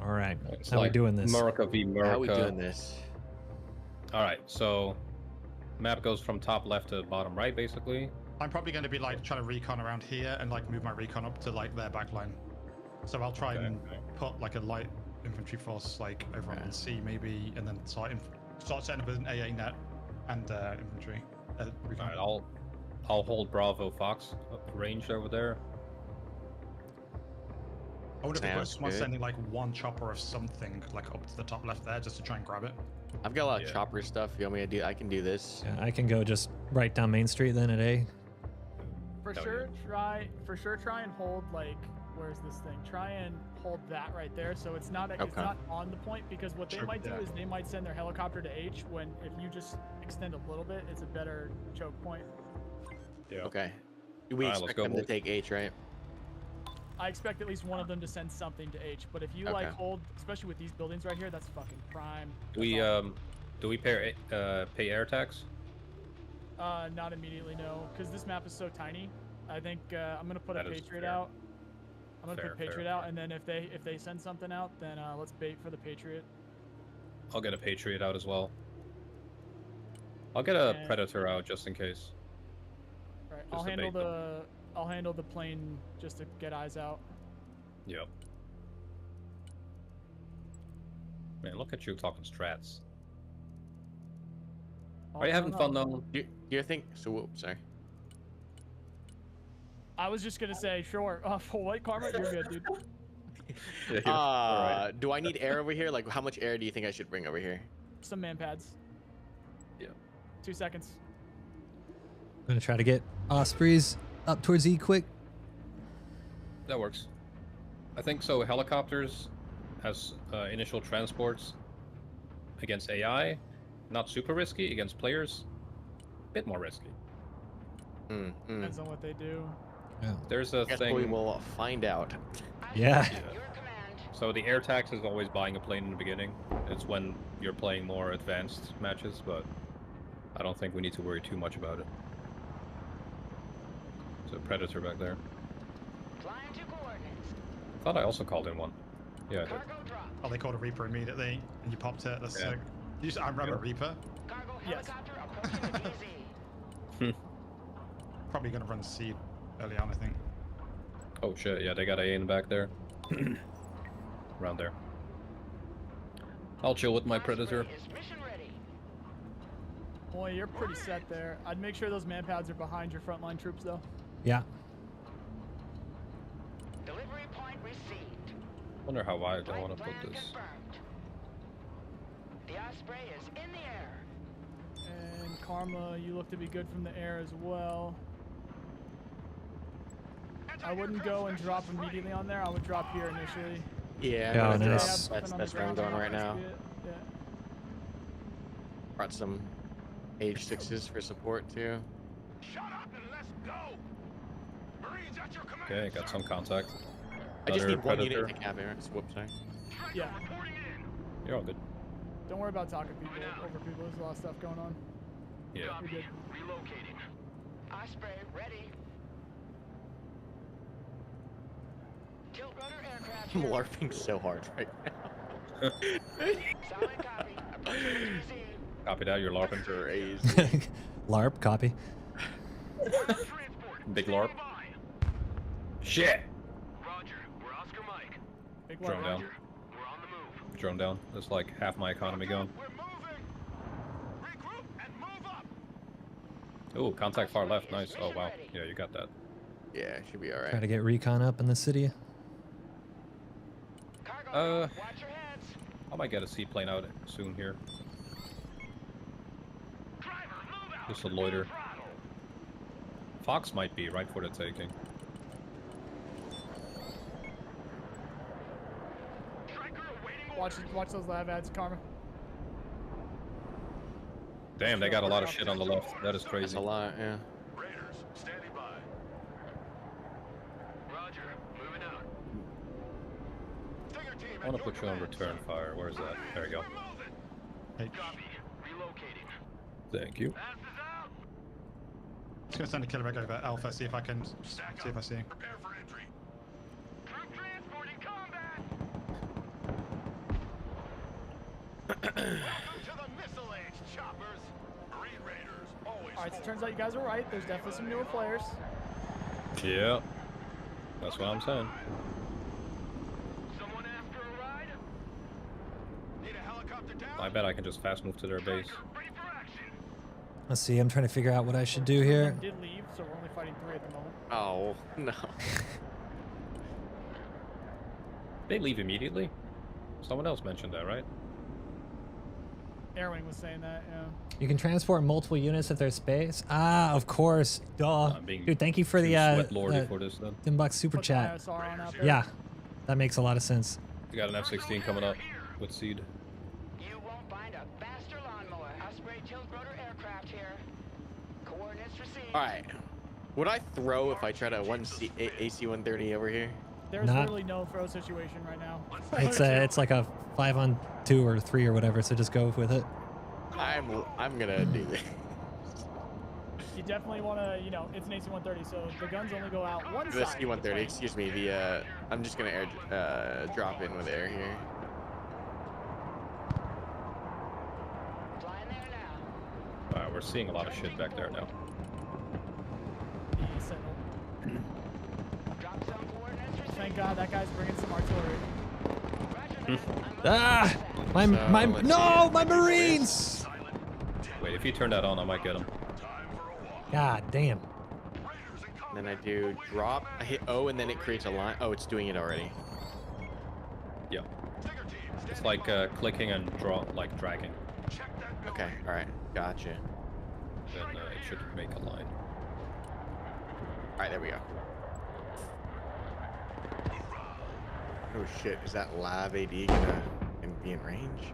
All right. It's How like we doing this? America v. America. How we doing this? All right, so map goes from top left to bottom right, basically. I'm probably going to be like trying to recon around here and like move my recon up to like their back line. So I'll try and put like a light infantry force like over on C maybe, and then start setting up an AA net and infantry. All right, I'll hold Bravo Fox ranged over there. I wonder if Sounds there's someone good. sending like one chopper of something like up to the top left there just to try and grab it. I've got a lot of chopper stuff. You want me to do? I can do this. Yeah, I can go just right down Main Street then at A. For sure, try and hold like, where's this thing? Try and hold that right there, so it's not it's Okay. not on the point, because what they Sure, might do yeah. is they might send their helicopter to H, when if you just extend a little bit, it's a better choke point. Yeah. Okay. We Alright, let's expect go, them to boys. take H, right? I expect at least one of them to send something to H, but if you Okay. like hold, especially with these buildings right here, that's fucking prime. Do we pay air tax? Not immediately, no, because this map is so tiny. I think I'm gonna put That a is Patriot fair. out. I'm gonna Fair, put fair, Patriot out, and then if they send something out, then let's bait for the Patriot. I'll get a Patriot out as well. I'll get a And- Predator out just in case. Right, Just to bait them. I'll handle the plane just to get eyes out. Yep. Man, look at you talking strats. Are you having fun though? Do you think? So, whoops, sorry. I was just gonna say, sure. For white karma, you're good, dude. Do I need air over here? Like, how much air do you think I should bring over here? Some man pads. Yeah. 2 seconds. I'm gonna try to get Ospreys up towards E quick. That works. I think so. Helicopters as initial transports against AI, not super risky. Against players, bit more risky. Depends on what they do. Yeah. There's a Guess thing. we will find out. Yeah. So the air tax is always buying a plane in the beginning. It's when you're playing more advanced matches, but I don't think we need to worry too much about it. There's a Predator back there. I thought I also called in one. Yeah, I did. Oh, they called a Reaper immediately, and you popped it. That's Yeah. sick. I remember Reaper. Yes. Probably gonna run C early on, I think. Oh shit, yeah, they got A in the back there. Around there. I'll chill with my Predator. Boy, you're pretty set there. I'd make sure those man pads are behind your frontline troops, though. Yeah. Delivery point received. Wonder how wide I want to put this. Confirmed. The Osprey is in the air. And Karma, you look to be good from the air as well. I wouldn't go and drop immediately on there. I would drop here initially. Yeah, Yeah, I'm gonna nice. drop. That's where I'm going right now. Yeah. Brought some H6s for support too. Shut up and let's go. Marines at your command. Okay, got some contact. I just Another need one Predator. unit to cap air. Whoops, sorry. Yeah. You're all good. Don't worry about talking people over people. There's a lot of stuff going on. Yeah. You're good. Relocating. Osprey ready. Tilt rudder aircraft. I'm LARPing so hard right now. Solid copy. Approaching DZ. Copy that, you're LARPing. Crazy. LARP, copy. Big LARP. Shit! Roger. We're Oscar Mike. Big Drone down. We're on the move. Drone down. That's like half my economy gone. We're moving. Regroup and move up. Ooh, contact far left. Nice. Oh wow. Yeah, you got that. Yeah, should be all Try right. to get recon up in the city. Cargo. Watch your heads. I might get a seaplane out soon here. Just a loiter. Fox might be right for the taking. Watch those lab ads, Karma. Damn, they got a lot of shit on the left. That is crazy. That's a lot, yeah. Raiders, standing by. Roger, moving out. Stinger team, I want to put you on return fire. Where's that? There you go. Hey. Copy. Relocating. Thank you. Just gonna send a killer over Alpha, see if I can see him. Prepare for entry. Troop transport in combat. Welcome to the missile age, choppers. Marine Raiders, always. All right, so it turns out you guys are right. There's definitely some newer players. Yeah. That's what I'm saying. Someone after a ride? Need a helicopter down? I bet I can just fast move to their base. Let's see. I'm trying to figure out what I should do here. Did leave, so we're only fighting 3 at the moment. Oh, no. They leave immediately? Someone else mentioned that, right? Airwing was saying that, yeah. You can transport multiple units if there's space. Ah, of course. Duh. Dude, thank you for the sweat lordy for this, then. $10 super Put the chat. ASR on out there. Yeah, that makes a lot of sense. You got an F-16 coming up with seed. You won't find a faster lawnmower. Osprey tilt rotor aircraft here. Coordinates received. All right. Would I throw if I try to AC-130 over here? There's Not- literally no throw situation right now. It's like a 5-on-2 or 3 or whatever. So just go with it. I'm gonna do this. You definitely want to, you know, it's an AC-130, so the guns only go out one The side. C-130, excuse me. The I'm just gonna drop in with air here. Flying there now. Alright, we're seeing a lot of shit back there now. The Sentinel. Thank God that guy's bringing some artillery. Ah, my Marines! Wait, if you turn that on, I might get him. God damn. Then I do drop. I hit O, and then it creates a line. Oh, it's doing it already. Yeah. It's like clicking and dragging. Okay, all right, gotcha. Then it should make a line. All right, there we go. Oh shit, is that live AD gonna be in range?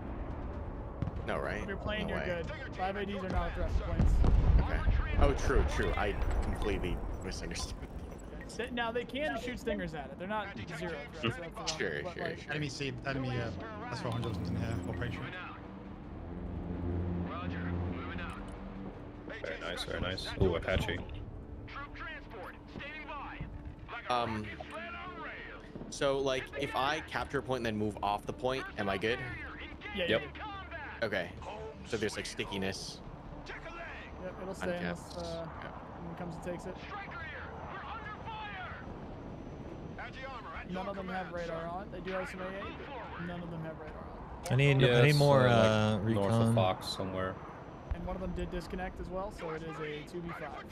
No, right? If you're playing, No you're way. good. 5 ADs are not a threat to planes. Okay. Oh, true. I completely misunderstood. Now, they can shoot stingers at it. They're not 0 threats. So that's the Sure, wrong- but, sure, like, sure. Enemy S400 in here, operation. Very nice, very nice. Ooh, Apache. So like, if I capture a point and then move off the point, am I good? Yeah. Yep. Okay. So there's like stickiness. Yep, it'll stay unless someone comes and takes it. None of them have radar on. They do have some AA, but none of them have radar on. I need it's, more like recon. north of Fox somewhere. And one of them did disconnect as well, so it is a 2v5.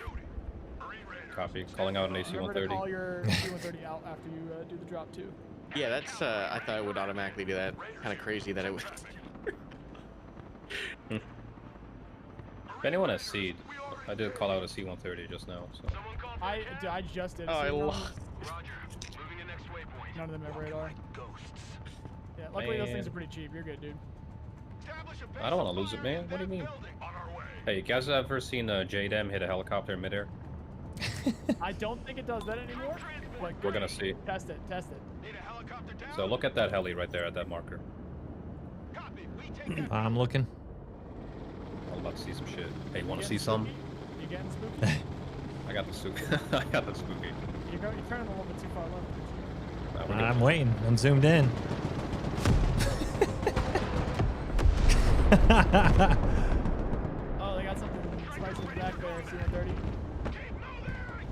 Copy. Calling out an Remember to call AC-130. your C-130 out after you do the drop too. Yeah, that's. I thought it would automatically do that. Kind of crazy that it would. If anyone has seed, I did call out a C-130 just now. So. I just did. Oh, I lost. None of them have radar. Yeah, luckily those things are pretty cheap. You're good, dude. I don't want to lose it, man. What do you mean? Hey, you guys ever seen JDM hit a helicopter in midair? I don't think it does that anymore. But We're gonna see. Test it. So look at that heli right there at that marker. I'm looking. I'm about to see some shit. Hey, want to see some? You getting spooky? I got the spooky. I got the spooky. You're turning a little bit too far left. Nah, we're good. I'm waiting. I'm zoomed in. Oh, they got something spicy in the back there. C-130.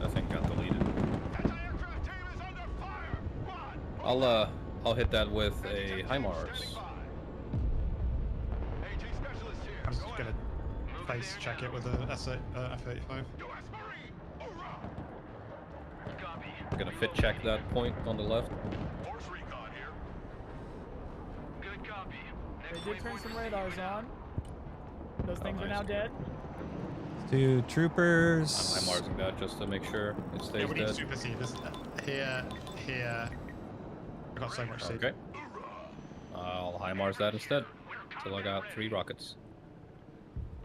That thing got deleted. I'll hit that with a HIMARS. I'm just gonna face check it with a F-35. I'm gonna fit check that point on the left. They did turn some radars on. Those things are now dead. Two troopers. I'm marking that just to make sure it stays Yeah, we need dead. super seeders. Here. I got so much seed. Okay. I'll high Mars that instead. Till I got 3 rockets.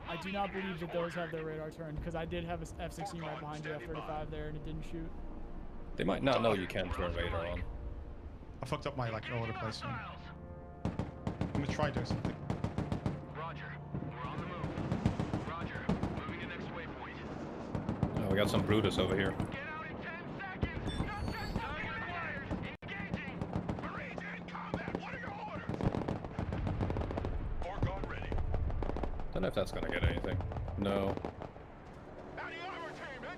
I do not believe that those have their radar turned because I did have a F-16 right behind you, F-35 there, and it didn't shoot. They might not know you can turn radar on. I fucked up my like order placement. I'm gonna try doing something. Oh, we got some Brutus over here. Don't know if that's gonna get anything. No.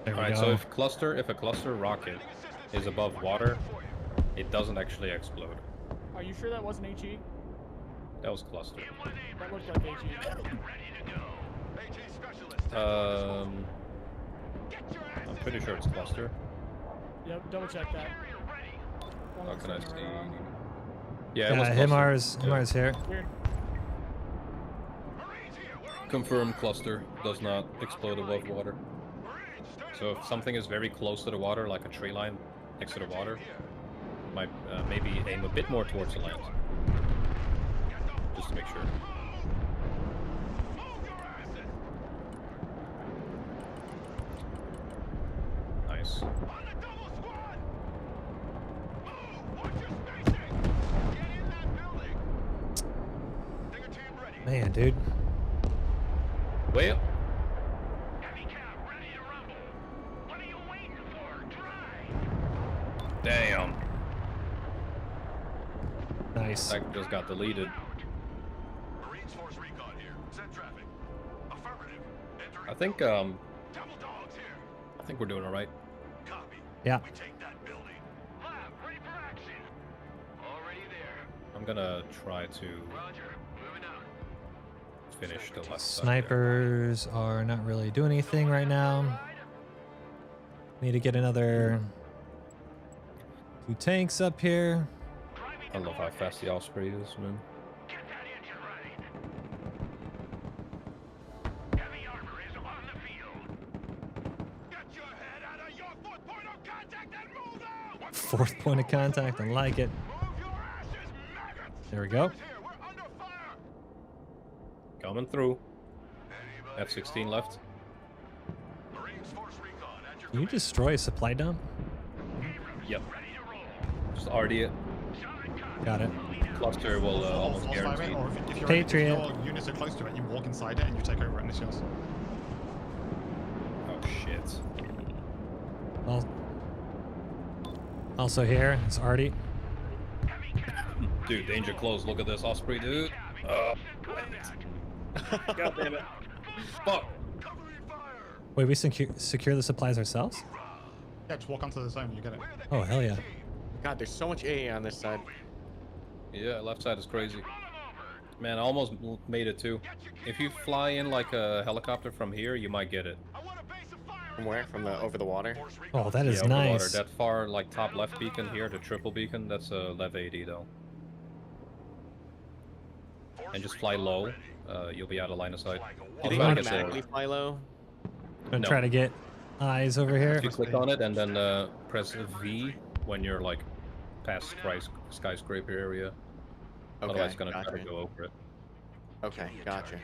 Alright, so if a cluster rocket is above water, it doesn't actually explode. Are you sure that wasn't HE? That was cluster. That looked like HE. I'm pretty sure it's cluster. Yep, double check that. How can I see? Yeah, it was Himar's here. Weird. Confirmed cluster does not explode above water. So if something is very close to the water, like a tree line next to the water, might maybe aim a bit more towards the land. Just to make sure. Nice. Man, dude. Way up. Damn. Nice. That just got deleted. I think we're doing all right. Yeah. I'm gonna try to finish the left side. Snipers are not really doing anything right now. Need to get another 2 tanks up here. I love how fast the Osprey is, man. Fourth point of contact, I like it. There we go. Coming through. F-16 left. Can you destroy a supply dump? Yep. Just RD it. Got it. Cluster will almost guarantee. Or if your units are close to it, you walk inside it and you take over it and it's yours. Oh shit. Well, also here, it's Artie. Dude, danger close. Look at this Osprey, dude. God damn it. Fuck. Wait, we secure the supplies ourselves? Yeah, just walk onto the zone, you get it. Oh, hell yeah. God, there's so much AA on this side. Yeah, left side is crazy. Man, I almost made it too. If you fly in like a helicopter from here, you might get it. From where? From the over the water? Oh, that is over nice. the water. That far, like top left beacon here, the triple beacon, that's a Lev 80 though. And just fly low. You'll be out of line of sight. Do they automatically fly low? I'm gonna try to get eyes over here. If you click on it and then press V when you're like past skyscraper area. Okay, Otherwise, it's gonna try to go over it. Okay, gotcha.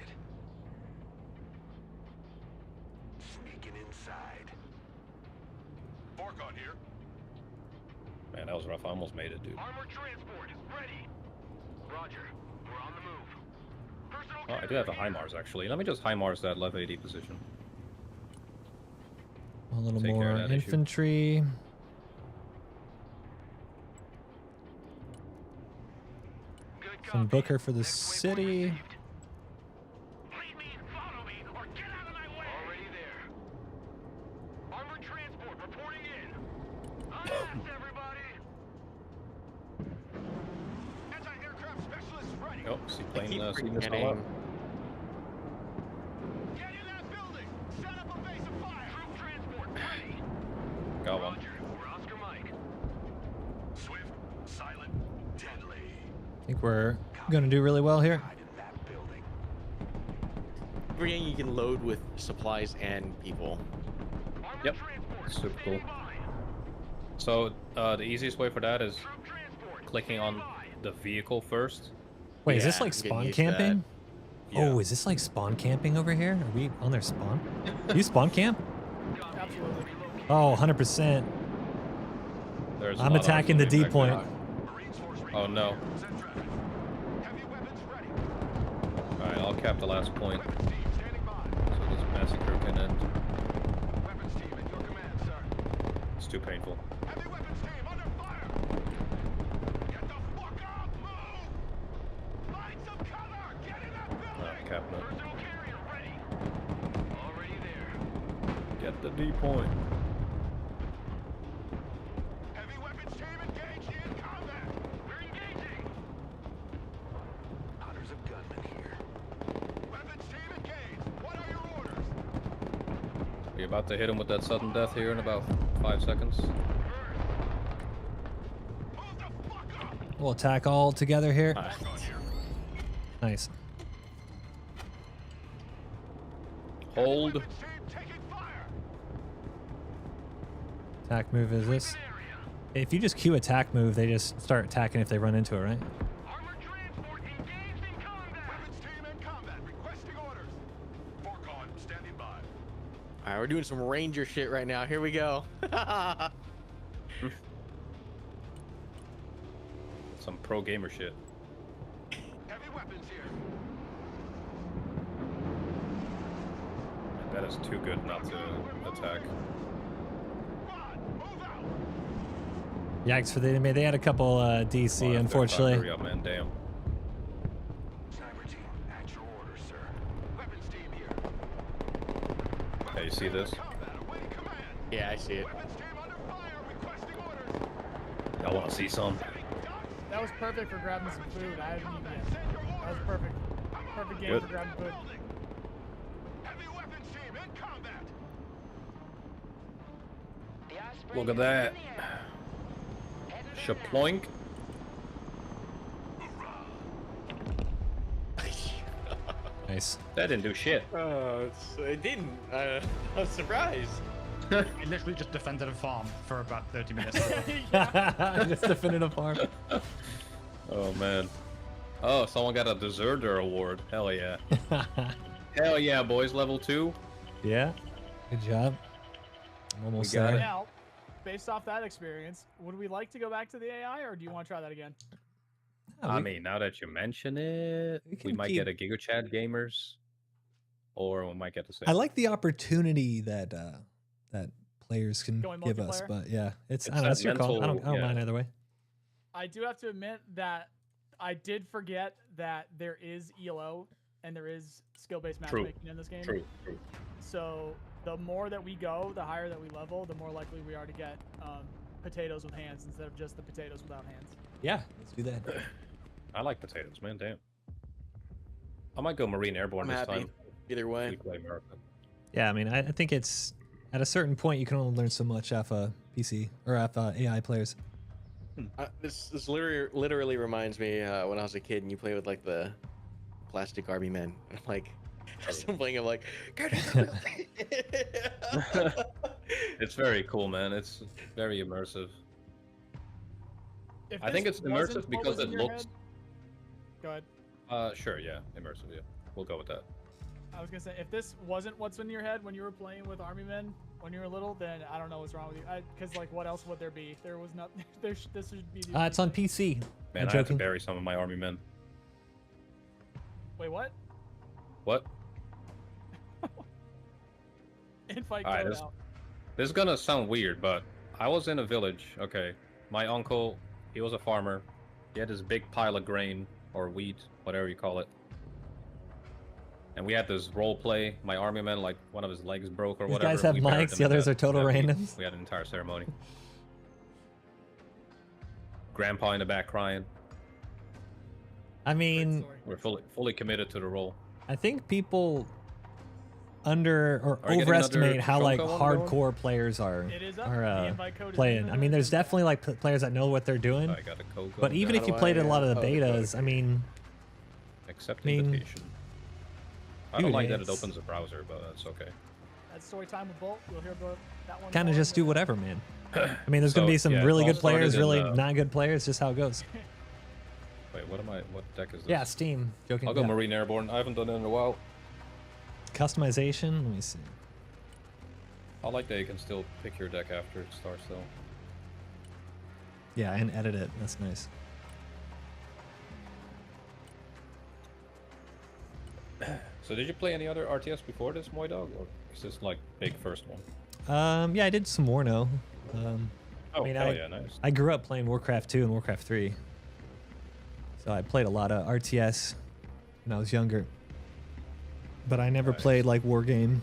Sneaking inside. Man, that was rough. I almost made it, dude. Armored transport is ready. Roger. We're on the move. Oh, I do have a high Mars actually. Let me just high Mars that Lev 80 position. A little Take care more of that issue. infantry. Some Booker for the city. Oh, seaplane seeing this all getting- up. Got one. I think we're gonna do really well here. We're forgetting you can load with supplies and people. Yep. Super cool. So the easiest way for that is clicking on the vehicle first. Wait, is this Yeah, like I'm getting spawn used to that. camping? Yeah. Oh, is this like spawn camping over here? Are we on their spawn? Do you spawn camp? Absolutely. Oh, 100%. There's a I'm lot of attacking the activity D back point. there. Oh no. Alright, I'll cap the last point. So this massacre can end. It's too painful. Cap it. Get the D point. We're about to hit him with that sudden death here in about 5 seconds. We'll attack all together here. Nice. Hold. Attack move is this. If you just queue attack move, they just start attacking if they run into it, right? All right, we're doing some ranger shit right now. Here we go. Some pro gamer shit. That is too good not to attack. Yikes for the enemy. They had a couple DC, unfortunately. Hurry up, man. Damn. Hey, you see this? Yeah, I see it. Y'all want to see some? That was perfect for grabbing some food. I haven't eaten yet. That was perfect. Perfect game Good. for grabbing food. Look at that. Shaploink. Nice. That didn't do shit. It didn't. I was surprised. It literally just defended a farm for about 30 minutes. Just defended a farm. Oh man. Oh, someone got a deserter award. Hell yeah. Hell yeah, boys. Level 2. Yeah. Good job. I'm almost We got there. it. Now, based off that experience, would we like to go back to the AI, or do you want to try that again? I mean, now that you mention it, we can might keep- get a GigaChat Gamers, or we might get the same. I like the opportunity that that players can Going give us, multiplayer? but yeah, it's I It's don't know, that it's your call. I don't mental- mind yeah. either way. I do have to admit that I did forget that there is ELO and there is skill-based True. matchmaking in this game. True. So the more that we go, the higher that we level, the more likely we are to get potatoes with hands instead of just the potatoes without hands. Yeah, let's do that. I like potatoes, man. Damn. I might go Marine Airborne I'm this happy. time. Either way. We play America. Yeah, I mean, I think it's at a certain point you can only learn so much off PC or off AI players. This literally reminds me when I was a kid and you play with like the plastic army men. Like, I'm playing. I'm like, It's very cool, man. It's very immersive. If I think this it's wasn't immersive what because was in it your looks. head- Go ahead. Sure, yeah, immersive. Yeah, we'll go with that. I was gonna say, if this wasn't what's in your head when you were playing with army men when you were little, then I don't know what's wrong with you. Because like, what else would there be? There was not. This should be. The It's on PC. Man, I'm I have to joking. bury some of my army men. Wait, what? What? Invite Alright, code this- out. This is gonna sound weird, but I was in a village. Okay, my uncle, he was a farmer. He had this big pile of grain or wheat, whatever you call it. And we had this role play. My army man, like one of his legs broke or These whatever. guys have we buried mics, them the in others that- are total that wheat. randoms. We had an entire ceremony. Grandpa in the back crying. I mean, We're fully committed to the role. I think people under or Are you getting overestimate another how like Shoko one going? hardcore players are It is up. The invite code is playing. in I mean, there's there. definitely like players that know what they're doing. I got a code But going. even if you played in a lot of the betas, I mean, Accept I mean- invitation. I don't like that it it's- opens a browser, but that's okay. That's story time with Bolt. You'll hear about that one. Kind of more, just do but- whatever, man. I mean, there's gonna So, be some yeah, really it all good players, started really in, not good players. Just how it goes. Wait, what deck is this? Yeah, Steam. Joking. I'll go yeah. Marine Airborne. I haven't done it in a while. Customization. Let me see. I like that you can still pick your deck after it starts, though. Yeah, and edit it. That's nice. So did you play any other RTS before this, MoiDawg, or is this like big first one? Yeah, I did some Warno. Oh, I mean, hell yeah, nice. I grew up playing Warcraft 2 and Warcraft 3. So I played a lot of RTS when I was younger. But I never played like War Game.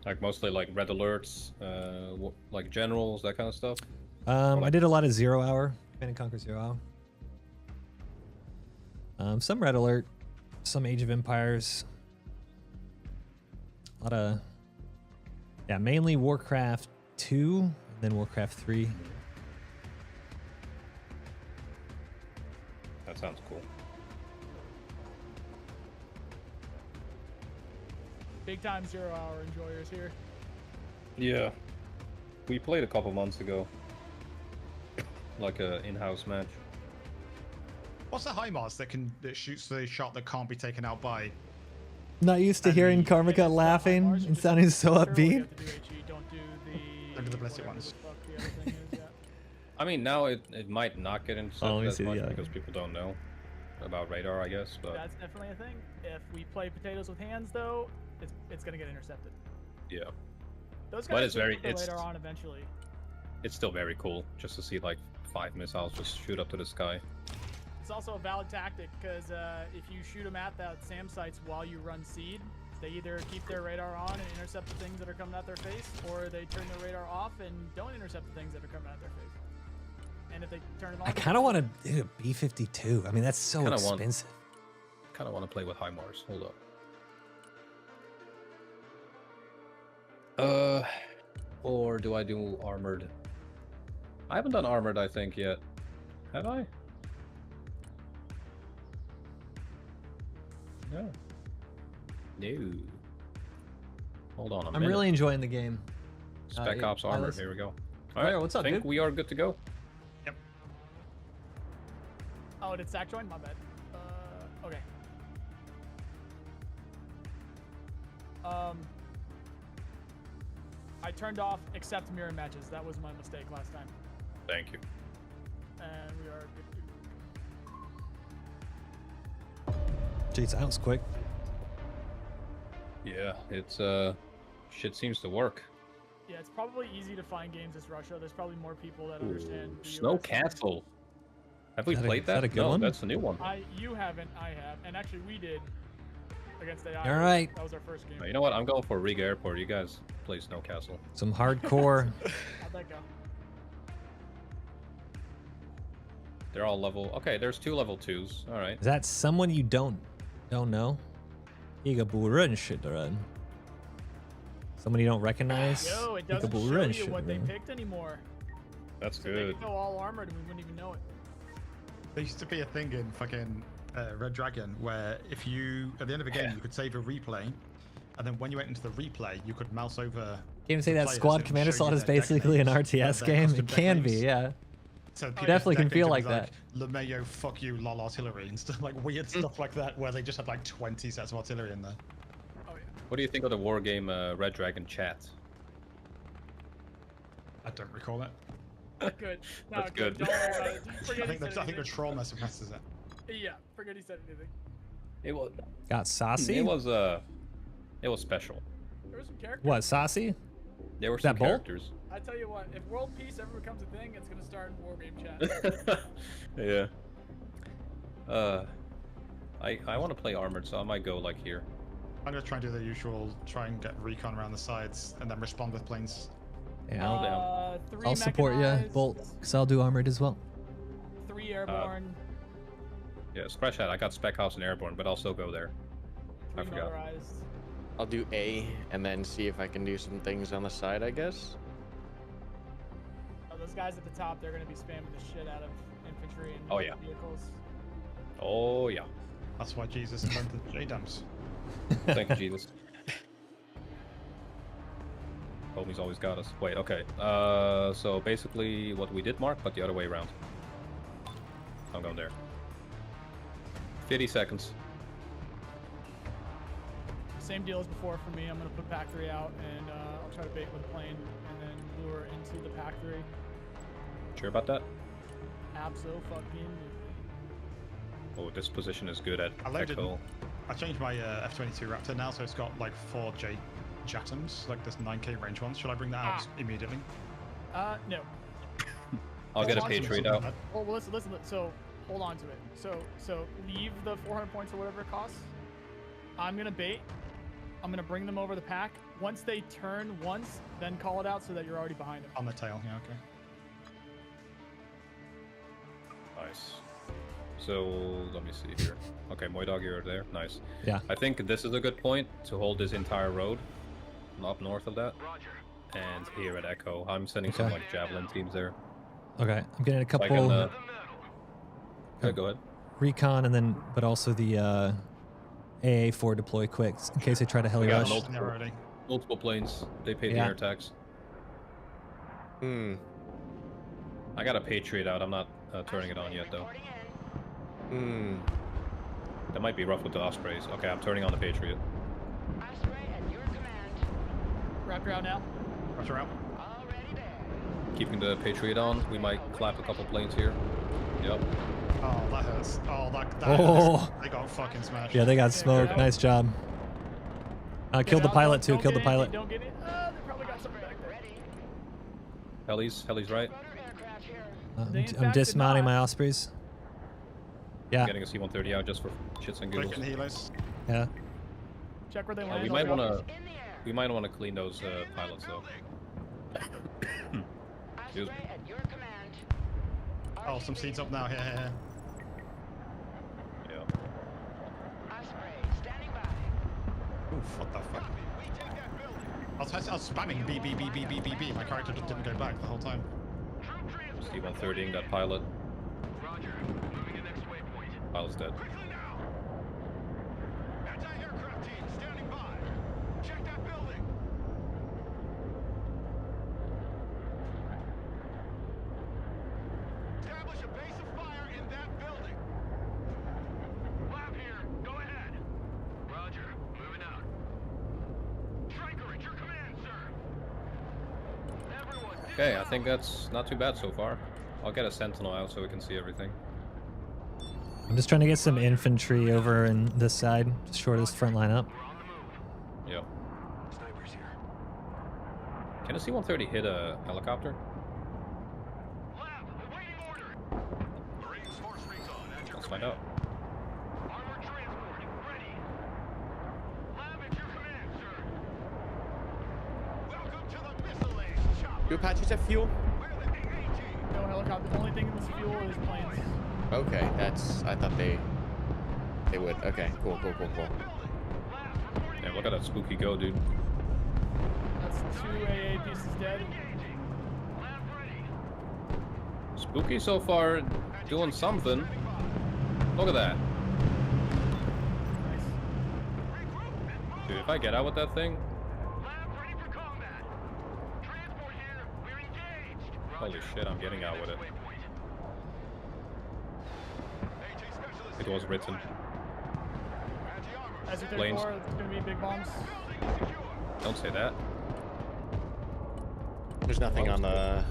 Like mostly like red alerts, like generals, that kind of stuff. I did a lot of Zero Hour, Command & Conquer Zero Hour. Some Red Alert, some Age of Empires. A lot of, yeah, mainly Warcraft 2, and then Warcraft 3. That sounds cool. Big time 0 hour enjoyers here. Yeah. We played a couple months ago. Like a in-house match. What's the HIMARS that shoots the shot that can't be taken out by? Not used to hearing Karmika laughing and sounding so upbeat. Don't do the ballistic ones. I mean, now it might not get into Oh, let me as see the much other. because people don't know about radar, I guess. But That's definitely a thing. If we play potatoes with hands, though, it's gonna get intercepted. yeah, Those But guys it's will very- put the it's- radar on eventually. it's still very cool just to see like 5 missiles just shoot up to the sky. It's also a valid tactic because if you shoot them at that SAM sites while you run seed, they either keep their radar on and intercept the things that are coming at their face, or they turn their radar off and don't intercept the things that are coming at their face. And if they turn it on, I kind of want to do a B-52. I mean, that's so Kinda expensive. Kind of want to play with HIMARS. Hold up. Or do I do armored? I haven't done armored, I think, yet. Have I? No. No. Hold on a minute. I'm really enjoying the game. Spec Ops I armored. listen- Here we go. Claire, what's up, I think dude? we are good to go. Oh, did Sack join? My bad. Okay. I turned off accept mirror matches. That was my mistake last time. Thank you. And we are good. Jeez, that was quick. Yeah, it's shit seems to work. Yeah, it's probably easy to find games as Russia. There's probably more people that understand. the Snow US. Castle. Have we Is that a- played is that? that a good No, one? that's a new one. You haven't, I have, and actually we did against AI. All right. That was our first game. You know what? I'm going for Riga Airport. You guys play Snow Castle. Some hardcore. How'd that go? They're all level. Okay, there's 2 level 2s. All right. Is that someone you don't know? Gigabyte. Someone you don't recognize? Yo, it doesn't Gigabyte show you what they shit, picked anymore. That's So they good. could go all armored and we wouldn't even know it. There used to be a thing in fucking Red Dragon where if you, at the end of a game, you could save a replay, and then when you went into the replay, you could mouse over. Can't even say the that players Squad and Commander show you slot is their deck basically an names, RTS their game. custom It deck can be, names. yeah. So You people's definitely deck can feel names like would LeMayo, fuck you, lol artillery, and stuff like weird stuff like that, where they just had like 20 sets of artillery in there. What do you think of the war game Red Dragon chat? I don't recall it. Good. No, That's good. Don't worry about it. Forget I think he said the anything. trauma suppresses it. Yeah, forget he said anything. It was. Got saucy? It was special. There were some characters. What, saucy? There were Is some that Bolt? characters. I tell you what, if world peace ever becomes a thing, it's gonna start in war game chat. Yeah. I want to play armored, so I might go like here. I'm gonna try and do the usual, try and get recon around the sides, and then respond with planes. Yeah, Three I'll support you, mechanized, Bolt, because I'll do armored as well. 3 airborne, Yeah, scratch that. I got Spec House and Airborne, but I'll still go there. 3 I forgot. motorized. I'll do A and then see if I can do some things on the side, I guess. Oh, those guys at the top, they're gonna be spamming the shit out of infantry and Oh, yeah. vehicles. Oh, yeah. That's why Jesus invented JDAMs. Thank you, Jesus. Homie's always got us. Wait, okay. So basically what we did, Mark, but the other way around. I'm going there. 50 seconds. Same deal as before for me. I'm gonna put pack 3 out, and I'll try to bait with a plane, and then lure into the pack 3. Sure about that? Abso-fucking-lutely. Oh, this position is good at Echo. I changed my F-22 Raptor now, so it's got like 4 JATMs, like this 9K range ones. Should I bring that out immediately? No. I'll get a Patriot out. Well, listen. So hold on to it. So leave the 400 points or whatever it costs. I'm gonna bait. I'm gonna bring them over the pack. Once they turn once, then call it out so that you're already behind them. On the tail, yeah, okay. Nice. So let me see here. Okay, MoiDawg, you're there. Nice. Yeah. I think this is a good point to hold this entire road up north of that. And here at Echo, I'm sending some like javelin teams there. Okay, I'm getting a couple. So yeah, go ahead. Recon, and then but also the AA4 deploy quick in case they try to heli We got rush. multiple planes. They pay the air tax. I got a Patriot out. I'm not turning it on yet though. That might be rough with the Ospreys. Okay, I'm turning on the Patriot. Raptor out now. Raptor out. Keeping the Patriot on. We might clap a couple planes here. Yep. Oh, that hurts. Oh, that hurts. They got fucking smashed. Yeah, they got smoked. Nice job. Killed the pilot too. Killed the pilot. Don't get it. They probably got something back there. Heli's right. I'm dismounting my Ospreys. Yeah. I'm getting a C-130 out just for shits and giggles. Yeah. Check where they land. We might wanna clean those pilots though. Excuse me. Oh, some seeds up now. Here. Yeah. Oof, what the fuck? I was spamming B. My character just didn't go back the whole time. C-130ing that pilot. Pilot's dead. Anti-aircraft team standing by. Check that building. Establish a base of fire in that building. Lab here. Go ahead. Roger. Moving out. Striker at your command, sir. Everyone. Okay, I think that's not too bad so far. I'll get a Sentinel out so we can see everything. I'm just trying to get some infantry over in this side, just short this front line up. Yep. Can a C-130 hit a helicopter? Let's find out. Do Apaches have fuel? No helicopter. The only thing in this fuel is planes. Okay, I thought they would. Okay, cool. Yeah, look at that spooky go, dude. That's 2 AA pieces dead. Spooky so far, doing something. Look at that. Dude, if I get out with that thing. Holy shit, I'm getting out with it. It was written. As you Planes. it's gonna be big bombs. Don't say that. There's nothing on the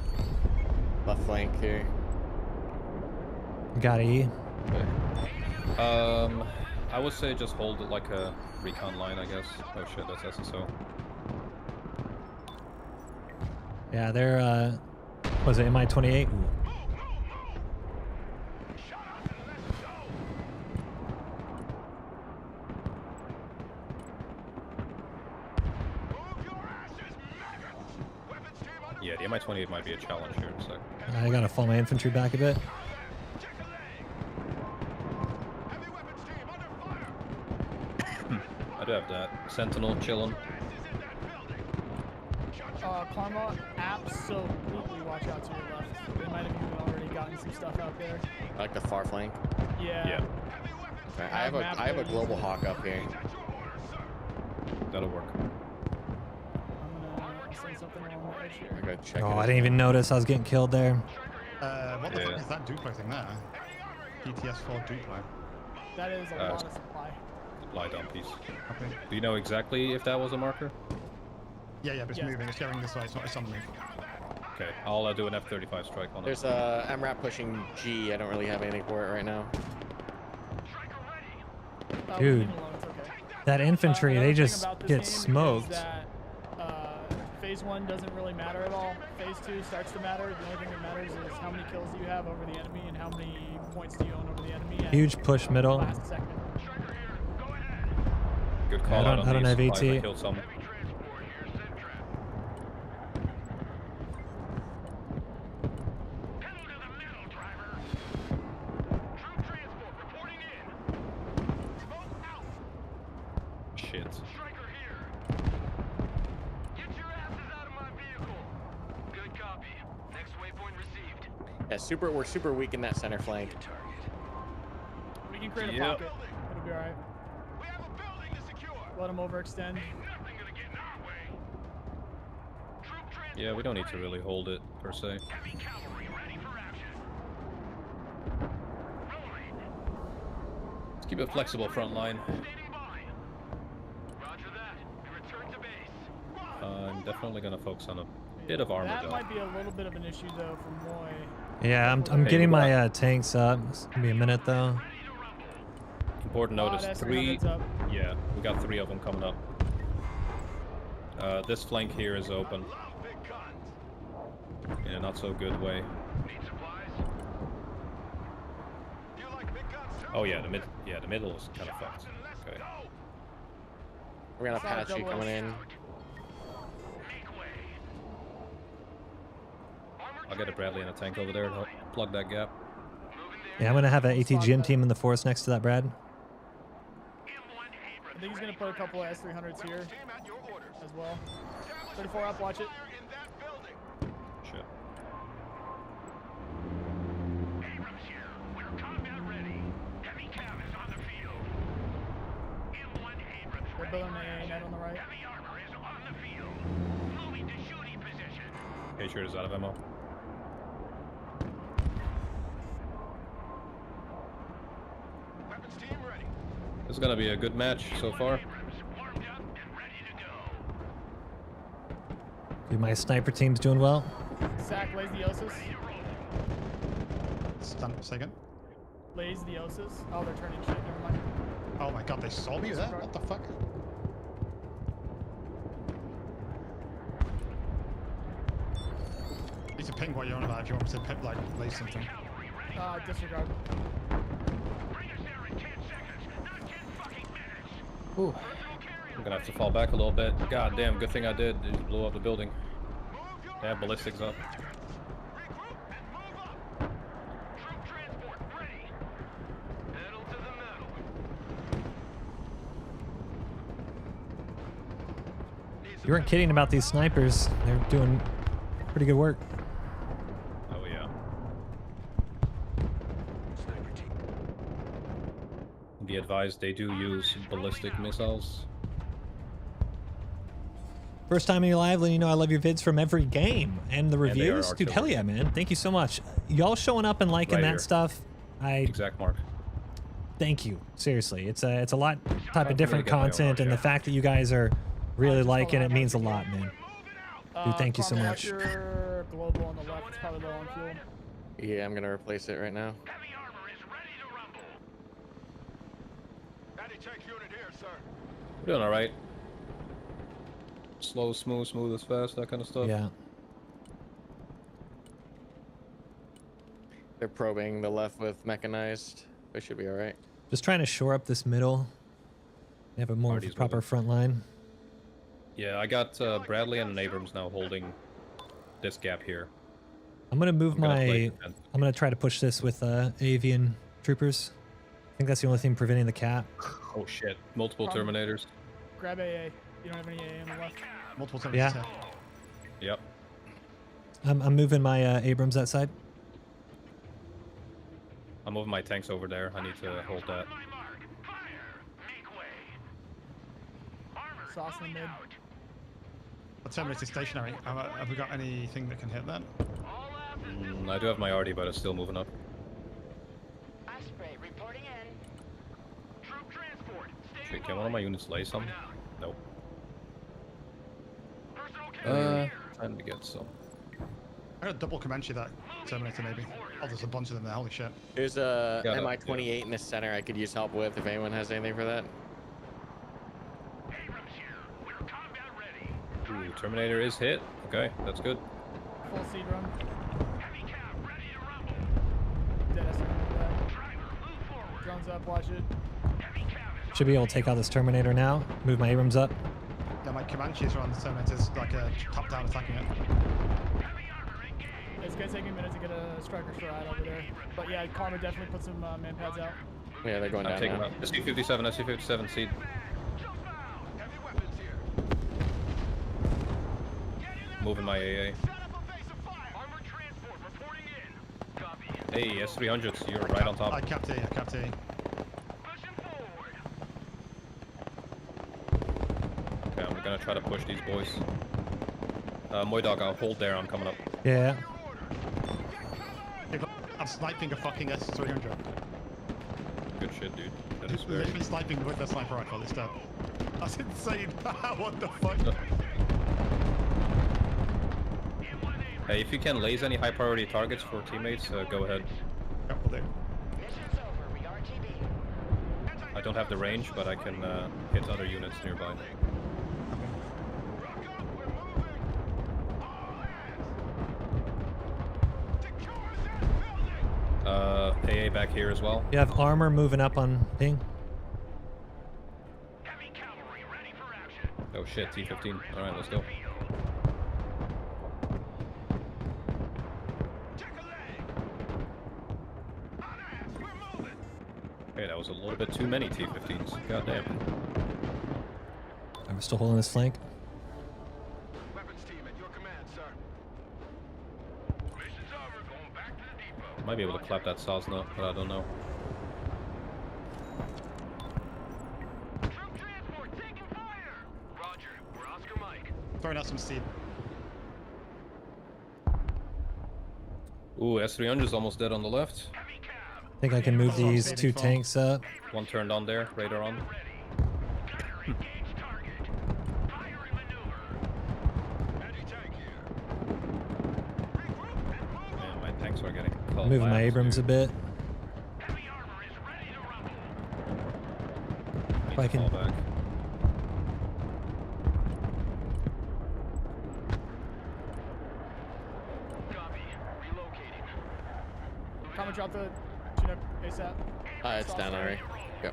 left flank here. Got E. I would say just hold it like a recon line, I guess. Oh shit, that's SSO. Yeah, they're was it MI-28? Ooh. Yeah, the MI-28 might be a challenge here in a sec. I gotta fall my infantry back a bit. I do have that. Sentinel chilling. Karma, absolutely watch out to your left. They might have even already gotten some stuff out there. Like the far flank. Yeah. Okay, I have a global hawk up here. That'll work. I'm gonna send something along the edge here. I'm gonna check Oh, it I out. didn't even notice I was getting killed there. What the fuck is that Duplo thing there? PTS4 Duplo. That is a lot of supply. Supply dump piece. Okay. Do you know exactly if that was a marker? Yeah, but it's moving. It's going this way. It's on the move. Okay, I'll do an F-35 strike on it. There's a MRAP pushing G. I don't really have anything for it right now. Dude, that infantry, they Another just thing about this get game is smoked. that, phase 1 doesn't really matter at all. Phase 2 starts to matter. The only thing that matters is how many kills do you have over the enemy and how many points do you own over the enemy. Huge push middle. Last second. Good call I out don't on have these AT. supplies. I killed some. Shit. Yeah, we're super weak in that center flank. We can create a Yep. pocket. It'll be alright. Let them overextend. Yeah, we don't need to really hold it, per se. Let's keep it flexible front line. I'm definitely going to focus on a bit of armor That though. might be a little bit of an issue though for Moi. Yeah, I'm Okay, getting we got- my tanks up. It's gonna be a minute though. Important notice, that's 3... 300's up. Yeah, we got 3 of them coming up. This flank here is open. In a not so good way. Oh yeah, the middle is kind of fucked. Okay. We're gonna Solid Apache double coming edge. in. I'll get a Bradley and a tank over there to help plug that gap. Yeah, I'm gonna have an ATGM team in the forest next to that, Brad. I think he's gonna put a couple of S300s here as well. 34 up, watch it. Shit. They're building a net on the right. Okay, sure is out of ammo. This is gonna be a good match so far. Dude, my sniper team's doing well. Sack lays the Osus. Second. Lays the Osus. Oh, they're turning shit. Never mind. Oh my god, they saw me there? What the fuck? It's a ping while you're on about if you want me to pip, like, lay something. Disregard. Ooh. I'm gonna have to fall back a little bit. God damn, good thing I did. It just blew up the building. They have ballistics up. You weren't kidding about these snipers. They're doing pretty good work. Oh yeah. Be advised, they do use ballistic missiles. First time in your live, letting you know I love your vids from every game and the they are reviews. Dude, hell artillery. yeah, man. Thank you so much. Y'all showing up and liking Right that here. stuff. Exact mark. Thank you. Seriously, it's a lot type I'm of different gonna get my content, and the overhead. fact that you guys are really liking it means a lot, man. Dude, thank you so Karma, much. watch your global on the left. It's probably low on fuel. Yeah, I'm gonna replace it right now. We're doing all right. Slow, smooth as fast, that kind of stuff. Yeah. They're probing the left with mechanized. They should be all right. Just trying to shore up this middle. Have a more Marty's proper moving. front line. Yeah, I got Bradley and an Abrams now holding this gap here. I'm gonna move I'm gonna play my. defense. I'm gonna try to push this with avian troopers. I think that's the only thing preventing the cap. Oh shit, multiple Problem. Terminators. Grab AA. You don't have any AA on the left. Multiple Yeah. times. Yep. I'm moving my Abrams that side. I'm moving my tanks over there. I need to hold that. Sauce in the mid. But terminator stationary. Have we got anything that can hit that? I do have my RD, but it's still moving up. Shit, can one of my units lay some? Nope. Time to get some. I got a double Comanche that terminator maybe. Oh, there's a bunch of them there. Holy shit. There's a MI-28 in the center I could use help with if anyone has anything for that. Ooh, Terminator is hit. Okay, that's good. Full seed run. Dead Drones up, watch it. Should be able to take out this Terminator now. Move my Abrams up. Yeah, my Comanches are on the Terminators, like a top-down attacking it. It's gonna take a minute to get a striker stride over there. But yeah, Karma definitely put some man pads out. Yeah, they're going down taking now. out SC-57, SC-57 seed. Moving my AA. Hey, S300s, you're right on top. I capped A, I capped A. Okay, I'm gonna try to push these boys. MoiDawg, I'll hold there, I'm coming up. Yeah. I'm sniping a fucking S300. Good shit, dude. That is very... Literally sniping with the sniper rifle, this stuff. That's insane. What the fuck? Hey, if you can laze any high priority targets for teammates, go ahead. I don't have the range, but I can hit other units nearby. AA back here as well. You have armor moving up on ping. Oh shit, T-15. Alright, let's go. Okay, that was a little bit too many T-15s. Goddamn. I'm still holding this flank. Might be able to clap that Cessna, but I don't know. Throwing out some seed. Ooh, S300's almost dead on the left. I think I can move these two tanks up. One turned on there, radar on. Man, my tanks are getting called. Moving my Abrams a bit. If I can. Fall back. Come and drop the Chinook ASAP. It's down already. Go.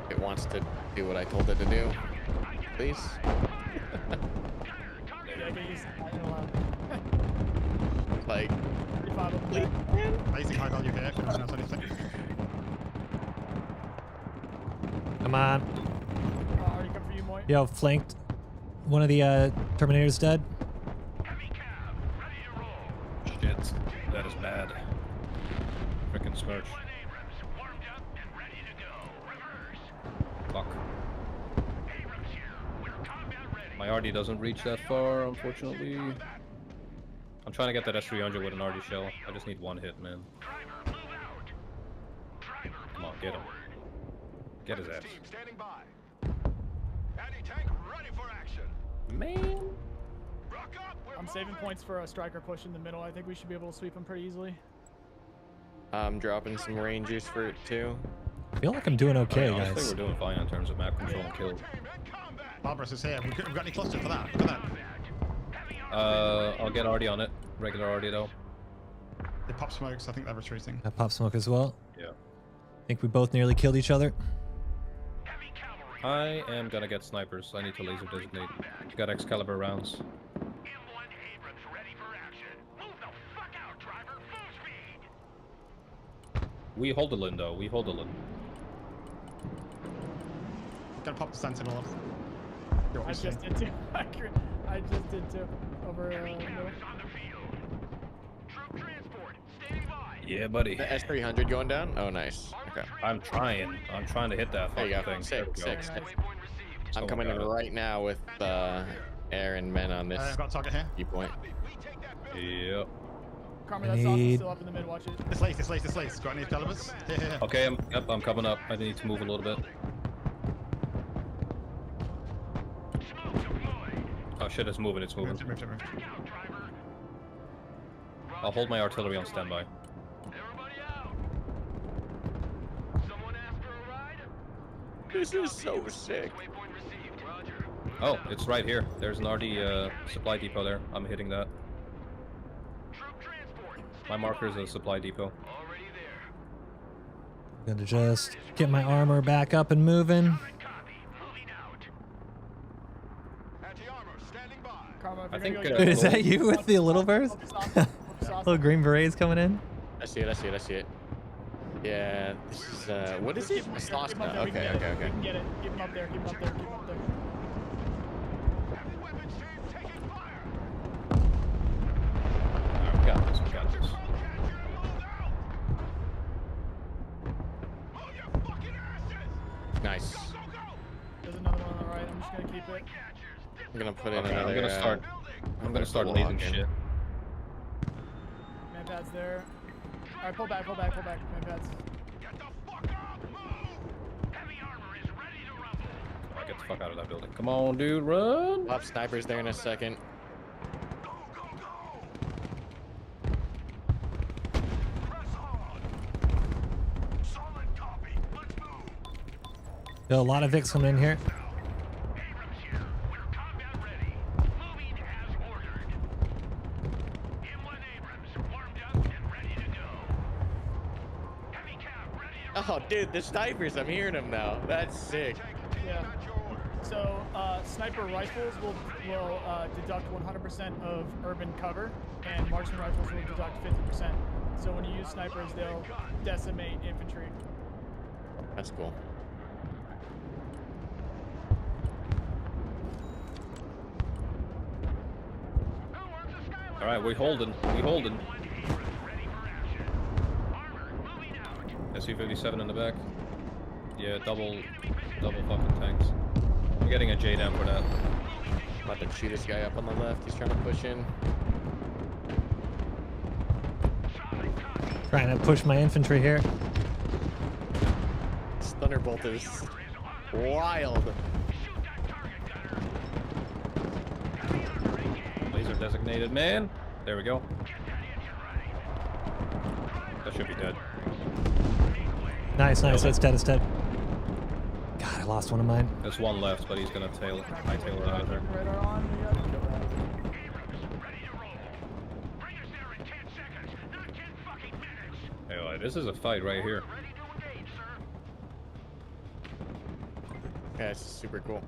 It wants to do what I told it to do. Please. Like, please. Amazing high value here, if anyone knows anything. Come on. Already come for you, Moi. Yo, flanked. One of the Terminators dead. Shit, that is bad. Frickin' smirch. Fuck. My RD doesn't reach that far, unfortunately. I'm trying to get that S300 with an RD shell. I just need one hit, man. Come on, get him. Get his ass. Man. I'm saving points for a striker push in the middle. I think we should be able to sweep him pretty easily. I'm dropping some rangers for it too. I feel like I'm doing okay, I guys. think we're doing fine in terms of map control and kills. Barbarous is here. We've got any clusters for that? Look at that. I'll get RD on it. Regular RD though. They pop smokes. I think they're retreating. I pop smoke as well. Yeah. I think we both nearly killed each other. I am gonna get snipers. I need to laser designate. Got Excalibur rounds. We hold the Lin though. We hold the Lin. Gonna pop the sentinel up. I just did too. I just did too. Over middle. Yeah, buddy. The S300 going down? Oh, nice. Okay. I'm trying to hit that There you fucking go. thing. Sick, There we sick, go. sick. I'm coming in right now with air and men on this I've got a target here. viewpoint. Yep. Carmen, that sauce is still up in the mid. Watch it. It's lace. Got any calibers? Here. Okay, I'm coming up. I need to move a little bit. Oh shit, it's moving. Move. I'll hold my artillery on standby. This is so sick. Oh, it's right here. There's an RD supply depot there. I'm hitting that. My marker is a supply depot. Gonna just get my armor back up and moving. I think. Dude, is that you with the little birds? Little green berets coming in? I see it. Yeah, this is, what is it? A sauce now. Okay. We can get it. Keep him up there. Alright, we got this. Nice. There's another one on the right. I'm just gonna keep it. I'm gonna put in Okay, another. I'm gonna start lasing shit. Manpad's there. Alright, pull back. Manpad's. Alright, get the fuck out of that building. Come on, dude, run! Pop snipers there in a second. Yo, a lot of Vics coming in here. Oh, dude, the snipers! I'm hearing them now. That's sick. Yeah. So sniper rifles will deduct 100% of urban cover, and marksman rifles will deduct 50%. So when you use snipers, they'll decimate infantry. That's cool. All right, we holding. SU-57 in the back. Yeah, double fucking tanks. I'm getting a JDAM for that. I'm about to shoot this guy up on the left. He's trying to push in. Trying to push my infantry here. This Thunderbolt is wild. Laser designated, man. There we go. That should be dead. Nice. It's dead. God, I lost one of mine. There's one left, but he's gonna tail it out of there. Radar on. We gotta kill that. Hey, this is a fight right here. Yeah, it's super cool.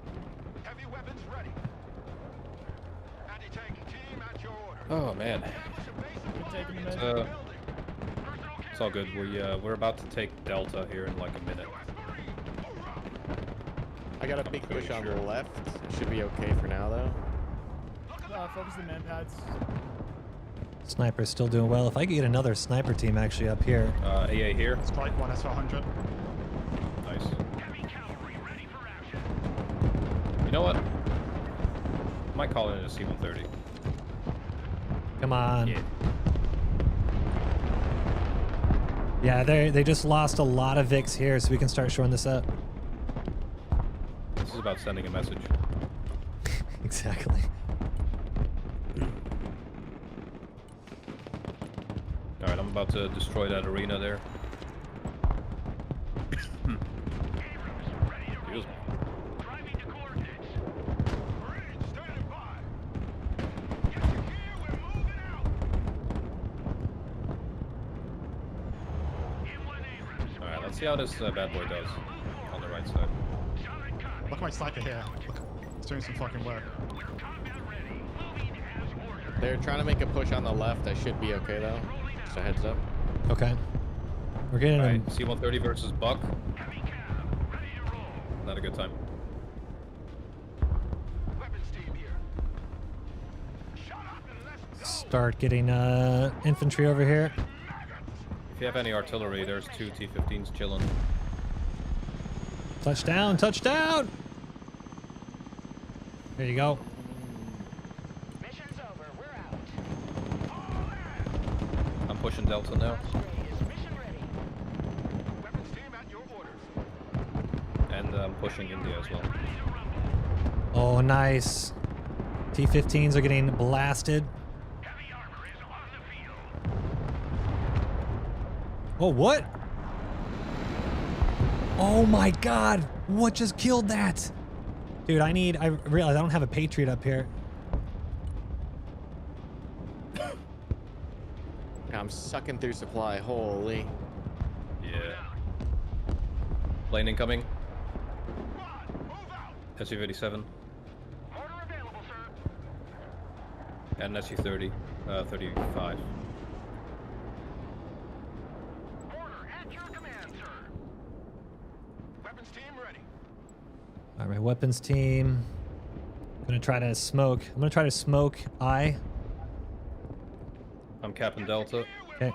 Oh man. It's all good. We're about to take Delta here in like a minute. I got a big push on the left. It should be okay for now, though. Focus the manpads. Sniper's still doing well. If I could get another sniper team actually up here. AA here. Strike one S400. Nice. You know what? I might call it a C-130. Come on. Yeah. Yeah, they just lost a lot of Vics here, so we can start shoring this up. This is about sending a message. Exactly. Alright, I'm about to destroy that arena there. Excuse me. Alright, let's see how this bad boy does on the right side. Look at my sniper here. Look, it's doing some fucking work. They're trying to make a push on the left. I should be okay, though. Just a heads up. Okay. We're getting them. C-130 versus Buck. Not a good time. start getting infantry over here. If you have any artillery, there's 2 T-15s chilling. Touchdown, touchdown! There you go. Mission's over. We're out. I'm pushing Delta now. Mission ready. Weapons team at your orders. And I'm pushing India as well. Oh, nice. T-15s are getting blasted. Oh, what? Oh my god! What just killed that? Dude, I realize I don't have a Patriot up here. I'm sucking through supply. Holy. Yeah. Plane incoming. SU-87. And SU-30. 35. All right, weapons team. I'm gonna try to smoke. I'm gonna try to smoke I. I'm capping Delta. Okay.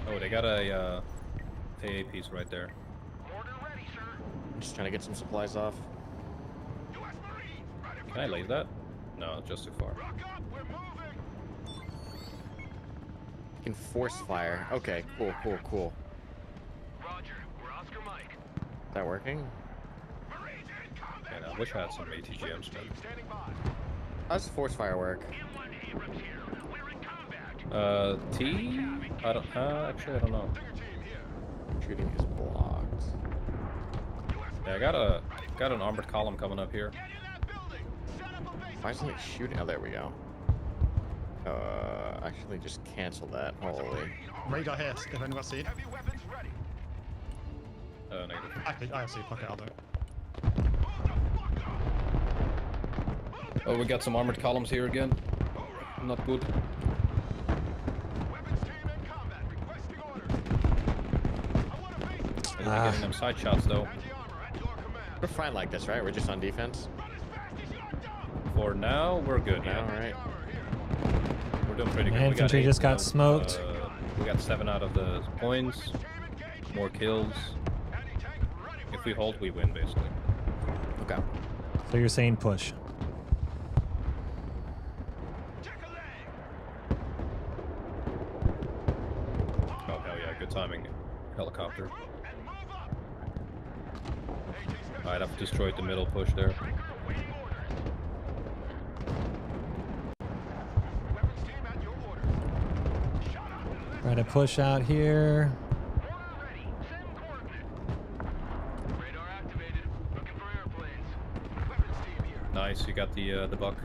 Oh, they got a AA piece right there. I'm just trying to get some supplies off. Can I laze that? No, it's just too far. You can force fire. Okay, cool, cool, cool. Roger. We're Oscar Mike. Is that working? Man, I wish I had some ATGMs, man. How does force fire work? T? I don't, actually I don't know. Shooting is blocked. Yeah, I got an armored column coming up here. Why isn't it shooting? Oh, there we go. Actually just cancel that. Holy. Radar here, if anyone see it. Negative. Actually, I see, fuck it, I'll do it. Oh, we got some armored columns here again. Not good. We're getting them side shots though. We're fine like this, right? We're just on defense? For now, we're good. Yeah. Alright. We're doing pretty good. Infantry just got smoked. We got 7 out of the points. More kills. If we hold, we win, basically. Okay. So you're saying push. Oh, hell yeah. Good timing. Helicopter. Alright, I've destroyed the middle push there. Try to push out here. Nice, you got the buck.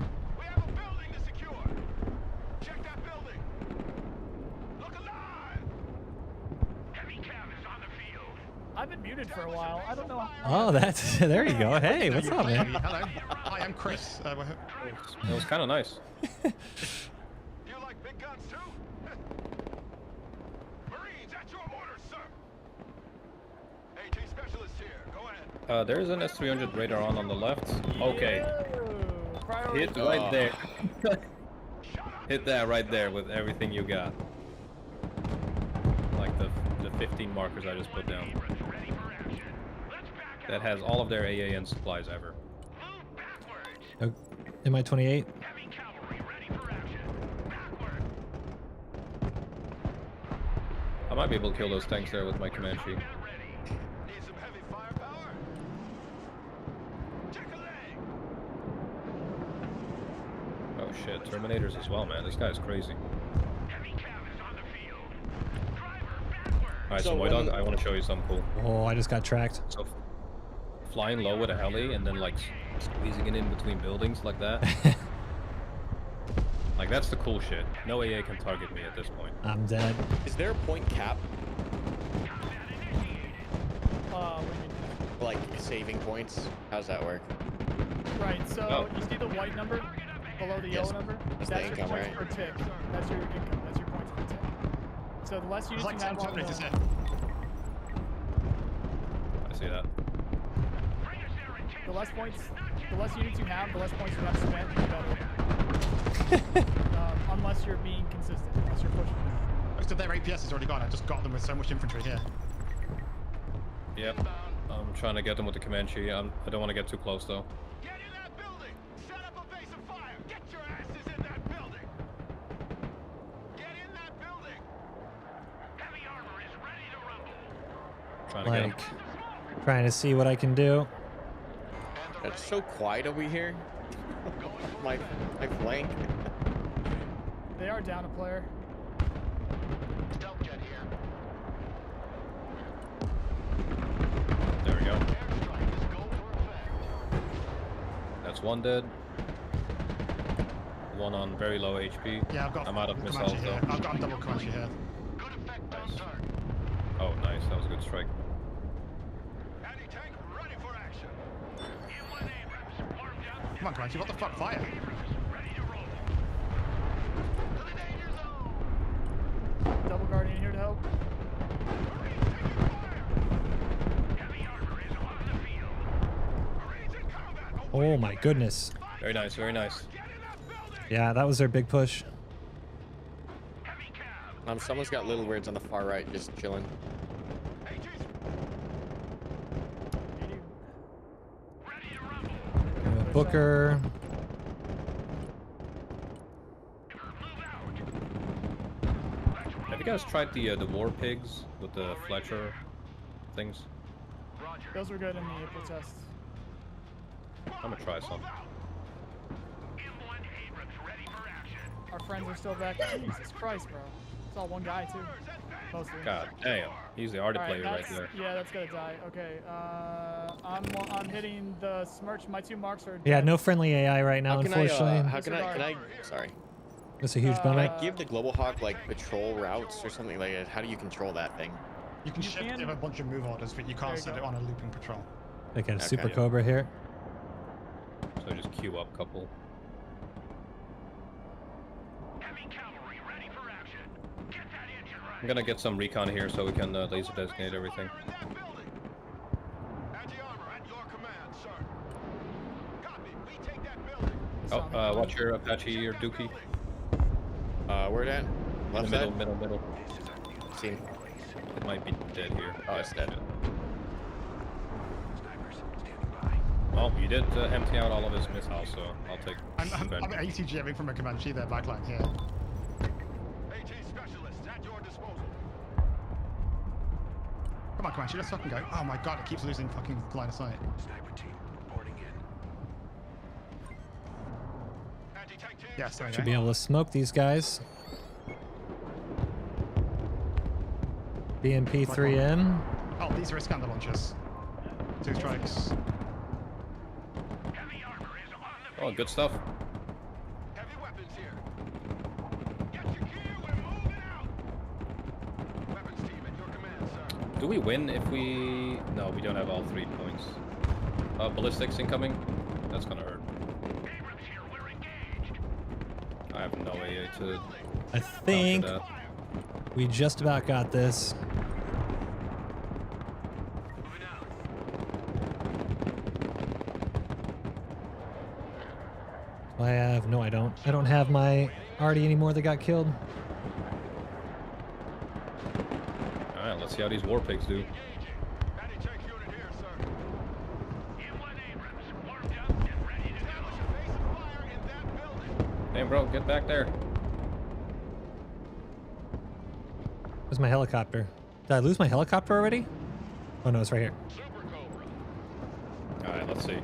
I've been muted for a while. I don't know. Oh, that's there you go. Hey, what's up, man? Hello, I am Chris. It was kind of nice. There's an S300 radar on the left. Okay. Hit right there. Hit that right there with everything you got. Like the 15 markers I just put down. That has all of their AAN supplies ever. Oh, MI-28. I might be able to kill those tanks there with my Comanche. Oh shit, Terminators as well, man. This guy's crazy. Alright, so MoiDawg, I want to show you something cool. Oh, I just got tracked. So, flying low with a heli and then like squeezing it in between buildings like that. Like that's the cool shit. No AA can target me at this point. I'm dead. Is there a point cap? Like saving points? How's that work? Right, so you see the white number below the yellow number? That's That's the your income, points right? per tick. That's your income. That's your points per tick. So the less units you have on the... I see that. less units you have, the less points you have to spend, the better. Unless you're being consistent, unless you're pushing. Most of their APS is already gone. I just got them with so much infantry here. Yep. I'm trying to get them with the Comanche. I don't want to get too close though. Get in that building! Set up a base of fire! Get your asses in that building! Get in that building! Heavy armor is ready to rumble! Trying to get them. Trying to see what I can do. It's so quiet over here. my flank. They are down a player. Stealth jet here. There we go. That's one dead. One on very low HP. Yeah, I've got. I'm out of missiles though. I've got a double Comanche here. Good effect on Nice. target. Oh, nice. That was a good strike. Anti-tank ready for action. M1 Abrams warmed up. Come on, Comanche. What the fuck? Fire! Ready to roll. To the danger zone. Double guardian here to help. Marines taking fire. Heavy armor is on the field. Marines in combat. Oh my goodness. Very nice. Very nice. Get in that building. Yeah, that was their big push. Heavy cab. Someone's got little words on the far right, just chilling. Ready to rumble. Booker. Move out. Have you guys tried the war pigs with the Fletcher things? Roger. Those were good in the April test. I'm gonna try some. M1 Abrams ready for action. Our friends are still back. Jesus Christ, bro. It's all one guy too. Mostly. God damn. He's the arty player right there. Yeah, that's gonna die. Okay, I'm hitting the Smirch. My 2 marks are. Yeah, dead. no friendly AI right now, unfortunately. How can I? Sorry. That's a huge Can bummer. I give the Global Hawk like patrol routes or something like that? How do you control that thing? You can shift a bunch of move orders, but you can't set it on a looping patrol. I got a Okay. Super Cobra here. So just queue up a couple. Heavy cavalry ready for action. Get that engine right. I'm gonna get some recon here so we can laser designate everything. In that building. Anti-armor at your command, sir. Copy. We take that building. Oh, watch your Apache or Ducky. Where at? In Left the side? middle. Seen. It might be dead here. Oh, it's dead. Snipers standing by. Well, you did empty out all of his missiles, so I'll take. I'm advantage. ATGMing from a Comanche there, backline here. AT specialists at your disposal. Come on, Comanche, let's fucking go. Oh my god, it keeps losing fucking line of sight. Sniper team reporting in. Anti-tank team. Yes, there we Should go. be able to smoke these guys. BMP-3M. Oh, these are Iskander launchers. 2 strikes. Heavy armor is on the Oh, good stuff. heavy weapons here. Get your gear, we're moving out. Weapons team at your command, sir. Do we win if we... No, we don't have all 3 points. Ballistics incoming. That's gonna hurt. Abrams here, we're engaged. I have no AA to... I think counter we just about got this. Moving out. I have... No, I don't. I don't have my Artie anymore that got killed. that. Alright, let's see how these war pigs do. Anti-tank unit here, sir. M1 Abrams warmed up and ready to establish a base of fire in that building. Hey, bro, get back there. Where's my helicopter? Did I lose my helicopter already? Oh no, it's right here. Super Cobra. Alright, let's see.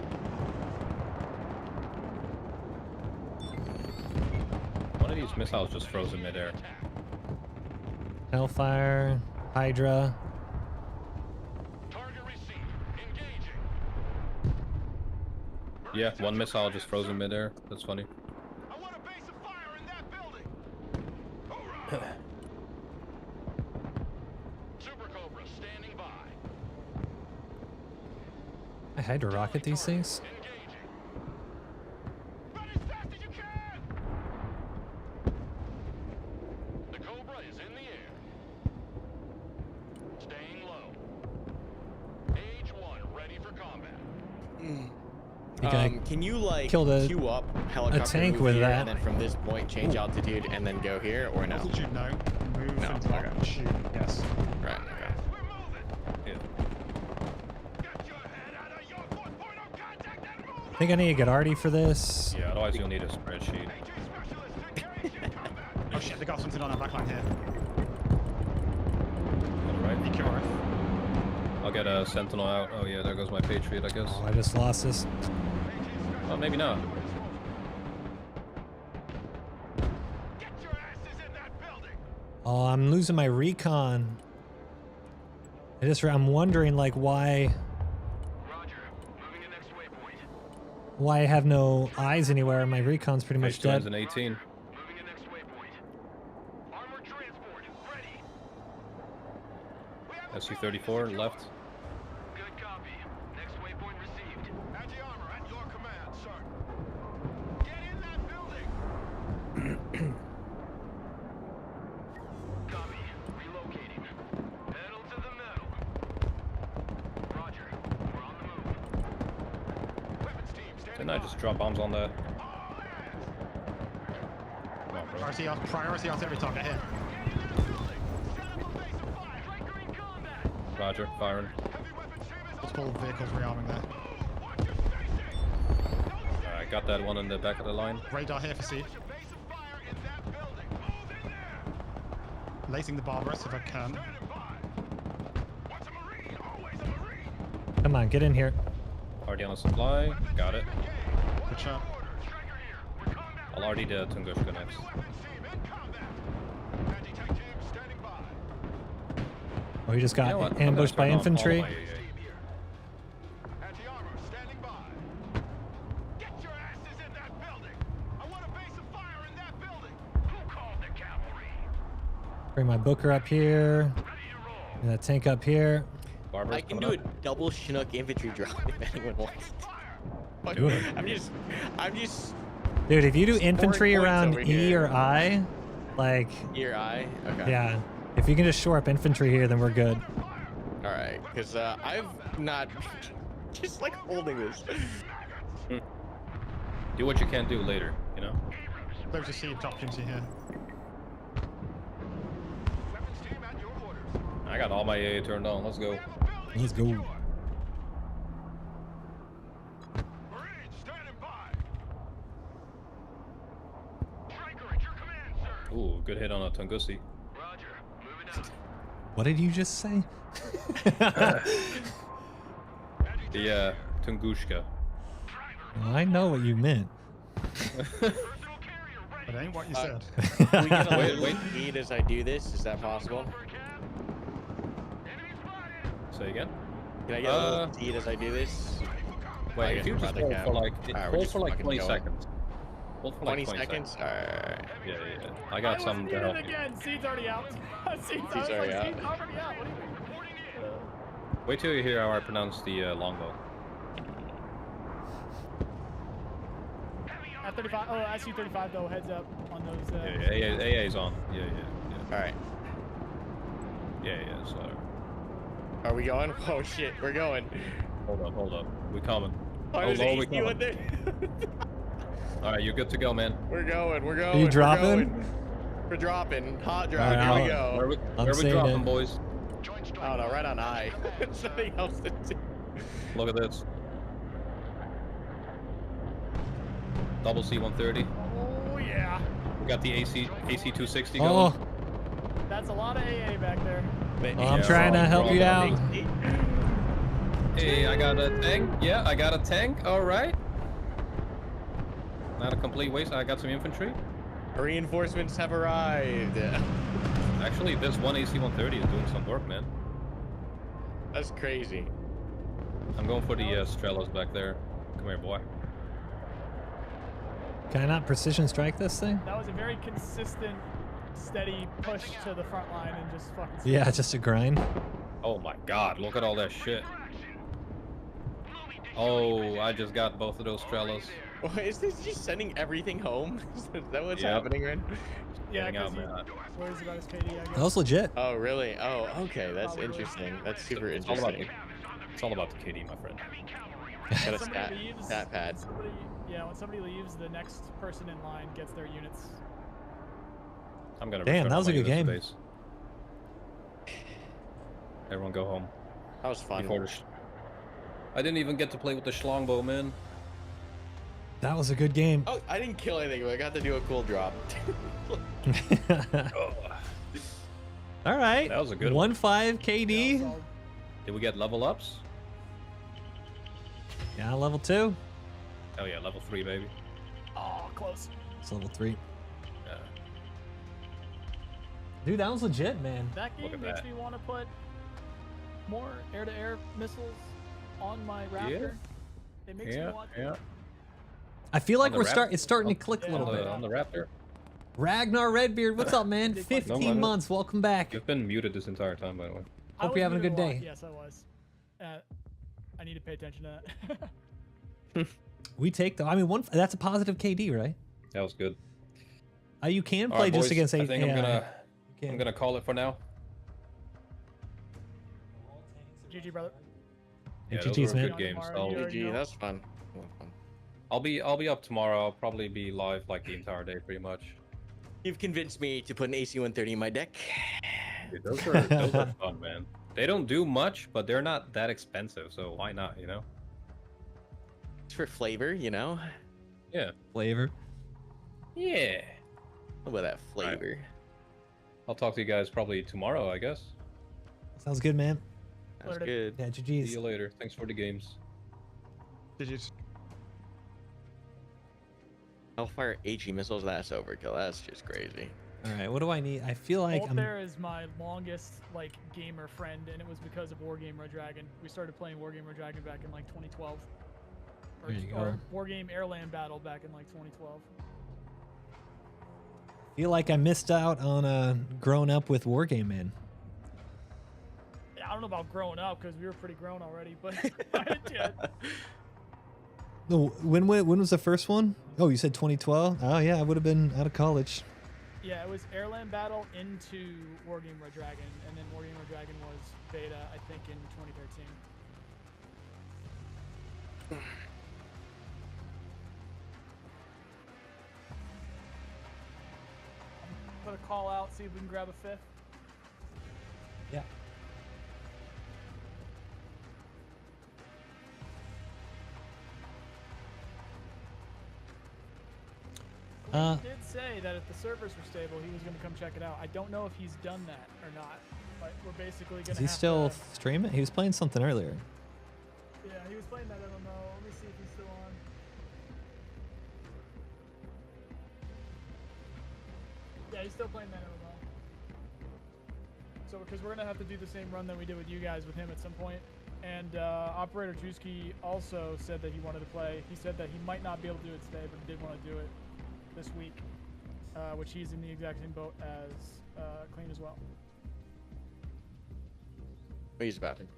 One of these missiles just froze in midair. Hellfire, Hydra. Target received. Engaging. Yeah, one missile just froze in midair. That's funny. I want a base of fire in that building. Hoorah! Super Cobra standing by. I Hydra rocket these things. Engaging. Run as fast as you can. The Cobra is in the air. Staying low. Age 1 ready for combat. Can you like killed a- queue up helicopter tank move with here, that. and then from this point change altitude and then go here, or no? Altitude, no. Move No, and drop, okay. shoot, yes. Right. Okay. Yeah. I think I need to get Artie for this. Yeah, otherwise you'll need a spreadsheet. Oh shit, they got something on our backline here. Alright. EQRF. I'll get a Sentinel out. Oh yeah, there goes my Patriot, I guess. Oh, I just lost this. Oh, maybe not. Oh, I'm losing my recon. I'm wondering like why I have no eyes anywhere. My recon's pretty much H2's dead. an 18. SU-34 left. Didn't I just drop bombs on the... Come on, bro. Priority out every target here. Roger, firing. Multiple vehicles rearming there. Alright, got that one in the back of the line. Radar here for C. Lacing the Barbarous if I can. Come on, get in here. Already on a supply. Got it. Good shot. I'll already do Tunguska next. Oh, he just got You know what? I'm gonna ambushed by turn off all infantry. my AA. Bring my Booker up here. And that tank up here. Barbarous I can coming do up. a double Chinook infantry drop if anyone wants. Do it. I'm just. Dude, if you do scoring infantry points around over E here. or I, like, Ear eye. Okay. yeah. If you can just shore up infantry here, then we're good. All right, because I've not just like holding this. Do what you can do later, you know? There's a seed opportunity here. I got all my AA turned on. Let's go. Let's go. Ooh, good hit on a Tungusi. What did you just say? The Tunguska. Well, I know what you meant. It ain't what you said. Can we get a Wait, little wait. lead as I do this? Is that possible? Say again? Can I get a little lead as I do this? Wait, if you just hold for like, Alright, we're hold just for like fucking 20 going. seconds. Hold for like 20 seconds? Alright. Yeah. I got some to help you. Again, seed's already out. Seed's already out. Seed's already out. What do you mean? Wait till you hear how I pronounce the longbow. F-35. Oh, SU-35 though. Heads up on those. Yeah, AA's on. Yeah. Alright. Yeah, so. Are we going? Oh shit, we're going. Hold up. We coming. Oh, Oh, there's low, an we AC coming. one there. Alright, you're good to go, man. We're going. Are you dropping? We're dropping. Hot drop. Alright, Here we go. Where we I'm seeing dropping, it. boys? I don't know, right on I. Something else to do. Look at this. Double C-130. Oh yeah. We got the AC-260 going. Oh, That's a lot of AA back there. well, I'm trying to help you out. Hey, I got a tank. Yeah, I got a tank. All right. Not a complete waste. I got some infantry. Reinforcements have arrived. Actually, this one AC-130 is doing some work, man. That's crazy. I'm going for the Strelos back there. Come here, boy. Can I not precision strike this thing? That was a very consistent, steady push to the front line and just fucking. Yeah, just a grind. Oh my God! Look at all that shit. Oh, I just got both of those Strelos. Is this just sending everything home? Is that what's Yep. happening, right? Yeah, Getting out, because man. worries about his KD, I guess. That was legit. Oh, really? Oh, okay. That's interesting. That's super It's all about interesting. it's all about the KD, my friend. Got a When somebody leaves, stat pad. When somebody leaves, the next person in line gets their units. I'm gonna. Damn, that was a good game. Everyone go home. That was fun. I didn't even get to play with the Schlongbow, man. That was a good game. Oh, I didn't kill anything, but I got to do a cool drop. All right. That was a good 1.5 KD. Yeah, Did we get level ups? Yeah, level 2. Oh yeah, level 3, baby. oh, close. It's level 3. Yeah. Dude, that was legit, man. That game Look at makes that. me want to put more air-to-air missiles on my Raptor. It makes me want to. Yeah. I feel like On the it's starting to click a little bit. On the Raptor. Ragnar Redbeard, what's up, man? 15 months, welcome back. You've been muted this entire time, by the way. Hope you're having a good day. Yes, I was. I need to pay attention to that. We take the. I mean, that's a positive KD, right? That was good. You can All play right, just boys, against I think AI. I'm gonna call it for now. GG, brother. Yeah, GG's, those were man. good games. GG, that's fun. I'll be up tomorrow. I'll probably be live like the entire day, pretty much. You've convinced me to put an AC-130 in my deck. Dude, those are fun, man. They don't do much, but they're not that expensive, so why not? You know. It's for flavor, you know. Yeah. Flavor. Yeah. What about that flavor? Right. I'll talk to you guys probably tomorrow, I guess. Sounds good, man. Sounds good. Yeah, GG's. See you later. Thanks for the games. GG's. Hellfire HE missiles, that's overkill. That's just crazy. All right, what do I need? I feel like I'm. There is my longest gamer friend, and it was because of Wargamer Dragon. We started playing Wargamer Dragon back in 2012. There you Or go. Wargame Airland Battle back in 2012. Feel like I missed out on growing up with Wargame, man. Yeah, I don't know about growing up because we were pretty grown already, but I didn't yet. No, when was the first one? Oh, you said 2012. Oh yeah, I would have been out of college. Yeah, it was Airland Battle into Wargamer Dragon, and then Wargamer Dragon was beta, I think, in 2013. Put a call out, see if we can grab a fifth. Yeah. He did say that if the servers were stable, he was going to come check it out. I don't know if he's done that or not, but we're basically going to. Is he still streaming? He was playing something earlier. Yeah, he was playing that MMO. Let me see if he's still on. Yeah, he's still playing that MMO. So, because we're going to have to do the same run that we did with you guys with him at some point. And Operator Rooski also said that he wanted to play. He said that he might not be able to do it today, but he did want to do it this week, which he's in the exact same boat as Clean as well. He's about it.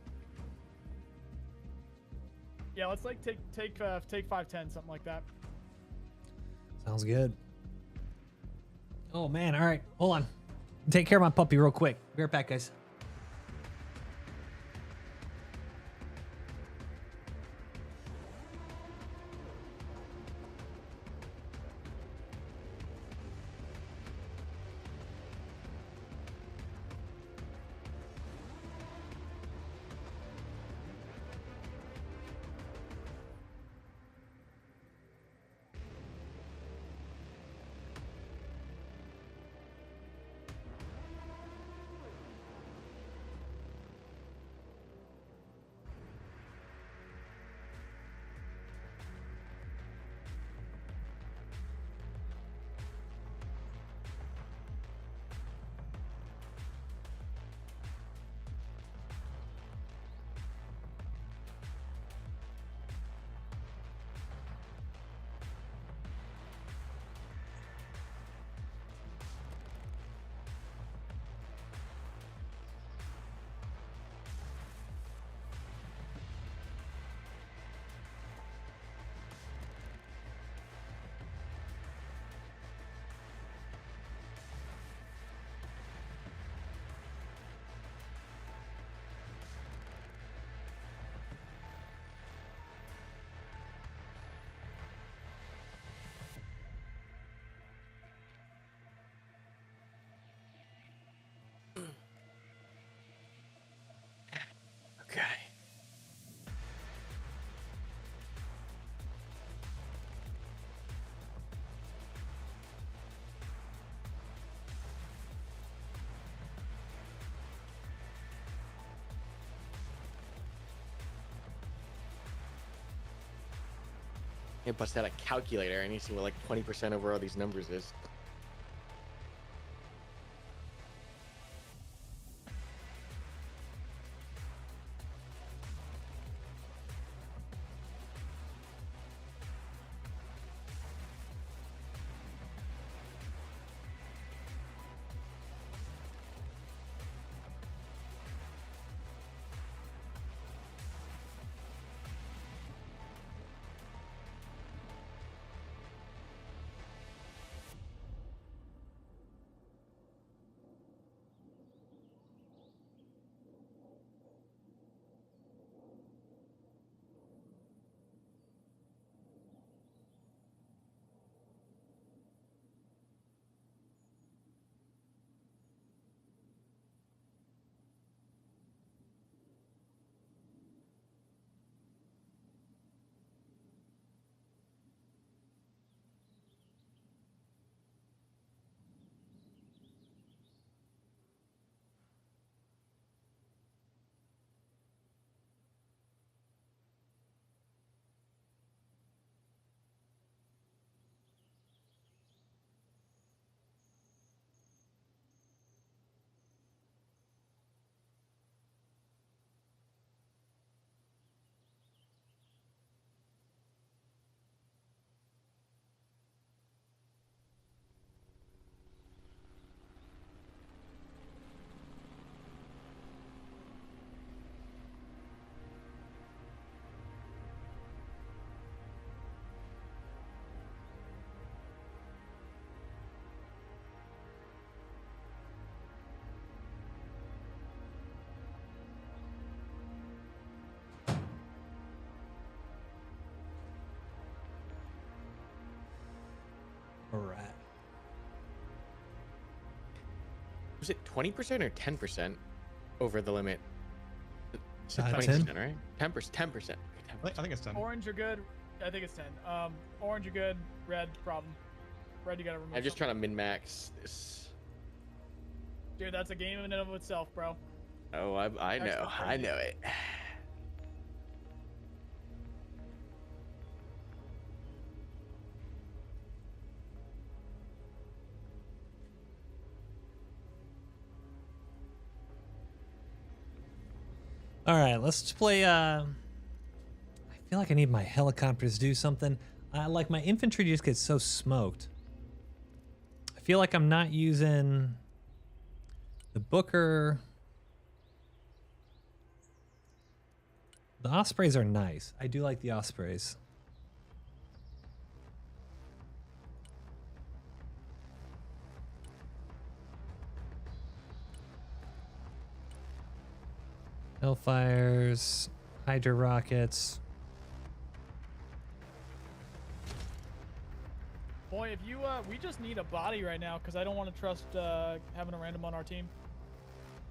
Yeah, let's take 5-10, something like that. Sounds good. Oh man, all right, hold on. Take care of my puppy real quick. Be right back, guys. Okay. I bust out a calculator. I need to see what like 20% over all these numbers is. All right. Was it 20% or 10% over the limit? It's 10? 20%, right? 10%. 10%. I think it's 10. Orange, you're good. I think it's 10. Orange, you're good. Red, problem. Red, you gotta remove. I'm just something. trying to min-max this. Dude, that's a game in and of itself, bro. Oh, I know. Extra I know it. All right, let's just play. I feel like I need my helicopters to do something. Like my infantry just gets so smoked. I feel like I'm not using the Booker. The Ospreys are nice. I do like the Ospreys. Hellfires, Hydra rockets. Boy, if you we just need a body right now because I don't want to trust having a random on our team.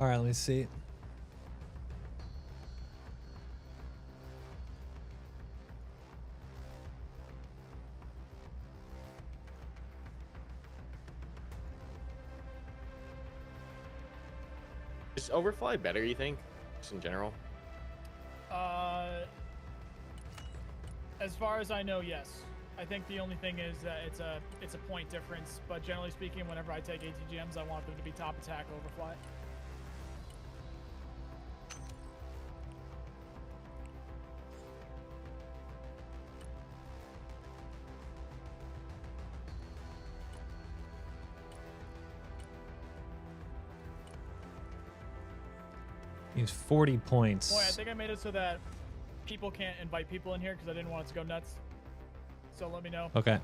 All right, let me see. Is Overfly better, you think? Just in general? As far as I know, yes. I think the only thing is that it's a point difference, but generally speaking, whenever I take ATGMs, I want them to be top attack Overfly. Use 40 points. Boy, I think I made it so that people can't invite people in here because I didn't want it to go nuts. So let me know. Okay.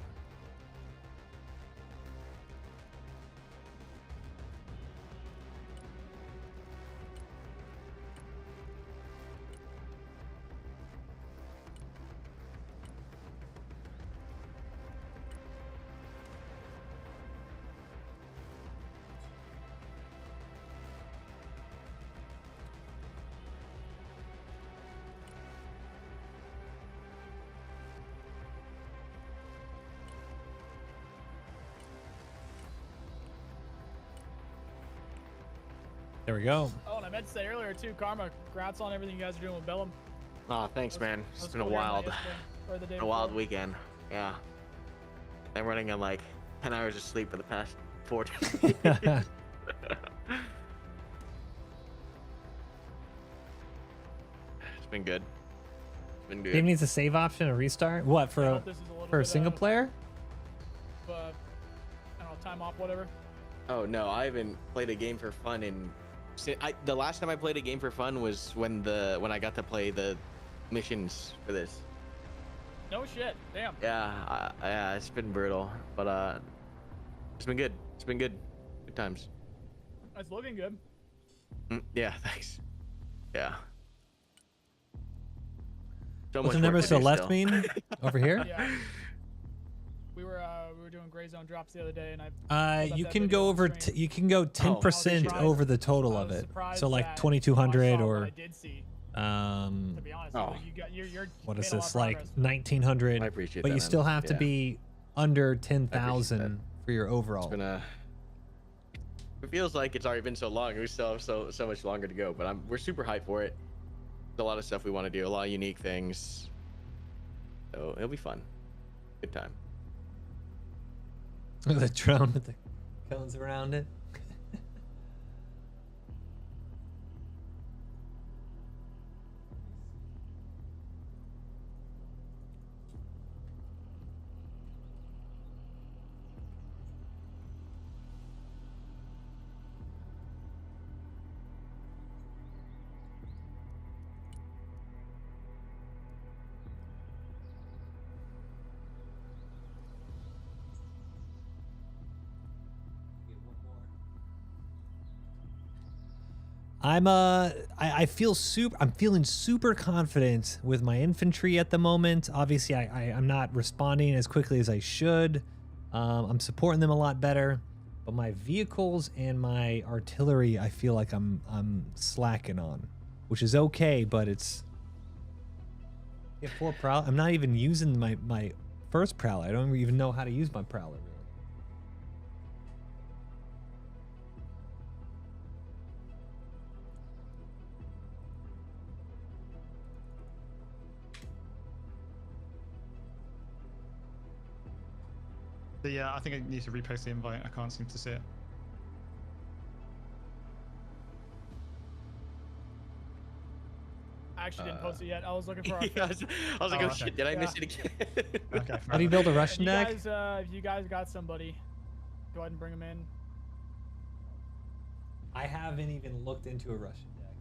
There we go. Oh, and I meant to say earlier too, Karma, congrats on everything you guys are doing with Bellum. Oh, thanks, man. It's been a cool hearing wild, about yesterday, or the day a wild before. weekend. Yeah. I'm running on like 10 hours of sleep for the past 4 days. It's been good. It's been good. Game needs a save option, a restart. What for? I A, hope this is a little for a bit, single player? I don't know, time off, whatever. Oh no, I haven't played a game for fun in. The last time I played a game for fun was when I got to play the missions for this. No shit. Damn. Yeah, yeah, it's been brutal, but it's been good. It's been good. Good times. It's looking good. Yeah, thanks. Yeah. So What's the much number work to do Celeste still. mean? Over here? Yeah. We were doing gray zone drops the other day, and I. You can go over. You can go 10% over the total of it. So like 2,200 or. I did see. To be honest, oh. you're What made is a lot this of like progress. 1,900? I appreciate but that, you still man. have to Yeah. be under 10,000 for your overall. It's been it feels like it's already been so long. We still have so much longer to go, but we're super hyped for it. There's a lot of stuff we want to do, a lot of unique things. So it'll be fun. Good time. The drone with the cones around it. I feel I'm feeling super confident with my infantry at the moment. Obviously I'm not responding as quickly as I should. I'm supporting them a lot better, but my vehicles and my artillery I feel like I'm slacking on, which is okay, but it's get 4 prowl. I'm not even using my first prowler. I don't even know how to use my prowler. Yeah, I think I need to repost the invite. I can't seem to see it. I actually didn't post it yet. I was looking for our. Yeah, I was like, oh shit, did I miss it again? Okay. How do you build a Russian If deck? you guys, if you guys got somebody, go ahead and bring them in. I haven't even looked into a Russian deck,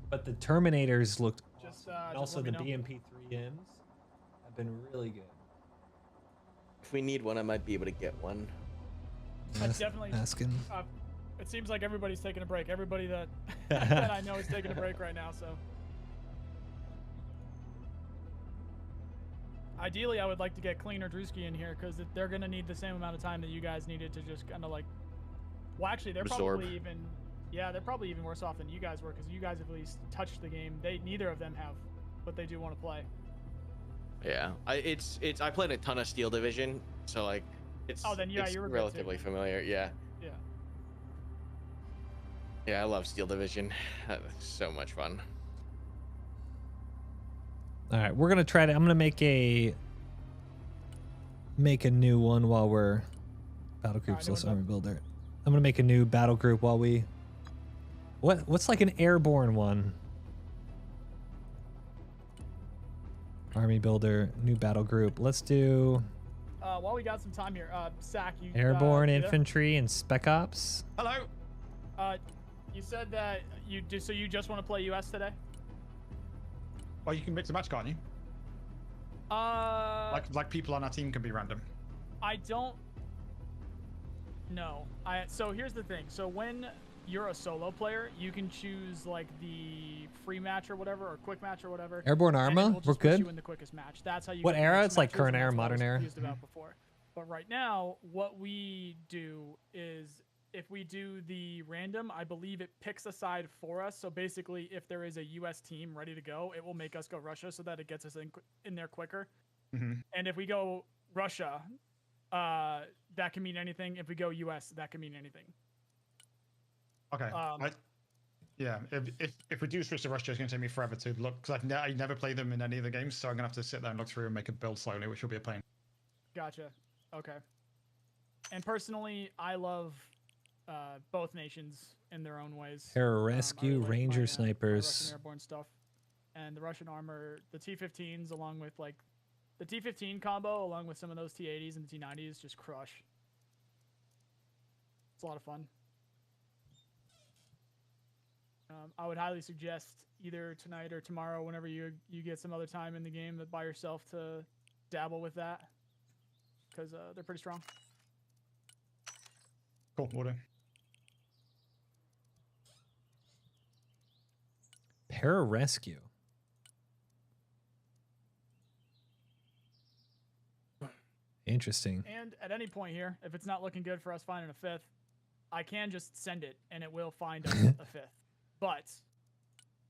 but the Terminators looked awesome. And also the let me know. BMP3Ms have been really good. If we need one, I might be able to get one. I definitely asking. It seems like everybody's taking a break. Everybody that that I know is taking a break right now. So ideally, I would like to get Clean or Rooski in here because they're gonna need the same amount of time that you guys needed to just kind of like. Well, actually, they're Absorb. probably even. Yeah, they're probably even worse off than you guys were because you guys have at least touched the game. Neither of them have, but they do want to play. Yeah, I played a ton of Steel Division, so like it's Oh, then yeah, it's you were good, relatively too. familiar. Yeah. Yeah. Yeah, I love Steel Division. That's so much fun. All right, we're gonna try to. I'm gonna make a new one while we're battle groups. new Let's one's army builder. I'm gonna make a new battle group while we. What's like an airborne one? Army builder, new battle group. Let's do While we got some time here, Sack, you airborne you there? infantry and spec ops. Hello. You said that you do. So you just want to play US today? Well, you can mix and match, can't you? Like people on our team can be random. I don't know. So here's the thing. So when you're a solo player, you can choose like the free match or whatever, or quick match or whatever. Airborne and it armor? will just We're put good? You in the quickest match. That's how you. What get era? mixed It's like matches, current and era, that's what I was modern era? confused about before. But right now, what we do is if we do the random, I believe it picks a side for us. So basically, if there is a U.S. team ready to go, it will make us go Russia so that it gets us in there quicker. Mm-hmm. And if we go Russia, that can mean anything. If we go U.S., that can mean anything. Okay. Yeah, if we do switch to Russia, it's going to take me forever to look, because I never played them in any of the games, so I'm going to have to sit there and look through and make a build slowly, which will be a pain. Gotcha. Okay. And personally, I love both nations in their own ways. Pararescue, like Ranger my snipers. Russian airborne stuff, and the Russian armor, the T-15s, along with like the T-15 combo, along with some of those T-80s and the T-90s, just crush. It's a lot of fun. I would highly suggest either tonight or tomorrow, whenever you get some other time in the game by yourself, to dabble with that, because they're pretty strong. Cool, will do. Pararescue. Interesting. And at any point here, if it's not looking good for us finding a fifth, I can just send it and it will find us a fifth. But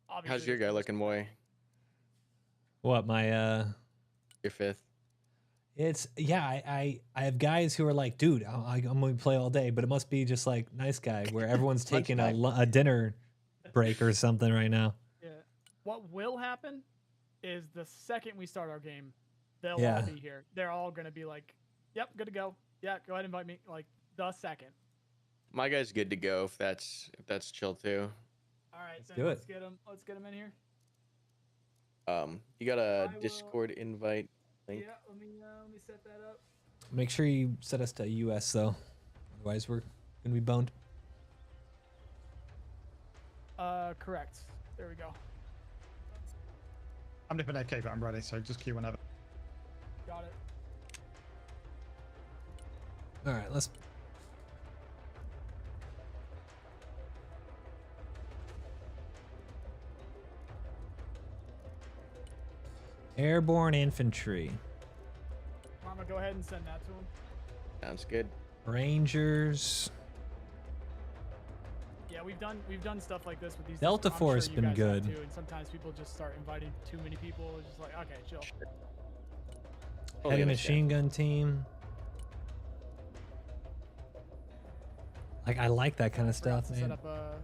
obviously, how's your guy looking, Moy? What, my your fifth? It's I have guys who are like, dude, I'm gonna play all day, but it must be just like nice guy where everyone's taking a dinner break or something right now. Yeah. What will happen is the second we start our game, they'll all be here. They're all gonna be like, yep, good to go. Yeah, go ahead and invite me. Like the second. My guy's good to go if that's chill too. All right, let's then do it. Let's get him in here. You got a Discord invite link? Yeah, let me set that up. Make sure you set us to US though, otherwise we're gonna be boned. Correct. There we go. I'm nipping AK, but I'm ready, so just queue whenever. Got it. All right, let's. Airborne infantry. Mama, go ahead and send that to him. Sounds good. Rangers. Yeah, we've done stuff like this with these. Delta I'm Force sure been you guys have good. too, and sometimes people just start inviting too many people. It's just like, okay, chill. Heavy machine gun team. Like I like that kind of stuff, to man. set up a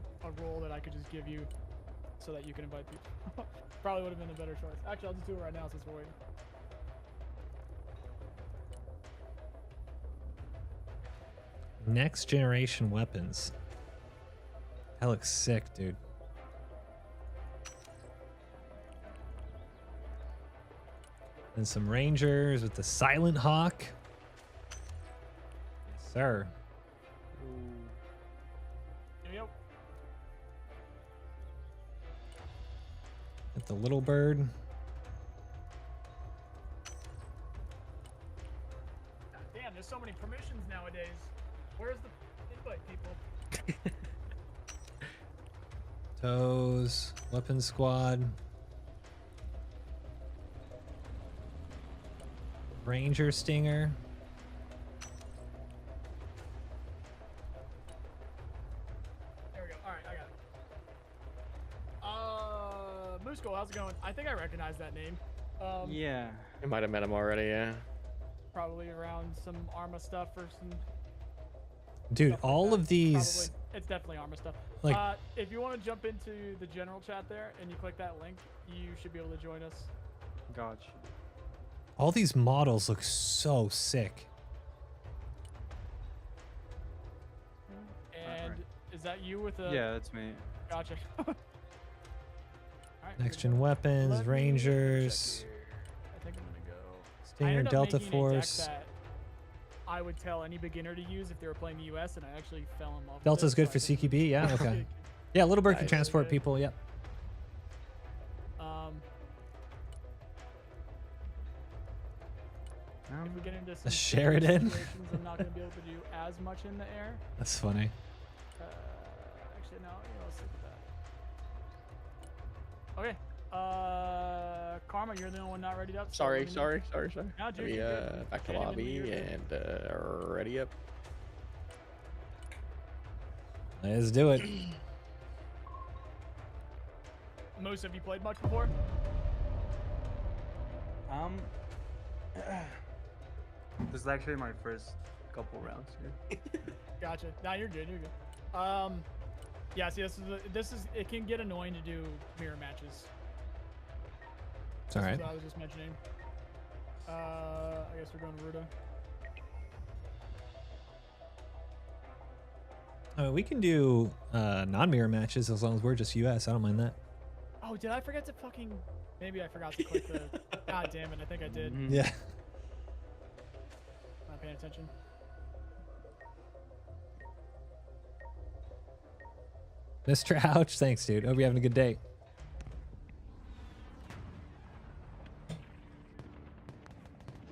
role that I could just give you, so that you can invite people. Probably would have been a better choice. Actually, I'll just do it right now since we're waiting. Next generation weapons. That looks sick, dude. And some Rangers with the Silent Hawk. Yes, sir. Yep. With the Little Bird. Damn, there's so many permissions nowadays. Where's the invite people? Toes. Weapon Squad. Ranger Stinger. There we go. All right, I got it. Musko, how's it going? I think I recognize that name. Yeah. You might have met him already, yeah. Probably around some Arma stuff or some. Dude, stuff like all that. of these. Probably, it's definitely Arma stuff. Like- if you want to jump into the general chat there and you click that link, you should be able to join us. Gotcha. All these models look so sick. And is that you with a? Yeah, that's me. Gotcha. Next gen weapons, Rangers, I think I'm gonna go. Stinger, Delta Force. That I would tell any beginner to use if they were playing the US, and I actually fell in love. Delta's with it, good for so I think- CQB, yeah, okay. Yeah, Little Bird can Nice. transport people, yep. If we get into some A Sheridan? situations, I'm not gonna be able to do as much in the air. That's funny. Actually, no. Let's stick with that. Okay. Karma, you're the only one not ready up. so Sorry. let me know. No, Let dude, me you're good. back to Can't even lobby do your thing. and ready up. Let's do it. Moose, have you played much before? This is actually my first couple rounds here. Gotcha. Nah, you're good. You're good. Yeah, see, this is it can get annoying to do mirror matches. It's all right. That's what I was just mentioning. I guess we're going to Ruda. We can do non-mirror matches as long as we're just US. I don't mind that. Oh, did I forget to fucking? Maybe I forgot to click the. God damn it! I think I did. Yeah. Not paying attention. Mr. Ouch, thanks, dude. Hope you're having a good day.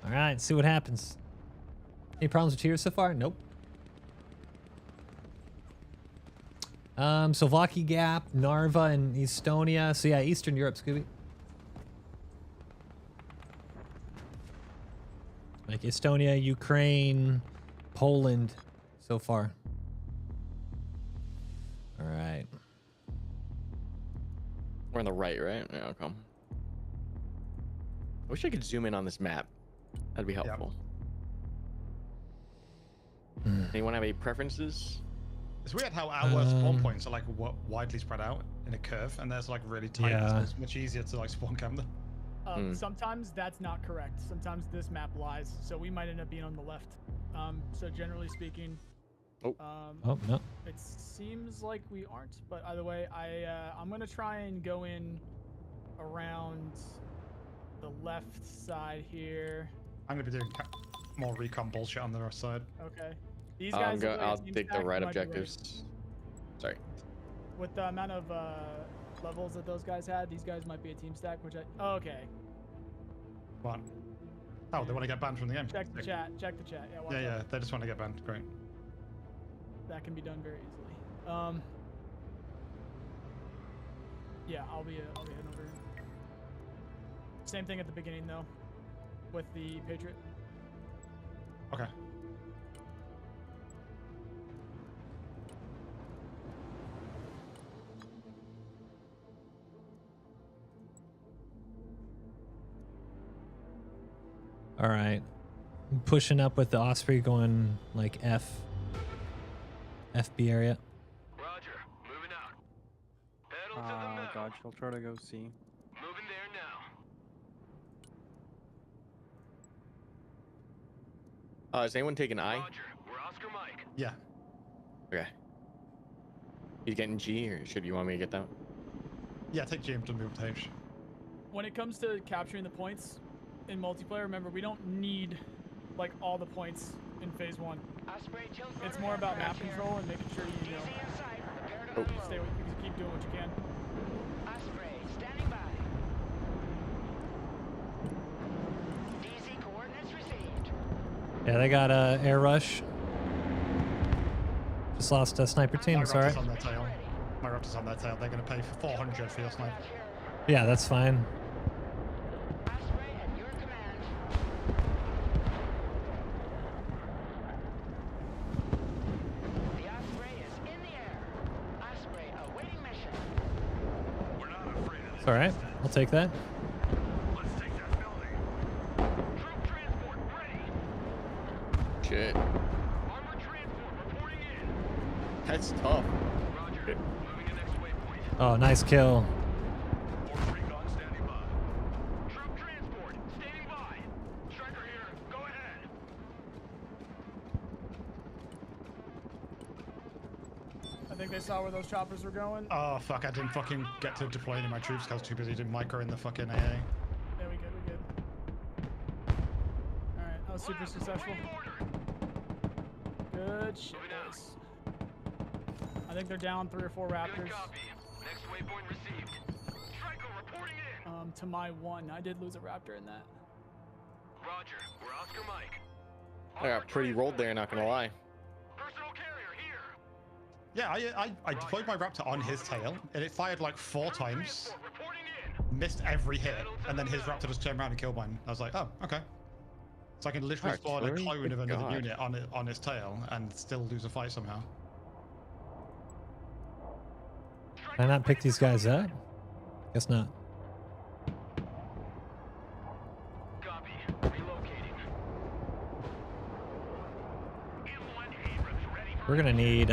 All right, see what happens. Any problems with tiers so far? Nope. Slovakia Gap, Narva, and Estonia. So yeah, Eastern Europe, Scooby. Like Estonia, Ukraine, Poland so far. All right. We're on the right, right? Yeah, okay. I wish I could zoom in on this map. That'd be helpful. Anyone have any preferences? It's weird how our spawn points are like widely spread out in a curve, and there's like really tight. Yeah. So it's much easier to like spawn cam them. Sometimes that's not correct. Sometimes this map lies, so we might end up being on the left. So generally speaking, oh no, it seems like we aren't. But either way, I'm gonna try and go in around the left side here. I'm gonna be doing more recon bullshit on the right side. Okay. These guys. I'll take the right objectives. Sorry. With the amount of levels that those guys had, these guys might be a team stack, which I. Oh, okay. What? Oh, they want to get banned from the game. Check the chat. Check the chat. Yeah. Yeah, they just want to get banned. Great. That can be done very easily. Yeah, I'll be heading over. Same thing at the beginning though, with the Patriot. Okay. all right. I'm pushing up with the Osprey going like FB area. Roger, moving out. Pedal to the metal. God, she'll try to go see. Moving there now. Is anyone taking I? Roger, we're Oscar Mike. Yeah. Okay. You getting G, or should you want me to get that? Yeah, take G to move to H. When it comes to capturing the points in multiplayer, remember we don't need like all the points in phase 1. It's more about map control and making sure you know. Stay with, you keep doing what you can. Osprey, standing by. DZ coordinates received. Yeah, they got air rush. Just lost a sniper team. My Sorry. Raptor's on their tail. My Raptor's on their tail. They're gonna pay for 400 for your sniper. Yeah, that's fine. It's all right. I'll take that. Shit. That's tough. Oh, nice kill. I think they saw where those choppers were going. Oh fuck! I didn't fucking get to deploy any of my troops because I was too busy doing micro in the fucking AA. Yeah, we good. All right, that was super successful. Good shit, boys. I think they're down 3 or 4 Raptors. To my 1. I did lose a Raptor in that. Roger, we're Oscar Mike. I got pretty rolled there, not gonna lie. Yeah, I deployed my Raptor on his tail, and it fired like 4 times, missed every hit, and then his Raptor just turned around and killed mine. I was like, oh, okay. So I can literally spawn a clone of another unit on his tail and still lose a fight somehow. Can I not pick these guys up? Guess not. We're gonna need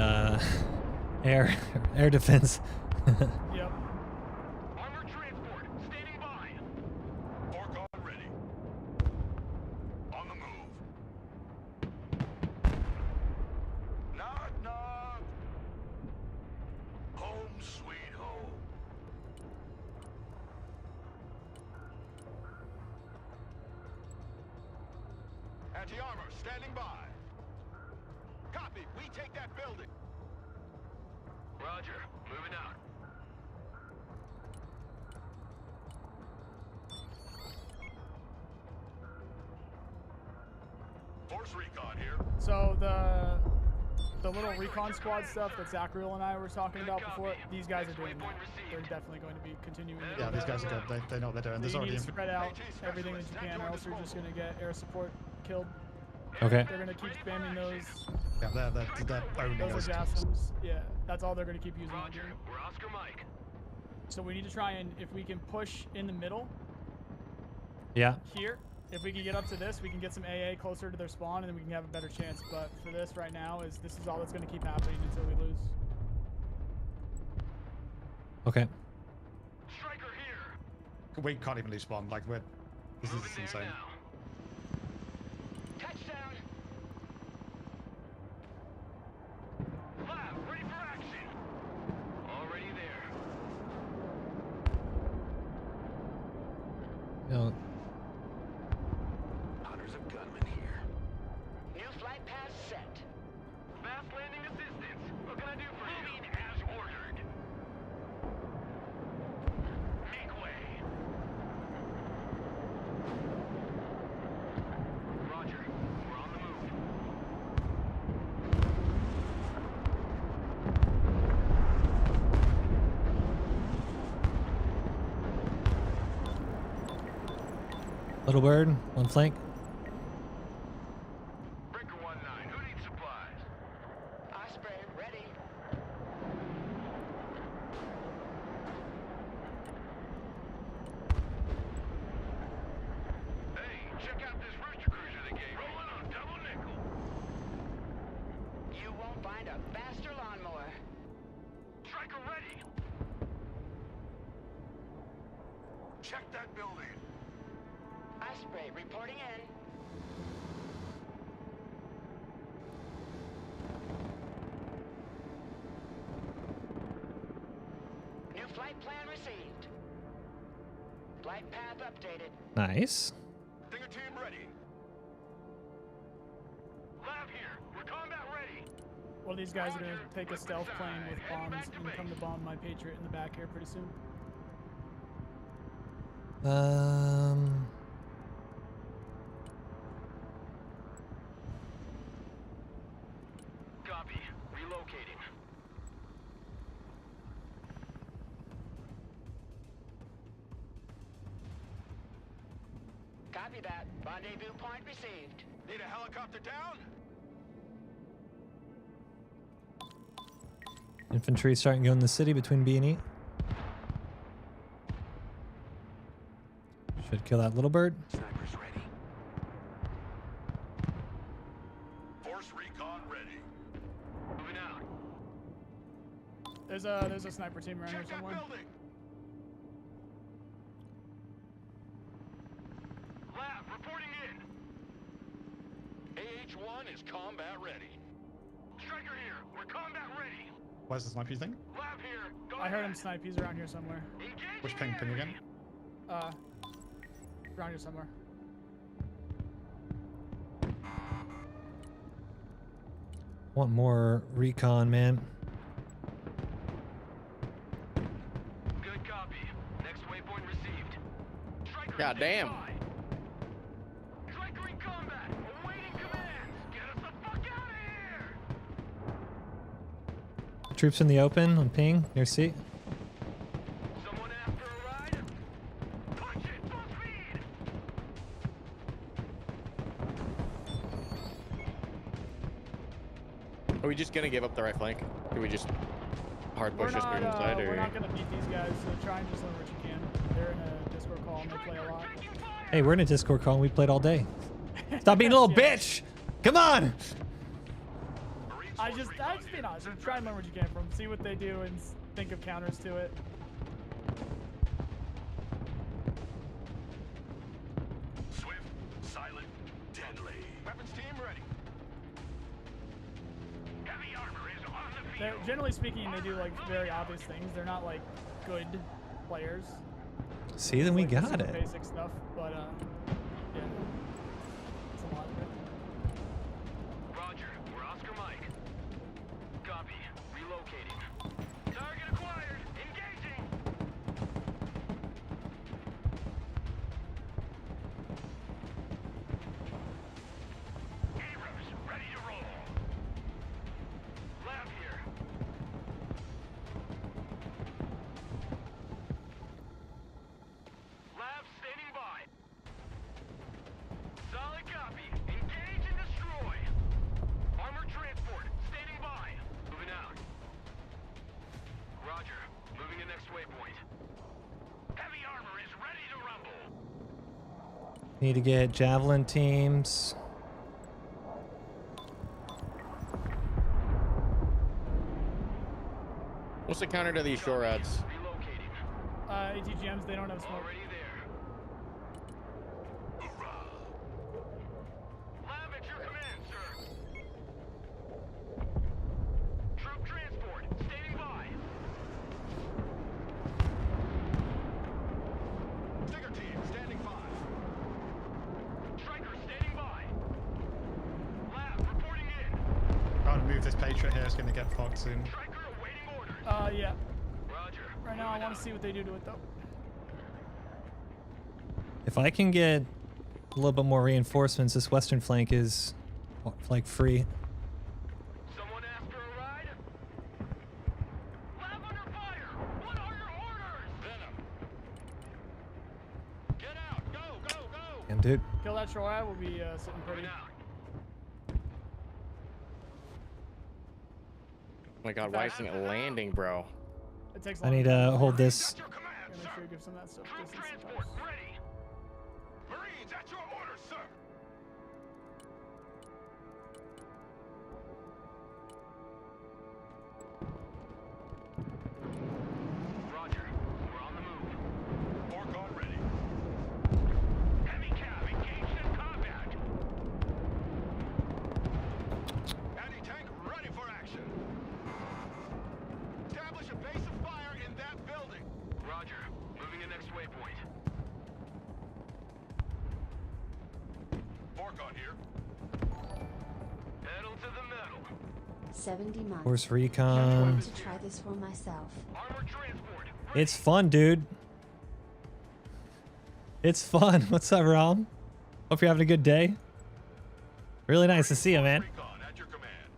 Air defense. Yep. Armored transport, standing by. Orc on ready. On the move. Knock, knock. Home sweet home. Anti-armor, standing by. Copy, we take that building. Roger, moving out. Force recon here. So the little recon squad stuff that Zachariel and I were talking about before, these guys are doing that. They're definitely going to be continuing to do Yeah, these that. guys are good. They know what they're doing. There's So you already need to spread out everything that you can, or else you're just going to get air support killed. Okay. They're going to keep spamming those. yeah, they're owning Those are us. JASMs. Yeah, that's all they're going to keep using on Roger, game. we're Oscar Mike. So we need to try and, if we can push in the middle Yeah. here, if we can get up to this, we can get some AA closer to their spawn, and then we can have a better chance. But for this right now, this is all that's going to keep happening until we lose. Okay. Striker here. We can't even lose spawn. Like this is insane. Touchdown. Lab, ready for action. Already there. No. Hunters of gunmen here. New flight path set. Fast landing assistance. What can I do for you? Moving as ordered. Make way. Roger. We're on the move. Little bird on flank. Breaker 1-9. Who needs supplies? Osprey, ready. Hey, check out this rooster cruiser they gave me. Rolling on double nickel. You won't find a faster lawnmower. Striker ready. Check that building. Osprey reporting in. New flight plan received. Flight path updated. Nice. Stinger team ready. Lab here. We're combat ready. Well, these guys are going to take a stealth plane with bombs and come to bomb my Patriot in the back here pretty soon. Copy. Relocating. Copy that. Rendezvous point received. Need a helicopter down? Infantry starting to go in the city between B and E. Should kill that little bird. Snipers ready. Force recon ready. Moving out. There's a sniper team around here somewhere. Building. Lab reporting in. AH-1 is combat ready. Striker here. We're combat ready. Where's the sniper thing? Lab here. Go I heard him ahead. snipe. He's around here somewhere. Which ping again? Around here somewhere. Want more recon, man. Good copy. Next waypoint received. Striker God damn. Striker in combat. Awaiting commands. Get us the fuck out of here. Troops in the open on ping near C. Someone after a ride? Punch it. Full speed. Are we just gonna give up the right flank? Do we just hard push us through inside, We're or? not going to beat these guys, so try and just learn what you can. They're in a Discord call and they play a lot. Hey, we're in a Discord call and we played all day. Stop being a little bitch! Come on! I just being honest. Try and learn what you can from. See what they do and think of counters to it. Swift, silent, deadly. Weapons team ready. Heavy armor is on the field. Generally speaking, they do like very obvious things. They're not like good players. See, then we Like, got super it. Basic stuff, but yeah, it's a lot of it. Roger, we're Oscar Mike. Copy. Relocating. Target acquired. Engaging. AORUS, ready to roll. Lab here. Lab standing by. Solid copy. Engage and destroy. Armor transport, standing by. Moving out. Roger. Moving to next waypoint. Heavy armor is ready to rumble. Need to get javelin teams. What's the counter to these shore ads? ATGMs, they don't have smoke. Lab at your command, sir. Troop transport, standing by. Stinger team, standing by. Striker, standing by. Lab, reporting in. Can't move this Patriot here, it's gonna get fucked soon. Striker awaiting orders. Yeah. Roger. Right now, I want to see what they do to it though. If I can get a little bit more reinforcements, this western flank is like free. Someone asked for a ride? Lab under fire. What are your orders? Venom. Get out. Go, go, go. Damn, dude. Kill that shore ad, we'll be sitting pretty. Oh my god, why isn't it landing, bro? It takes I need to hold this. Make sure you give some of that stuff distance. Transport ready. Marines at your orders, sir. Roger. We're on the move. Orc ready. Heavy cab engaged in combat. Anti-tank ready for action. Establish a base of fire in that building. Roger. Moving to next waypoint. Orc here. Pedal to the metal. 70 months. Horse recon. To try this for myself. Armor transport. It's fun, dude. It's fun. What's up, Rom? Hope you're having a good day. Really nice to see you, man. At your command.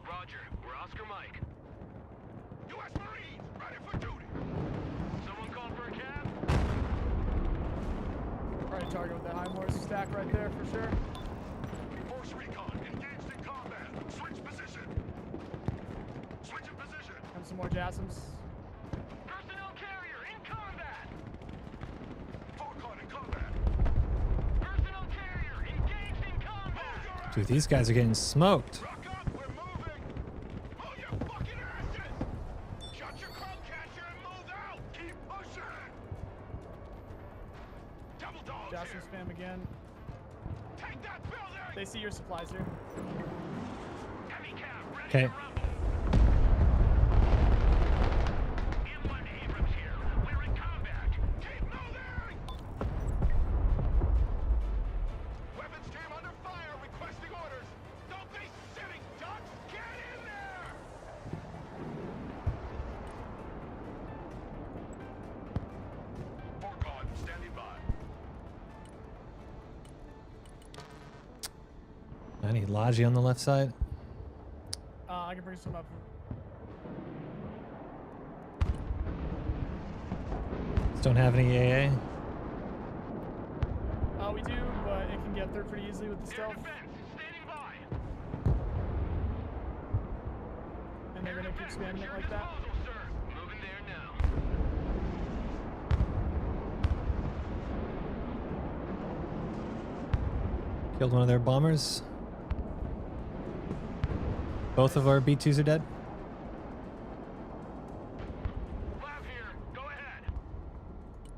Roger. We're Oscar Mike. U.S. Marines ready for duty. Someone call for a cab? Probably target with that high morse stack right there for sure. Force recon engaged in combat. Switch position. Switch in position. Have some more JASMs. Personnel carrier in combat. Forcon in combat. Personnel carrier engaged in combat. Dude, these guys are getting smoked. Rock up, we're moving. Move your fucking asses. Shut your crowdcatcher and move out. Keep pushing. Double dogs JASM here. spam again. Take that building. They see your supplies here. Heavy cab ready Okay. to rumble. M1 Abrams here. We're in combat. Keep moving. Weapons team under fire, requesting orders. Don't be sitting ducks. Get in there. Forcon standing by. I need Logi on the left side. I can bring some up. Just don't have any AA. We do, but it can get there pretty easily with the stealth. Standing by. And they're gonna keep spamming it like that. Sir, moving there now. Killed one of their bombers. Both of our B2s are dead. Lab here. Go ahead.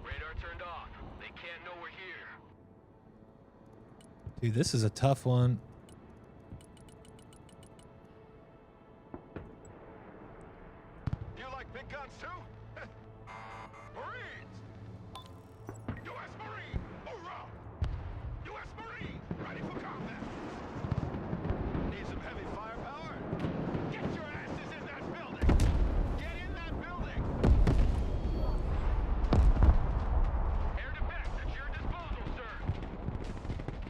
Radar turned off. They can't know we're here. Dude, this is a tough one. You like big guns too? Marines! U.S. Marine! Hoorah! U.S. Marine! Ready for combat! Need some heavy firepower? Get your asses in that building! Get in that building! Air defense at your disposal, sir!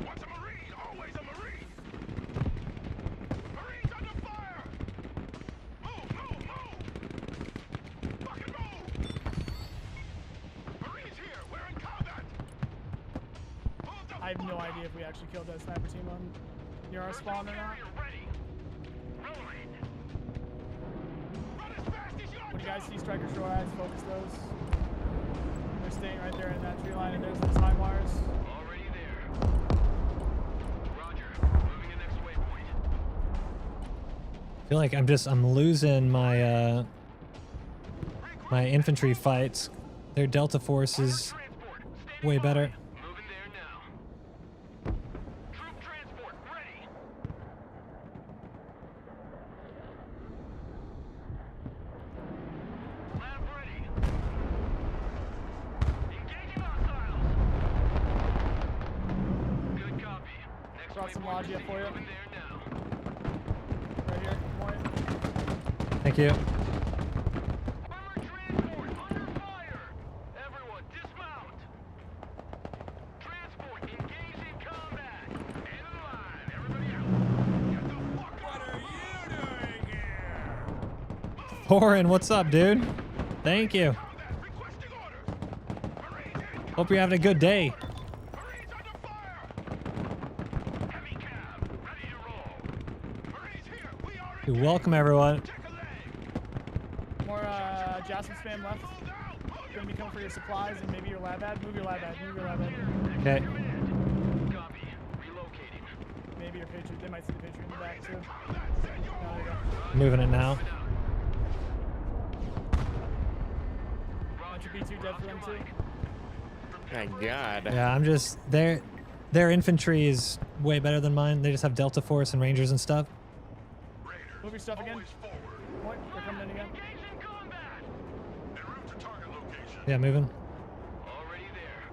Once a Marine, always a Marine! Marines under fire! Move, move, move! Fucking move! Marines here, we're in combat! I have no idea if we actually killed that sniper team on near our spawn or not. When you guys see striker shore eyes, focus those. They're staying right there in that tree line, and there's those high wires. Already there. Roger. Moving the next waypoint. I feel like I'm losing my my infantry fights. Their Delta Force is way better. Moving there now. Troop transport ready. Lab ready. Engaging hostiles. Good copy. Next Brought some waypoint logia for you. moving there now. Right here, point. Thank you. Transport under fire. Everyone dismount. Transport engaged in combat. In line. Everybody out. Get the fuck out. What are you doing here? Horan, what's up, dude? Thank you. Requesting orders. Marines in. Hope you're having a good day. Marines under fire. Heavy cab ready to roll. Marines here. We are in. Dude, welcome everyone. Check a leg. More Jasmine spam left. Gonna be coming for your supplies and maybe your lab ad. Move your lab ad. Move your lab ad. Okay. Copy. Relocating. Maybe your Patriot. They might see the Patriot in the back too. No, there you go. Moving it now. Want your B2 dead for them too? My God. Yeah, I'm just their infantry is way better than mine. They just have Delta Force and Rangers and stuff. Move your stuff again. Point. They're coming in again. Yeah, moving. Already there.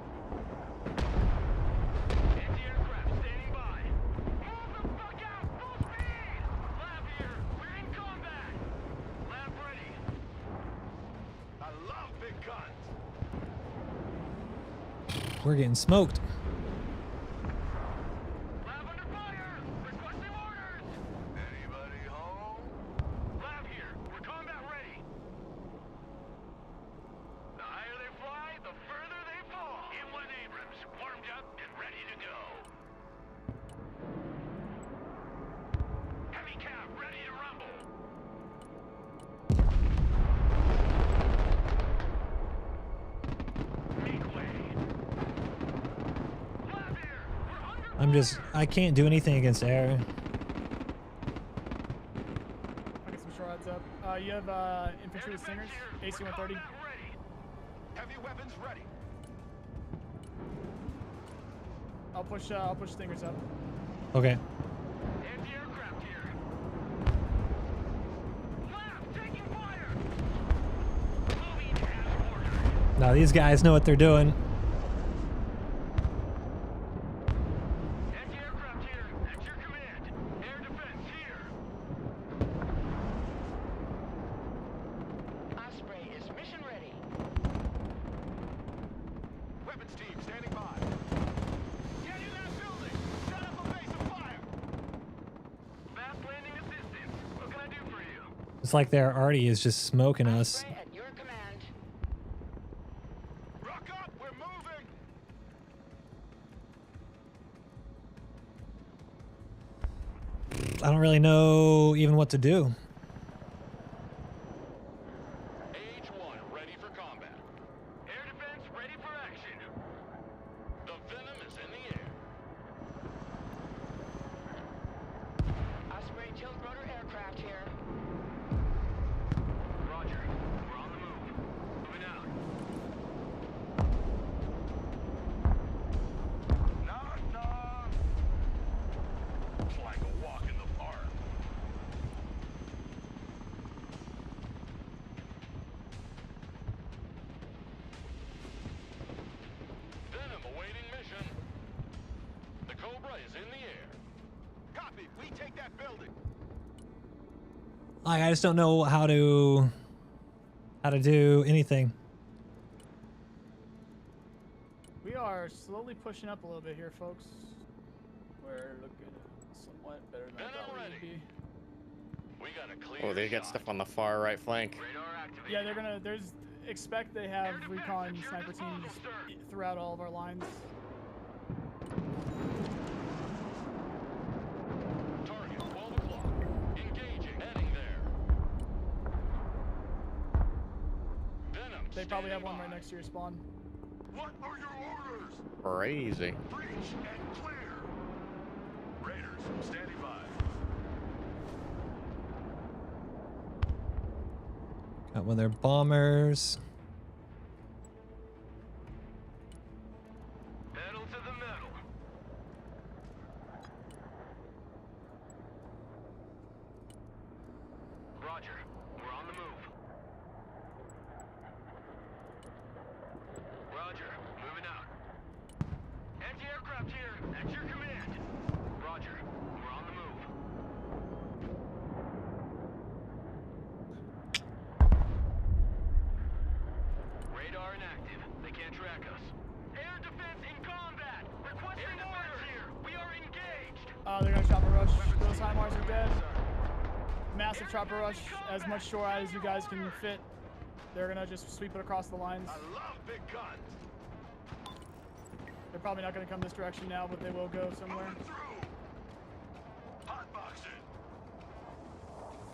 Anti-aircraft standing by. Move the fuck out! Full speed! Lab here. We're in combat. Lab ready. I love big guns. We're getting smoked. Lab under fire. Requesting orders. Anybody home? Lab here. We're combat ready. The higher they fly, the further they fall. M1 Abrams, warmed up and ready to go. Heavy cab ready to rumble. Make way. Lab here. I can't do anything against air. I'll get some short odds up. You have infantry with stingers. AC-130. Heavy weapons ready. I'll push stingers up. Okay. Anti-aircraft here. Lab taking fire. Moving as ordered. Now these guys know what they're doing. Anti-aircraft here. At your command. Air defense here. Osprey is mission ready. Weapons team standing by. Get in that building. Set up a base of fire. Fast landing assistance. What can I do for you? It's like their arty is just smoking us. Osprey at your command. Rock up. We're moving. I don't really know even what to do. AH-1 ready for combat. Air defense ready for action. The venom is in the air. Osprey tilt rotor aircraft aircraft here. Roger. We're on the move. Moving out. Knock, knock. It's like a walk in the park. Venom awaiting mission. The Cobra is in the air. Copy. We take that building. Like, I just don't know how to do anything. We are slowly pushing up a little bit here, folks. We're looking somewhat better than I thought we would be. We got a clear Oh, they got stuff on the far right flank. Yeah, they're gonna. Expect they have recon sniper teams throughout all of our lines. Target 12 o'clock. Engaging. Heading there. Venom. They probably have one right next to your spawn. What are your orders? Crazy. Breach and clear. Raiders standing by. Got one of their bombers. Pedal to the metal. Roger. We're on the move. Roger. Moving out. Anti-aircraft here. At your command. Roger. We're on the move. Radar inactive. They can't track us. Air defense in combat. Requesting orders here. We are engaged. They're gonna chopper rush. Those HIMARS are dead. Massive chopper rush. As much shore out as you guys can fit. They're gonna just sweep it across the lines. I love big guns. They're probably not gonna come this direction now, but they will go somewhere. Hotbox it.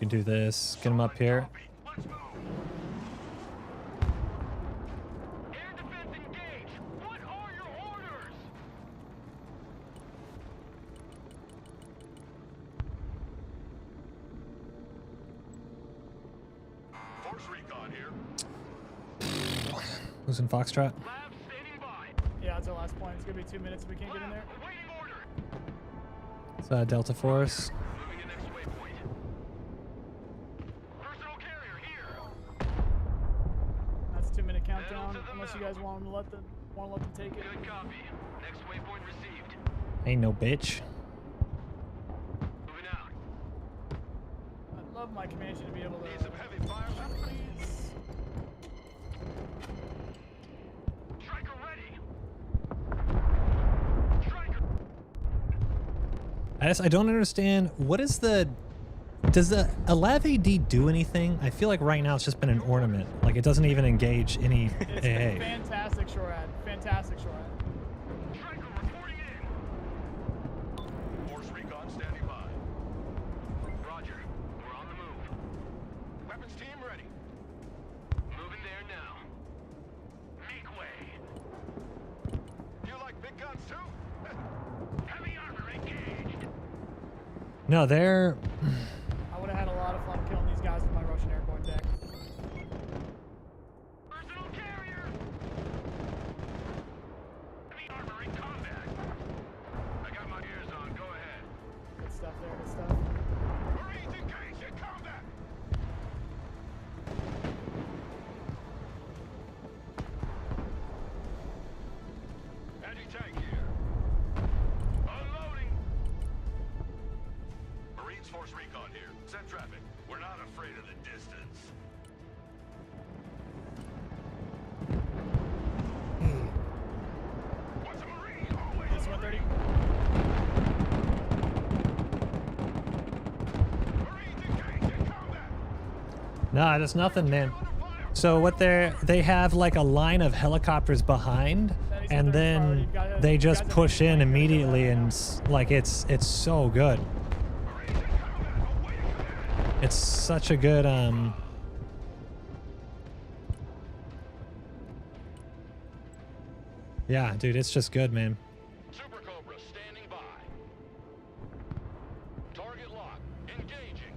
You can do this. Get them up here. Let's move. Air defense engaged. What are your orders? Force recon here. Losing Foxtrot. Lab standing by. Yeah, that's our last point. It's gonna be 2 minutes if we can't get in there. Awaiting order. It's Delta Force. Moving to next waypoint. Personal carrier here. That's a 2-minute countdown. Unless you guys want to let them take it. Good copy. Next waypoint received. Ain't no bitch. Moving out. I'd love my Comanche to be able to. Need some heavy fire. Please. Striker ready. Striker. I don't understand. What is the... Does the Alav AD do anything? I feel like right now it's just been an ornament. Like, it doesn't even engage any It's AA. fantastic shore ad. Fantastic shore ad. Striker reporting in. Force recon standing by. Roger. We're on the move. Weapons team ready. Moving there now. Make way. You like big guns too? Heavy armor engaged. No, they're... I would have had a lot of fun killing these guys with my Russian airborne deck. Personal carrier. Heavy armor in combat. I got my ears on. Go ahead. Good stuff there. Good stuff. Marines engaged in combat. Anti-tank here. Unloading. Marines force recon here. Send traffic. We're not afraid of the distance. What's a Marine? Always. This 130. Marines engaged in combat. Nah, that's nothing, man. So what they have like a line of helicopters behind, and then they just push in immediately, and like it's so good. It's such a good yeah, dude, it's just good, man. Super Cobra standing by. Target lock. Engaging.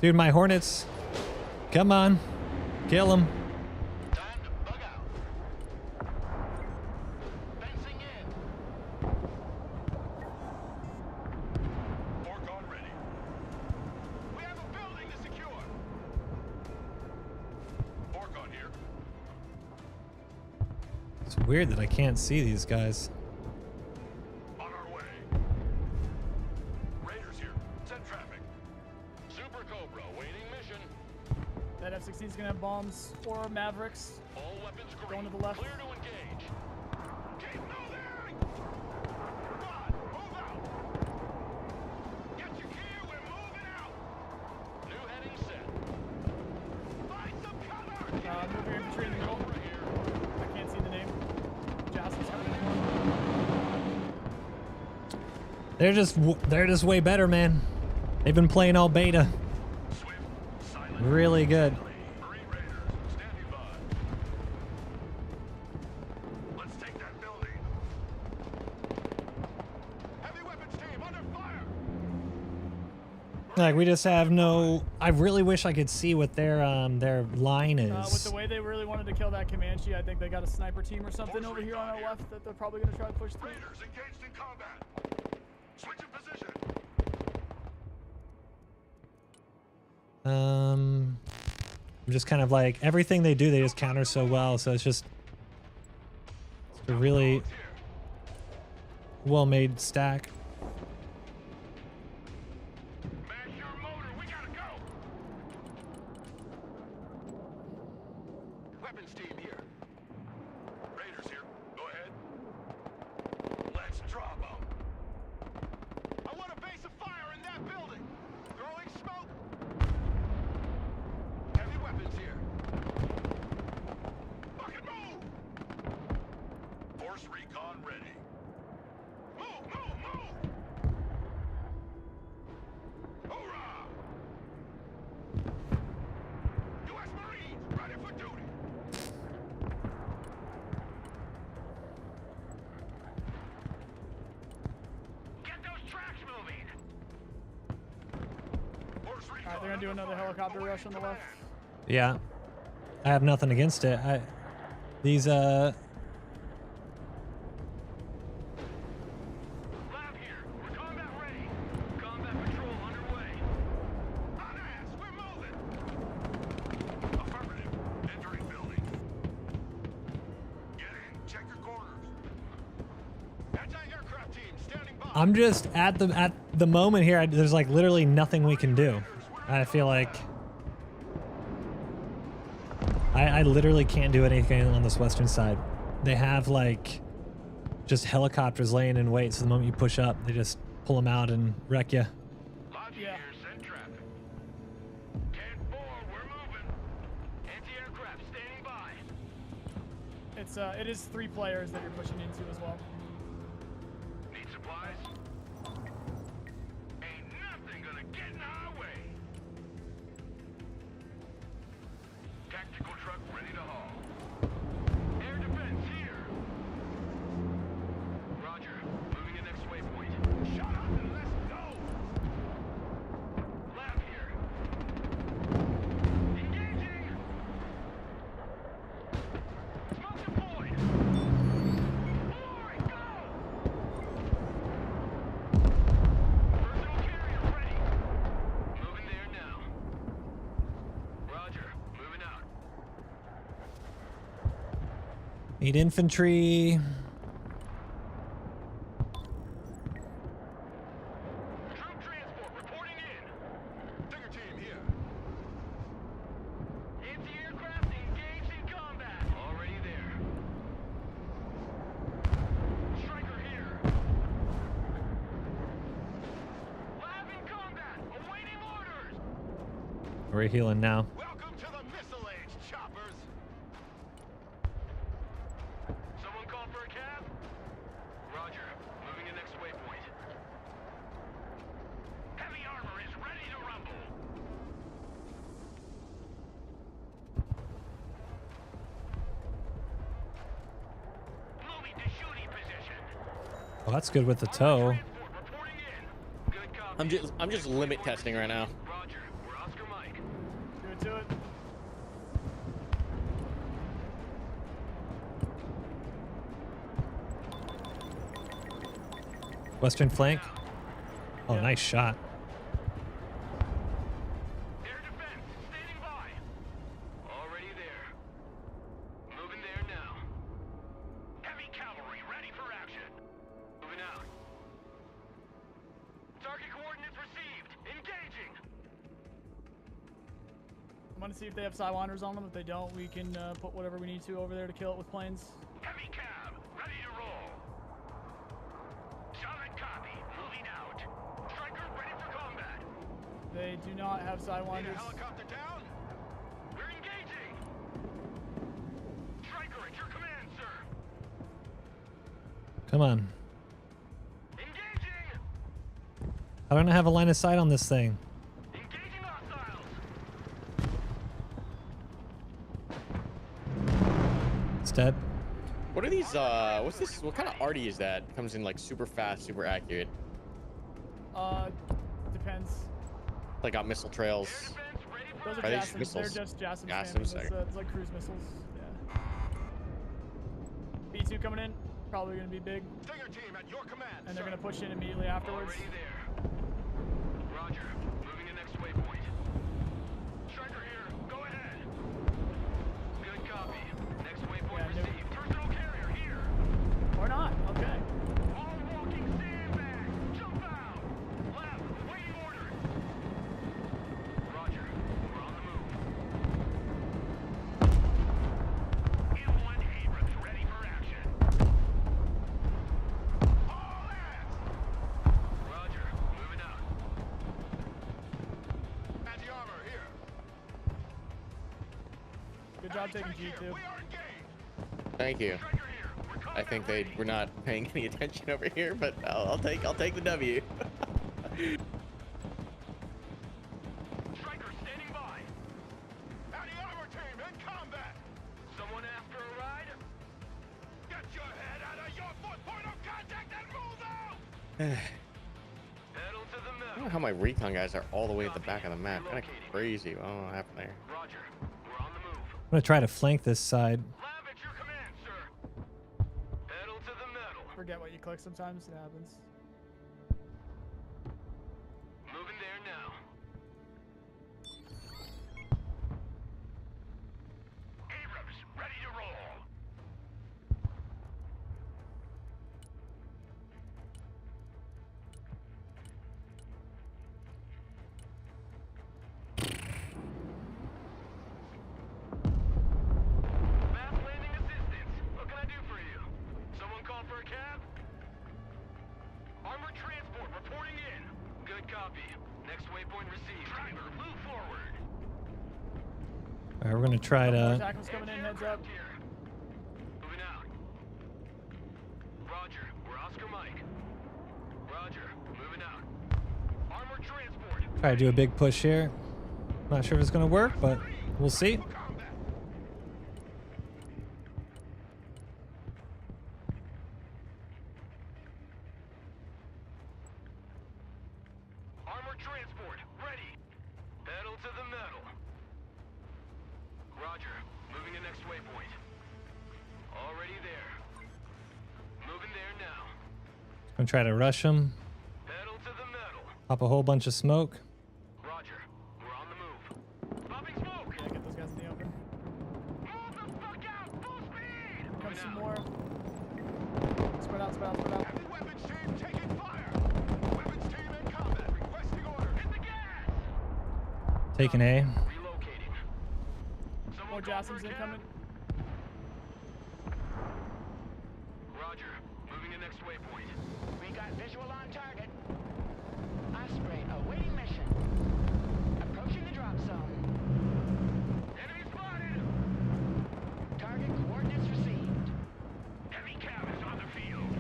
Dude, my Hornets. Come on. Kill them. It's weird that I can't see these guys. On our way. Raiders here. Send traffic. Super Cobra waiting mission. That F-16 is gonna have bombs or Mavericks. All weapons green. Going to the left. Clear to engage. Keep moving. Run. Move out. Get your gear. We're moving out. New heading set. Find some cover. Move your infantry in the middle. I can't see the name. Jason's coming in. They're just way better, man. They've been playing all beta. Really good. Let's take that building. Heavy weapons team under fire. Like, we just have no... I really wish I could see what their line With is. the way they really wanted to kill that Comanche, I think they got a sniper team or something over here on our left that they're probably going to try to push through. Raiders engaged in combat. Switch in position. I'm just kind of like, everything they do, they just counter so well, so it's just a really well-made stack. Weapons team here. Raiders here. Go ahead. Let's drop them. I want a base of fire in that building. Throwing smoke. Heavy weapons here. Fucking move. Force recon ready. Move, move, move. Hoorah! U.S. Marines ready for duty. Get those tracks moving. Alright, they're going to do another helicopter rush on the left. Yeah. I have nothing against it. These, Lab here. We're combat ready. Combat patrol underway. On ass, we're moving. Affirmative. Entering building. Get in. Check your corners. Anti-aircraft team standing by. I'm just at the moment here, there's like literally nothing we can do. I feel like I literally can't do anything on this western side. They have like just helicopters laying in wait, so the moment you push up, they just pull them out and wreck you. Yeah. Send traffic. 10-4, we're moving. Anti-aircraft standing by. It is 3 players that you're pushing into as well. Need supplies? Ain't nothing gonna get in our way. Tactical truck ready to haul. Air defense here. Roger. Moving to next waypoint. Shut up and let's go. Lab here. Engaging. Smoke deployed. Boy, go. Personal carrier ready. Moving there now. Roger. Moving out. Need infantry. Troop transport reporting in. Digger team here. Anti-aircraft engaged in combat. Already there. Striker here. Lab in combat. Awaiting orders. We're healing now. Welcome to the missile age, choppers. Someone call for a cab? Roger. Moving to next waypoint. Heavy armor is ready to rumble. Moving to shooting position. Well, that's good with the toe. I'm just limit testing right now. Roger. We're Oscar Western flank. Oh, nice shot. Air defense, standing by. Already there. Moving there now. Heavy cavalry ready for action. Moving out. Target coordinates received. Engaging. I'm gonna see if they have Sidewinders on them. If they don't, we can put whatever we need to over there to kill it with planes. Heavy cab, ready to roll. Solid copy. Moving out. Striker ready for combat. They do not have Need a Sidewinders. helicopter down? We're engaging. Striker at your command, sir. Come on. Engaging. I don't have a line of sight on this thing. Engaging hostiles. It's dead. What are these? What's this? What kind of arty is that? Comes in like super fast, super accurate. Depends. Like got missile trails. Those are Are these JASMs. They're missiles? just JASMs. JASMs, It's, okay. it's like cruise missiles. Yeah. B2 coming in. Probably gonna be big. Stinger team at your command. And they're gonna push in immediately afterwards. Already there. Roger. Moving to next waypoint. Striker here. Go ahead. Good copy. Next waypoint received. Personal carrier here. Or not. Okay. All walking sandbag. Jump out. Left. Waiting orders. Roger. We're on the move. E1 Abrams ready for action. All hands. Roger. Moving out. Anti-armor here. Good job taking G2. Thank you. I think they were not paying any attention over here, but I'll take the W. Striker standing by. Anti-armor team in combat. Someone after a ride? Get your head out of your foot point of contact and move out. Pedal to the I metal. don't know how my recon guys are all the way at the back of the map. Kind of crazy. I don't know what happened there. Roger. We're on the move. I'm gonna try to flank this side. Lab at your command, sir. Pedal to the metal. Forget what you click sometimes. It happens. Moving there now. Abrams ready to roll. Fast landing assistance. What can I do for you? Someone call for a cab? Armored transport reporting in. Good copy. Next waypoint received. Driver, move forward. All right, we're gonna try to. Attackers coming in. Heads up. Moving out. Roger. We're Oscar Mike. Roger. Moving out. Armored transport. Try to do a big push here. Not sure if it's gonna work, but we'll see. Armored transport. Ready. Pedal to the metal. Roger. Moving to next waypoint. Already there. Moving there now. Gonna try to rush them. Pedal to the metal. Pop a whole bunch of smoke. Roger. We're on the move. Popping smoke. Yeah, get those guys in the open. Move the fuck out. Full speed. Come some more. Spread out, spread out, spread out. Heavy weapons team taking fire. Weapons team in combat. Requesting order. Hit the gas. Taking A. Relocating. More JASMs incoming. Roger. Moving to next waypoint. We got visual on target. Osprey awaiting mission. Approaching the drop zone. Enemy spotted. Target coordinates received. Heavy cab is on the field.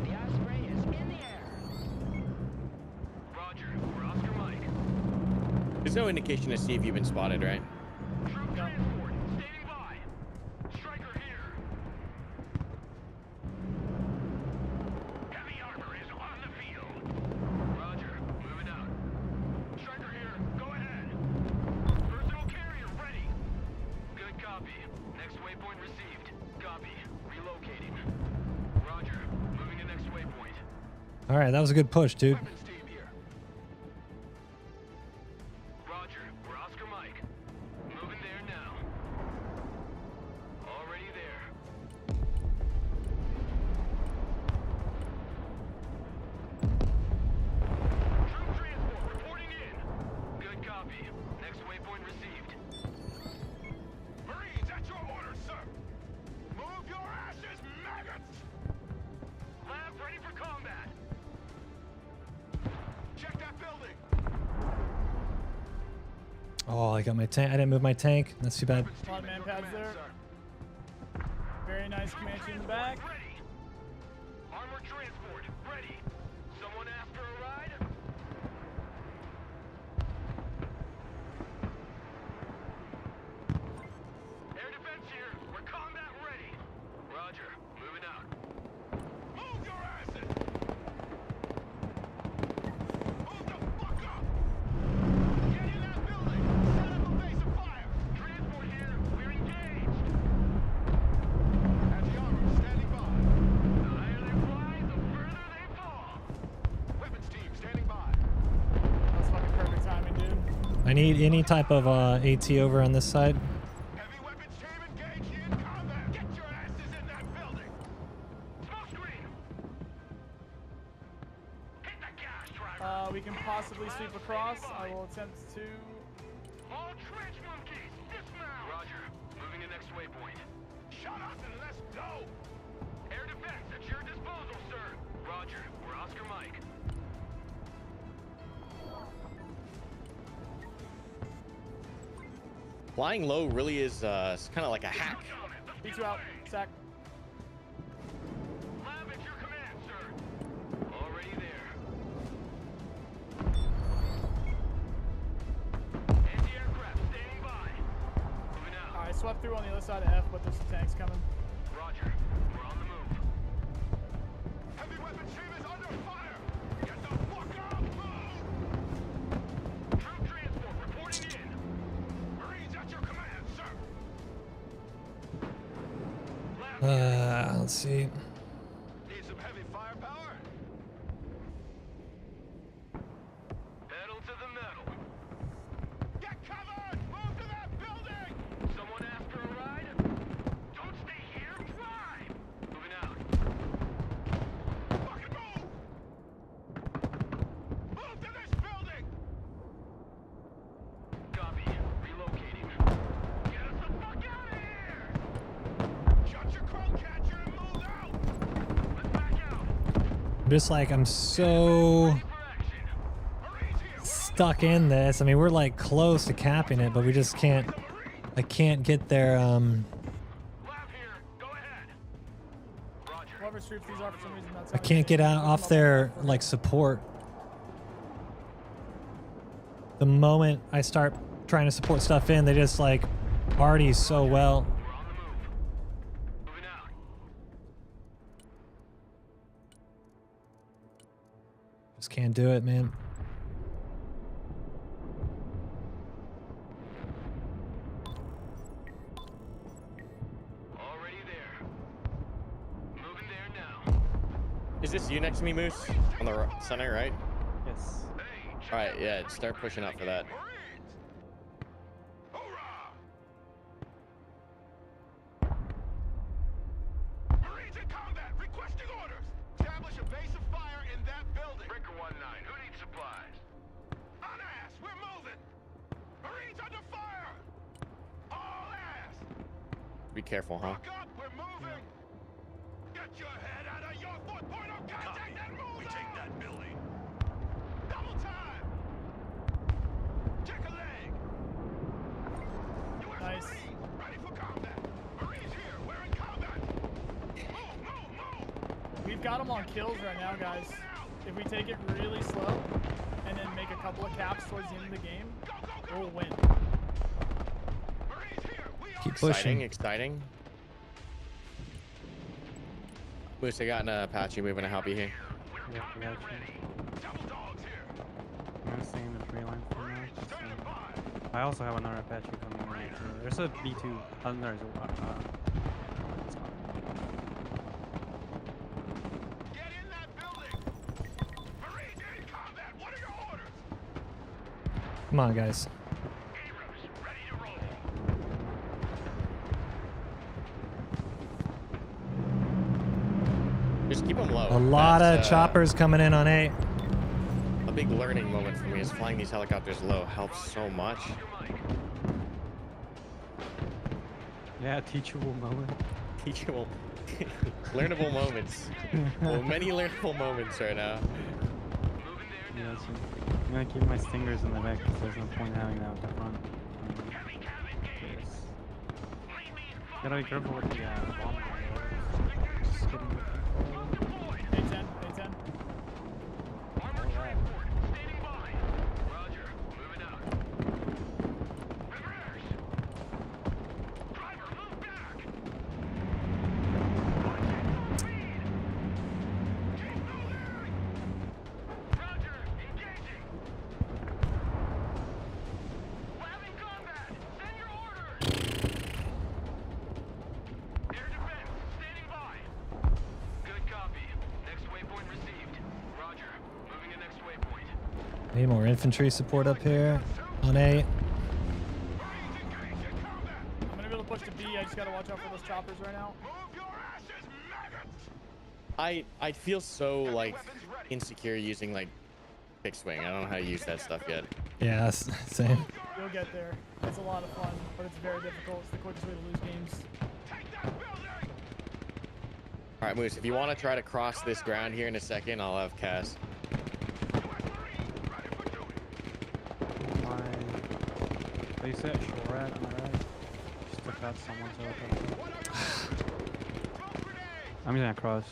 The Osprey is in the air. Roger. We're Oscar Mike. There's no indication to see if you've been spotted, right? Troop transport. Standing by. Striker here. Heavy armor is on the field. Roger. Moving out. Striker here. Go ahead. Personal carrier ready. Good copy. Next waypoint received. Copy. Relocating. All right, that was a good push, dude. Roger, we're Oscar Mike. Moving there now. Already there. Troop transport reporting in. Good copy. Next waypoint received. Marines, at your orders, sir. Move your asses, maggots. Lab ready for combat. Check that building. Oh, I got my tank. I didn't move my tank. That's too bad. A lot of man pads there. Very nice Comanche in the back. Armor transport ready. Someone after a ride? Air defense here. We're combat ready. Roger. Moving out. Move your asses. Move the fuck up. Get in that building. Set up a base of fire. Transport here. We're engaged. That's the armor standing by. The higher they fly, the further they fall. Weapons team standing by. That's fucking perfect timing, dude. I need any type of AT over on this side. Heavy weapons team engaged in combat. Get your asses in that building. Smoke screen. Hit the gas driver. We can possibly sweep across. I will attempt to. All trench monkeys, dismount. Roger. Moving to next waypoint. Shut up and let's go. Air defense at your disposal, sir. Roger. We're Oscar Mike. Flying low really is kind of like a hack. Beat you out. Sack. Lab at your command, sir. Already there. Anti-aircraft standing by. Moving out. Alright, swept through on the other side of F, but there's some tanks coming. Roger. We're on the move. Heavy weapons team is under fire. Get the fuck up. Move. Troop transport reporting in. Marines at your command, sir. Let's see. Need some heavy firepower? Pedal to the metal. Get covered! Move to that building! Someone after a ride? Don't stay here, drive! Moving out. Fucking move! Move to this building! Copy. Relocating. Get us the fuck out of here! Shut your crow catcher and move out! Let's back out! Just like I'm so stuck in this. I mean, we're like close to capping it, but we just can't. I can't get there. Whoever troops these are for some reason not I can't get out off their like support. The moment I start trying to support stuff in, they just like already so well. Just can't do it, man. Already there. Moving there now. Is this you next to me, Moose? On the center, right? Yes. All right, yeah. Start pushing out for that. Marines in combat, requesting orders. Establish a base of fire in that building. Breaker 1-9, who needs supplies? On ass, we're moving. Marines under fire. All ass. Be careful, huh? Fuck up, we're moving. Get your head out of your foot, point of contact and move. We take that building. Double time. Check a leg. US Nice. Marine, ready for combat. Marines here, we're in combat. Move, move, move. We've got them on kills right now, guys. If we take it really slow and then make a couple of caps towards the end of the game, we'll win. Keep Exciting, pushing. exciting. Moose, I got an Apache moving to help you here. Yeah, I got you. I'm gonna stay in the tree line for now. So. I also have another Apache coming in right here. There's a B2. There's a it's fine. Come on, guys. Just keep them low. A lot of choppers coming in on A. A big learning moment for me is flying these helicopters low helps so much. Yeah, teachable moment. Teachable. Learnable moments. Well, many learnable moments right now. Yeah, so I'm gonna keep my stingers in the back because there's no point having that at the front. Yes. Gotta be careful with the bomb. Just kidding. A10, A10. Need more infantry support up here on A. I'm gonna be able to push to B. I just gotta watch out for those choppers right now. I feel so like insecure using like fixed wing. I don't know how to use that stuff yet. Yeah, same. You'll get there. It's a lot of fun, but it's very difficult. It's the quickest way to lose games. All right, Moose. If you want to try to cross this ground here in a second, I'll have Cass. They said Shore at, am I right? Just took out someone's helicopter. I'm gonna cross.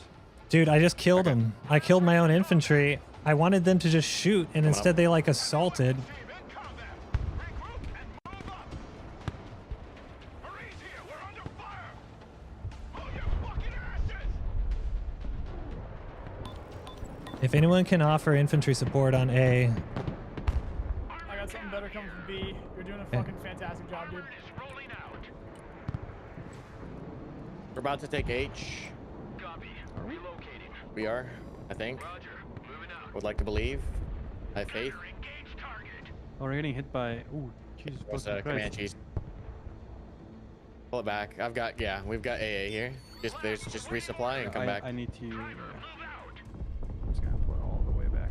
Dude, I just killed him. I killed my own infantry. I wanted them to just shoot, and instead they like assaulted. If anyone can offer infantry support on A. I got something better coming from B. You're doing a fucking fantastic job, dude. We're about to take H. We are, I think. Would like to believe. I have faith. Oh, we're getting hit by. Ooh, Jesus. What's that? Comanches. Pull it back. I've got, yeah, we've got AA here. Just resupply and come back. I need to. I'm just gonna put all the way back.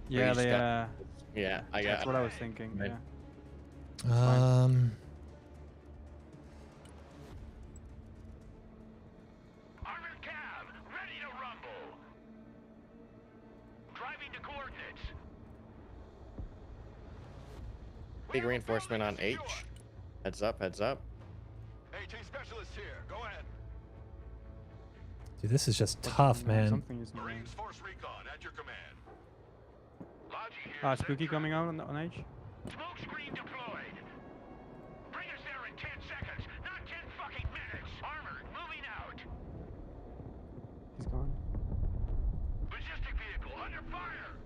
Yeah, they. Yeah, I got. That's what I was thinking. Yeah. Big reinforcement on H. Heads up, heads up. AT specialist here. Go ahead. Dude, this is just tough, man. Something is moving. Force recon at your command. Spooky coming out on H. Smoke screen deployed. Bring us there in 10 seconds, not 10 fucking minutes. Armored, moving out. He's gone. Logistic vehicle under fire.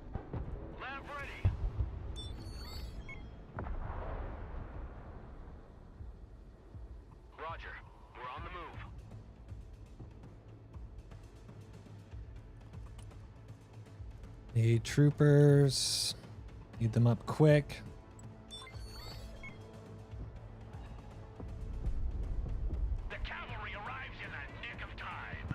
Lab ready. Roger. We're on the move. Need troopers. Need them up quick. The cavalry arrives in the nick of time.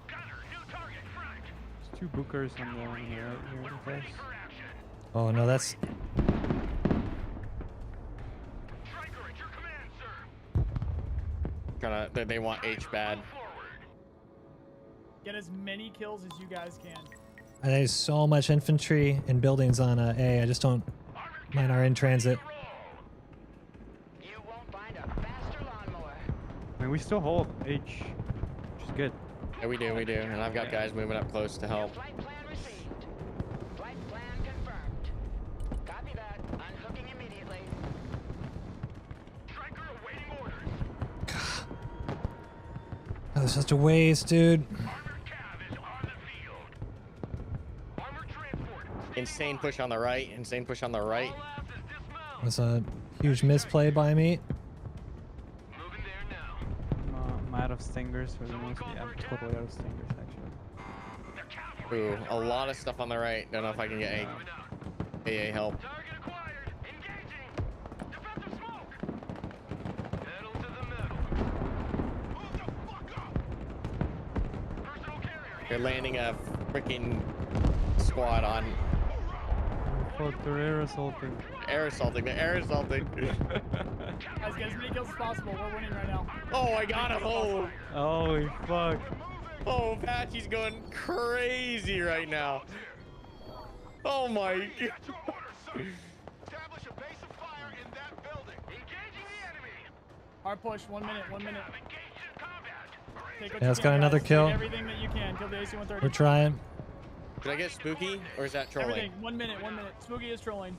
Gunner, new target front. There's 2 bookers on the right here in place. Oh no, that's. They want H bad. Get as many kills as you guys can. There's so much infantry and buildings on A. I just don't mind our in transit. I mean, we still hold H, which is good. Yeah, we do, and I've got guys moving up close to help. Oh, that's such a waste, dude. Insane push on the right. Insane push on the right. That's a huge misplay by me. My out of stingers for the most. Yeah, I'm totally out of stingers actually. Ooh, a lot of stuff on the right. Don't know if I can get any AA help. They're landing a freaking squad on. Fuck, they're air assaulting. Air assaulting. They're air assaulting. Guys, get as many kills as possible. We're winning right now. Oh, I got him. Oh. Holy fuck. Oh, Apache's going crazy right now. Oh my god. Hard push. 1 minute. 1 minute. Take what Yeah, you it's can, got another guys. kill. Take everything that you can. Kill the AC-130. We're trying. Did I get spooky or is that trolling? Everything. 1 minute. 1 minute. Spooky is trolling.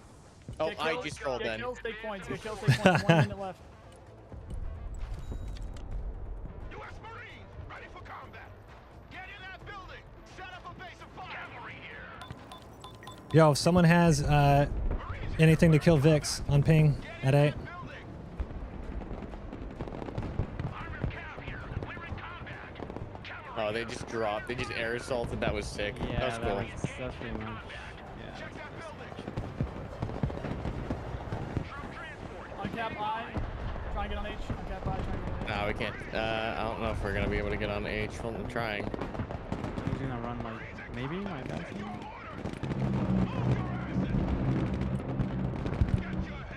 Oh, Get I kills, just trolled get then. kills, take points. Get kills, take points. 1 minute left. Yo, if someone has anything to kill Vix on ping at 8. Oh, they just dropped. They just air assaulted. That was sick. Yeah, that was cool. that's pretty much. Yeah. On cap I. Try and get on H. On cap I. Try and get on H. No, we can't. I don't know if we're gonna be able to get on H. Well, I'm trying. He's gonna run like maybe my bad team.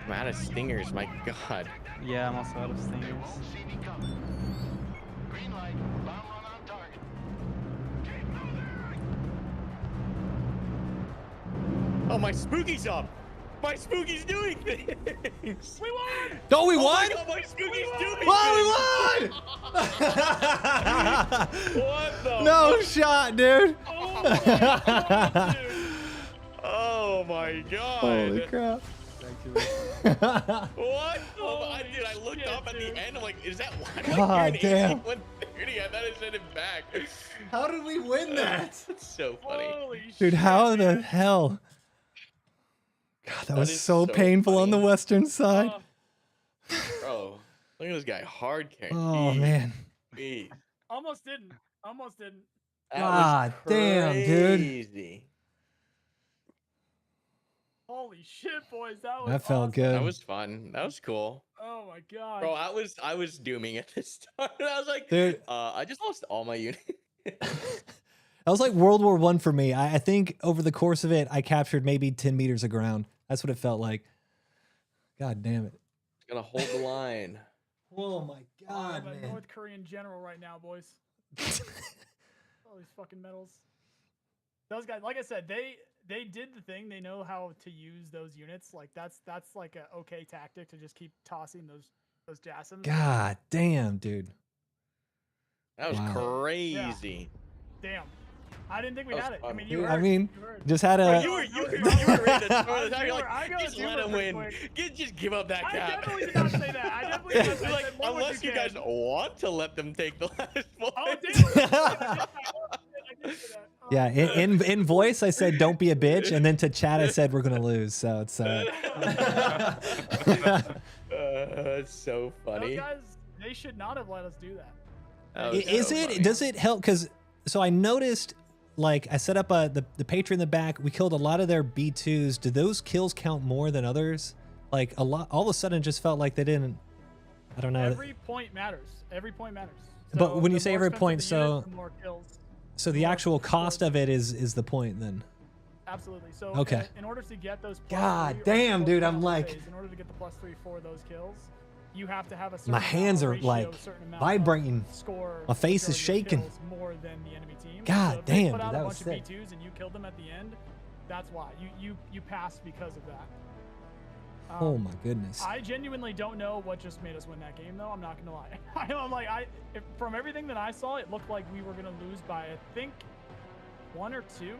I'm out of stingers. My god. Yeah, I'm also out of stingers. Oh, my spooky's up. My spooky's doing things. We won. Oh, we Oh won! my god, my spooky's doing Oh, we won! What the? No shot, dude. Oh my god, dude. Oh my god. Holy crap. What? Dude, I looked up at the end. I'm like, is that one? God damn. 130. I thought I sent it back. How did we win that? That's so funny. Holy Dude, shit, how the man. hell? God, that was is so so painful on the funny. western side. Bro, look at this guy. Hard carry. Oh, man. Jeez. Almost didn't. Almost didn't. That God was damn, dude. crazy. Holy shit, boys. That was That felt awesome. good. That was fun. That was cool. Oh my god. Bro, I was dooming at the start. I was like, Dude. I just lost all my units. That was like World War I for me. I think over the course of it, I captured maybe 10 meters of ground. That's what it felt like. God damn it. Gonna hold the line. Oh my God, I'm a man. North Korean general right now, boys. All these fucking medals. Those guys, like I said, they did the thing. They know how to use those units. Like that's like a okay tactic to just keep tossing those JASMs. God damn, dude. That was Wow. crazy. Damn. I didn't think we That had was it. I fun. mean, you Dude, heard. I mean, you heard. just had Bro, a. you were ready to throw the You're I like, got a just let zoomer him pretty win. quick. Just give up that I cap. definitely did not say that. I definitely did not say Like, that. What would unless you guys can? want to let them take the last one. Oh, damn. I did say that. Oh, Yeah, in voice, I said, don't be a bitch. And then to chat, I said, we're going to lose. So it's. It's so funny. Those guys, they should not have let us do that. That was Is so it? funny. Does it help? Because so I noticed, like, I set up the Patriot in the back. We killed a lot of their B2s. Do those kills count more than others? Like a lot. All of a sudden, it just felt like they didn't. I don't know. Every point matters. Every point matters. But when the you say more every expensive point, the so unit, the more kills. so the more actual scores. cost of it is the point then. Absolutely. So Okay. in order to get those plus God 3 or damn, plus dude, 4 I'm on like- phase, in order to get the +3 for those kills, you have to have a certain My hands are ratio, like certain amount vibrating. of score My face is during your shaking. kills more than the enemy team. God so if they damn, put dude, out that a was bunch sick. of B2s and you killed them at the end, that's why you passed because of that. Oh my goodness. I genuinely don't know what just made us win that game, though. I'm not gonna lie. I'm like, from everything that I saw, it looked like we were gonna lose by, I think, 1 or 2.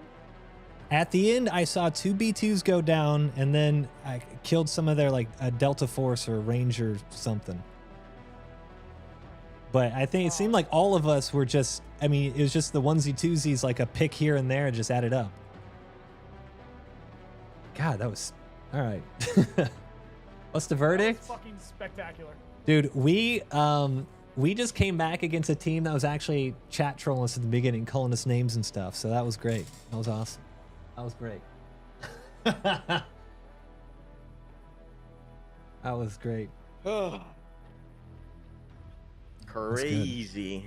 At the end, I saw 2 B2s go down, and then I killed some of their like a Delta Force or Ranger something. But I think it seemed like all of us were just. I mean, it was just the onesie twosies, like a pick here and there, and just added up. God, that was all right. What's the verdict? That was fucking spectacular. Dude, we we just came back against a team that was actually chat trolling us at the beginning, calling us names and stuff. So that was great. That was awesome. That was great. That was great. Crazy.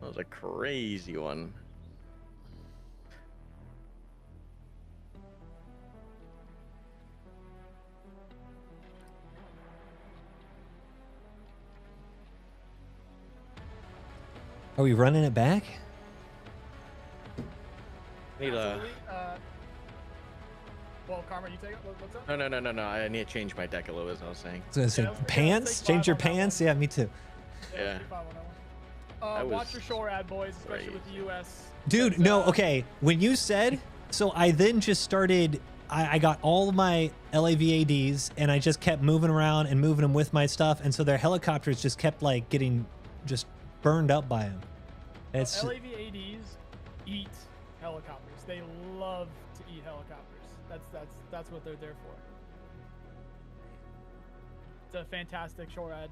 That was a crazy one. Are we running it back? Need a. Well, Karma, you take it. What's up? No. I need to change my deck a little bit. As I was saying. I was gonna say pants. Change your pants. Yeah, me too. Yeah. Watch your shore ad, boys, especially with the U.S. Dude, no, okay. When you said, so I then just started. I got all of my LAVADs and I just kept moving around and moving them with my stuff, and so their helicopters just kept like getting just burned up by them. It's LAVADs eat helicopters. They love to eat helicopters. That's what they're there for. It's a fantastic shore ad.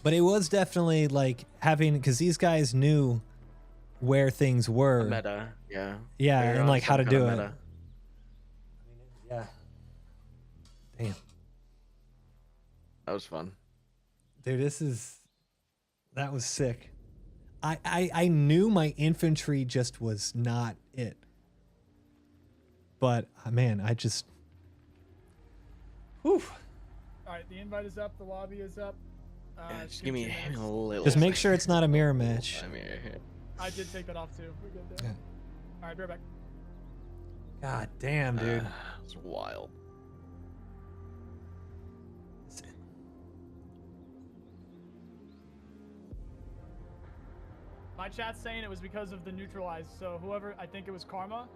But it was definitely like having, because these guys knew where things were. Meta, yeah. Yeah, They're and on like how to some do kind it. of meta. Yeah. Damn. That was fun. Dude, that was sick. I knew my infantry just was not it. But man, I just whew. Alright, the invite is up, the lobby is up. Just give me a little. Just make sure it's not a mirror match. I did take that off too. We're good there. Yeah. Alright, be right back. God damn, dude. It's wild. My chat's saying it was because of the neutralized. So whoever, I think it was Karma,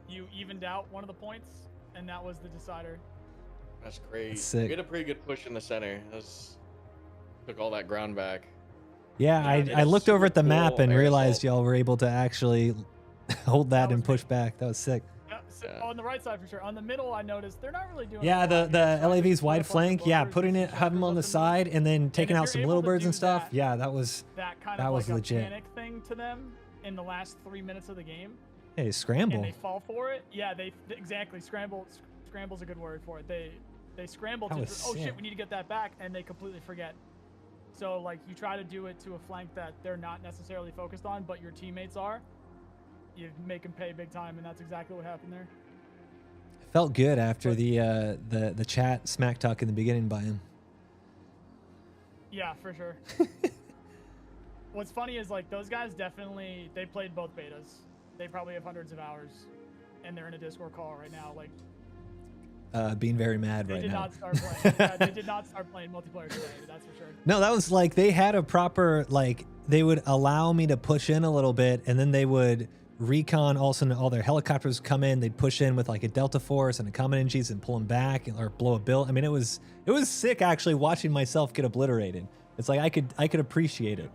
you evened out one of the points, and that was the decider. That's great. That's sick. We had a pretty good push in the center. Took all that ground back. Yeah, I looked over at the map and realized y'all were able to actually hold that and push back. That was sick. On the right side for sure. On the middle, I noticed they're not really doing. Yeah, the LAV's wide flank. Yeah, putting it, having them on the side, and then taking out some little birds and stuff. Yeah, that was like legit. A panic thing to them in the last 3 minutes of the game. Hey, scramble. And they fall for it. Yeah, they exactly scramble. Scramble's a good word for it. They scramble to. Oh shit, we need to get that back, and they completely forget. So like you try to do it to a flank that they're not necessarily focused on, but your teammates are. You make them pay big time, and that's exactly what happened there. Felt good after the chat smack talk in the beginning by him. Yeah, for sure. What's funny is like those guys definitely they played both betas. They probably have hundreds of hours, and they're in a Discord call right now. Like being very mad right now. They did not start playing. Yeah, they did not start playing multiplayer today. That's for sure. No, that was like they had a proper like they would allow me to push in a little bit, and then they would recon. Also, all their helicopters come in. They'd push in with like a Delta Force and a common engines and pull them back or blow a build. I mean, it was sick actually watching myself get obliterated. It's like I could appreciate it.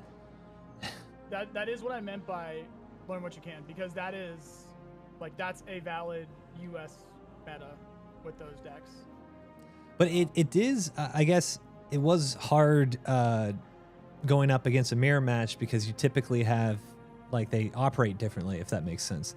That is what I meant by learn what you can, because that is like that's a valid US meta with those decks. But it is I guess it was hard going up against a mirror match because you typically have like they operate differently, if that makes sense.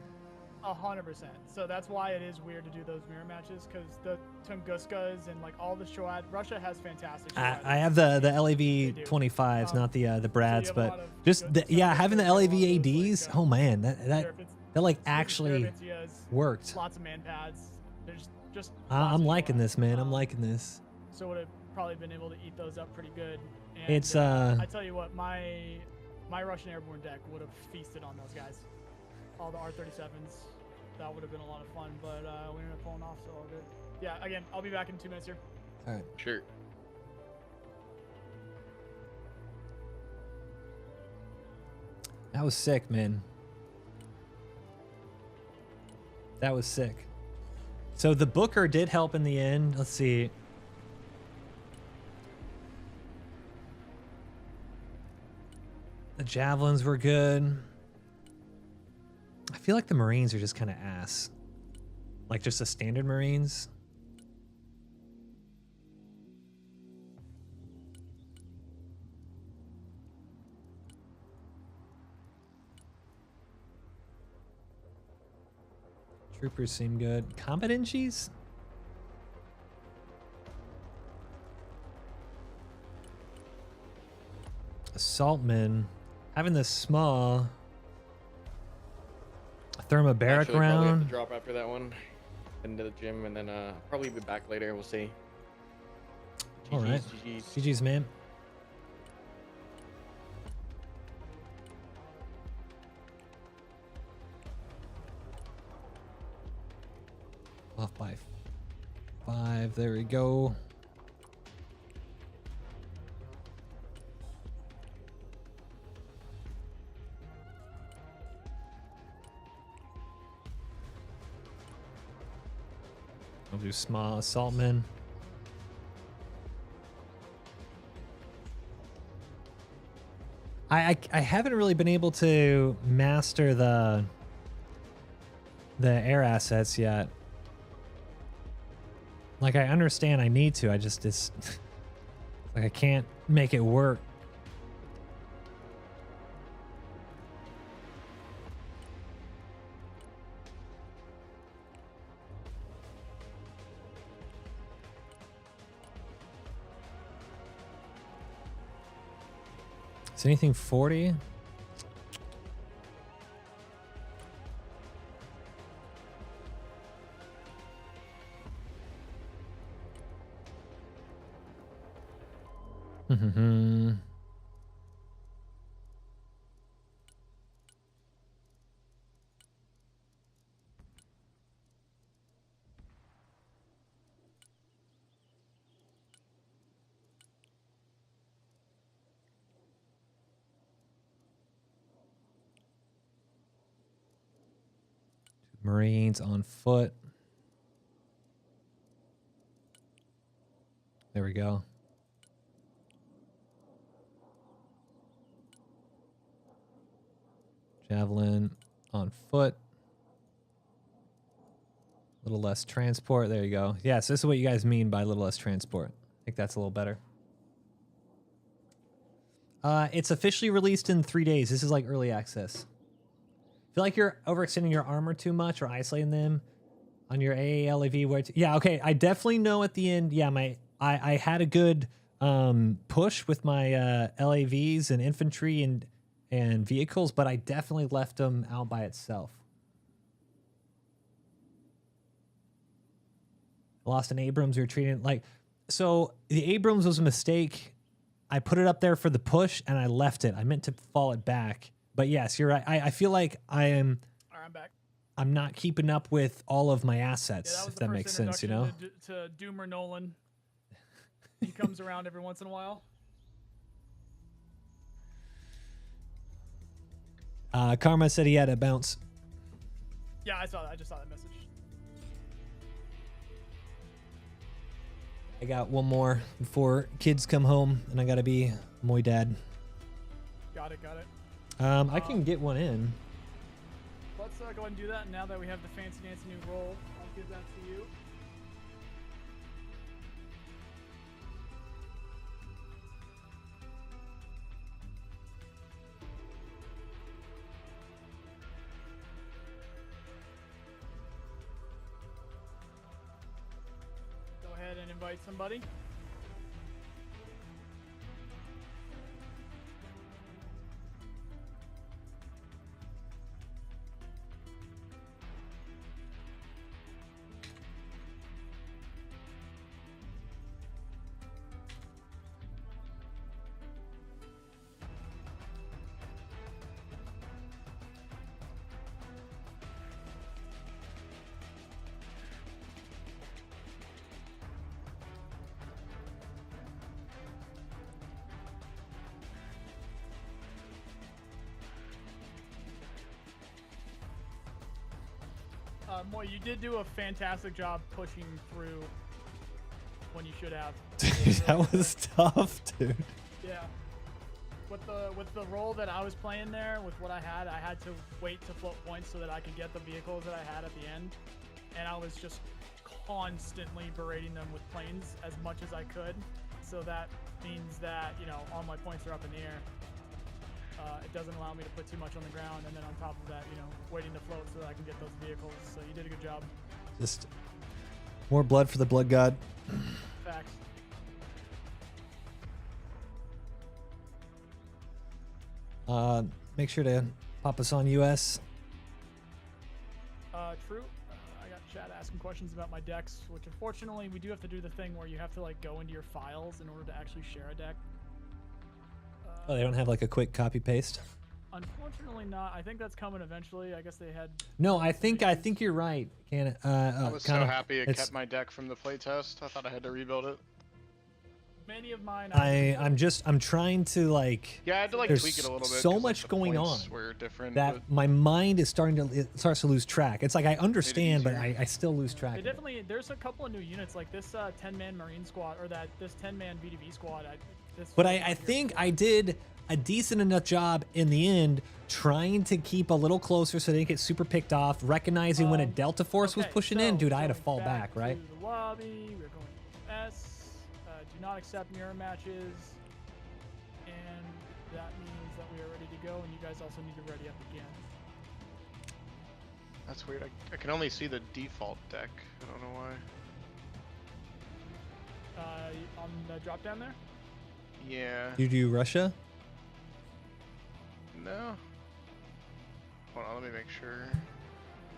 100%. So that's why it is weird to do those mirror matches, because the Tunguskas and like all the Shoad, Russia has fantastic. I have the LAV 25s, not the Brads, so but just having the LAV ADs. Oh man, that like actually worked. Lots of man pads. There's just. I'm liking this, man. I'm liking this. So would have probably been able to eat those up pretty good. And, it's I tell you what, my Russian airborne deck would have feasted on those guys. All the R37s. That would have been a lot of fun, but we ended up pulling off, so all good. Yeah, again, I'll be back in 2 minutes here. All right. Sure. That was sick, man. That was sick. So the Booker did help in the end. Let's see. The Javelins were good. I feel like the Marines are just kind of ass. Like just the standard Marines. Troopers seem good. Competencies? Assaultmen. Having this small thermobaric Actually, probably have to round. drop after that one into the gym, and then probably be back later. We'll see. All right. GG's, man. Off by 5. There we go. I'll do small assaultmen. I haven't really been able to master the air assets yet. Like, I understand I need to. I just like I can't make it work. Is anything 40? Marines on foot. There we go. Javelin on foot. A little less transport. There you go. Yeah, so this is what you guys mean by a little less transport. I think that's a little better. It's officially released in 3 days. This is like early access. Feel like you're overextending your armor too much or isolating them on your AA, LAV. Yeah, okay. I definitely know at the end. Yeah, I had a good push with my LAVs and infantry and vehicles, but I definitely left them out by itself. Lost an Abrams. We were treating it like, so the Abrams was a mistake. I put it up there for the push and I left it. I meant to fall it back. But yes, you're right. I feel like I'm back. I'm not keeping up with all of my assets, if that makes sense, you know? To Doomer Nolan. He comes around every once in a while. Karma said he had a bounce. Yeah, I saw that. I just saw that message. I got one more before kids come home, and I gotta be MoiDawg. Got it. I can get one in. Let's go ahead and do that. Now that we have the fancy dancy new roll, I'll give that to you. Go ahead and invite somebody. Moi, you did do a fantastic job pushing through when you should have. Dude, that was tough, dude. Yeah. With the role that I was playing there, with what I had to wait to float points so that I could get the vehicles that I had at the end. And I was just constantly berating them with planes as much as I could. So that means that, you know, all my points are up in the air. it doesn't allow me to put too much on the ground, and then on top of that, you know, waiting to float so that I can get those vehicles. So you did a good job. Just more blood for the blood god. Facts. Make sure to pop us on US. True. I got chat asking questions about my decks, which unfortunately we do have to do the thing where you have to like go into your files in order to actually share a deck. Oh, they don't have like a quick copy paste. Unfortunately not. I think that's coming eventually. I guess they had. No, I think you're right. Can I was so happy it kept my deck from the playtest. I thought I had to rebuild it. Many of mine. I'm trying to like. Yeah, I had to like tweak it a little bit. So much going on were different, that my mind is it starts to lose track. It's like I understand, but I still lose track. They definitely. There's a couple of new units like this 10-man Marine squad or this 10-man VDV squad. But I think I did a decent enough job in the end, trying to keep a little closer so they didn't get super picked off, recognizing when a Delta Force was pushing in. Dude, I had to fall back, right? To the lobby. We're going to S. Do not accept mirror matches. And that means that we are ready to go, and you guys also need to ready up again. That's weird. I can only see the default deck. I don't know why. On the drop down there? Yeah. You do Russia? No. Hold on, let me make sure.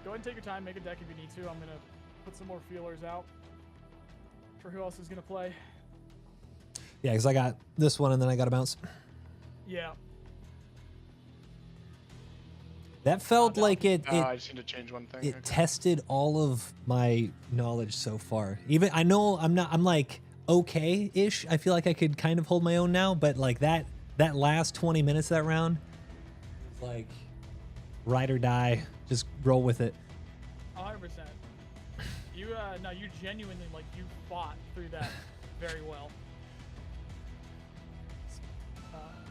Go ahead and take your time, make a deck if you need to. I'm gonna put some more feelers out for who else is gonna play. Yeah, because I got this one and then I got a bounce. Yeah. That felt like it. I just need to change one thing. It tested all of my knowledge so far. Even I know I'm like okay-ish. I feel like I could kind of hold my own now, but like that last 20 minutes of that round was like ride or die. Just roll with it. 100%. You no, you genuinely like you fought through that very well.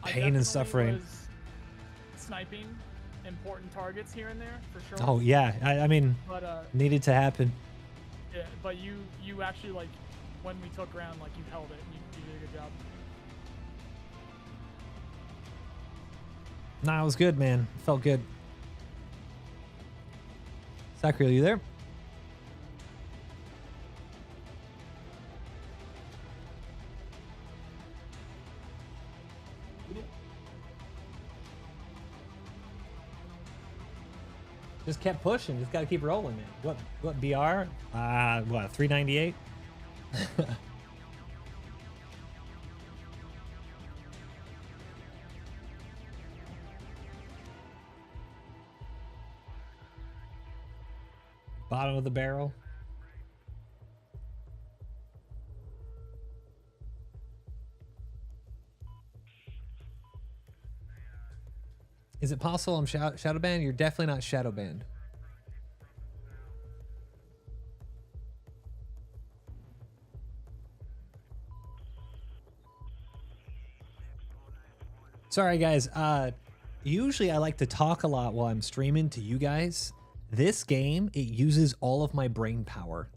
Pain and suffering. Was sniping important targets here and there for sure. Oh yeah, I mean, but, needed to happen. Yeah, but you actually like when we took ground, like you held it. And you did a good job. Nah, it was good, man. It felt good. Zachary, are you there? Just kept pushing. Just got to keep rolling, man. What BR? What 398? Bottom of the barrel. Is it possible I'm shadow banned? You're definitely not shadow banned. Sorry guys, usually I like to talk a lot while I'm streaming to you guys. This game, it uses all of my brain power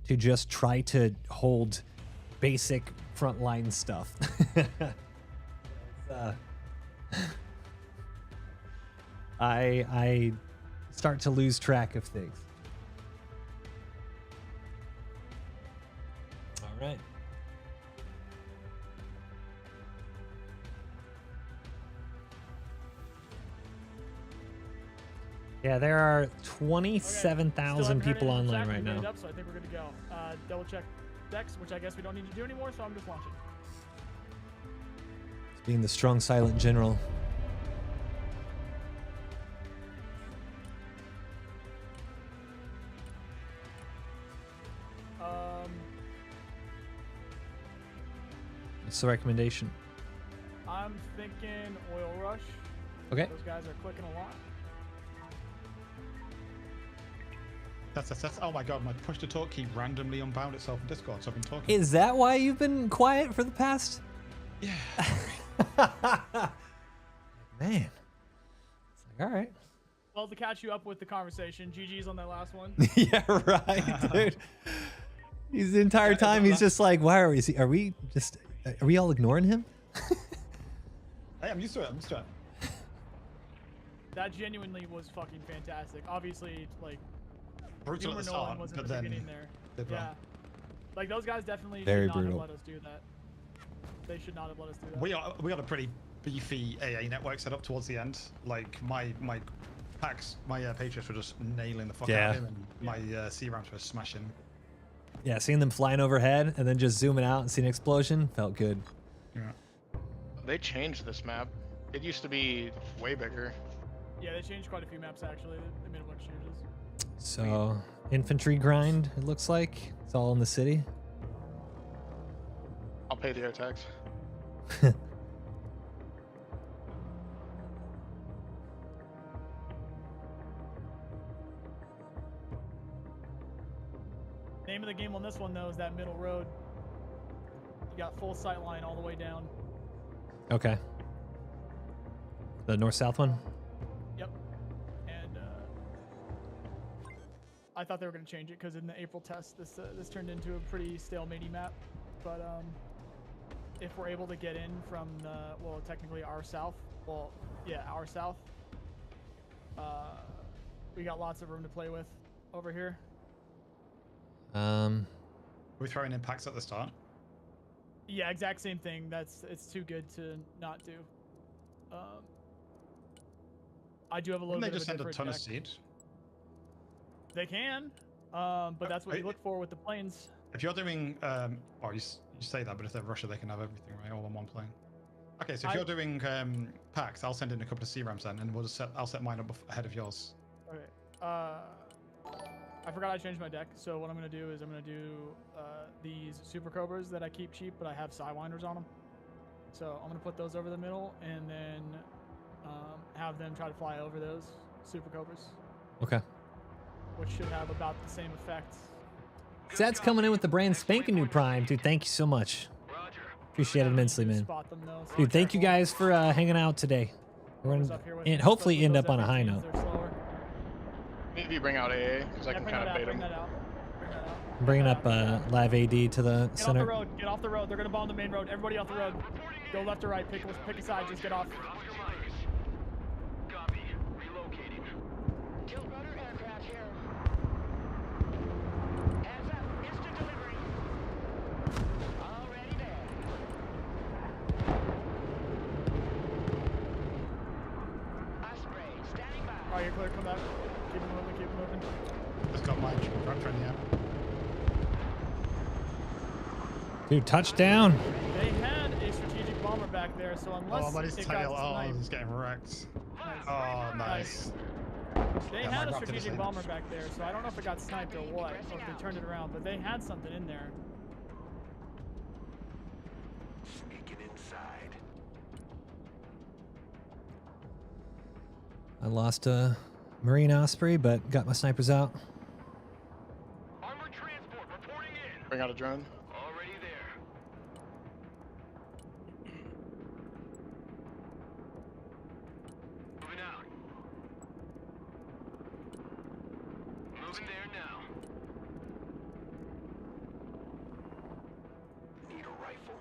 to just try to hold basic frontline stuff. I start to lose track of things. All right. Yeah, there are 27,000 people online right now. So I think we're good to go. Double check decks, which I guess we don't need to do anymore, so I'm just launching. It's being the strong silent general. What's the recommendation? I'm thinking Oil Rush. Okay. Those guys are clicking a lot. That's oh my god, my push to talk key randomly unbound itself in Discord, so I've been talking. Is that why you've been quiet for the past? Yeah. Man. It's like, all right. Well, to catch you up with the conversation, GG's on that last one. Yeah, right, dude. He's the entire time, he's just like, why are we all ignoring him? Hey, I'm used to it, I'm used to it. That genuinely was fucking fantastic. Obviously, like, Brutal at the Nolan start, wasn't but the then beginning there. did Yeah. well. Like, those guys definitely Very should not brutal. have let us do that. They should not have let us do that. We got a pretty beefy AA network set up towards the end. Like my packs, my Patriots were just nailing the fuck out of him, and my C-Rams were smashing. Yeah, seeing them flying overhead and then just zooming out and seeing an explosion felt good. Yeah. They changed this map. It used to be way bigger. Yeah, they changed quite a few maps actually. They made a bunch of changes. So infantry grind, it looks like. It's all in the city. I'll pay the air tax. Name of the game on this one though is that middle road. You got full sight line all the way down. Okay. The north-south one? Yep. And I thought they were going to change it because in the April test, this turned into a pretty stalematey map. But if we're able to get in from the, well, technically our south, well, yeah, our south, we got lots of room to play with over here. We're throwing in packs at the start. Yeah, exact same thing. It's too good to not do. I do have a little Wouldn't bit they just of a send a different ton of deck. seeds? They can, but that's what you look for with the planes. If you're doing, well, you say that, but if they're Russia, they can have everything, right, all on one plane. Okay, so if you're doing packs, I'll send in a couple of C-Rams then, and I'll set mine up ahead of yours. Okay. I forgot I changed my deck, so what I'm gonna do is I'm gonna do these Super Cobras that I keep cheap, but I have Sidewinders on them. So I'm gonna put those over the middle, and then have them try to fly over those Super Cobras. Okay. Which should have about the same effect. Zed's coming in with the brand spanking new Prime. Dude, thank you so much. Appreciate it immensely, man. Spot them, though, so Dude, thank you guys for hanging out today. We're gonna and hopefully end up on a high note. Maybe bring out AA, because I can kind of bait them. I'm bringing up Live AD to the Get center. off the road. Get off the road. They're gonna bomb the main road. Everybody off the road. Go left or right. Pick a side. Just get off. All right, you're clear. Come back. Keep it moving. Keep it moving. Just got my tractor in the air. Dude, touchdown. They had a strategic bomber back there, so unless but his it tail, got sniped, he's getting wrecked. Oh, nice. They Yeah, had my a Raptor did the strategic same. bomber back there, so I don't know if it got sniped or what, or if they turned it around, but they had something in there. Sneaking inside. I lost a Marine Osprey, but got my snipers out. Bring out a drone. Already there. Moving out. Moving there now. Need a rifle.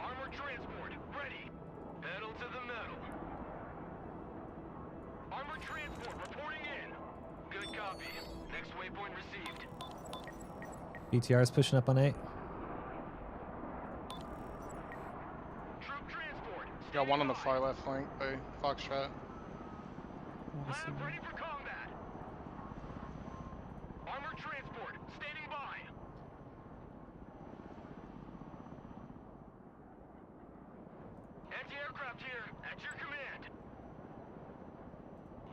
Armored transport ready. Pedal to the metal. Armored transport reporting in. Good copy. Next waypoint received. BTR is pushing up on 8. Troop transport. Got one on the far left flank by Foxtrot. Line up ready for combat. Armored transport standing by. Anti-aircraft here at your command.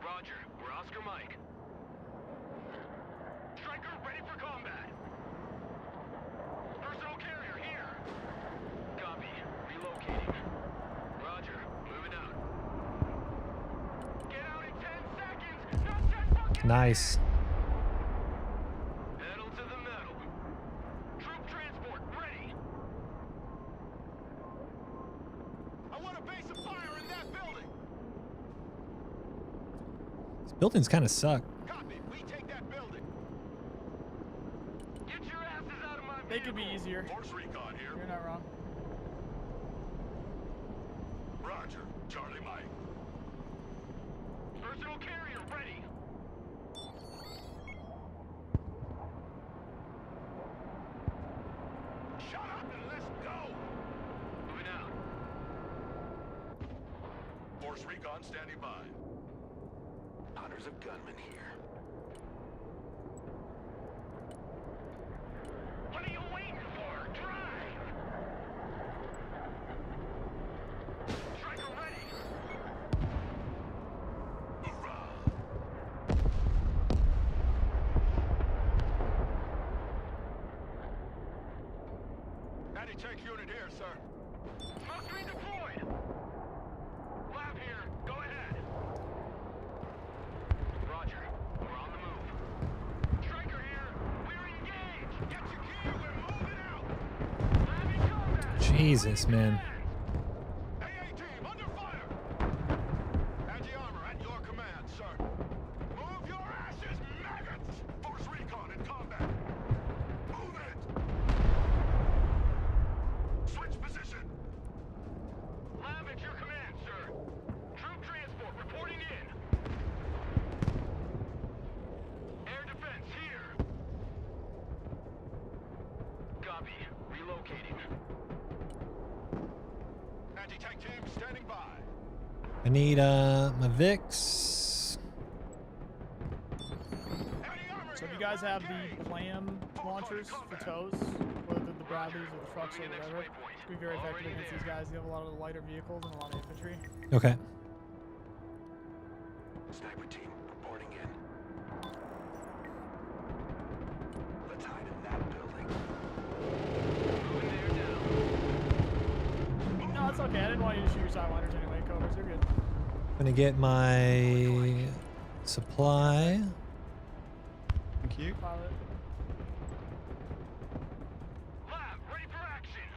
Roger, we're Oscar Mike. Striker ready for combat. Personal carrier here. Copy. Relocating. Roger, moving out. Get out in 10 seconds. Not 10 fucking Nice. Pedal to the metal. Troop transport ready. I want a base of fire in that building. These buildings kind of suck. Copy. We take that building. Get your asses out of my They could be easier. Force recon here. You're not wrong. Roger. Charlie Mike. Personal carrier ready. Shut up and let's go. Moving out. Force recon standing by. Hunters of gunmen here. What are you waiting for? Drive! Striker ready! Hoorah! Anti-tank unit here, sir. Smoke screen deployed! Lab here, go ahead. Roger, we're on the move. Striker here, we're engaged! Get your gear, we're moving out! Lab in combat! Jesus, man. AA team, under fire! Anti-armor at your command, sir. Move your asses, maggots! Force recon in combat. Move it! Switch position! Lab at your command, sir. Troop transport reporting in. Air defense here. Copy. Relocating. Anti-tank team standing by. I need my VIX. So if you guys have the clam launchers for tows, whether the Bradleys or the trucks or whatever, it can be very effective against these guys. They have a lot of the lighter vehicles and a lot of infantry. Okay. Sniper team reporting in. Let's hide in that building. Moving there now. No, it's okay. I didn't want you to shoot your sidewinders anyway, Cobras. You're good. Gonna get my supply. Thank you. Pilot. Lab, ready for action.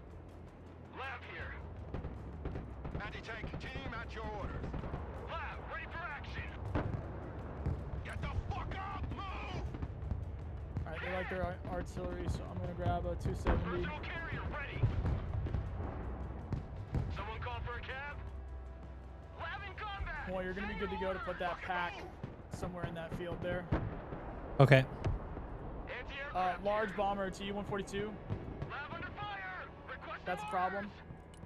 Lab here. Anti-tank team at your orders. Lab, ready for action. Get the fuck up, move! Alright, they like their artillery, so I'm gonna grab a 270. Personal carrier ready. Someone call for a cab? Lab in combat! Well, you're gonna be good to go to put that pack somewhere in that field there. Okay. Large bomber T-142. Lab under fire! Request That's a problem.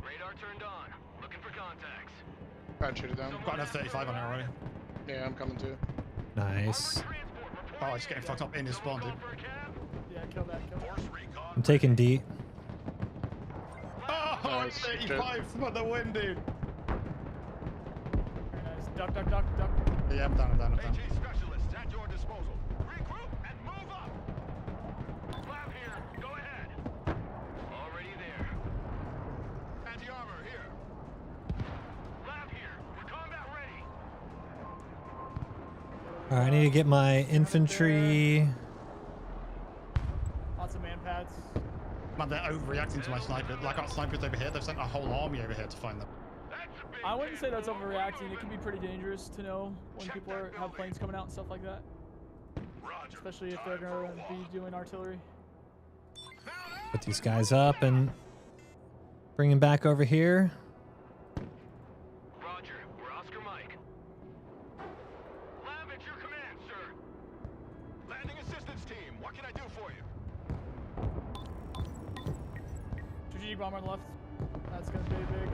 Radar turned on. Looking for contacts. I'd shoot it down. Got an F-35 on it already. Yeah, I'm coming too. Nice. Oh, it's getting fucked up in his spawn, dude. Yeah, kill that, kill that. I'm taking D. Oh, Nice. 35 for the win, dude. Very nice. Duck, duck, duck, duck. Yeah, I'm down, I'm down, I'm down. AT specialists at your disposal. Regroup and move up. Lab here. Go ahead. Already there. Anti-armor here. Lab here. We're combat ready. Alright, I need to get my infantry. Lots of man pads. Man, they're overreacting to my sniper. Like our snipers over here, they've sent a whole army over here to find them. I wouldn't say that's overreacting. It can be pretty dangerous to know when people have planes coming out and stuff like that. Especially if they're going to be doing artillery. Put these guys up and bring them back over here. Roger. We're Oscar Mike. Lab at your command, sir. Landing assistance team. What can I do for you? Strategic bomber on the left. That's going to be big.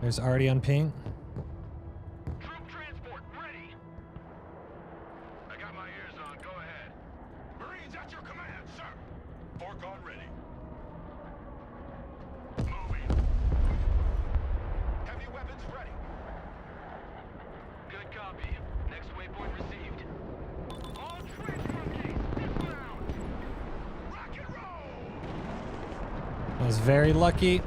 There's already on ping. Troop transport ready. I got my ears on. Go ahead. Marines at your command, sir. Fork on ready. Moving. Heavy weapons ready. Good copy. Next waypoint received. All trench monkeys, dismount. Rock and roll. I was very lucky.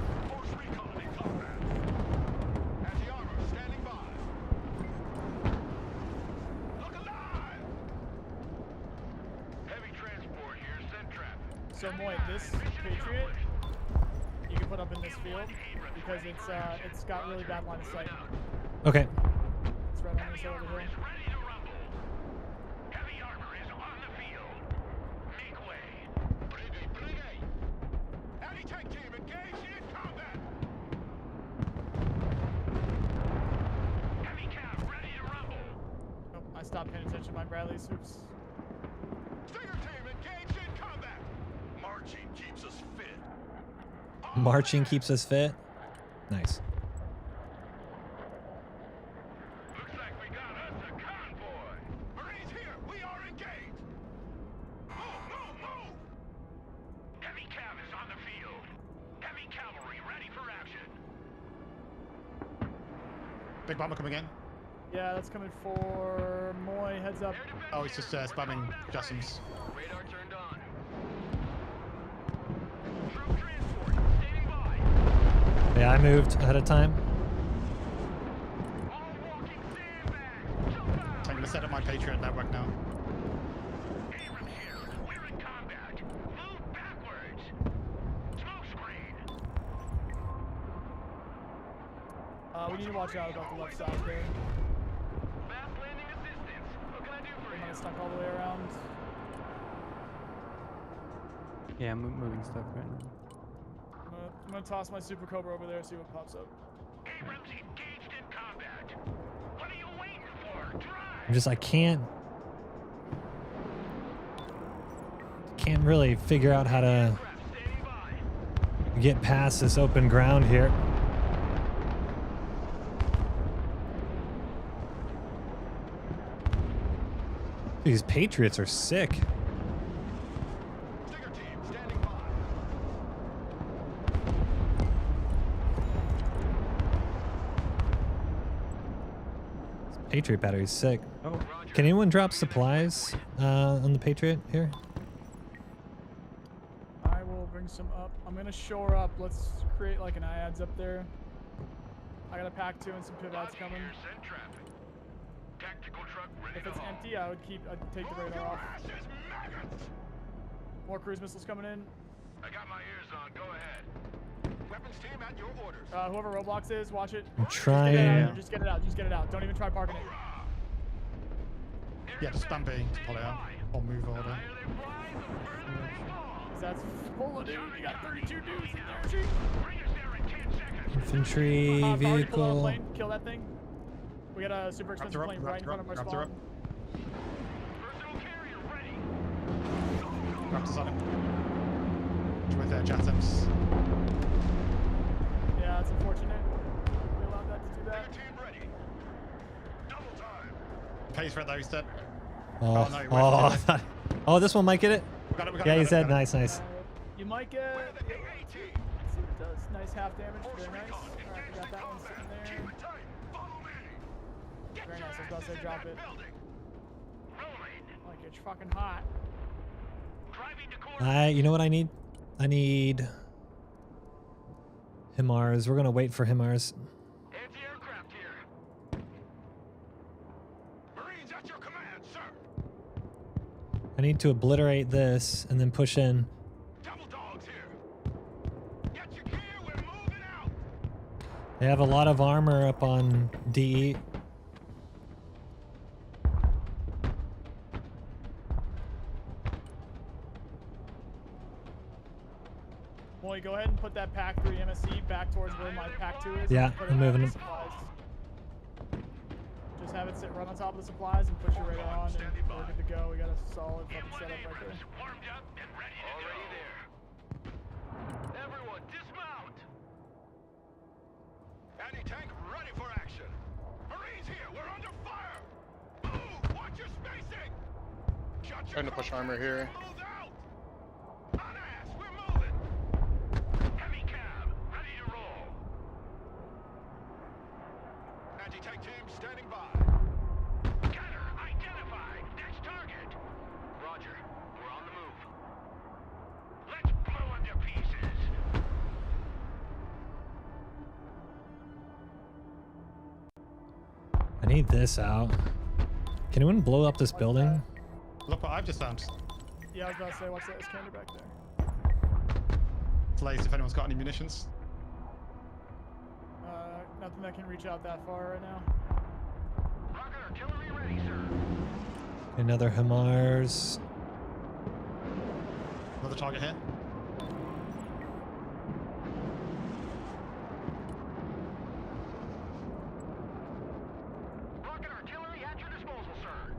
So Moy, this Patriot, you can put up in this field because it's got really bad line of sight. Okay. It's right on this over here. at least. Oops. Stinger team engaged in combat. Marching keeps us fit. Marching keeps us fit. Nice. Looks like we got us a convoy. Marines here, we are engaged. Move, move, move. Heavy cav is on the field. Heavy cavalry ready for action. Big bomber coming in. Yeah, that's coming for Moi. Heads up. Oh, he's just spamming Jessams. Radar turned on. Troop transport standing by. Yeah, I moved ahead of time. I'm gonna set up my Patriot network now. Abrams here. We're in combat. Move backwards. Smoke screen. We need to watch out about the left side there. Fast landing assistance. What can I do for I'm you? gonna stuck all the way around. Yeah, I'm moving stuff right now. I'm gonna toss my Super Cobra over there, see what pops up. Abrams engaged in combat. What are you waiting for? Drive. I'm just, I can't really figure out how to get past this open ground here. These Patriots are sick. Stinger team standing by. Patriot battery's sick. Oh. Can anyone drop supplies on the Patriot here? I will bring some up. I'm gonna shore up. Let's create like an IADS up there. I got a pack 2 and some pivots coming. Send traffic. Tactical truck ready If to it's haul. empty, I'd take the radar off. Asses, maggots. More cruise missiles coming in. I got my ears on. Go ahead. Weapons team at your orders. Whoever Roblox is, watch it. I'm Just trying. get it out. Just get it out. Don't even try parking it. Yeah, just spam B to pull it out. Or move order. That's full of dude. You got 32 dudes in there. Shoot. Infantry Already pulled out a vehicle. plane. Kill that thing. We got a super expensive plane right in front of our spawn. Raptors on him. With their Jessams. Yeah, it's unfortunate. We allowed that to do that. Pays for it though, he's dead. Oh, no, he oh, went I to thought- oh, this one might get it. We got it, we got Yeah, it, he's we got dead. it. Nice, nice. You might get. Let's see what it does. Nice half damage. Very nice. Alright, we got that one sitting there. Very nice. I was about to say drop it. Like it's fucking hot. You know what I need? I need HIMARS. We're gonna wait for HIMARS. Anti-aircraft here. Marines at your command, sir. I need to obliterate this and then push in. Double dogs here. Get your gear. We're moving out. They have a lot of armor up on DE. Boy, go ahead and put that pack 3 MSC back towards where my pack 2 is. Yeah, Put it I'm on moving the it. supplies. Just have it sit right on top of the supplies and push your radar on, and we're good to go. We got a solid fucking setup right there. Warmed up and ready to go. There. Everyone, dismount. Anti-tank ready for action. Marines here. We're under fire. Move. Watch your spacing. Shut your Trying to push armor here. move out. On ass. We're moving. Heavy cab ready to roll. Anti-tank team standing by. Gunner identified. Next target. Roger. We're on the move. Let's blow them to pieces. I need this out. Can anyone blow up this building? Look what I've just found. Yeah, I was about to say, watch that Iskander back there. Place if anyone's got any munitions. Nothing that can reach out that far right now. Rocket artillery ready, sir. Another HIMARS. Another target here. Rocket artillery at your disposal, sir.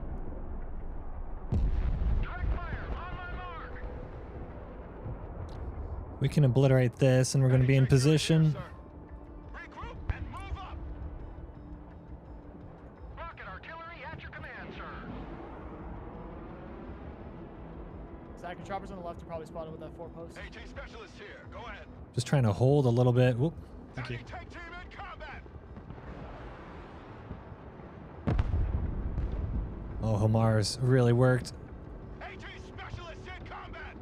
We can obliterate this, and we're going to be in position. Second choppers on the left are probably spotted with that 4 post. AT specialist here. Go ahead. Just trying to hold a little bit. Whoop. Thank you. Tag team in combat. Oh, Hamar's really worked. AT specialist in combat.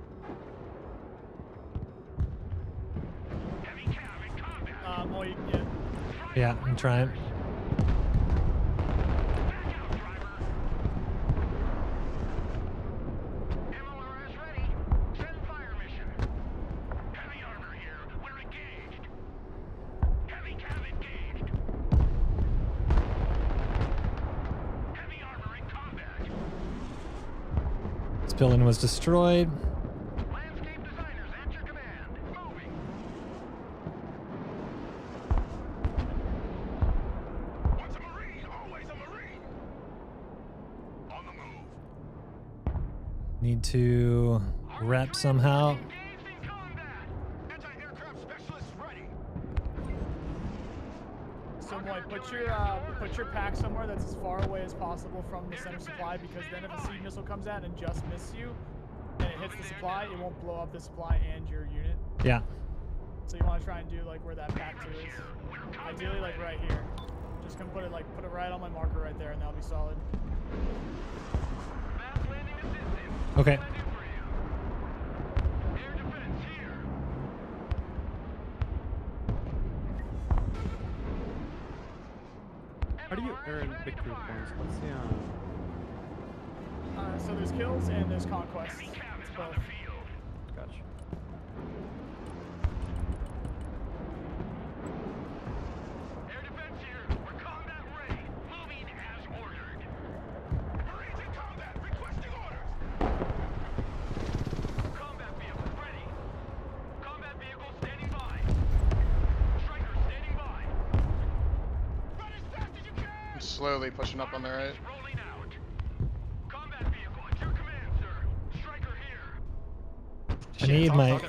Heavy cav in combat. Well, yeah. Yeah, I'm trying. Building was destroyed. Landscape designers at your command. Moving. Once a Marine, always a Marine. On the move. Need to rep somehow. Anti-aircraft specialist ready. So boy, put your pack somewhere that's as far away as possible from the center supply, because then if a seed missile comes out and just misses you, and it hits the supply, it won't blow up the supply and your unit. Yeah. So you want to try and do like where that pack 2 is. Ideally like right here. Just gonna put it right on my marker right there, and that'll be solid. Okay. How do you earn victory points? What's the So there's kills and there's conquests. It's both. Gotcha. Air defense here. We're combat ready. Moving as ordered. Marines in combat. Requesting orders. Combat vehicle ready. Combat vehicle standing by. Striker standing by. Run as fast as you can. I'm slowly pushing up on the right. Rolling out. Combat vehicle at your command, sir. Striker here.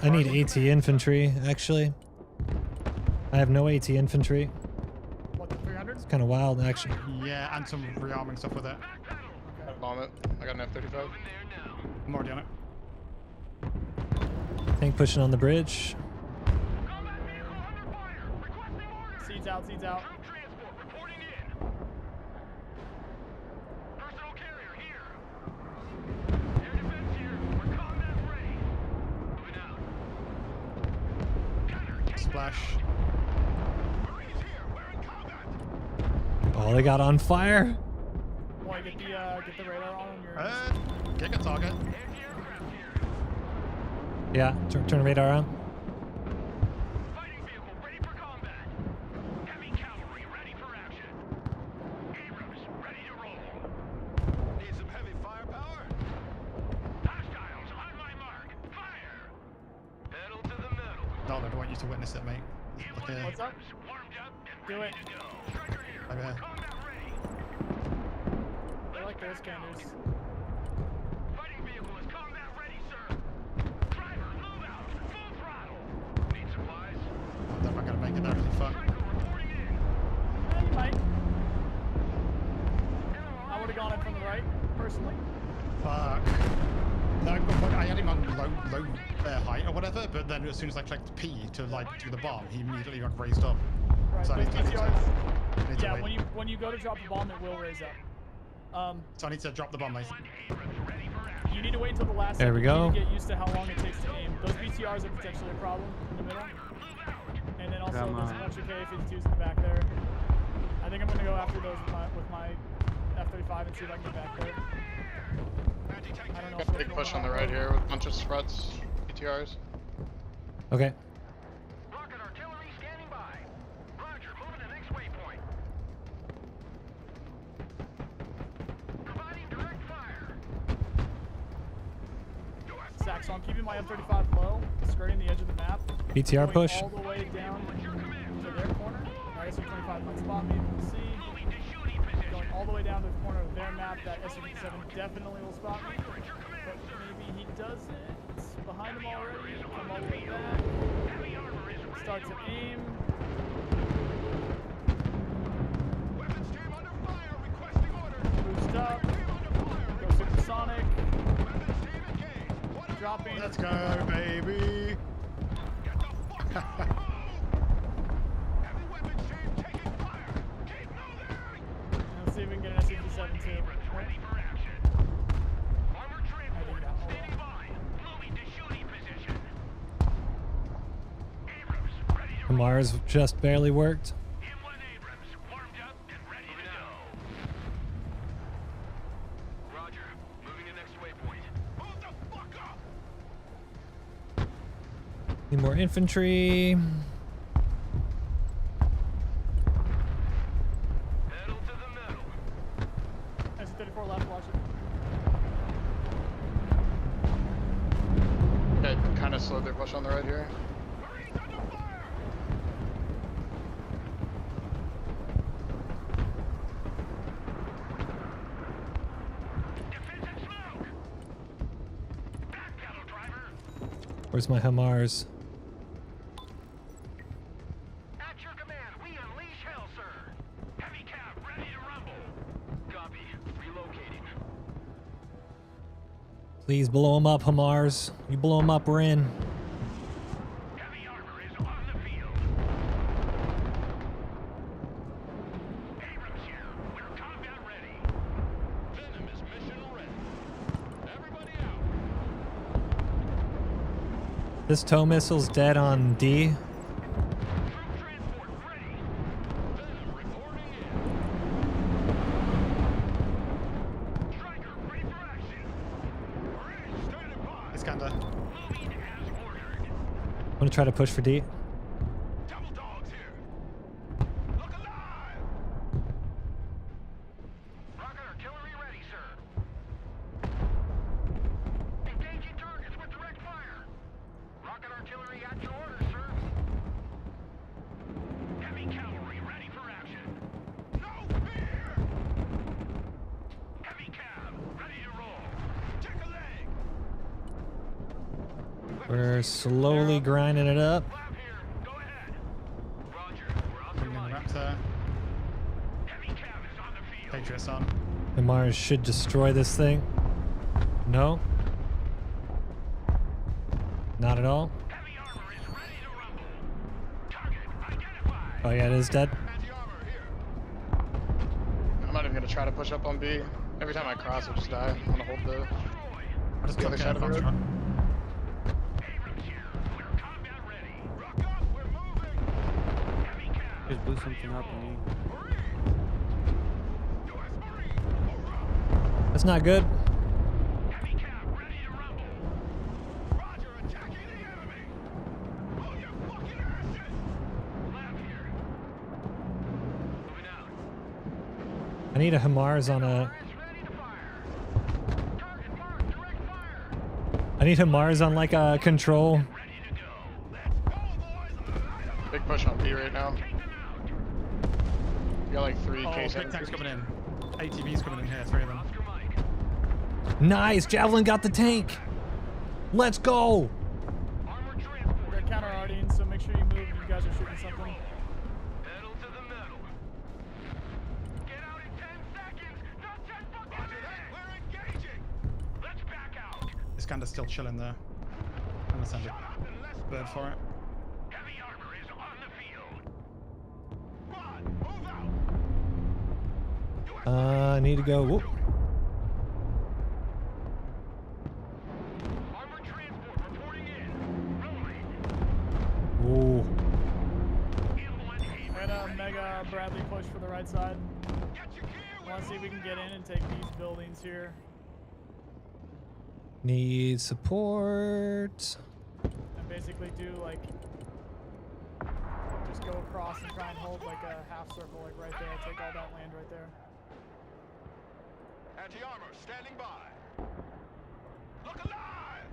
I need AT infantry, actually. I have no AT infantry. What, the 300? It's kind of wild, actually. Yeah, and some rearming stuff with it. Bomb it. I got an F-35. I'm already on it. Tank pushing on the bridge. Seeds out, seeds out. Transport reporting in. Personal carrier here. Air defense here. We're combat ready. Moving out. Splash. Marines here. We're in combat. Oh, they got on fire. Boy, get the radar on your. Giga target. Yeah, turn radar on. Fighting vehicle ready for combat. Heavy cavalry ready for action. AORUS ready to roll. Need some heavy firepower? Hostiles on my mark. Fire. Pedal to the metal. No, I don't want you to witness it, mate. Okay. What's up? Warmed up and Do it. ready to go. Striker here. Over here. Combat ready. I like those scanners. Fighting vehicle is combat ready, sir. Driver, move out. Full throttle. Need supplies? I don't know if I'm gonna make it there, really fuck. Striker reporting in. Yeah, you might. I would have gone in from the right, personally. Fuck. No, but I had him on low height or whatever, but then as soon as I clicked P to like do the bomb, he immediately got raised up. Right. So I need to Yeah, wait. when you go to drop the bomb, it will raise up. So I need to drop the bomb, mate. You need to wait until the last There we go. to get used to how long it takes to aim. Those BTRs are potentially a problem in the middle. And then also Come there's a on. bunch of K-52s in the back there. I think I'm gonna go after those with my F-35 and see if I can get back there. I don't know. if Big they'll push go on the out. right here with a bunch of spreads. PTRs. Okay. Rocket artillery standing by. Roger, moving to next waypoint. Providing direct fire. Sack, so I'm keeping my F-35 low, skirting the edge of the map. BTR going push. all the way down to their corner. Alright, so 25 might spot me. We'll see. Going all the way down to the corner of their map. That SU-7 definitely will spot me. But maybe he doesn't. behind him already. Come all the way back. Start to aim. Boost up. Go supersonic. Dropping. Let's go, baby. Let's see if we can get an SC-57 too. Mars just barely worked. Need more infantry. SC-34 left, watch it. Okay, kind of slowed their push on the right here. Where's my HMRs? At your command, we unleash hell, sir. Heavy cap ready to rumble. Copy. Relocating. Please blow them up, HMRs. You blow them up, we're in. Heavy armor is on the field. Abrams here. We're combat ready. Venom is mission ready. Everybody out. This tow missile's dead on D. Iskander. I'm gonna try to push for D. Rocket artillery ready, sir. Engaging targets with direct fire. Rocket artillery at your orders, sir. Heavy cavalry ready for action. No fear! Heavy cav ready to roll. Check a leg. We're slowly grinding it up. Raptor. Patriots on. And Mars should destroy this thing. No. Not at all. Oh yeah, it is dead. I'm not even gonna try to push up on B. Every time I cross, I just die. I'm gonna hold the other side of the road. Just blew something up on you. That's not good. I need a HMRs on a... I need HMRs on like a control. Big push on B right now. You got like 3 Oh, K7. big tanks coming in. ATVs coming in here, 3 of them. Nice! Javelin got the tank! Let's go! They're counter-arting, so make sure you move if you guys are shooting something. Iskander's still chilling there. I'm gonna send a bird for it. I need to go. Whoop. Ooh. And a mega Bradley push for the right side. Want to see if we can get in and take these buildings here. Need support. And basically do like, just go across and try and hold like a half circle like right there. Take all that land right there. Anti-armor standing by. Look alive!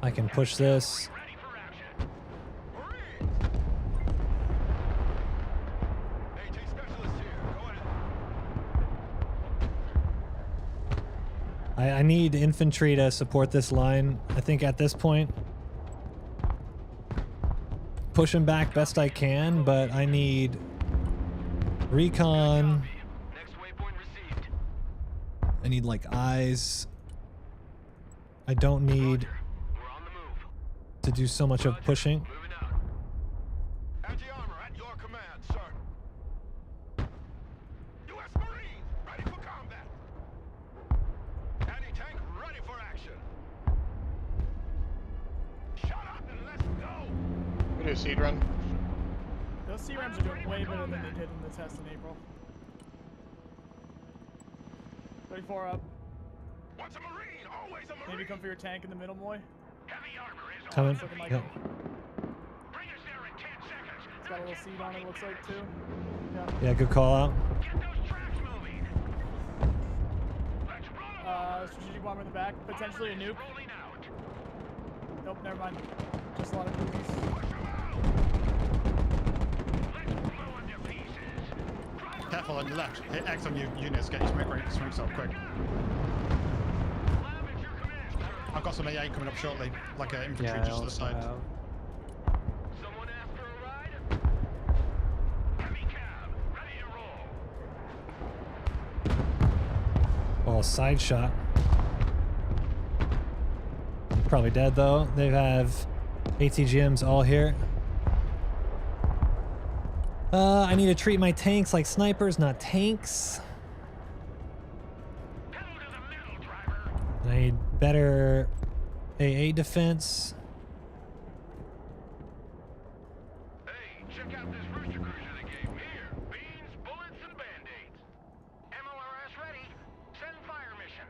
I can push this. I need infantry to support this line. I think at this point, pushing back best I can, but I need recon. I need like eyes. I don't need to do so much of pushing. Anti-armor at your command, sir. U.S. Marines, ready for combat. Anti-tank ready for action. Shut up and let's go. We do a seed run. Those CRAMs are doing way better than they did in the test in April. 34 up. Once a Marine, always a Marine. Maybe come for your tank in the middle, Moy. Heavy armor is Coming. Looking like Yep. it. Bring us there in 10 seconds. It's got a little seed on it, looks like, too. Yeah, good call out. Get those tracks moving. Let's roll. Strategic bomber in the back. Potentially a nuke. Rolling out. Nope, never mind. Just a lot of movies. Careful on your left. Hit X on your units. Get your smoke cell quick. I've got some AA coming up shortly, like an infantry Yeah, just to the side. Someone after a ride? Heavy cab, ready to roll. Oh, side shot. Probably dead though. They have ATGMs all here. I need to treat my tanks like snipers, not tanks. I need better AA defense. Hey, check out this Rooster Cruiser they gave me here. Beans, bullets, and band-aids. MORS ready. Send fire mission.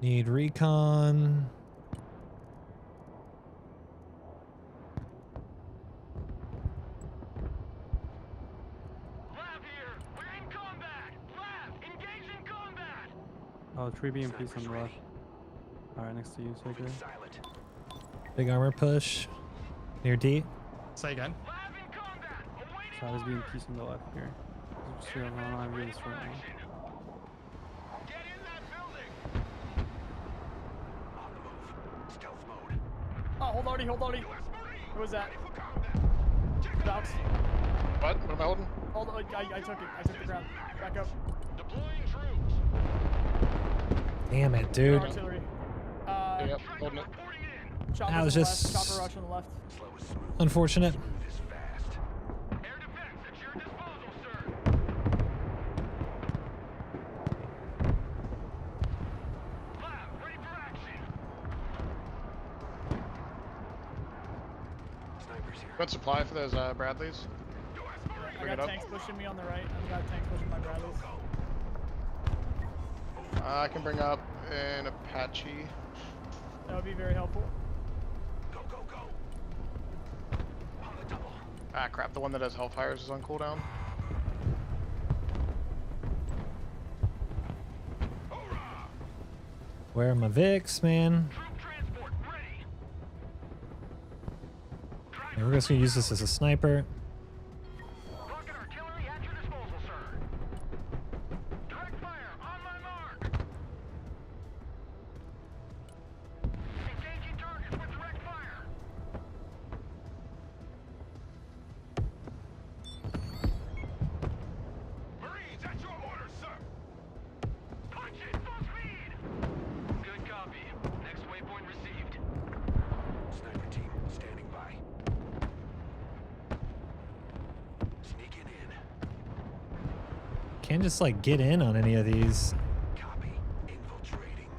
Need recon. Lab here. We're in combat. Lab, engage in combat. Oh, tree beam piece on the left. Alright, next to you, Saker. Big armor push. Near D. Say again. So there's being piece on the left here. Just here, I don't have this right now. Oh, hold Artie, hold Artie. Who was that? Bounce. What? What am I holding? Hold, I took it. I took the ground. Back up. Deploying troops. Damn it, dude. Artillery. Yep, holding it. Chopper's That was on the just left. Chopper rush on the left. unfortunate. Air defense at your disposal, sir. Lab, ready for action. Snipers here. Good supply for those Bradleys. I Bring it got up. tanks pushing me on the right. I've got tanks pushing my Bradleys. I can bring up an Apache. That would be very helpful. Go, go, go. On the double. Ah, crap. The one that has Hellfires is on cooldown. Where are my Vicks, man? Yeah, we're just gonna use this as a sniper. Rocket artillery at your disposal, sir. Direct fire on my mark. Engaging targets with direct fire. Marines at your orders, sir. Punch it, full speed. Good copy. Next waypoint received. Sniper team standing by. Sneaking in. Can't just like get in on any of these. Copy. Infiltrating.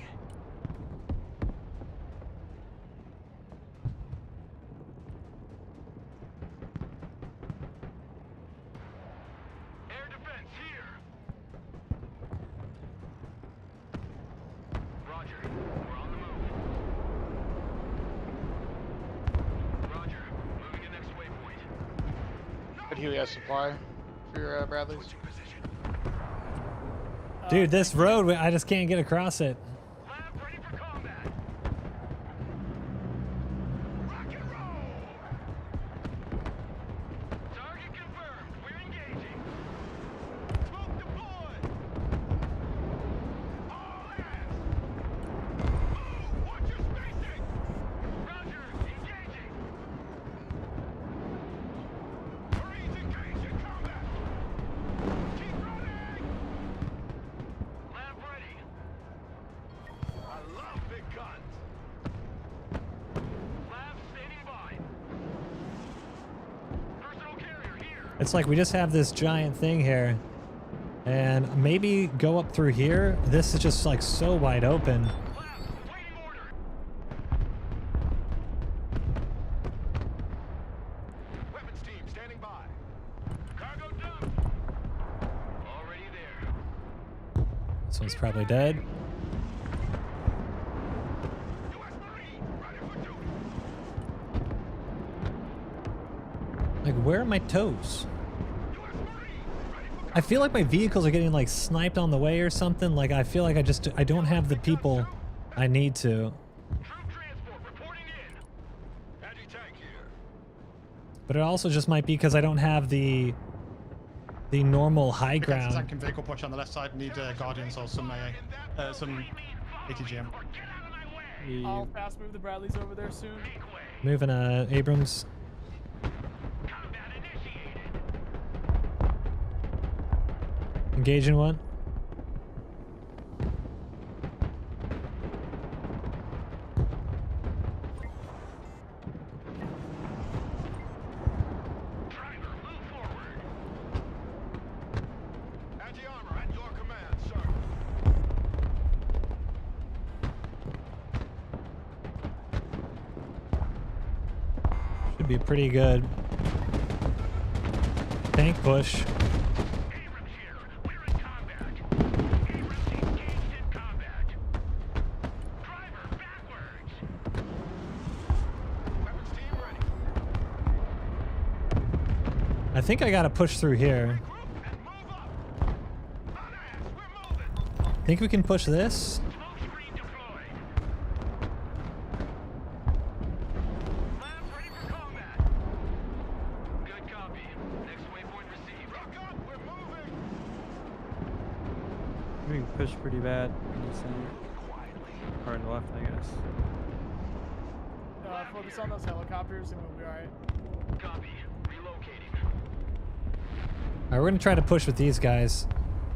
Air defense here. Roger. We're on the move. Roger. Moving to next waypoint. But Huey has supply for your Bradleys. Dude, this road, I just can't get across it. Lab ready for combat. Rock and roll. Target confirmed. We're engaging. Smoke deployed. It's like we just have this giant thing here. And maybe go up through here. This is just like so wide open. Weapons team standing by. Cargo dump. Already there. This one's probably dead. Like, where are my toes? I feel like my vehicles are getting like sniped on the way or something. Like, I feel like I don't have the people I need to. But it also just might be because I don't have the normal high ground. Tank and vehicle push on the left side. Need guardians or some ATGM. I'll fast move the Bradleys over there soon. Moving Abrams. Engaging one. Anti-armor at your command, sir. Should be pretty good. Tank push. I think I gotta push through here. Think we can push this? We're being pushed pretty bad in the center. Or in the left, I guess. Focus on those helicopters and we'll be alright. Copy. Relocating. Alright, we're gonna try to push with these guys.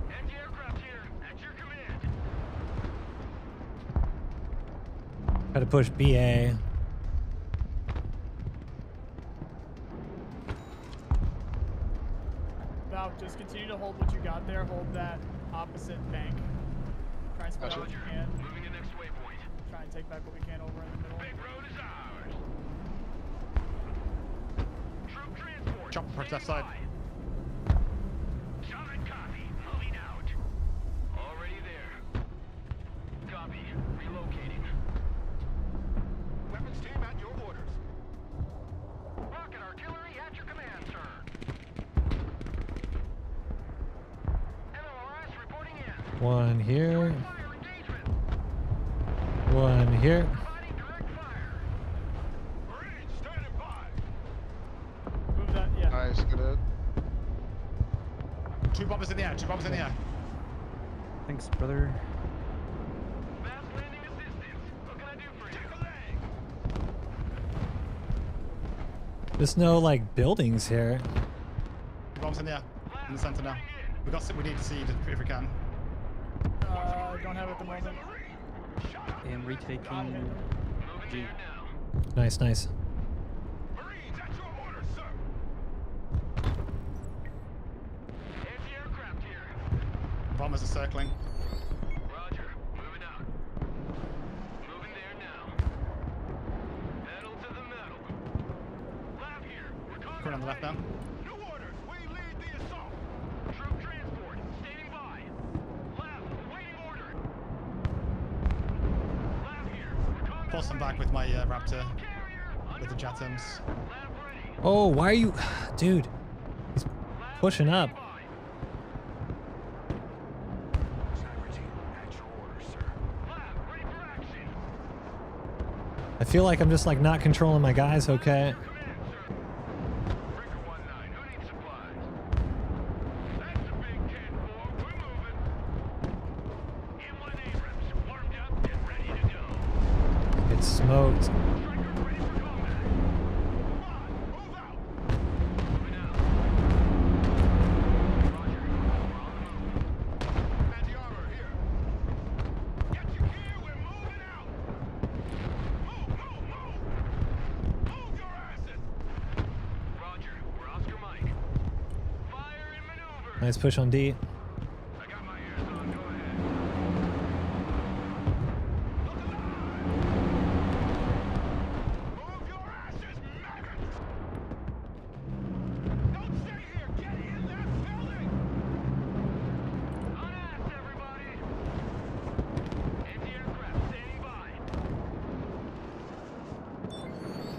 Anti-aircraft here. At your command. Try to push BA. Val, just continue to hold what you got there. Hold that opposite bank. Try and spread out what you can. Moving to next waypoint. Try and take back what we can over in the middle. Big road is ours. Troop transport. Chopper push left side. Solid copy. Moving out. Already there. Copy. Relocating. Weapons team at your orders. Rocket artillery at your command, sir. MORS reporting in. One here. One here. Move that, yeah. Nice, good. Two bombers in the air. Two bombers in the air. Thanks, brother. Fast landing assistance. What can I do for you? There's no like buildings here. Bombs in the air. In the center now. We need to see it if we can. Don't have it at the moment. And retaking G. Nice, nice. Marines at your orders, sir. Anti-aircraft here. Bombers are circling. Roger. Moving out. Moving there now. Pedal to the metal. Lab here. We're Coming on the left now. New orders. We lead the assault. Troop transport. Standing by. Lab. Waiting order. Lab here. Force them back with my Raptor. With the Jatoms. Oh, why are you... Dude. He's pushing up. I feel like I'm just like not controlling my guys, okay? It's smoked. Nice push on D.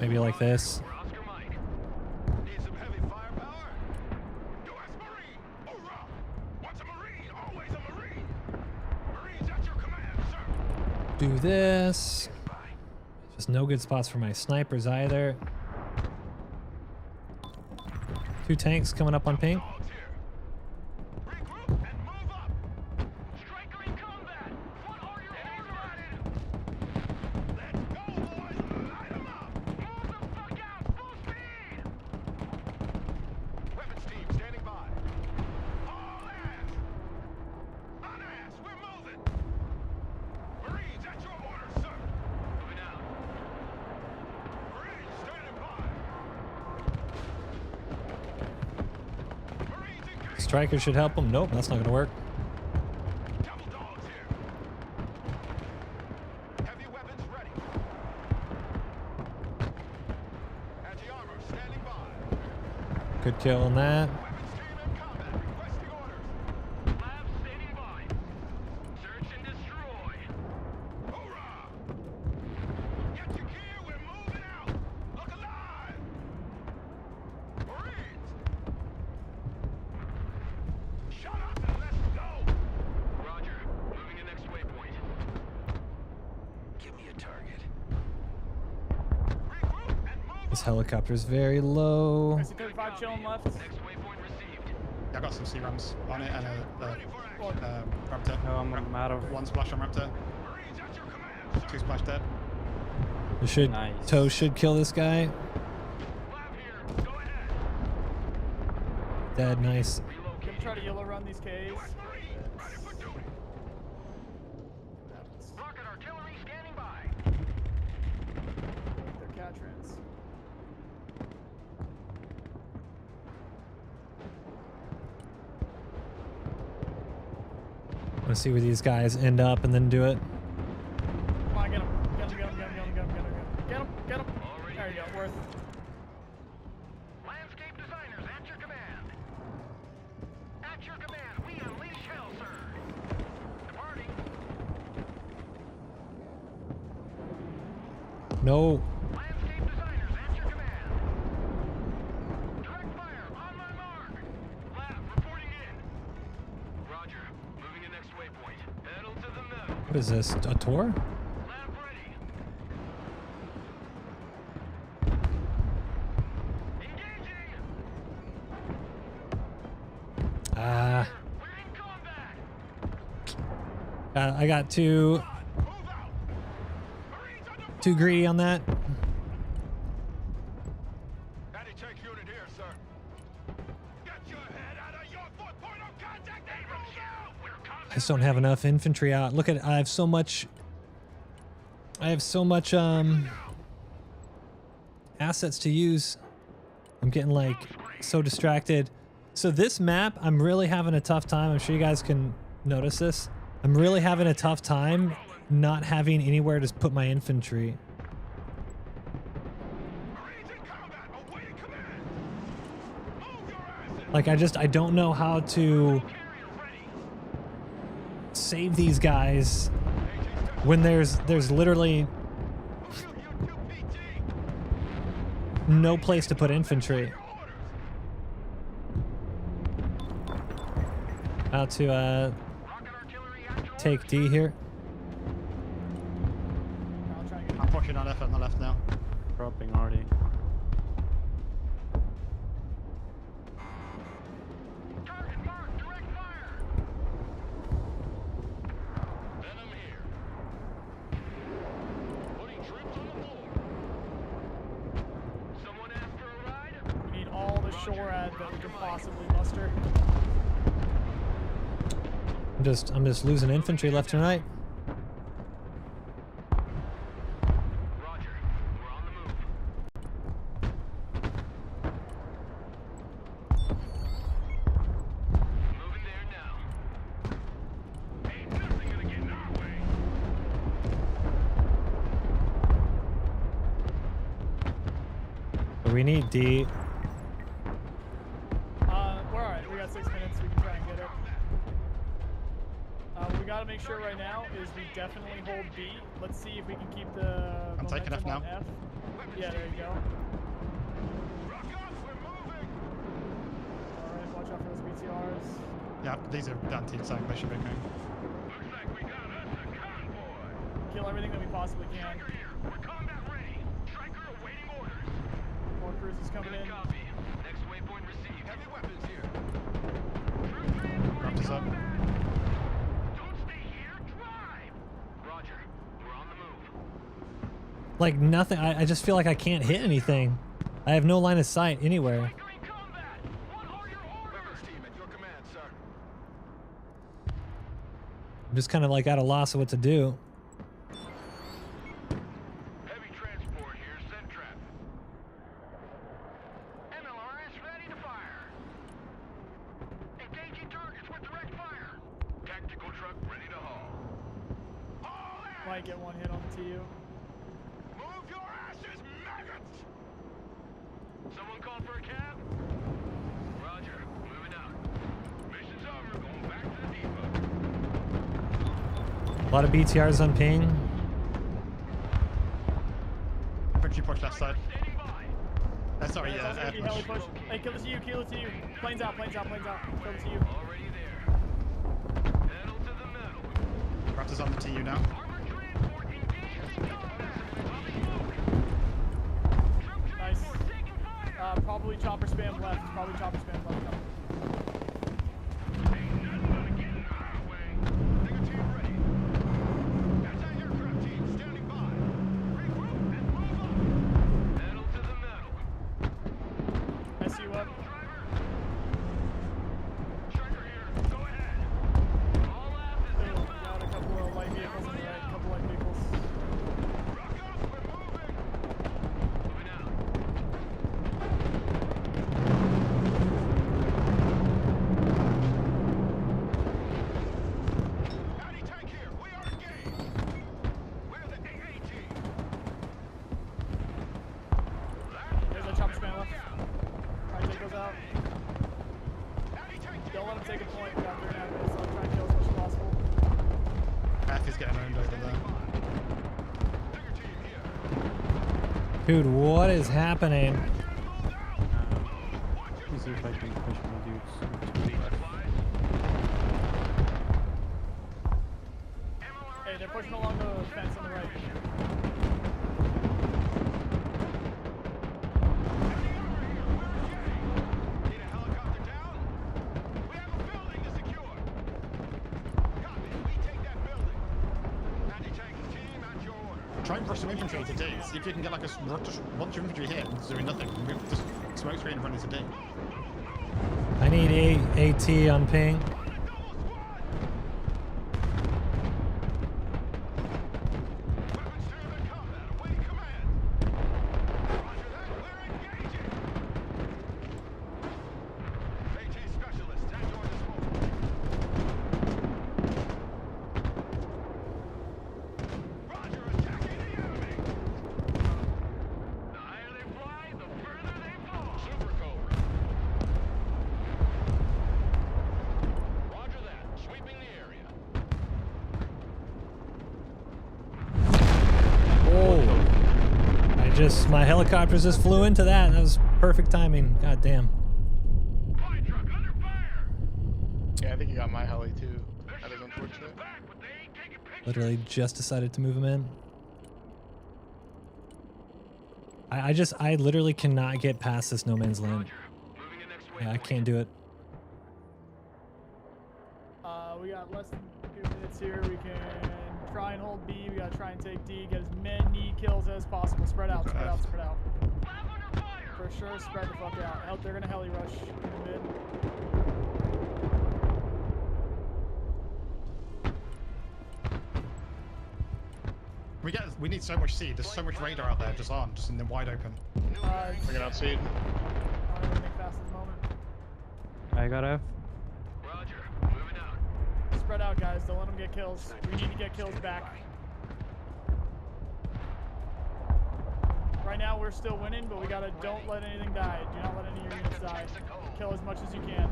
Maybe like this. Do this. Just no good spots for my snipers either. 2 tanks coming up on pink. Striker should help him. Nope, that's not gonna work. Good kill on that. This helicopter's very low. I see 35 chilling left. I got some C-rams on it and a Raptor. Oh, I'm out of... 1 splash on Raptor. 2 splash dead. You should... Nice. Toe should kill this guy. Dead, nice. Gonna try to yellow run these Ks. Rocket artillery standing by. They're Catrans. Let's see where these guys end up and then do it. Come on, get him. Get him, get him, get him, get him, get him, get him, get him, get him. There you go, worth. Landscape designers at your command. At your command, we unleash hell, sir. Departing. No. Landscape designers at your command. Direct fire on my mark. Lab reporting in. Roger. Moving to next waypoint. Pedal to the metal. What is this? A tour? Lab ready. Engaging. Ah. I got too greedy on that. Anti-tank unit here, sir. Get your head out of your 4.0 contact and roll out. I just don't have enough infantry out. Look at I have so much assets to use. I'm getting like so distracted. So this map, I'm really having a tough time. I'm sure you guys can notice this. I'm really having a tough time not having anywhere to put my infantry. Like I don't know how to save these guys when there's literally no place to put infantry. How to take D here. I'm pushing on F on the left now. Dropping already. Target mark, direct fire. Venom here. Putting troops on the floor. Someone asked for a ride? We need all the shore ad that we can possibly muster. I'm just losing infantry left and right. Roger. We're on the move. we need D. We're alright. We got 6 minutes. We can try and get it. What we gotta make sure right now is we definitely hold B. Let's see if we can keep the I'm taking F now. on F. Yeah, there you go. Alright, watch out for those BTRs. Yeah, these are guaranteed, so they should be okay. Kill everything that we possibly can. More cruisers coming in. Next waypoint received. Heavy weapons here. Wrap this up. Don't stay here. Drive. Roger. We're on the move. Like nothing. I just feel like I can't hit anything. I have no line of sight anywhere. I'm just kind of like at a loss of what to do. Heavy transport here. Send trap. MLRS ready to fire. Engaging targets with direct fire. Tactical truck ready to haul. Might get one hit on the TU. Move your asses, maggots! Someone call for a cab? Roger. Moving out. Mission's over. Going back to the depot. A lot of BTRs on ping. Infantry push left side. Sorry, yeah, air push. Hey, kill the TU, kill the TU. Planes out, planes out, planes out. Kill the TU. Already there. Pedal to the metal. Raptors on the TU now. Nice. Probably chopper spam left. Probably chopper spam left. SU up. Got a couple of light vehicles in the right. A couple light vehicles. There's a chopper span left. Try to take those out. Don't let them take a point. We got 3.5 minutes. So I'll try and kill as much as possible. F is getting owned over there. Dude, what is happening? Let me see if I can push my dudes. Hey, they're pushing along the fence on the right. Try and push some infantry to D. See if you can get like a just once your infantry hit, it's doing nothing. Just smoke screen and run into D. I need AT on ping. My helicopters just flew into that. That was perfect timing. God damn. Yeah, I think you got my heli too. That is unfortunate. Literally just decided to move him in. I literally cannot get past this no man's land. Yeah, I can't do it. We got less than 2 minutes here. We can try and hold B. We gotta try and take D. Get as many kills as possible. Spread out, spread out, spread out. For sure, spread the fuck out. Out, they're gonna heli rush in the mid. We need so much seed. There's so much radar out there just in the wide open. Bring it out seed. I don't think fast at the moment. I got F. Spread out, guys. Don't let them get kills. We need to get kills back. Right now we're still winning, but we gotta don't let anything die. Do not let any of your units die. Kill as much as you can.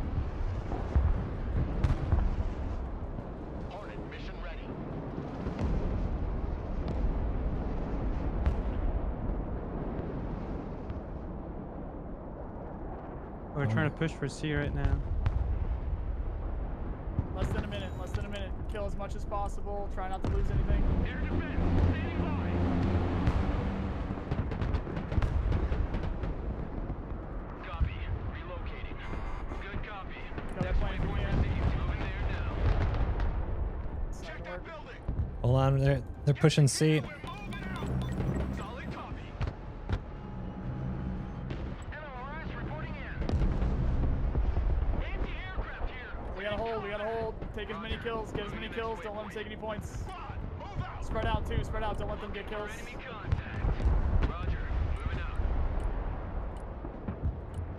Hornet mission ready. We're trying to push for C right now. Less than a minute. Less than a minute. Kill as much as possible. Try not to lose anything. Air defense, standing by. Copy. Relocating. Good copy. Got that plane from here. Moving there now. Check that building. Hold on, they're pushing C. Solid copy. AORUS reporting in. Anti-aircraft here. We gotta hold. We gotta hold. Take as many kills. Get as many kills. Don't let them take any points. Spread out too. Spread out. Don't let them get kills. Enemy contact. Roger. Moving out.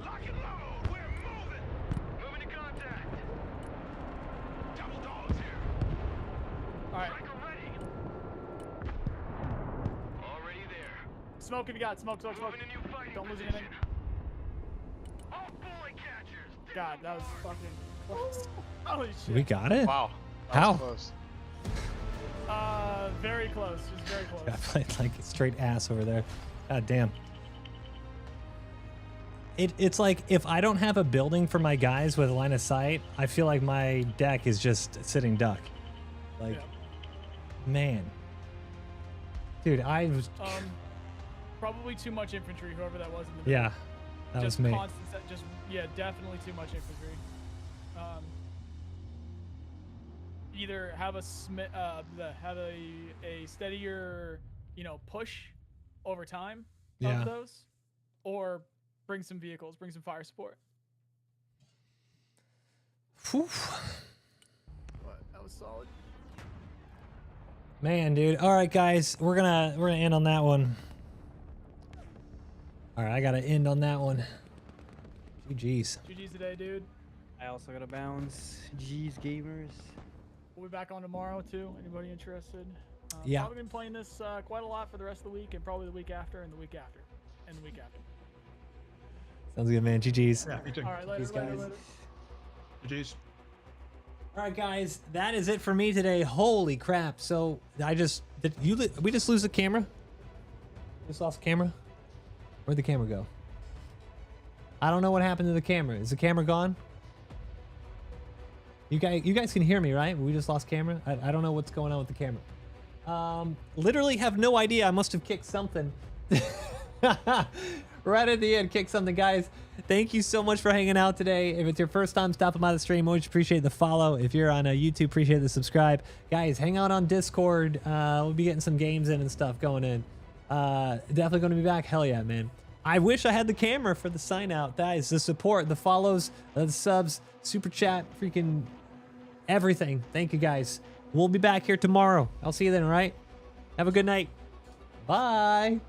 Lock and load. We're moving. Moving to contact. Double dogs here. All right. Striker ready. Already there. Smoke if you got. Smoke. Smoke. Smoke. Moving to new fighting Don't lose position. anything. All bullet catchers. God, that was fucking close. Holy shit. We got it? Wow. That How? was close. Very close. Just very close. I played like straight ass over there. God damn. It's like if I don't have a building for my guys with line of sight, I feel like my deck is just sitting duck. Like, man. Dude, I was... Probably too much infantry, whoever that was in the Yeah, that was me. Yeah, definitely too much infantry. Either have have a steadier, push over time of those, or bring some vehicles, bring some fire support. Whew. But that was solid. Man, dude. All right, guys, we're gonna end on that one. All right, I gotta end on that one. GG's. GG's today, dude. I also gotta bounce. GG's gamers. We'll be back on tomorrow too. Anybody interested? Yeah. Probably been playing this quite a lot for the rest of the week, and probably the week after, and the week after, and the week after. Sounds good, man. GG's. Yeah, you too. All right, later, GG's, later, guys. later. GG's. All right, guys, that is it for me today. Holy crap! So we just lose the camera? Just lost the camera? Where'd the camera go? I don't know what happened to the camera. Is the camera gone? You guys can hear me, right? We just lost camera. I don't know what's going on with the camera. Literally have no idea. I must have kicked something. Right at the end, kick something. Guys, thank you so much for hanging out today. If it's your first time stopping by the stream, always appreciate the follow. If you're on YouTube, appreciate the subscribe. Guys, hang out on Discord. We'll be getting some games in and stuff going in. Definitely going to be back. Hell yeah, man. I wish I had the camera for the sign out. Guys, the support, the follows, the subs, super chat, freaking everything. Thank you, guys. We'll be back here tomorrow. I'll see you then, all right? Have a good night. Bye.